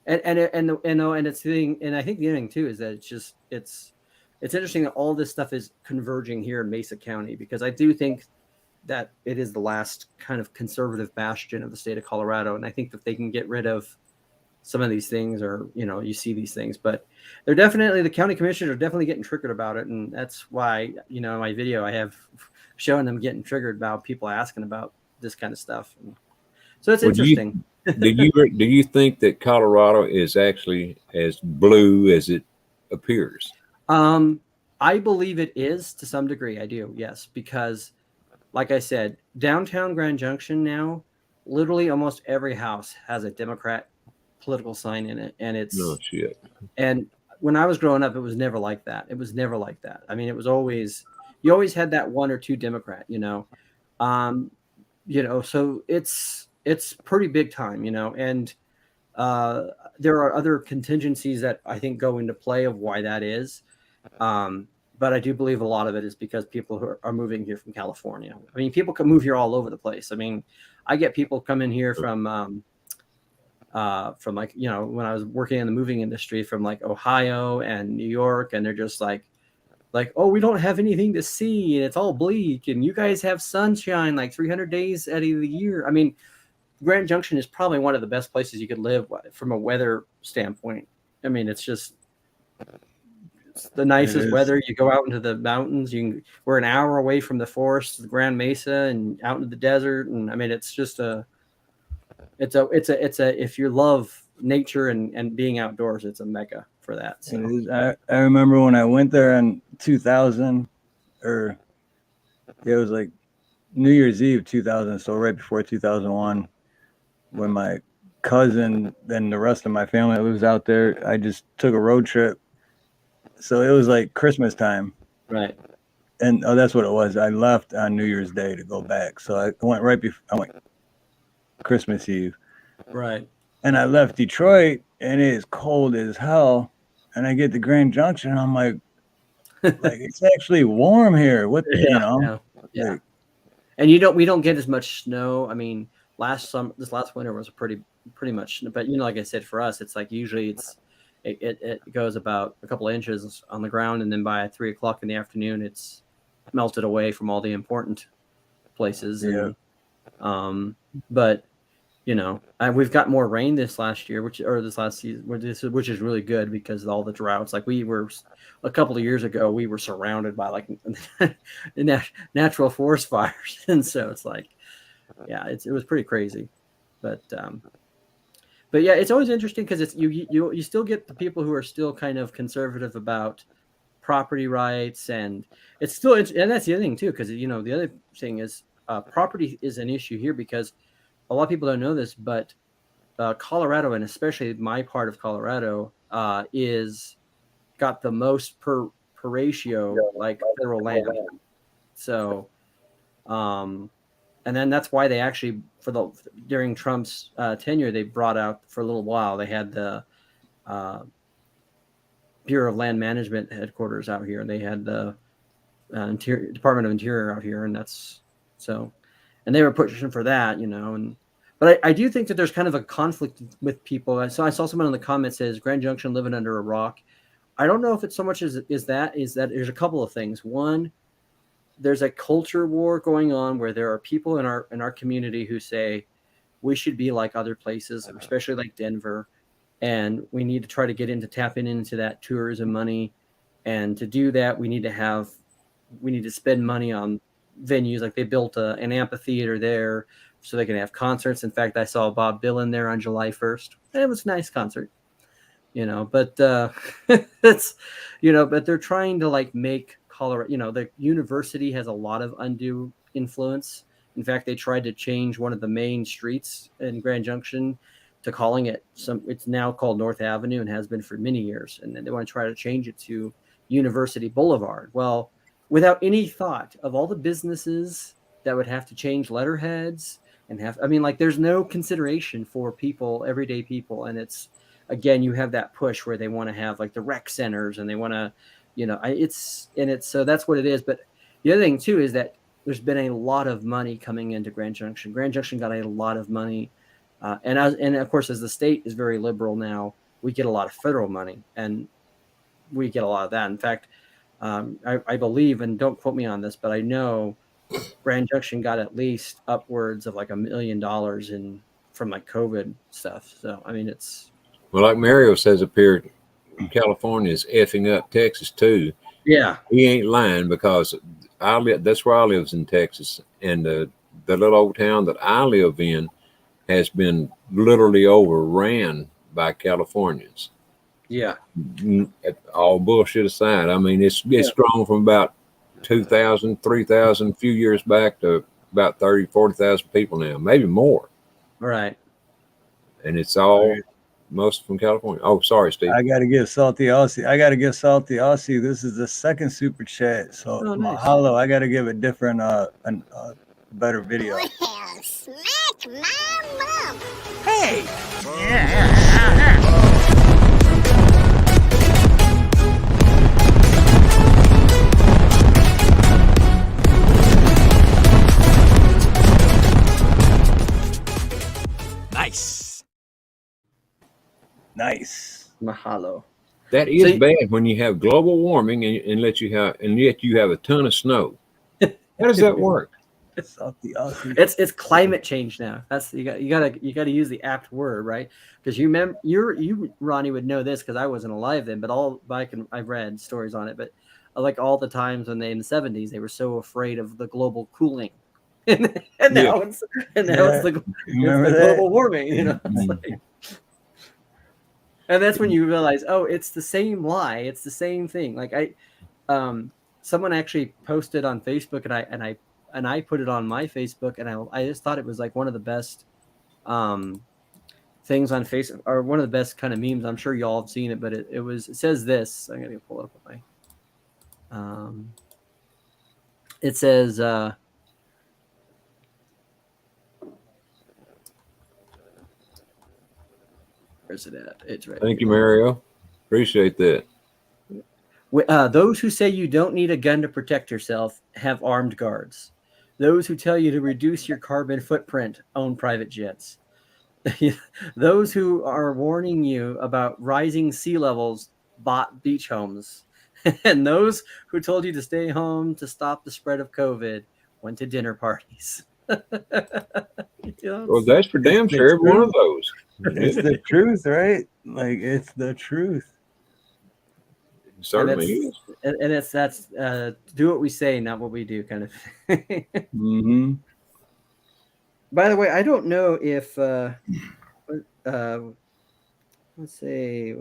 And it's the thing, and I think the other thing too is that it's interesting that all this stuff is converging here in Mesa County, because I do think that it is the last kind of conservative bastion of the state of Colorado, and I think that they can get rid of some of these things, or you see these things, but they're definitely, the county commissioners are definitely getting triggered about it, and that's why in my video I have showing them getting triggered about people asking about this kind of stuff. And so it's interesting. Do you think that Colorado is actually as blue as it appears? I believe it is to some degree. I do, yes, because like I said, downtown Grand Junction now, literally almost every house has a Democrat political sign in it, and it's no shit. And when I was growing up, it was never like that. It was never like that. I mean, it was always, you always had that one or two Democrat, so it's pretty big time, and there are other contingencies that I think go into play of why that is. But I do believe a lot of it is because people who are moving here from California. I mean, people can move here all over the place. I mean, I get people coming here from like, when I was working in the moving industry, from like Ohio and New York, and they're just like, oh, we don't have anything to see, and it's all bleak, and you guys have sunshine like 300 days out of the year. I mean, Grand Junction is probably one of the best places you could live from a weather standpoint. I mean, it's the nicest weather. You go out into the mountains. We're an hour away from the forest, the Grand Mesa, and out into the desert. And I mean, it's just if you love nature and being outdoors, it's a mecca for that. So. I remember when I went there in 2000, or it was like New Year's Eve 2000, so right before 2001, when my cousin and the rest of my family lives out there. I just took a road trip, so it was like Christmas time, right? And that's what it was. I left on New Year's Day to go back, so I went right before. I went Christmas Eve, right? And I left Detroit, and it is cold as hell. And I get to Grand Junction, and I'm like it's actually warm here. What Yeah. Like, and we don't get as much snow. I mean, this last winter was pretty much, but like I said, for us, it's like usually it goes about a couple of inches on the ground, and then by 3 o'clock in the afternoon, it's melted away from all the important places. Yeah. And, but we've got more rain this last season, which is really good because of all the droughts. Like we were a couple of years ago, we were surrounded by like natural forest fires, and so it's like, yeah, it was pretty crazy, but yeah, it's always interesting because it's you still get the people who are still kind of conservative about property rights, and it's still, and that's the other thing too, because the other thing is property is an issue here because a lot of people don't know this, but Colorado, and especially my part of Colorado, is got the most per ratio like federal land. So, and then that's why they actually during Trump's tenure, they brought out for a little while. They had the Bureau of Land Management headquarters out here, and they had the Department of Interior out here, and that's so. And they were pushing for that, but I do think that there's kind of a conflict with people. So I saw someone in the comments says Grand Junction living under a rock. I don't know if it's so much is that there's a couple of things. One, there's a culture war going on where there are people in our community who say we should be like other places, especially like Denver, and we need to try to tap into that tourism money. And to do that, we need to spend money on venues. Like they built an amphitheater there so they can have concerts. In fact, I saw Bob Dylan there on July 1st. It was a nice concert, but it's, but they're trying to like make Colorado, the university has a lot of undue influence. In fact, they tried to change one of the main streets in Grand Junction to calling it it's now called North Avenue and has been for many years. And then they want to try to change it to University Boulevard. Well, without any thought of all the businesses that would have to change letterheads and there's no consideration for people, everyday people. And it's, again, you have that push where they want to have like the rec centers and they want to, so that's what it is. But the other thing too, is that there's been a lot of money coming into Grand Junction. Grand Junction got a lot of money. And of course, as the state is very liberal now, we get a lot of federal money and we get a lot of that. In fact, I believe, and don't quote me on this, but I know Grand Junction got at least upwards of like $1 million from like COVID stuff. So, I mean, it's Well, like Mario says up here, California is effing up Texas too. Yeah. He ain't lying because that's where I lives in Texas, and the little old town that I live in has been literally overran by Californians. Yeah. All bullshit aside, I mean, it's grown from about 2,000, 3,000 a few years back to about 30, 40,000 people now, maybe more. Right. And it's all most from California. Oh, sorry, Steve. I got to give Salty Aussie. This is the second super chat. So nice. mahalo. I got to give a different, better video. Well, smack my mom. Hey. Nice. Mahalo. That is bad when you have global warming and yet you have a ton of snow. How does that work? Salty Aussie. It's climate change now. That's you gotta use the apt word, right? Because you Ronnie would know this because I wasn't alive then, but I've read stories on it, but like all the times when in the 70s they were so afraid of the global cooling. and now it's the global warming, you know. It's like, and that's when you realize, oh, it's the same lie. It's the same thing. Like someone actually posted on Facebook, and I put it on my Facebook, and I just thought it was like one of the best things on Facebook, or one of the best kind of memes. I'm sure y'all have seen it, but it says this. I'm gonna pull it up with my. It says. Where's it at? It's right. Thank you, Mario. Appreciate that. Those who say you don't need a gun to protect yourself have armed guards. Those who tell you to reduce your carbon footprint own private jets. Those who are warning you about rising sea levels bought beach homes. And those who told you to stay home to stop the spread of COVID went to dinner parties. Well, that's for damn sure every one of those. It's the truth, right? Like, it's the truth. It certainly is. And that's do what we say, not what we do, kind of. Mm-hmm. By the way, I don't know if let's say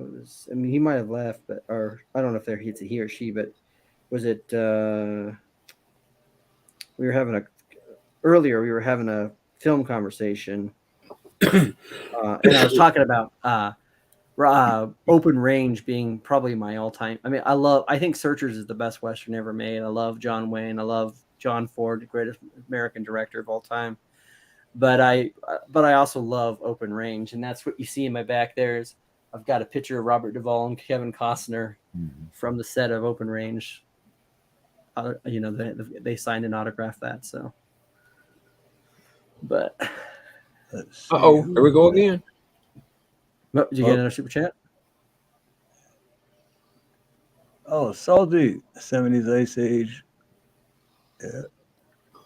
he might have left, but or I don't know if it's a he or she, but was it we were having a film conversation. And I was talking about Open Range being probably my all-time. I mean, I think Searchers is the best Western ever made. I love John Wayne. I love John Ford, the greatest American director of all time. But I also love Open Range, and that's what you see in my back there. I've got a picture of Robert Duvall and Kevin Costner from the set of Open Range. They signed and autographed that. So, but. Here we go again. Oh, did you get another super chat? Oh, Salty, 70s Ice Age. Yeah.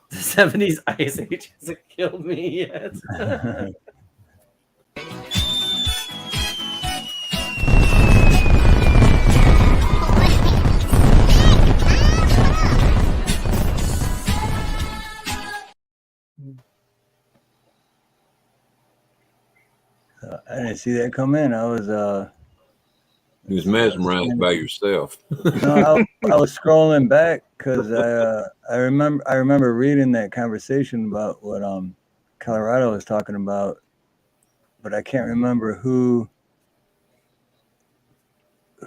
The 70s Ice Age hasn't killed me yet. I didn't see that come in. I was You was mesmerized by yourself. no, I was scrolling back because I remember reading that conversation about what Colorado was talking about, but I can't remember who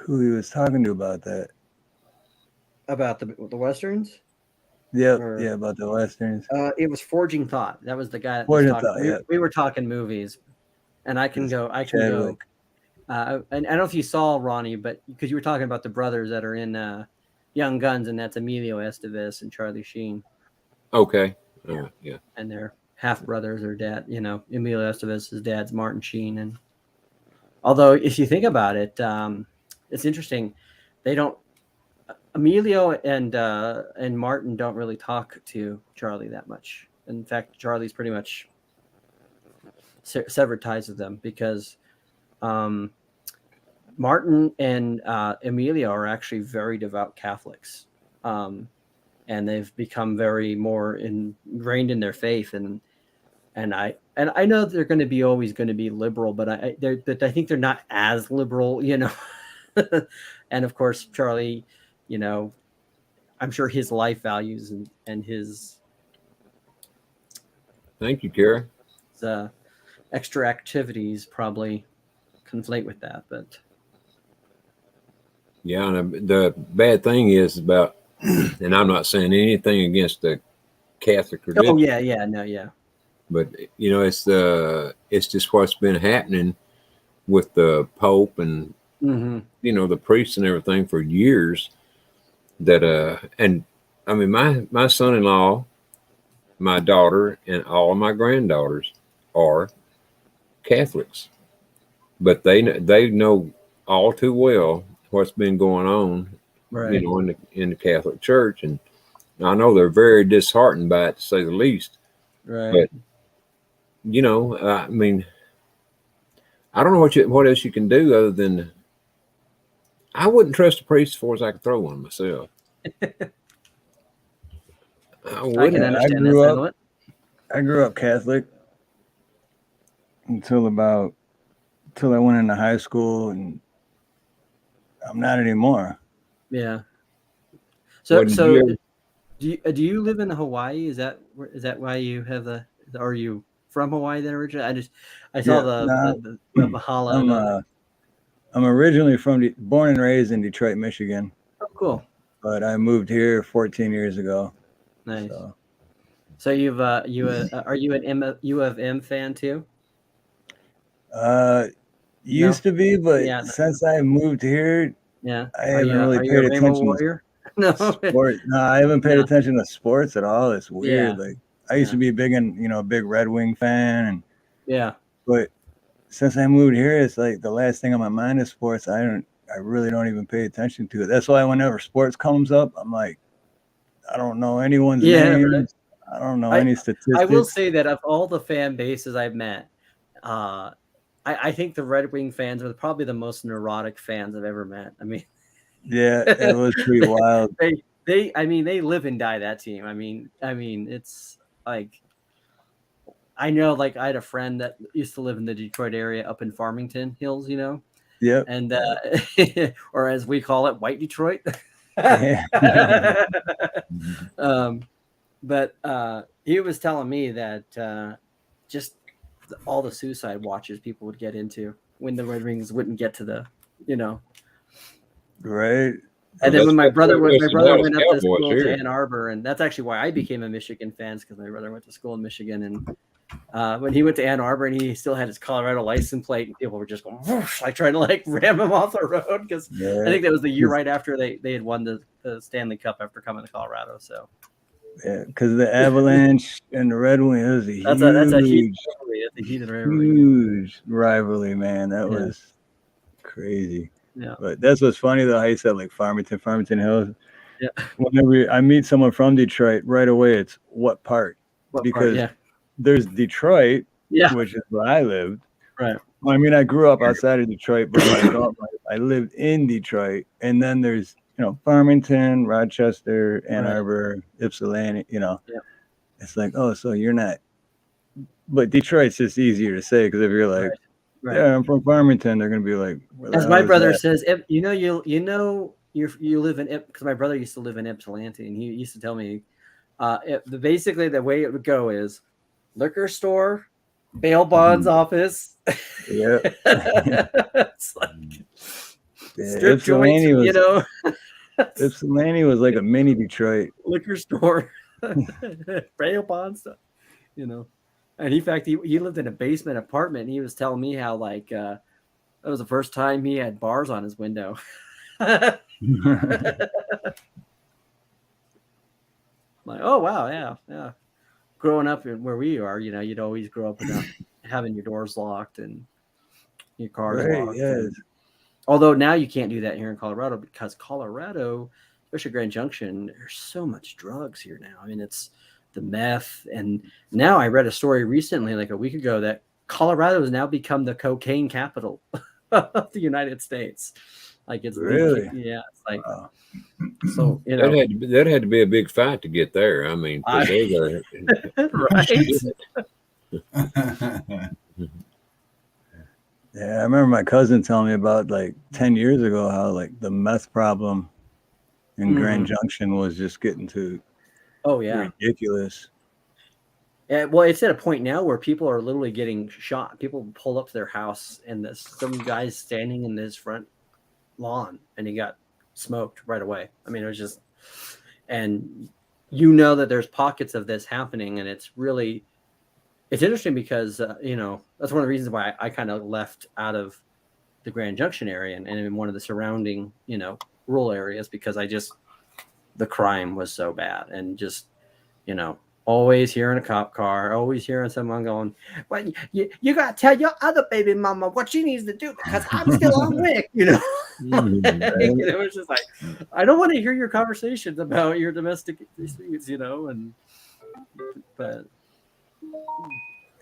he was talking to about that. About the Westerns? Yeah, about the Westerns. It was Forging Thought. That was the guy that Forging was talking. Thought, yeah. We were talking movies, and I can go. And I don't know if you saw Ronnie, but because you were talking about the brothers that are in Young Guns, and that's Emilio Estevez and Charlie Sheen. Okay. Yeah. And they're half brothers. Their dad, Emilio Estevez's dad's Martin Sheen. And although, if you think about it, it's interesting. They don't. Emilio and Martin don't really talk to Charlie that much. In fact, Charlie's pretty much severed ties with them because Martin and Amelia are actually very devout Catholics, and they've become very more ingrained in their faith. And I know they're going to be always going to be liberal, but I think they're not as liberal, you know. And of course, Charlie, you know, I'm sure his life values and his Thank you, Kara. Extra activities probably conflate with that, but yeah, and the bad thing is about, and I'm not saying anything against the Catholic religion. oh yeah, no, yeah, but you know, it's just what's been happening with the Pope and you know, the priests and everything for years. That and I mean, my son-in-law, my daughter, and all of my granddaughters are Catholics, but they know all too well what's been going on, right. You know, in the Catholic Church, and I know they're very disheartened by it, to say the least. Right. But you know, I mean, I don't know what else you can do other than I wouldn't trust a priest as far as I could throw one myself. I can understand that. I grew up Catholic until I went into high school, and I'm not anymore. Yeah. So do you live in Hawaii? Is that why you have are you from Hawaii then originally? I saw the Bahala. I'm originally born and raised in Detroit, Michigan. Oh, cool. But I moved here 14 years ago. Nice. So you've are you an U of M fan too? Used to be, but since I moved here, I haven't really paid attention to sports. No, I haven't paid attention to sports at all. It's weird. Like I used to be big Red Wing fan, and but since I moved here, it's like the last thing on my mind is sports. I really don't even pay attention to it. That's why whenever sports comes up, I'm like, I don't know anyone's name. Right. I don't know any statistics. I will say that of all the fan bases I've met, I think the Red Wing fans are probably the most neurotic fans I've ever met. I mean, yeah, it was pretty wild. They live and die that team. I mean, it's like, I know, like I had a friend that used to live in the Detroit area up in Farmington Hills, you know? Yeah. And, or as we call it, White Detroit. But he was telling me that just all the suicide watches people would get into when the Red Wings wouldn't get to the, you know. Right. And then when my brother went up to school to Ann Arbor, and that's actually why I became a Michigan fan, because my brother went to school in Michigan. And when he went to Ann Arbor and he still had his Colorado license plate, and people were just going, whoosh, like trying to like ram him off the road, because I think that was the year right after they had won the Stanley Cup after coming to Colorado. So yeah, because the Avalanche and the Red Wings is that's a huge rivalry. That's a heated rivalry. Huge rivalry, man. That was crazy. Yeah. But that's what's funny though, how you said like Farmington Hills. Yeah. Whenever I meet someone from Detroit, right away it's what part? Because there's Detroit, which is where I lived. Right. Well, I mean, I grew up outside of Detroit, but I lived in Detroit. And then there's, Farmington, Rochester, Ann Arbor, Ypsilanti, It's like, oh, so you're not. But Detroit's just easier to say, because if you're like, yeah, I'm from Farmington, they're gonna be like, as my brother says, you live in, because my brother used to live in Ypsilanti, and he used to tell me, basically the way it would go is liquor store, bail bonds office. Yeah. It's like strip joints, Ypsilanti was like a mini Detroit. Liquor store, bail bonds, And in fact, he lived in a basement apartment, and he was telling me how like that was the first time he had bars on his window. Like, oh wow, yeah. Growing up where we are, you'd always grow up without having your doors locked and your cars locked. Yes. Although now you can't do that here in Colorado, because Colorado, especially Grand Junction, there's so much drugs here now. I mean, it's the meth, and now I read a story recently, like a week ago, that Colorado has now become the cocaine capital. of the United States. Like it's Really? yeah, it's like Wow. so you know That had to be a big fight to get there. I mean, 'cause they were right. Yeah, I remember my cousin telling me about like 10 years ago how like the meth problem in Grand Junction was just getting to Oh yeah. ridiculous. Well, it's at a point now where people are literally getting shot. People pull up to their house and some guy's standing in his front lawn and he got smoked right away. I mean, it was just, and you know that there's pockets of this happening, and it's interesting because that's one of the reasons why I kind of left out of the Grand Junction area and in one of the surrounding rural areas, because the crime was so bad, and just always hearing a cop car, always hearing someone going, well, you got to tell your other baby mama what she needs to do because I'm still on Wick, And it was just like, I don't want to hear your conversations about your domestic disputes, but.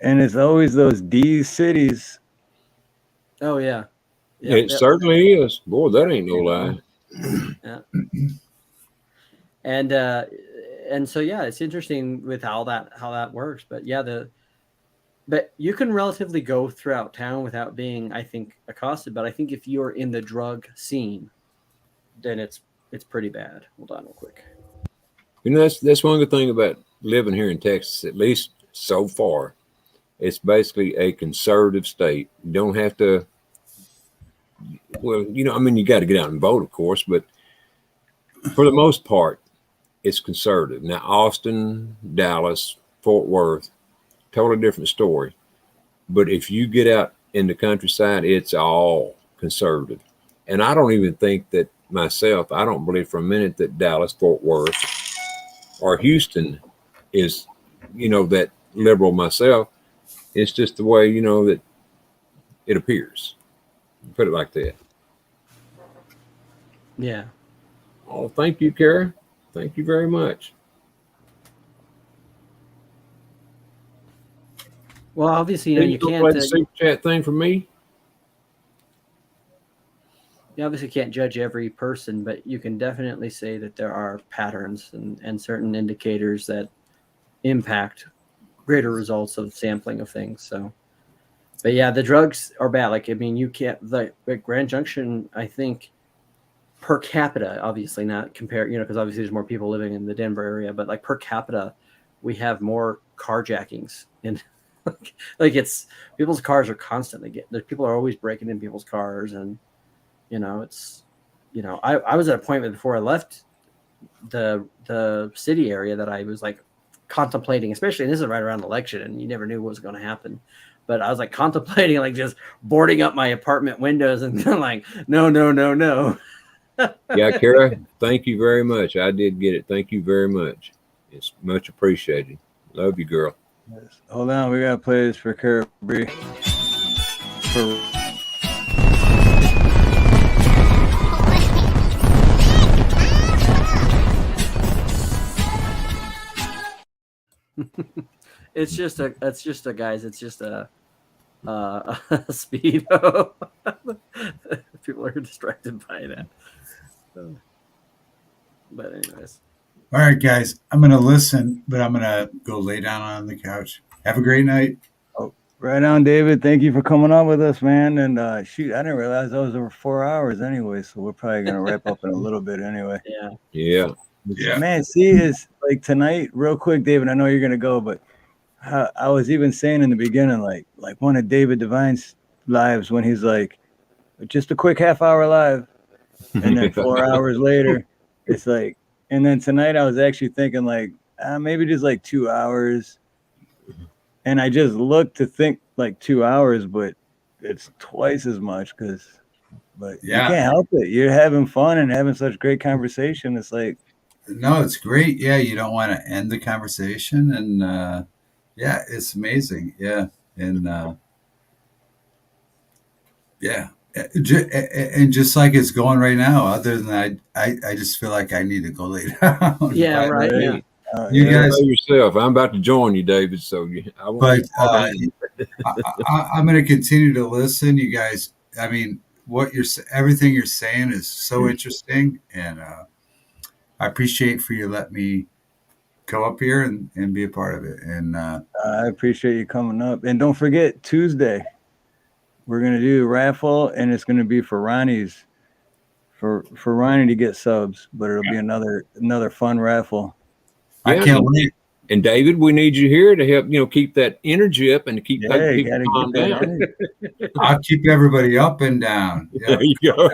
And it's always those D cities. Oh, yeah. It certainly is. Boy, that ain't no lie. Yeah. And so it's interesting with how that works. But but you can relatively go throughout town without being, I think, accosted. But I think if you're in the drug scene, then it's pretty bad. Hold on real quick. That's one good thing about living here in Texas, at least so far. It's basically a conservative state. You don't have to. Well, I mean, you got to get out and vote, of course, but for the most part, it's conservative. Now, Austin, Dallas, Fort Worth, totally different story. But if you get out in the countryside, it's all conservative. And I don't even think that myself, I don't believe for a minute that Dallas, Fort Worth, or Houston is, that liberal myself. It's just the way, that it appears. Put it like that. Yeah. Oh, thank you, Kara. Thank you very much. Well, obviously, you can't play the super chat thing for me. You obviously can't judge every person, but you can definitely say that there are patterns and certain indicators that impact greater results of sampling of things. So, but yeah, the drugs are bad. Like, I mean, you can't, like Grand Junction, I think per capita, obviously not compare, because obviously there's more people living in the Denver area, but like per capita, we have more carjackings in like it's people's cars are constantly people are always breaking in people's cars. And, it's, I was at a point before I left the city area that I was like contemplating, especially, and this is right around election and you never knew what was going to happen. But I was like contemplating, like just boarding up my apartment windows and like, no. Yeah, Kara, thank you very much. I did get it. Thank you very much. It's much appreciated. Love you, girl. Yes. Hold on, we gotta play this for Kirby. It's just a speedo. People are distracted by that. But anyways. All right, guys, I'm going to listen, but I'm going to go lay down on the couch. Have a great night. Oh, right on, David. Thank you for coming on with us, man. And shoot, I didn't realize that was over 4 hours anyway, so we're probably going to wrap up in a little bit anyway. Yeah. Man, see, it's like tonight, real quick, David, I know you're going to go, but I was even saying in the beginning, like one of David Devine's lives when he's like, just a quick half-hour live, and then 4 hours later, it's like, and then tonight I was actually thinking like maybe just like 2 hours, and I just looked to think like 2 hours, but it's twice as much but you can't help it. You're having fun and having such great conversation. It's like, no, it's great. Yeah, you don't want to end the conversation, and it's amazing. Yeah, and and just like it's going right now. Other than that, I just feel like I need to go lay down. Yeah, right. Yeah. You guys know yourself. I'm about to join you, David. So I'm going to continue to listen. You guys I mean, everything you're saying is so interesting, and I appreciate for you letting me go up here and be a part of it. And I appreciate you coming up. And don't forget, Tuesday, we're going to do a raffle, and it's going to be for Ronnie's, for Ronnie to get subs, but it'll be another fun raffle. I can't wait. And David, we need you here to help, keep that energy up and to keep people calm down. I'll keep everybody up and down. There you go.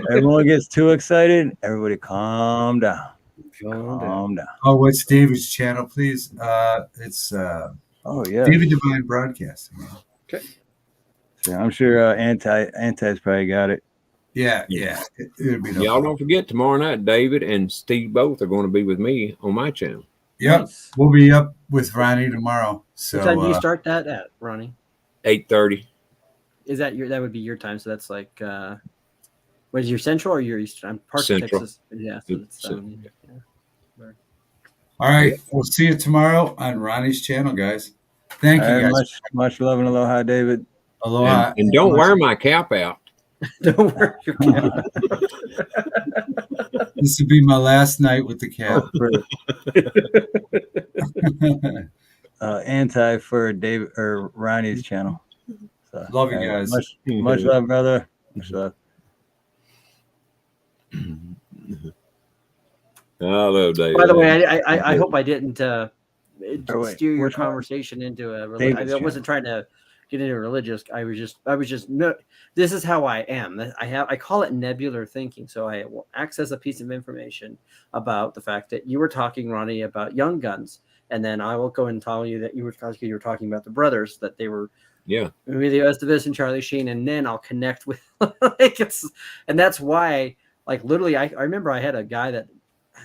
Everyone gets too excited. Everybody calm down. Calm down. Oh, what's David's channel, please? It's David Divine Broadcasting. Okay. So I'm sure Anti's probably got it. Yeah. It'll be Y'all don't forget, tomorrow night, David and Steve both are going to be with me on my channel. Yep. Nice. We'll be up with Ronnie tomorrow. So what time do you start that at, Ronnie? 8:30. Is that that would be your time? So that's like what is your central or your eastern? I'm Park Central. Texas. Yeah. So it's, all right. We'll see you tomorrow on Ronnie's channel, guys. Thank you, guys. Much love and aloha, David. Aloha. And don't wear my cap out. Don't wear your cap. This will be my last night with the cap. Anti for David or Ronnie's channel. So, love you guys. Much love, brother. Much love. I love David. By the way, I hope I didn't steer your conversation into a religious. I wasn't trying to get into a religious. I was just no. This is how I am. I call it nebular thinking. So I will access a piece of information about the fact that you were talking, Ronnie, about Young Guns, and then I will go and tell you that you were talking about the brothers, that they were Emilio Estevez and Charlie Sheen, and then I'll connect with and that's why literally I remember I had a guy that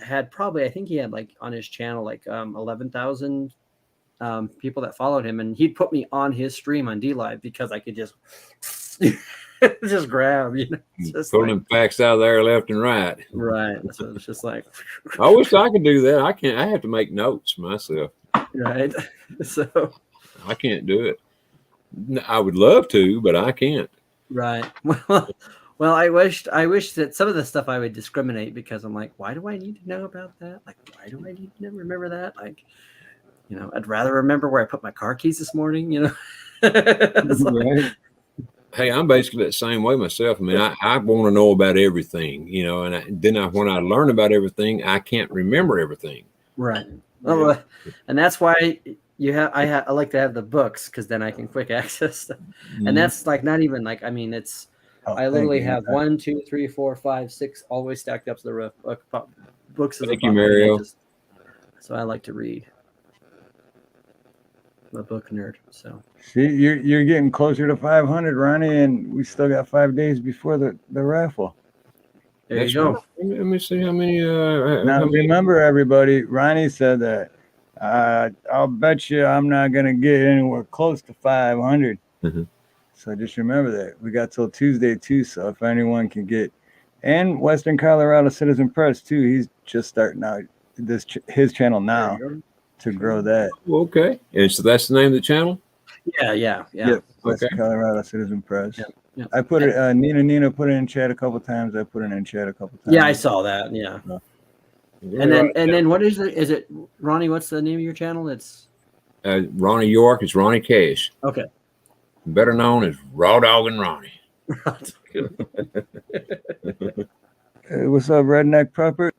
had probably I think he had on his channel 11,000 people that followed him, and he'd put me on his stream on DLive because I could just grab, just pulling facts out of there left and right. Right. So it's just I wish I could do that. I can't. I have to make notes myself. Right. So I can't do it. I would love to, but I can't. Right. Well, I wish that some of the stuff I would discriminate, because I'm like, why do I need to know about that? Why do I need to remember that? I'd rather remember where I put my car keys this morning, Right. Hey, I'm basically the same way myself. I mean, I want to know about everything, and then when I learn about everything, I can't remember everything. Right. Well, and that's why I like to have the books, because then I can quick access them. And that's not even it's I literally have 1, 2, 3, 4, 5, 6 always stacked up to the roof. Books. Thank you, Mario. So I like to read. I'm a book nerd. So see, you're getting closer to 500, Ronnie, and we still got 5 days before the raffle. There you go. Let me see how many. Now remember, everybody, Ronnie said that I'll bet you I'm not gonna get anywhere close to 500. Mm-hmm. So just remember that we got till Tuesday too. So if anyone can get, and Western Colorado Citizen Press too, he's just starting out his channel now to grow that. Okay, and so that's the name of the channel. Yeah. Yep. Western Colorado Citizen Press. Yep. I put it. Nina put it in chat a couple times. I put it in chat a couple times. Yeah, I saw that. Yeah. And then what is it, Ronnie? What's the name of your channel? It's Ronnie York. It's Ronnie Cash. Okay. Better known as RawDawgin Ronnie. What's up, Redneck Prepper?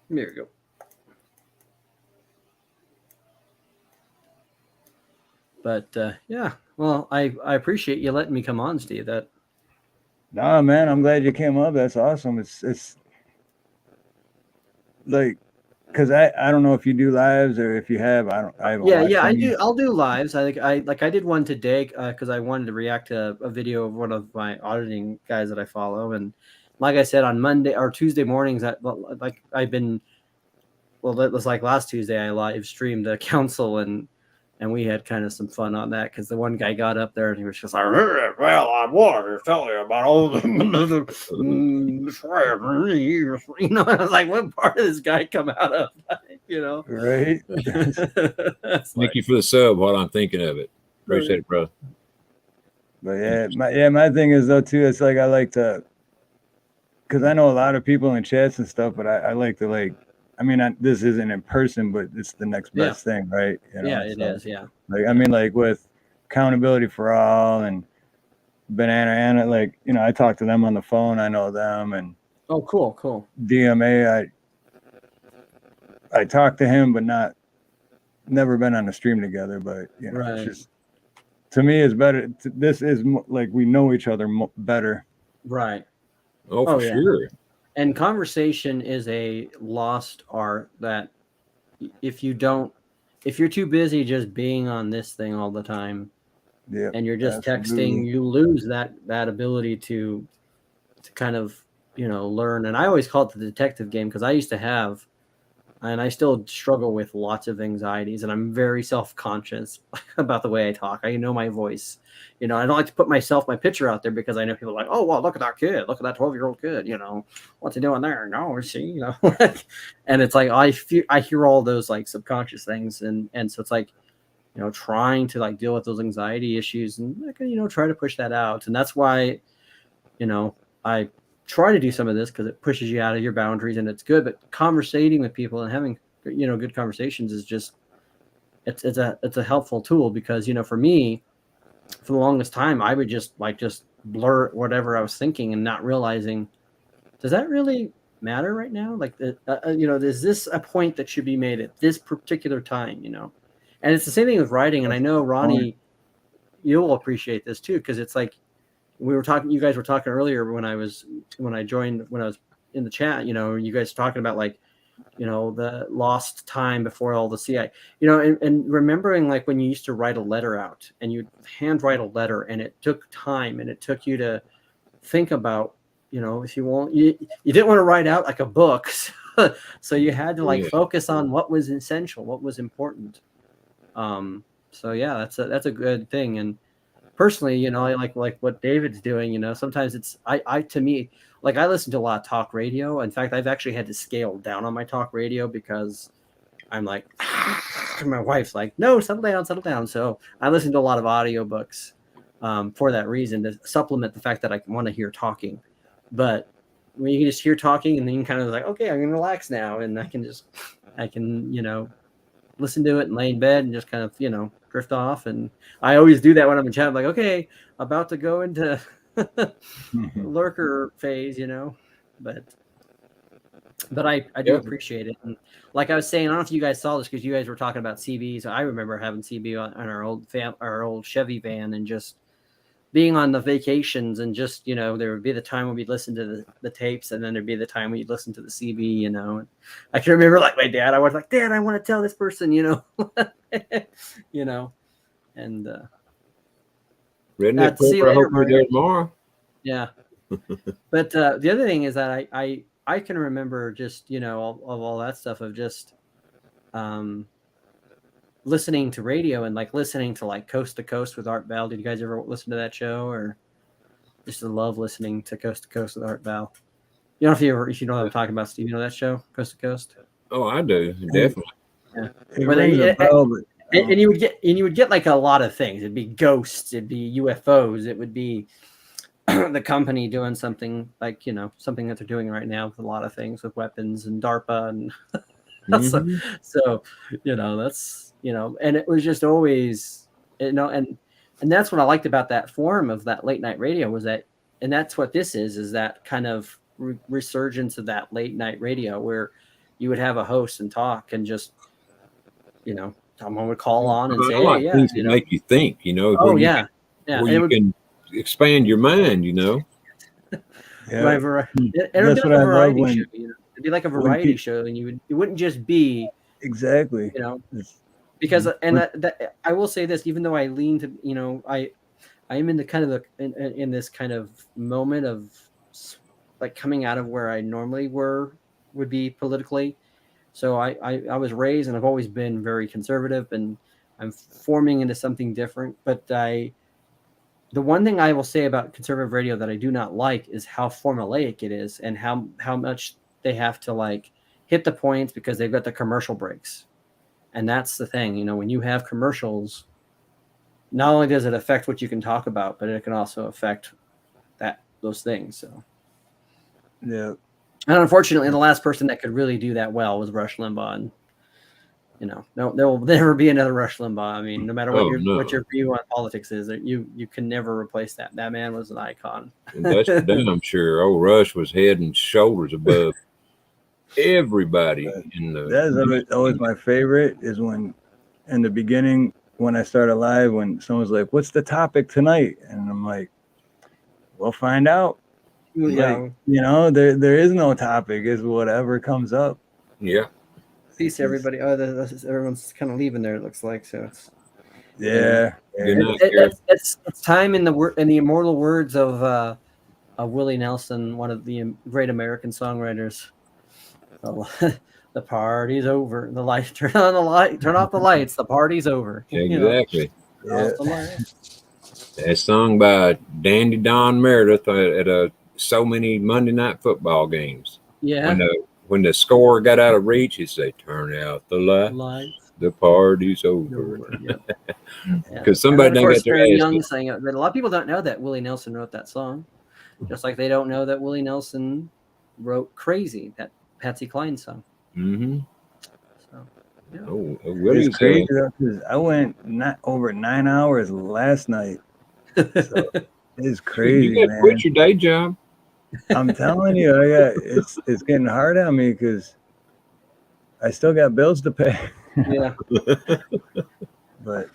There we go. But yeah, well, I appreciate you letting me come on, Steve. Nah, man, I'm glad you came up. That's awesome. It's because I don't know if you do lives or if you have. I haven't. Yeah, I do. I'll do lives. I did one today because I wanted to react to a video of one of my auditing guys that I follow, and like I said, on Monday or Tuesday mornings, that was like last Tuesday, I live streamed the council, and we had kind of some fun on that, because the one guy got up there and he was just like, well, I want to tell you about all the I was like, what part of this guy come out of? you know. Right. Thank you for the sub while I'm thinking of it. Appreciate it, bro. But my thing is though too. It's like I like to, because I know a lot of people in chats and stuff, but I like to like. I mean, this isn't in person, but it's the next best thing, right? You know, yeah, it is. Yeah. Like I mean, like with accountability for all and Banana Anna, like I talk to them on the phone. I know them, and Oh, cool. DMA. I talked to him, but never been on the stream together. But Right. it's just, to me, it's better. This is like we know each other better. Right. Oh, for sure. And conversation is a lost art that if you're too busy just being on this thing all the time, and you're just texting, you lose that ability to kind of learn. And I always call it the detective game, because I used to have, and I still struggle with lots of anxieties, and I'm very self-conscious about the way I talk. I know my voice. I don't like to put my picture out there, because I know people are like, oh, well, look at that kid. Look at that 12-year-old kid. What's he doing there? No, see, and it's like, I hear all those like subconscious things. And so it's like, trying to like deal with those anxiety issues and try to push that out. And that's why, I try to do some of this, because it pushes you out of your boundaries and it's good. But conversating with people and having good conversations is just it's a helpful tool, because for me, for the longest time, I would just blur whatever I was thinking and not realizing, does that really matter right now? Like is this a point that should be made at this particular time? And it's the same thing with writing. And I know, Ronnie, you'll appreciate this too, because it's like, you guys were talking earlier when I was in the chat, you guys talking about like, the lost time before all the CI, and remembering like when you used to write a letter out and you'd hand write a letter, and it took time and it took you to think about, if you didn't want to write out like a book. So you had to like focus on what was essential, what was important. So yeah, that's a good thing. And personally, I like what David's doing. Sometimes it's to me, like, I listen to a lot of talk radio. In fact, I've actually had to scale down on my talk radio, because I'm like, my wife's like, no, settle down. So I listen to a lot of audiobooks for that reason, to supplement the fact that I want to hear talking. But when you can just hear talking, and then you can kind of like, okay, I'm gonna relax now, and I can listen to it and lay in bed and just kind of drift off. And I always do that when I'm in chat. I'm like, okay, about to go into lurker phase, but I do appreciate it. And like I was saying, I don't know if you guys saw this, because you guys were talking about CBs. I remember having CB on our old Chevy van, and just being on the vacations, and just there would be the time when we'd listen to the tapes, and then there'd be the time when you'd listen to the CB. And I can remember like my dad. I was like, Dad, I want to tell this person, and Redneck Pepper, I hope you're there tomorrow. Yeah. But the other thing is that I can remember just of all that stuff, of just listening to radio, and like listening to like Coast to Coast with Art Bell. Did you guys ever listen to that show? Or just love listening to Coast with Art Bell? If you know what I'm talking about, Steve. You know that show, Coast to Coast? Oh, I do, definitely. Yeah. And you would get like a lot of things. It'd be ghosts, it'd be UFOs, it would be the company doing something like something that they're doing right now with a lot of things, with weapons and DARPA, and so that's and it was just always and that's what I liked about that form of that late night radio, was that, and that's what this is that kind of resurgence of that late night radio, where you would have a host and talk, and just someone would call on and say, like things that make you think, where you can expand your mind, Yeah. That's what I love when it'd be like a variety show, and it wouldn't just be exactly, because I will say this, even though I lean to, I am in the kind of in this kind of moment of like coming out of where I normally would be politically. So I was raised, and I've always been very conservative, and I'm forming into something different. But the one thing I will say about conservative radio that I do not like is how formulaic it is, and how much they have to like hit the points because they've got the commercial breaks. And that's the thing, you know, when you have commercials, not only does it affect what you can talk about, but it can also affect those things. So Yeah. And unfortunately, the last person that could really do that well was Rush Limbaugh. And, you know, there will never be another Rush Limbaugh. I mean, no matter what your view on politics is, that you can never replace that. That man was an icon. That's for damn sure. Old Rush was head and shoulders above everybody in the. That's always my favorite. Is when in the beginning when I started live, when someone's like, "What's the topic tonight?" and I'm like, "We'll find out." Yeah, like, you know, there is no topic. It's whatever comes up. Yeah. Peace, everybody. Oh, everyone's kind of leaving there. It looks like so. It's yeah. It's time in the immortal words of Willie Nelson, one of the great American songwriters. The party's over. The light. Turn on the light. Turn off the lights. The party's over. Exactly. You know? Turn off the lights. That's sung by Dandy Don Meredith at so many Monday Night Football games. Yeah. When the score got out of reach, he'd say, "Turn out the lights. The party's over." Because somebody done got their ass young sang it, but a lot of people don't know that Willie Nelson wrote that song, just like they don't know that Willie Nelson wrote "Crazy," that Patsy Cline song. Mm-hmm. So, yeah. It's crazy because I went over 9 hours last night. So it's crazy. You got to quit your day job. I'm telling you, it's getting hard on me because I still got bills to pay. Yeah. But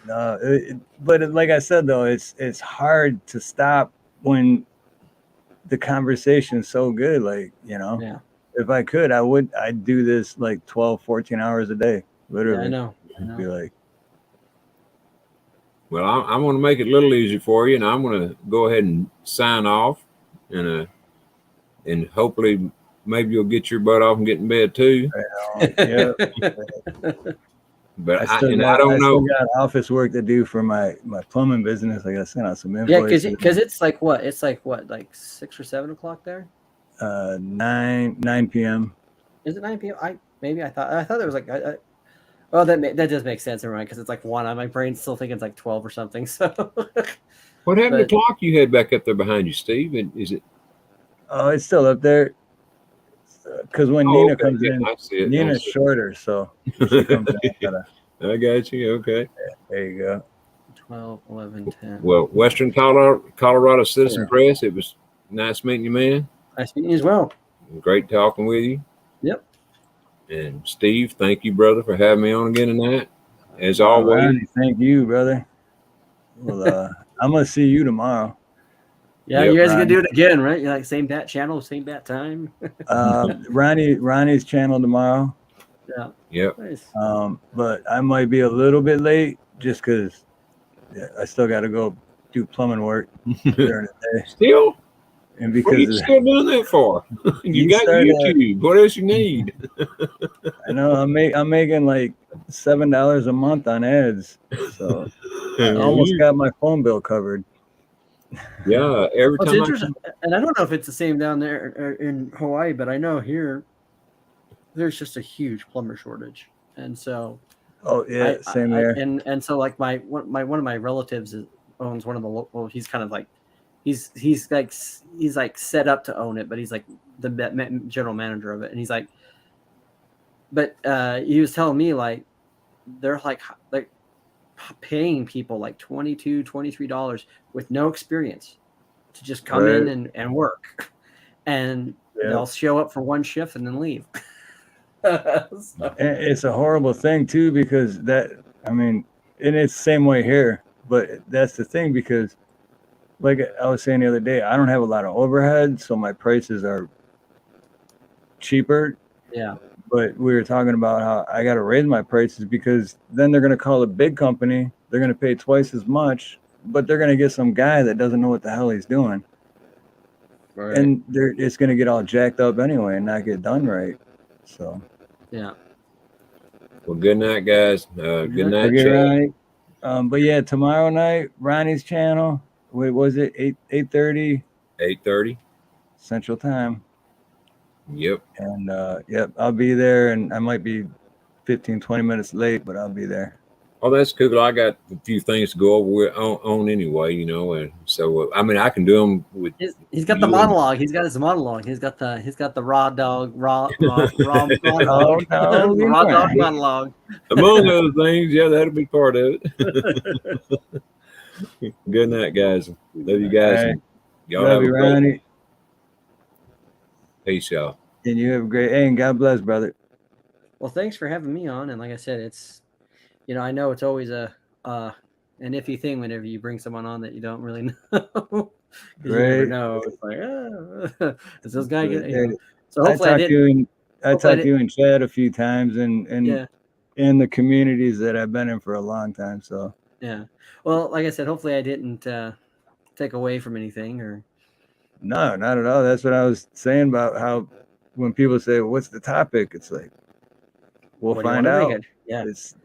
like I said though, it's hard to stop when the conversation is so good. Like, you know, if I could, I'd do this like 12, 14 hours a day, literally. Yeah, I know. Be like, well, I'm going to make it a little easier for you, and I'm going to go ahead and sign off, and hopefully maybe you'll get your butt off and get in bed too. Yeah. But I don't know. I still got office work to do for my plumbing business. I got to send out some invoices. Yeah, because it's like what? It's like what? Like 6 or 7 o'clock there? 9 p.m. Is it 9 p.m.? I thought there was like. Oh, that does make sense, right? Because it's like 1. My brain's still thinking it's like 12 or something. So. What happened to the clock you had back up there behind you, Steve? Is it? Oh, it's still up there. Because when Nina comes in, I see it. Nina's shorter, so she comes in. I got you. Okay. There you go. 12, 11, 10. Well, Western Colorado Citizen Press, it was nice meeting you, man. Nice meeting you as well. Great talking with you. Yep. And Steve, thank you, brother, for having me on again tonight. As always. Randy, thank you, brother. Well, I'm going to see you tomorrow. Yeah, you guys are gonna do it again, right? You're like same bat channel, same bat time. Ronnie's channel tomorrow. Yeah. Yep. Nice. But I might be a little bit late just because I still got to go do plumbing work during the day. Still? And because what are you still doing that for? You got YouTube. What else you need? I know I'm making like $7 a month on ads, so I almost got my phone bill covered. Yeah, every time. It's interesting, and I don't know if it's the same down there in Hawaii, but I know here there's just a huge plumber shortage, and so. Oh yeah, same here. And so like one of my relatives owns one of the well, he's kind of like he's like set up to own it, but he's like the general manager of it, and he's like, but he was telling me like they're like paying people like $22, $23 with no experience to just come in and work, and they'll show up for one shift and then leave. So. It's a horrible thing too, because and it's the same way here, but that's the thing, because like I was saying the other day, I don't have a lot of overhead, so my prices are cheaper. Yeah. But we were talking about how I got to raise my prices, because then they're going to call a big company. They're going to pay twice as much, but they're going to get some guy that doesn't know what the hell he's doing. Right. And it's going to get all jacked up anyway and not get done right. So, yeah. Well, good night, guys. Good night, Ronnie. But yeah, tomorrow night, Ronnie's channel. Wait, was it 8:30? 8:30 Central Time. Yep. And yep, I'll be there, and I might be 15, 20 minutes late, but I'll be there. Oh, that's cool. I got a few things to go over with on anyway, you know, and so I mean I can do them with. He's got the monologue. He's got his monologue. He's got the raw dog monologue. Oh, no, Raw dog monologue. Among other things, yeah, that'll be part of it. Good night, guys. Love you guys. Right. Y'all Love have you, a great Ronnie. peace, y'all. And you have a great day, and God bless, brother. Well, thanks for having me on. And like I said, it's, you know, I know it's always an iffy thing whenever you bring someone on that you don't really know. Because you never know. It's like, is this guy good? You know? So hopefully I talked to you in chat a few times, and yeah. in the communities that I've been in for a long time. So yeah. Well, like I said, hopefully I didn't take away from anything or. No, not at all. That's what I was saying about how when people say, "What's the topic?" It's like, we'll find out. Yeah. That's.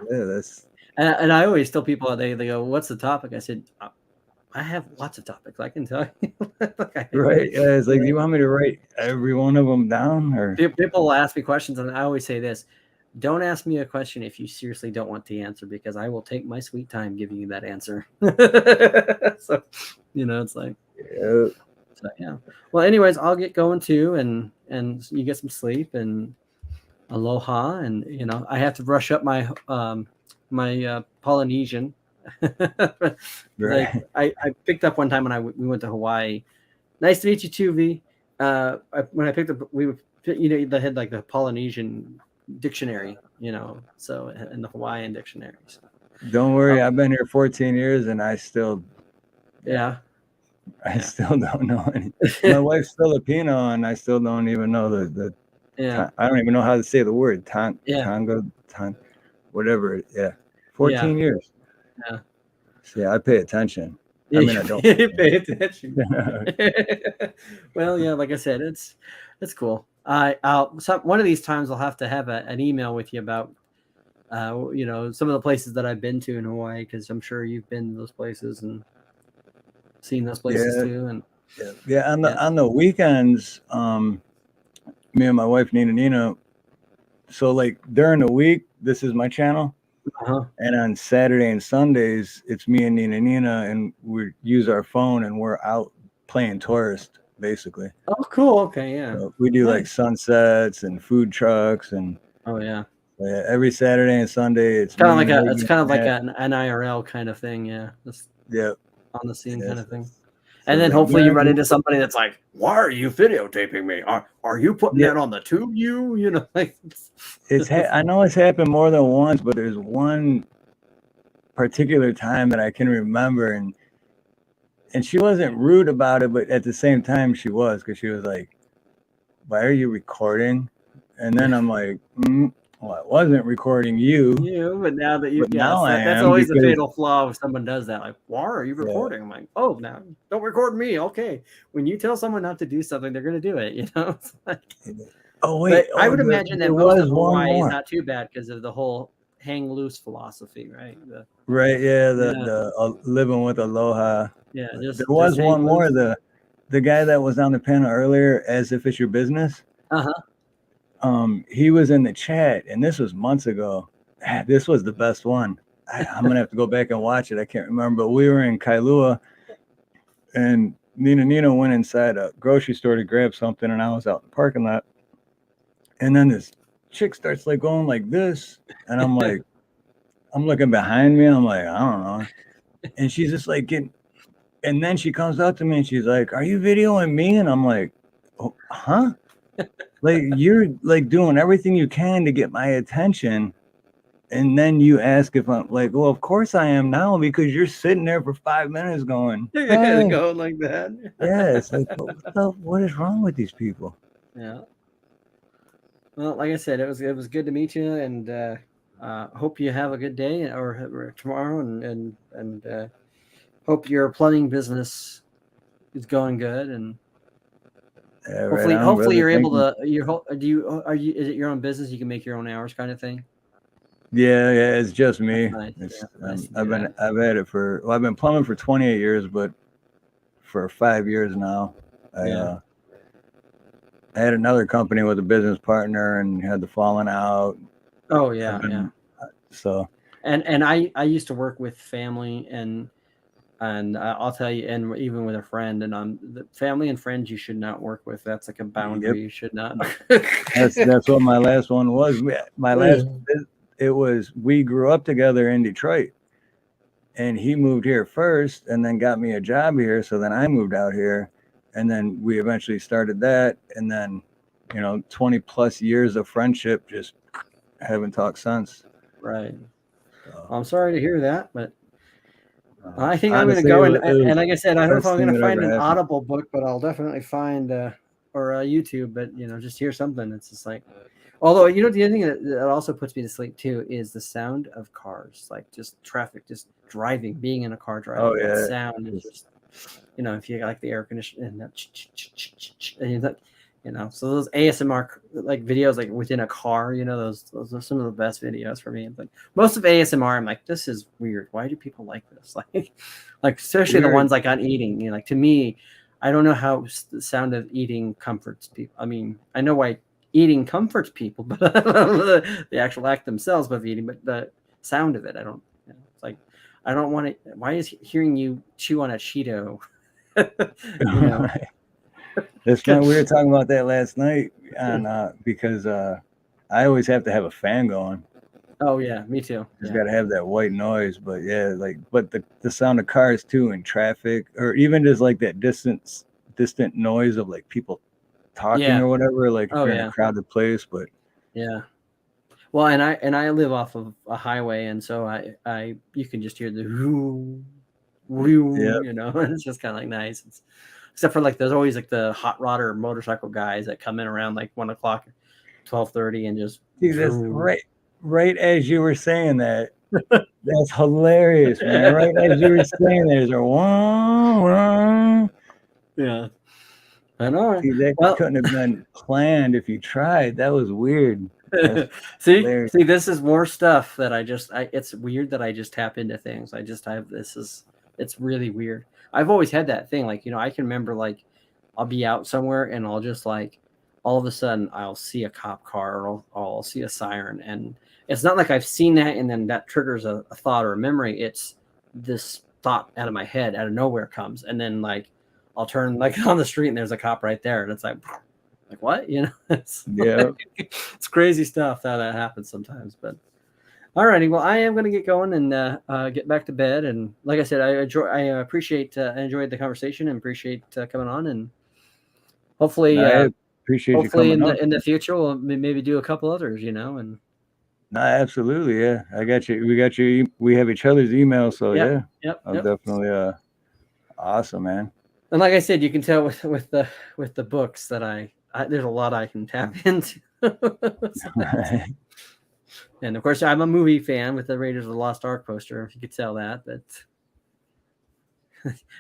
And I always tell people they go, "What's the topic?" I said, "I have lots of topics. I can tell you." Right. Yeah. It's like, do you want me to write every one of them down, or people will ask me questions, and I always say this: don't ask me a question if you seriously don't want the answer, because I will take my sweet time giving you that answer. So, you know, it's like, yeah. So, yeah. Well, anyways, I'll get going too, and you get some sleep, and aloha, and you know, I have to brush up my Polynesian. Right. I picked up one time when we went to Hawaii. Nice to meet you too, V. When I picked up, they had like the Polynesian dictionary, you know, so in the Hawaiian dictionaries. Don't worry, I've been here 14 years, and I still. Yeah. I still don't know any. My wife's Filipino, and I still don't even know the. Yeah. I don't even know how to say the word Yeah. Tonga, whatever. Yeah, 14 years. Yeah. So, yeah, I pay attention. Yeah, I mean, I don't pay attention. Well, yeah, like I said, it's cool. One of these times I'll have to have an email with you about, you know, some of the places that I've been to in Hawaii, because I'm sure you've been to those places and seen those places too. And on the weekends, me and my wife Nina. So like during the week, this is my channel. And on Saturday and Sundays, it's me and Nina, and we use our phone, and we're out playing tourist, basically. Oh, cool. Okay, yeah. So we do like sunsets and food trucks, and every Saturday and Sunday, it's kind of like an IRL kind of thing, yeah. On the scene kind of thing. And then hopefully you run into somebody that's like, "Why are you videotaping me? Are you putting that on the tube? You know, like I know it's happened more than once, but there's one particular time that I can remember, and she wasn't rude about it, but at the same time she was, because she was like, "Why are you recording?" And then I'm like, well, I wasn't recording you. But now that that's always a fatal flaw if someone does that. Like, why are you recording? I'm like, oh, now don't record me. Okay. When you tell someone not to do something, they're going to do it. You know. It's like, oh wait, I would imagine that most of Hawaii is not too bad because of the whole hang loose philosophy, right? Right. Yeah. The living with aloha. Yeah. There was one more. The guy that was on the panel earlier, as if it's your business. He was in the chat, and this was months ago. This was the best one. I'm gonna have to go back and watch it. I can't remember, but we were in Kailua, and Nina went inside a grocery store to grab something, and I was out in the parking lot. And then this chick starts like going like this, and I'm like, I'm looking behind me. I'm like, I don't know. And she's just like getting, and then she comes up to me and she's like, "Are you videoing me?" And I'm like, oh, huh? Like, you're like doing everything you can to get my attention, and then you ask if I'm like, well, of course I am now, because you're sitting there for 5 minutes going, hey. Going like that. Yeah, it's like, what is wrong with these people? Yeah. Well, like I said, it was good to meet you, and hope you have a good day or tomorrow, and hope your plumbing business is going good, and hopefully you're able to. Is it your own business? You can make your own hours, kind of thing. Yeah, it's just me. Nice. I've been plumbing for 28 years, but for 5 years now, I had another company with a business partner and had the falling out. Oh yeah, yeah. So And I used to work with family and I'll tell you, and even with a friend, and the family and friends you should not work with. That's like a boundary you should not. that's what my last one was. My last it was we grew up together in Detroit, and he moved here first, and then got me a job here. So then I moved out here, and then we eventually started that, and then 20 plus years of friendship, just haven't talked since. Right. I'm sorry to hear that, but I think honestly, I'm going to go and like I said, I don't know if best I'm going thing to that find ever an happened. Audible book, but I'll definitely find or YouTube. But just hear something. It's just like, although the other thing that also puts me to sleep too is the sound of cars, like just traffic, just driving, being in a car driving. Oh That yeah, sound is just, if you like the air conditioning and that, so those ASMR like videos like within a car, those are some of the best videos for me. Like most of ASMR, I'm like, this is weird. Why do people like this? Like especially the ones like on eating. Like to me, I don't know how the sound of eating comforts people. I mean, I know why eating comforts people, but the actual act themselves of eating, but the sound of it, I don't. It's like I don't want it. Why is hearing you chew on a Cheeto? That's funny. We were talking about that last night, because I always have to have a fan going. Oh yeah, me too. Just got to have that white noise, but yeah, but the sound of cars too in traffic, or even just like that distant noise of like people talking or whatever. Like if you're in a crowded place, but yeah. Well, and I live off of a highway, and so I you can just hear the whoo, and it's just kind of like nice. Except for like there's always like the hot rodder motorcycle guys that come in around like 1 o'clock, 12:30, and just dude, that's right as you were saying that. That's hilarious, man. Right as you were saying, there's a wah. Yeah, I know. See, that couldn't have been planned if you tried. That was weird. See, this is more stuff that it's weird that I just tap into things. It's really weird. I've always had that thing. Like, I can remember like I'll be out somewhere and I'll just like all of a sudden I'll see a cop car or I'll see a siren. And it's not like I've seen that and then that triggers a thought or a memory. It's this thought out of my head, out of nowhere comes. And then like I'll turn like on the street and there's a cop right there. And it's like what? It's crazy stuff how that happens sometimes. But alrighty, well, I am going to get going and get back to bed. And like I said, I enjoyed the conversation and appreciate coming on. And hopefully, I appreciate you coming on. in the future, we'll maybe do a couple others, and. No, absolutely, yeah. I got you. We got you. We have each other's email, so Yep. I'll definitely. Awesome, man. And like I said, you can tell with the books that there's a lot I can tap into. And of course, I'm a movie fan with the Raiders of the Lost Ark poster. If you could tell that, but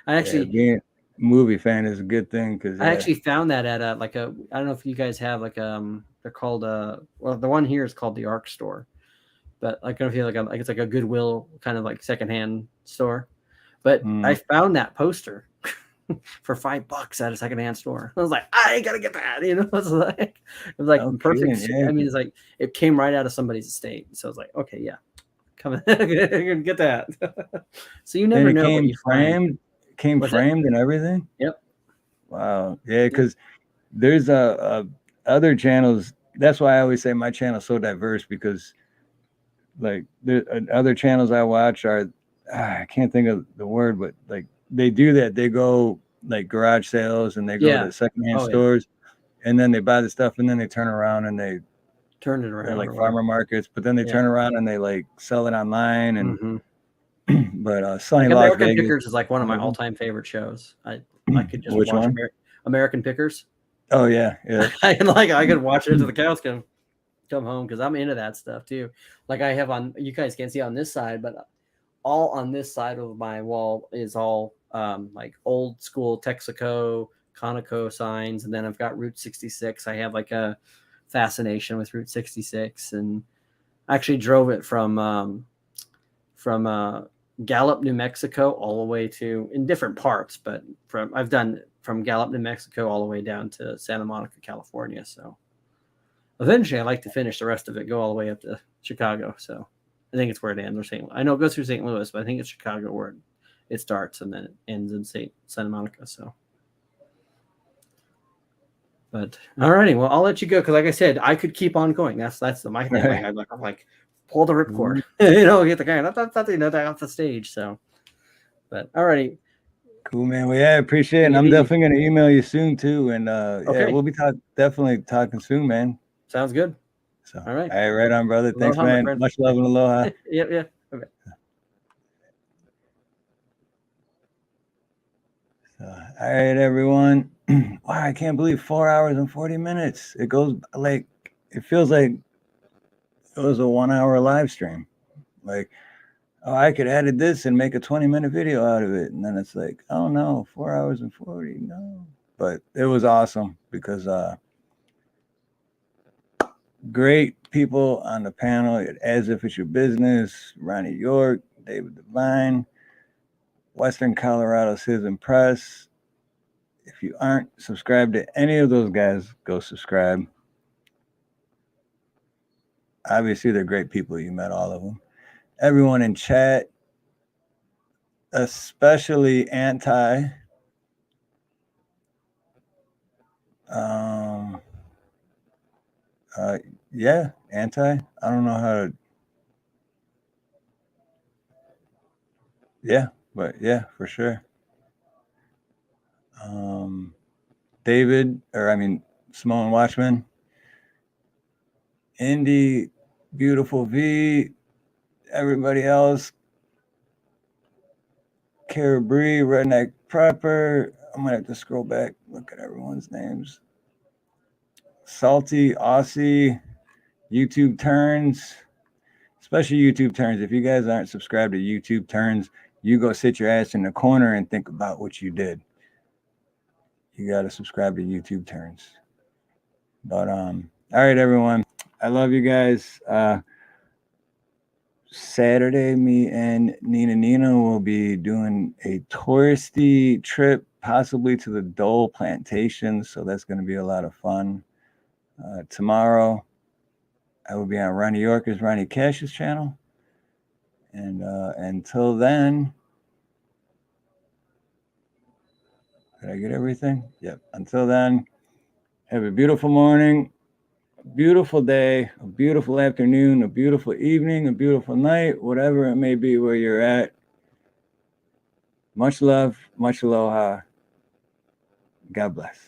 I actually being a movie fan is a good thing because I actually found that at I don't know if you guys have they're called the one here is called the Ark store, but I don't know if you like it's like a Goodwill kind of like secondhand store, but I found that poster for $5 at a secondhand store. I was like, I gotta get that. It was like perfect. Yeah. I mean, it's like it came right out of somebody's estate. So I was like, okay, yeah, come on, get that. So you never know what you find. Came framed and everything. Yep. Wow. Yeah, because there's other channels. That's why I always say my channel is so diverse because, like, the other channels I watch are I can't think of the word, but like. They do that. They go like garage sales and they go to secondhand stores and then they buy the stuff and then they turn around and they turn it around like farmer markets, but then they turn around and they like sell it online and but Sunny Las American Vegas Pickers is like one of my all-time favorite shows. I could just Which watch one? American Pickers. Oh yeah. I could watch it to the cows come home because I'm into that stuff too. Like I have on you guys can't see on this side, but all on this side of my wall is all like old school Texaco, Conoco signs, and then I've got Route 66. I have like a fascination with Route 66, and I actually drove it from Gallup, New Mexico, all the way to, in different parts, but I've done from Gallup, New Mexico, all the way down to Santa Monica, California. So eventually I'd like to finish the rest of it, go all the way up to Chicago. So I think it's where it ends, or St. I know it goes through St. Louis, but I think it's Chicago where it starts and then it ends in Santa Monica. So, but alrighty, well, I'll let you go because, like I said, I could keep on going. That's my thing. Right. I'm like, pull the ripcord, get the guy off the stage. So, but alrighty, Cool, man. Well, yeah, I appreciate it. And I'm definitely gonna email you soon too. And Okay. yeah, we'll be definitely talking soon, man. Sounds good. So all right, right on, brother. Thanks, Aloha, my man. friend. Much love and aloha. Yeah. Okay. So, all right, everyone. Wow, I can't believe 4 hours and 40 minutes. It feels like it was a 1 hour live stream. Like, oh, I could edit this and make a 20-minute video out of it. And then it's like, oh no, 4 hours and 40. No. But it was awesome because great people on the panel. As If It's Your Business, Ronnie York, David Devine, Western Colorado Citizen Press. If you aren't subscribed to any of those guys, go subscribe. Obviously, they're great people. You met all of them. Everyone in chat, especially Anti. Yeah, Anti. I don't know how to. Yeah, but yeah, for sure. Simone Watchman, Indy, Beautiful V, everybody else, Cara Bree, Redneck Prepper. I'm gonna have to scroll back, look at everyone's names. Salty, Aussie, YouTube Turns, especially YouTube Turns. If you guys aren't subscribed to YouTube Turns, you go sit your ass in the corner and think about what you did. You got to subscribe to YouTube Turns. But all right, everyone. I love you guys. Saturday, me and Nina will be doing a touristy trip, possibly to the Dole Plantation. So that's going to be a lot of fun. Tomorrow, I will be on Ronnie Yorker's Ronnie Cash's channel. And until then, did I get everything? Yep. Until then, have a beautiful morning, a beautiful day, a beautiful afternoon, a beautiful evening, a beautiful night, whatever it may be where you're at. Much love, much aloha. God bless.